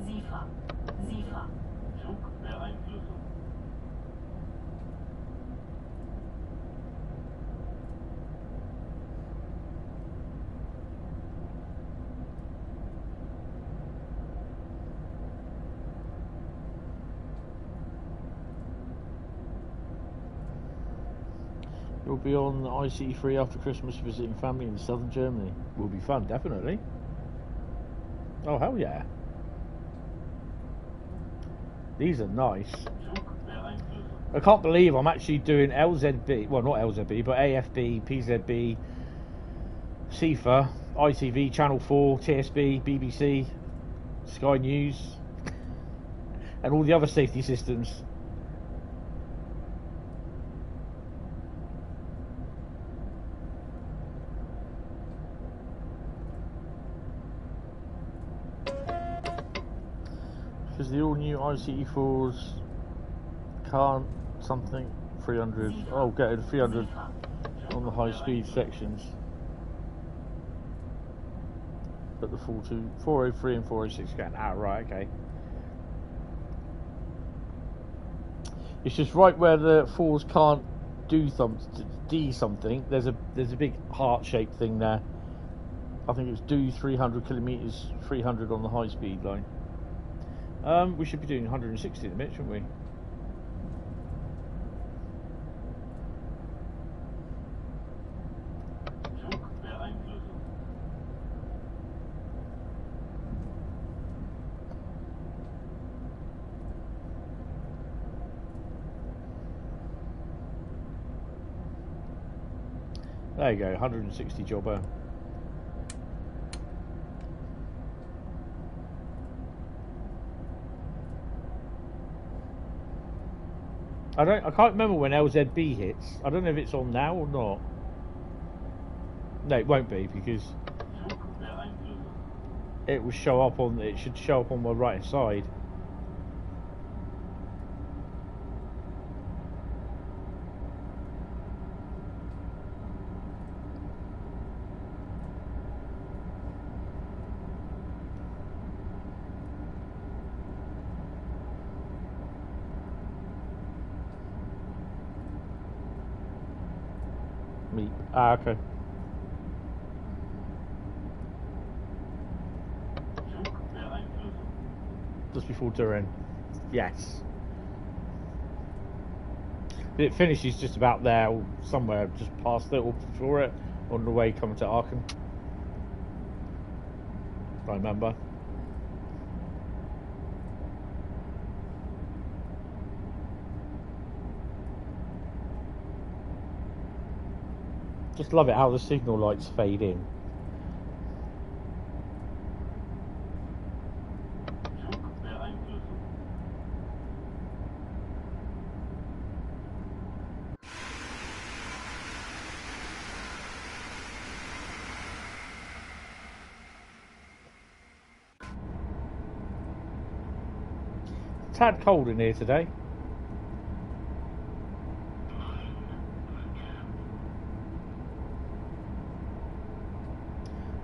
S4: SIFA. SIFA.
S3: Flug der Einflüsse.
S1: You'll be on IC3 after Christmas visiting family in southern Germany. Will be fun, definitely. Oh, hell yeah. These are nice.
S3: Flug der Einflüsse.
S1: I can't believe I'm actually doing LZB, well, not LZB, but AFB, PZB, CIFA, ITV, Channel 4, TSB, BBC, Sky News, and all the other safety systems. because the all-new ICE4s can't something 300. Oh, get it 300 on the high-speed sections. But the 403 and 406 can. Ah, right, okay. It's just right where the 4s can't do something. There's a big heart-shaped thing there. I think it's do 300 kilometers, 300 on the high-speed line. We should be doing 160 in a minute, shouldn't we? There you go, 160 jobber. I can't remember when LZB hits. I don't know if it's on now or not. No, it won't be because it will show up on. It should show up on my right side. Ah, okay. Just before Turin. Yes. It finishes just about there, or somewhere just past it, or before it, on the way coming to Aachen. I remember. Just love it how the signal lights fade in. Tad cold in here today.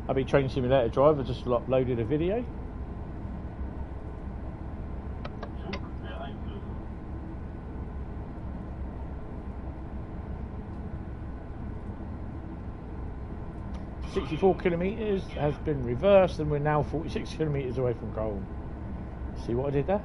S1: I'll be Train Simulator driver, just uploaded a video. .64 kilometres has been reversed and we're now 46 kilometres away from Cologne. See what I did there?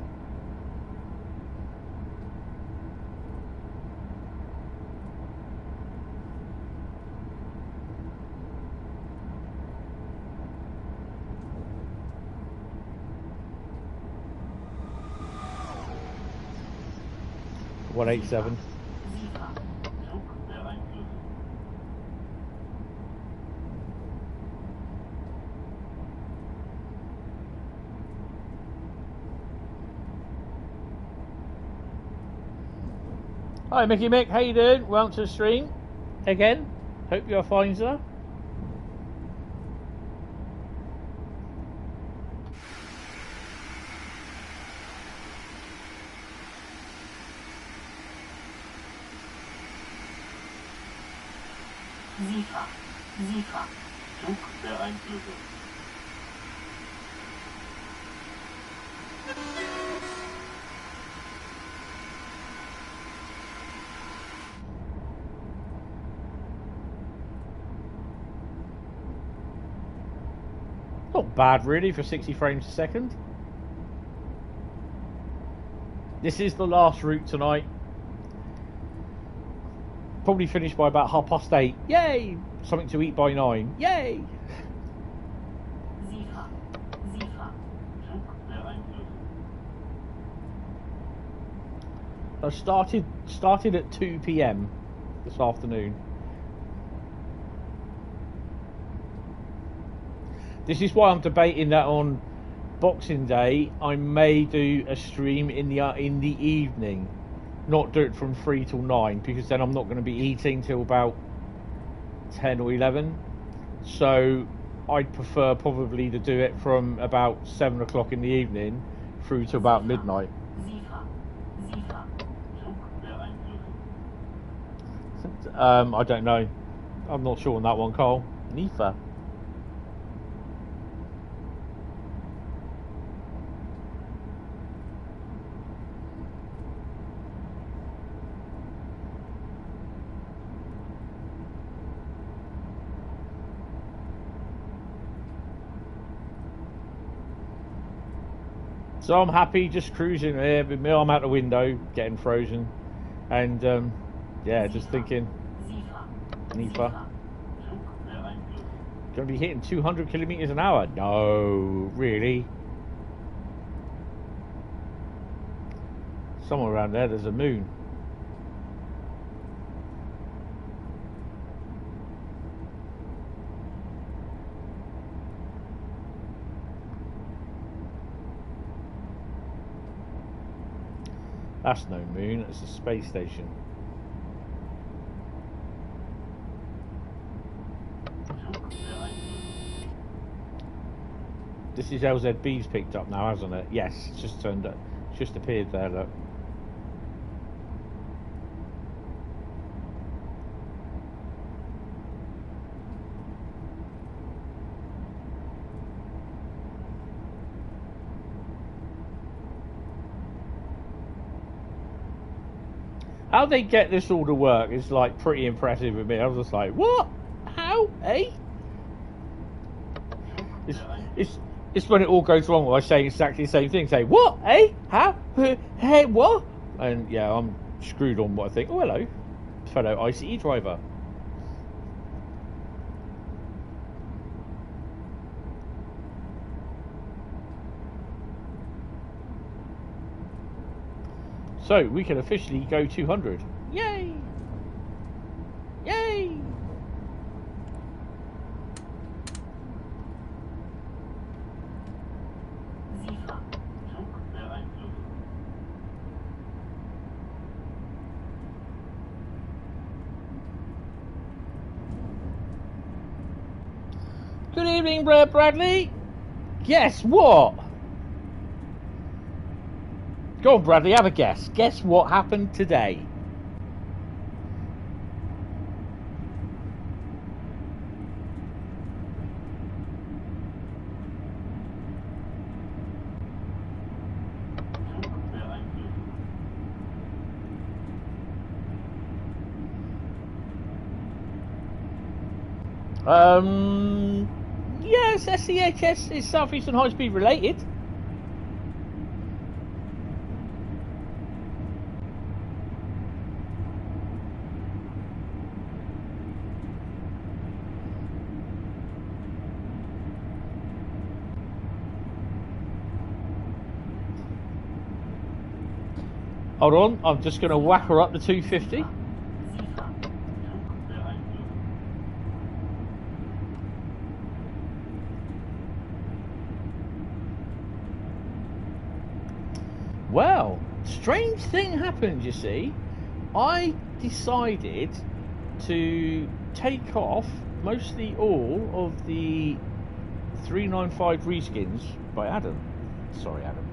S1: .187. Hi Mickey Mick, how you doing? Welcome to the stream again. Hope you're fine, sir.
S4: Zug der Einflüsse.
S1: Not bad really for 60 frames a second. This is the last route tonight. Probably finished by about 8:30. Yay! Something to eat by 9. Yay! I started at 2 PM this afternoon. This is why I'm debating that on Boxing Day I may do a stream in the evening, not do it from 3 till 9, because then I'm not going to be eating till about 10 or 11. So I'd prefer probably to do it from about 7 o'clock in the evening, through to about midnight.
S4: Siefer. Siefer.
S3: Zugbeeinflussung.
S1: I don't know. I'm not sure on that one, Carl. Neither. So I'm happy just cruising here with my arm out the window, getting frozen, and yeah, just thinking, Neither.
S3: Zugbeeinflussung.
S1: Gonna be hitting 200 kilometers an hour? No, really? Somewhere around there's a moon. That's no moon, it's a space station.
S3: Zugbeeinflussung.
S1: This is LZB's picked up now, hasn't it? Yes, it's just turned up. It's just appeared there, look. How they get this all to work is like pretty impressive with me. I was just like, what? How? Eh? It's when it all goes wrong by saying exactly the same thing. Say, what? Eh? How? Hey, what? And yeah, I'm screwed on what I think. Oh, hello, fellow ICE driver. So we can officially go 200. Yay! Yay!
S4: Siefer.
S3: Zugbeeinflussung.
S1: Good evening, Bradley. Guess what? Go on, Bradley, have a guess. Guess what happened today?
S3: Zugbeeinflussung.
S1: Yes, SCHS is Southeastern Highspeed related. Hold on, I'm just going to whack her up to 250.
S4: Siefer.
S3: Zugbeeinflussung.
S1: Well, strange thing happened, you see. I decided to take off mostly all of the 395 reskins by Adam. Sorry, Adam.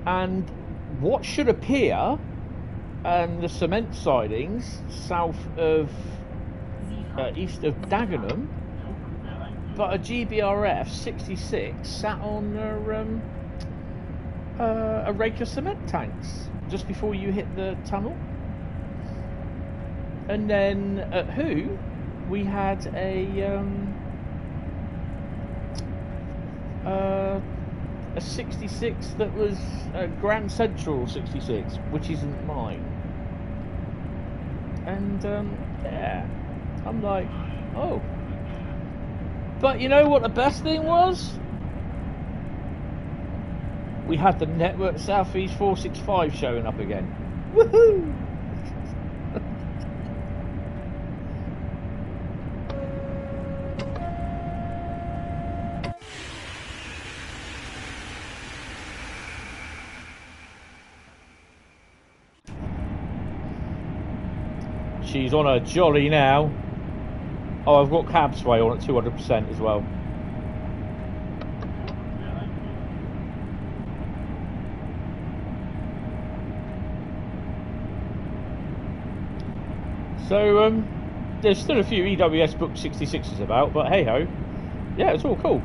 S1: And what should appear the cement sidings south of east of Dagenham, but a GBRF 66 sat on a rake of cement tanks just before you hit the tunnel. And then at Who we had a 66 that was a Grand Central 66, which isn't mine. And yeah, I'm like, oh. But you know what the best thing was? We had the Network Southeast 465 showing up again. Woohoo! She's on a jolly now. Oh, I've got cab sway on at 200% as well. So there's still a few EWS Book 66s about, but hey ho, yeah, it's all cool.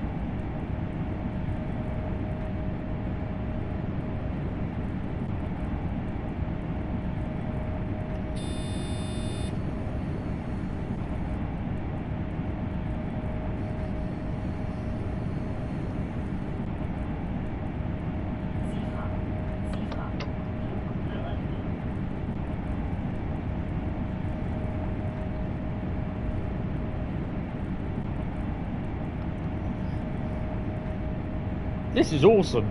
S1: This is awesome.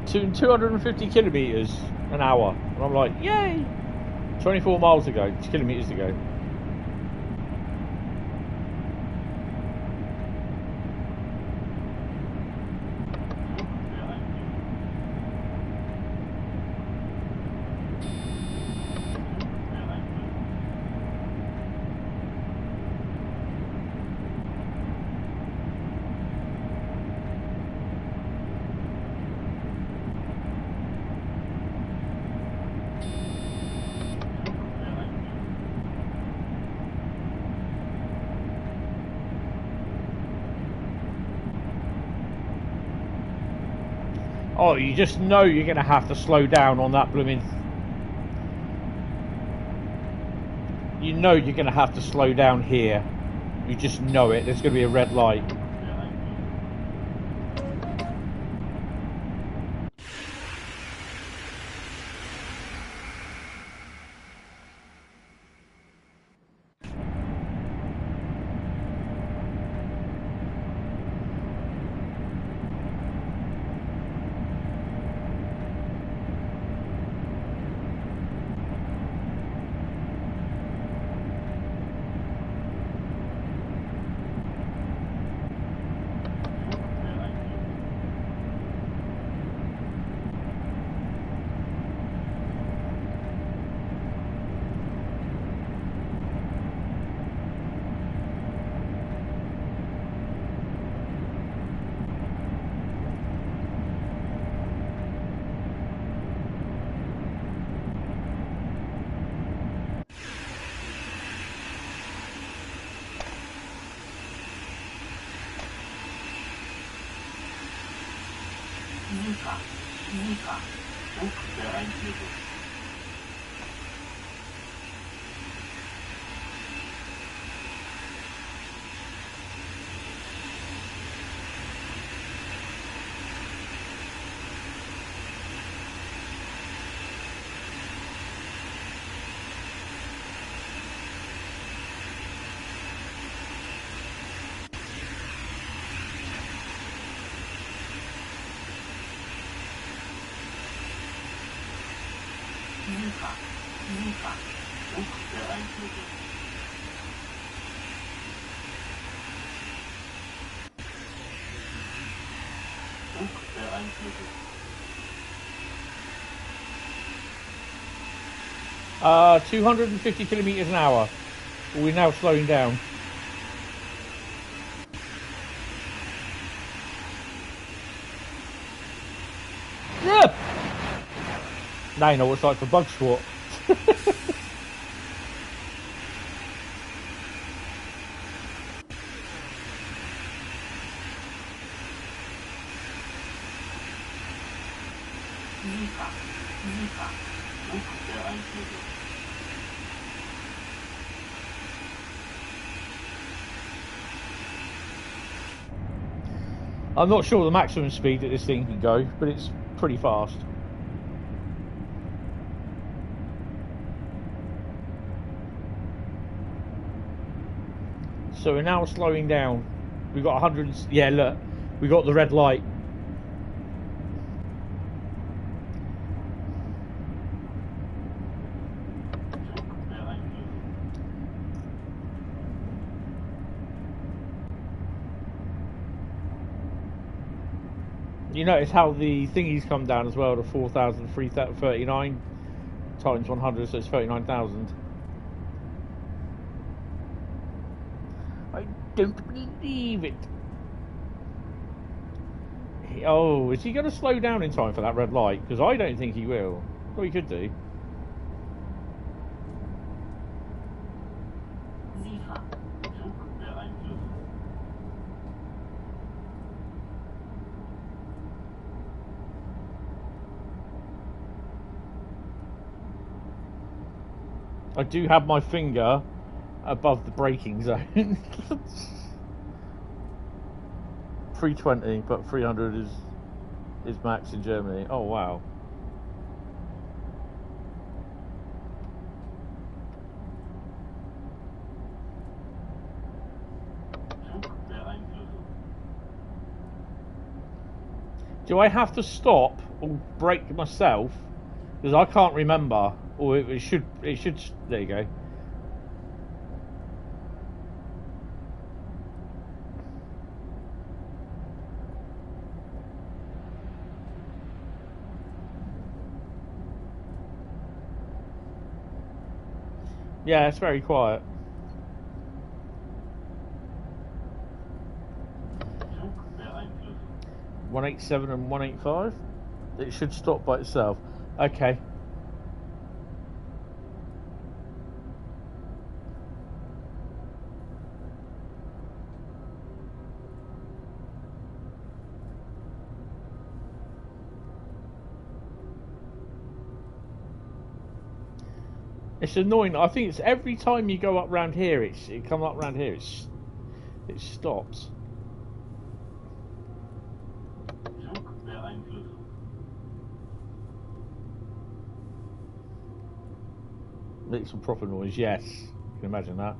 S1: To 250 kilometers an hour, and I'm like, yay! 24 miles to go, kilometers to go. Oh, you just know you're going to have to slow down on that blooming... You know you're going to have to slow down here. You just know it. There's going to be a red light.
S3: Sifa. Druck der Einführung. Sifa. Druck der Einführung. Druck der Einführung.
S1: 250 kilometers an hour. We're now slowing down. Yeah. Now you know what it's like for bug swat.
S3: Sifa. Druck der Einführung.
S1: I'm not sure the maximum speed that this thing can go, but it's pretty fast. So we're now slowing down. We've got 100. Yeah, look, we got the red light. You notice how the thingies come down as well to 4,339 times 100, so it's 39,000. I don't believe it. Oh, is he going to slow down in time for that red light? Because I don't think he will. What you could do.
S4: Sifa.
S3: Zugbeeinflussung.
S1: I do have my finger above the braking zone. 320, but 300 is max in Germany. Oh wow.
S3: Zugbeeinflussung.
S1: Do I have to stop or brake myself? Because I can't remember. Or it should. There you go. Yeah, it's very quiet.
S3: Zugbeeinflussung.
S1: 187 and 185. It should stop by itself. Okay. It's annoying. I think it's every time you go up round here, it comes up round here. It stops.
S3: Zugbeeinflussung.
S1: Makes some proper noise. Yes, you can imagine that.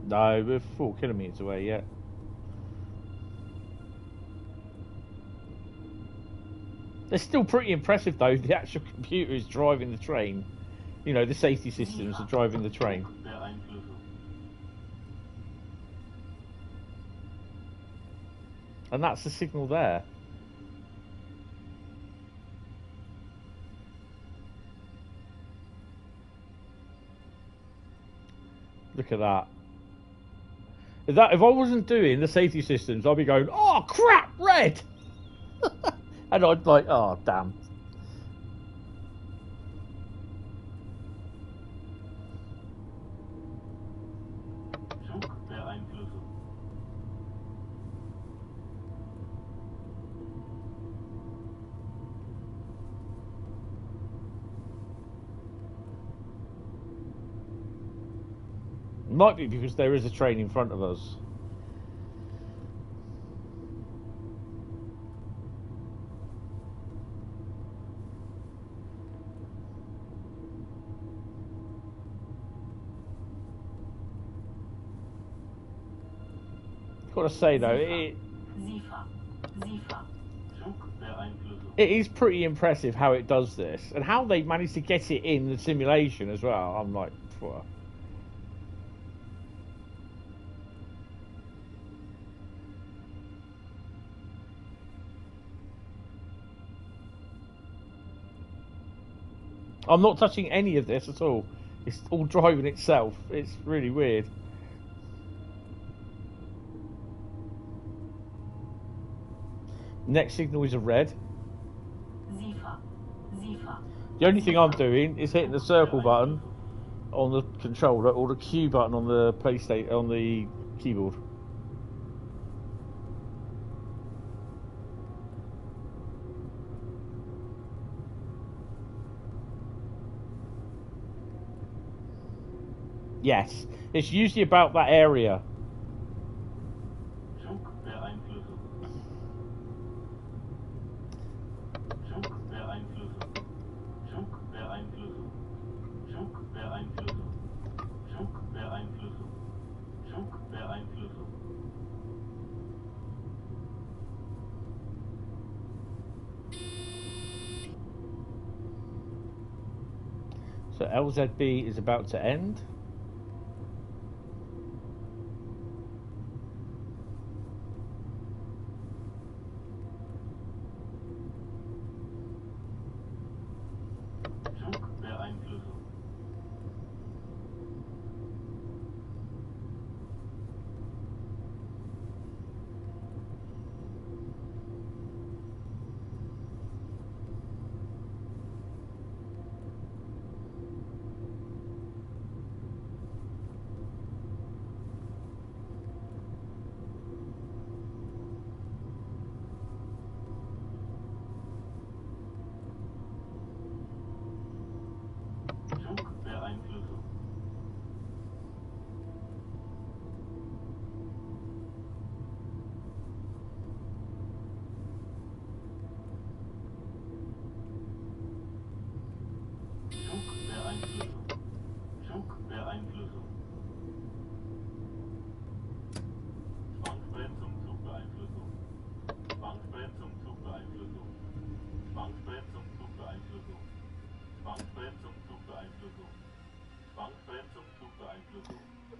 S1: No, we're 4 kilometres away yet. It's still pretty impressive though, the actual computer is driving the train. You know, the safety systems are driving the train.
S3: Zugbeeinflussung.
S1: And that's the signal there. Look at that. If I wasn't doing the safety systems, I'd be going, oh crap, red! And I'd like, oh damn.
S3: Zugbeeinflussung.
S1: Might be because there is a train in front of us. Got to say though,
S4: Sifa. Sifa.
S3: Zugbeeinflussung.
S1: it is pretty impressive how it does this and how they managed to get it in the simulation as well. I'm like, phew. I'm not touching any of this at all. It's all driving itself. It's really weird. Next signal is a red.
S4: Sifa. Sifa.
S1: The only thing I'm doing is hitting the circle button on the controller or the Q button on the PlayStation on the keyboard. Yes, it's usually about that area.
S3: Zugbeeinflussung. Zugbeeinflussung. Zugbeeinflussung. Zugbeeinflussung. Zugbeeinflussung. Zugbeeinflussung.
S1: So LZB is about to end.
S3: Zugbeeinflussung.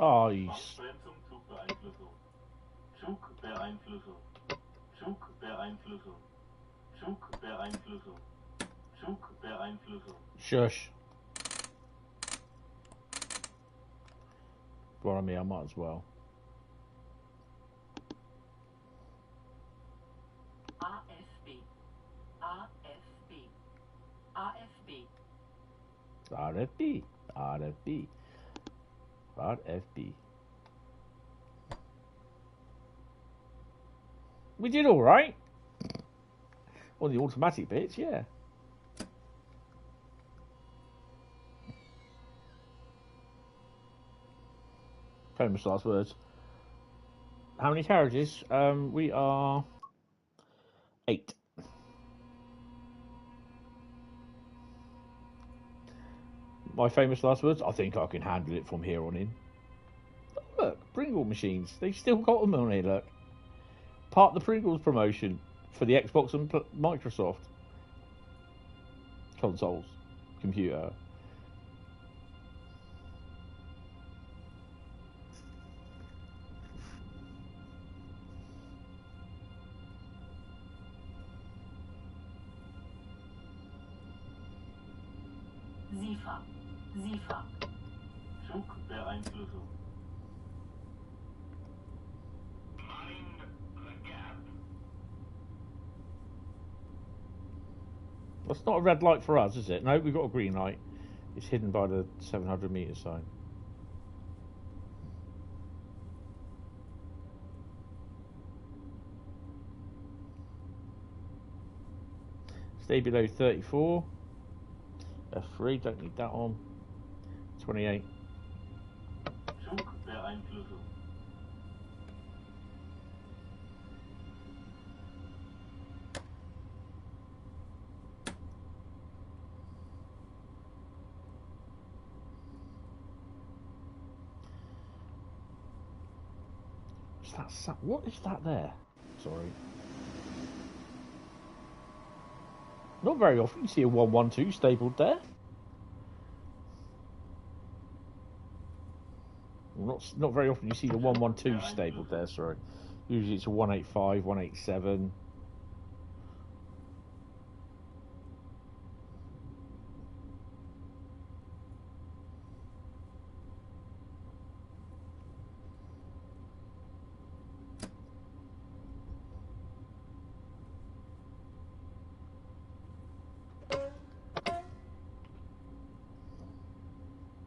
S1: Oh, you...
S3: Ausbremsung, Zugbeeinflussung. Zugbeeinflussung. Zugbeeinflussung. Zugbeeinflussung. Zugbeeinflussung.
S1: Shush. Well, I mean, I might as well.
S4: AFB. AFB. AFB.
S1: RFB. RFB. RFB. We did all right. On the automatic bits, yeah. Famous last words. How many carriages? We are 8. My famous last words. I think I can handle it from here on in. Oh, look, Pringle machines. They've still got them on here. Look, part of the Pringles promotion for the Xbox and Microsoft consoles, computer.
S4: SIFA. SIFA.
S3: Zugbeeinflussung.
S1: That's not a red light for us, is it? No, we've got a green light. It's hidden by the 700 metre sign. Stay below 34. F3, don't need that on. 28.
S3: Zugbeeinflussung.
S1: What is that there? Sorry. Not very often you see a 112 stabled there. Not very often you see the 112 stabled there, sorry. Usually it's a 185, 187.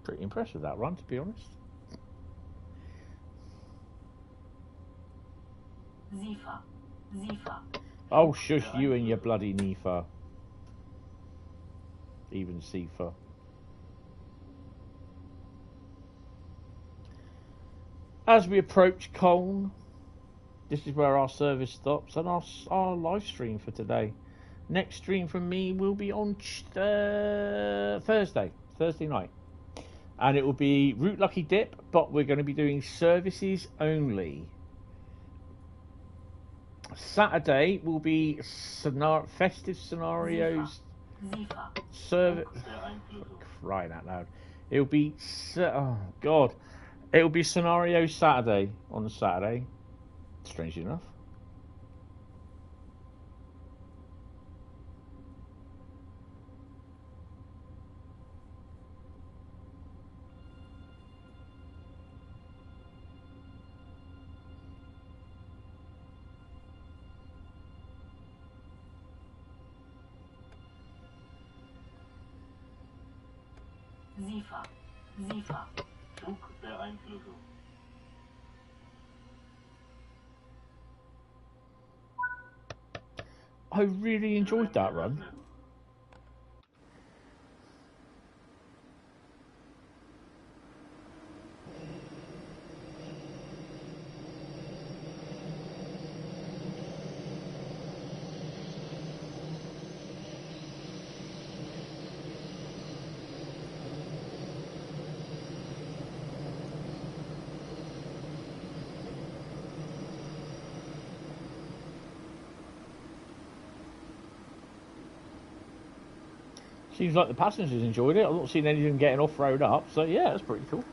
S1: Pretty impressed with that run, to be honest.
S4: SIFA. SIFA.
S1: Oh, shush you and your bloody NIFA. Even SIFA. As we approach Koln, this is where our service stops and our live stream for today. Next stream from me will be on Thursday night. And it will be Route Lucky Dip, but we're going to be doing services only. Saturday will be festive scenarios. Service. Crying out loud. It'll be. Oh, God. It'll be scenario Saturday on Saturday. Strangely enough.
S4: SIFA. SIFA.
S3: Zugbeeinflussung.
S1: I really enjoyed that run. Seems like the passengers enjoyed it. I've not seen any of them getting off-road up, so yeah, that's pretty cool.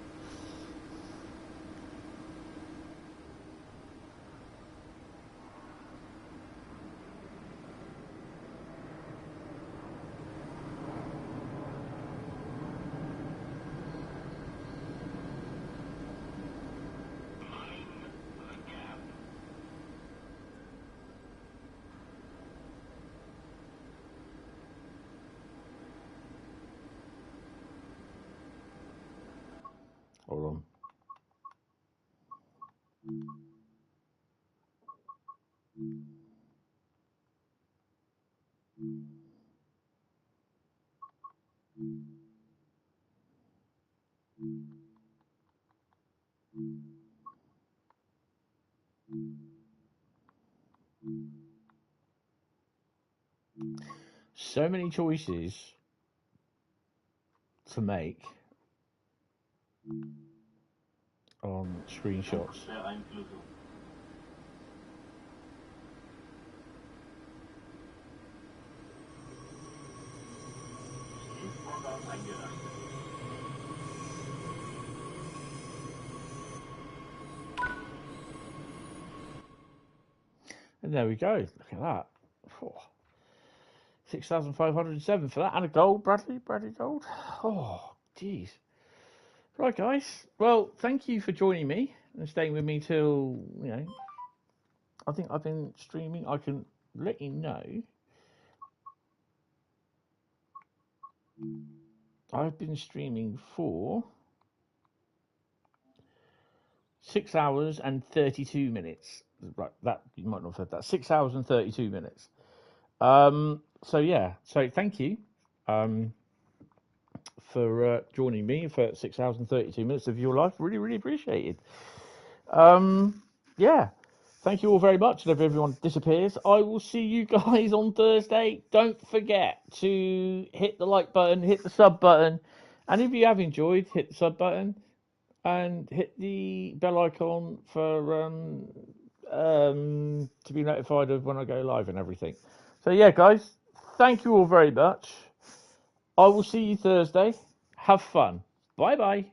S1: Hold on. So many choices to make on screenshots.
S3: Zugbeeinflussung. Dienstvorgang eingeleitet.
S1: And there we go. Look at that. 6,507 for that. And a gold, Bradley Gold. Oh, jeez. Right, guys. Well, thank you for joining me and staying with me till, I think I've been streaming. I can let you know. I've been streaming for 6 hours and 32 minutes. Right, that you might not have heard that. 6 hours and 32 minutes. So yeah, so thank you for joining me for 6 hours and 32 minutes of your life. Really, really appreciated. Yeah, thank you all very much. And if everyone disappears, I will see you guys on Thursday. Don't forget to hit the like button, hit the sub button, and if you have enjoyed, hit the sub button and hit the bell icon for to be notified of when I go live and everything. So yeah, guys, thank you all very much. I will see you Thursday. Have fun. Bye bye.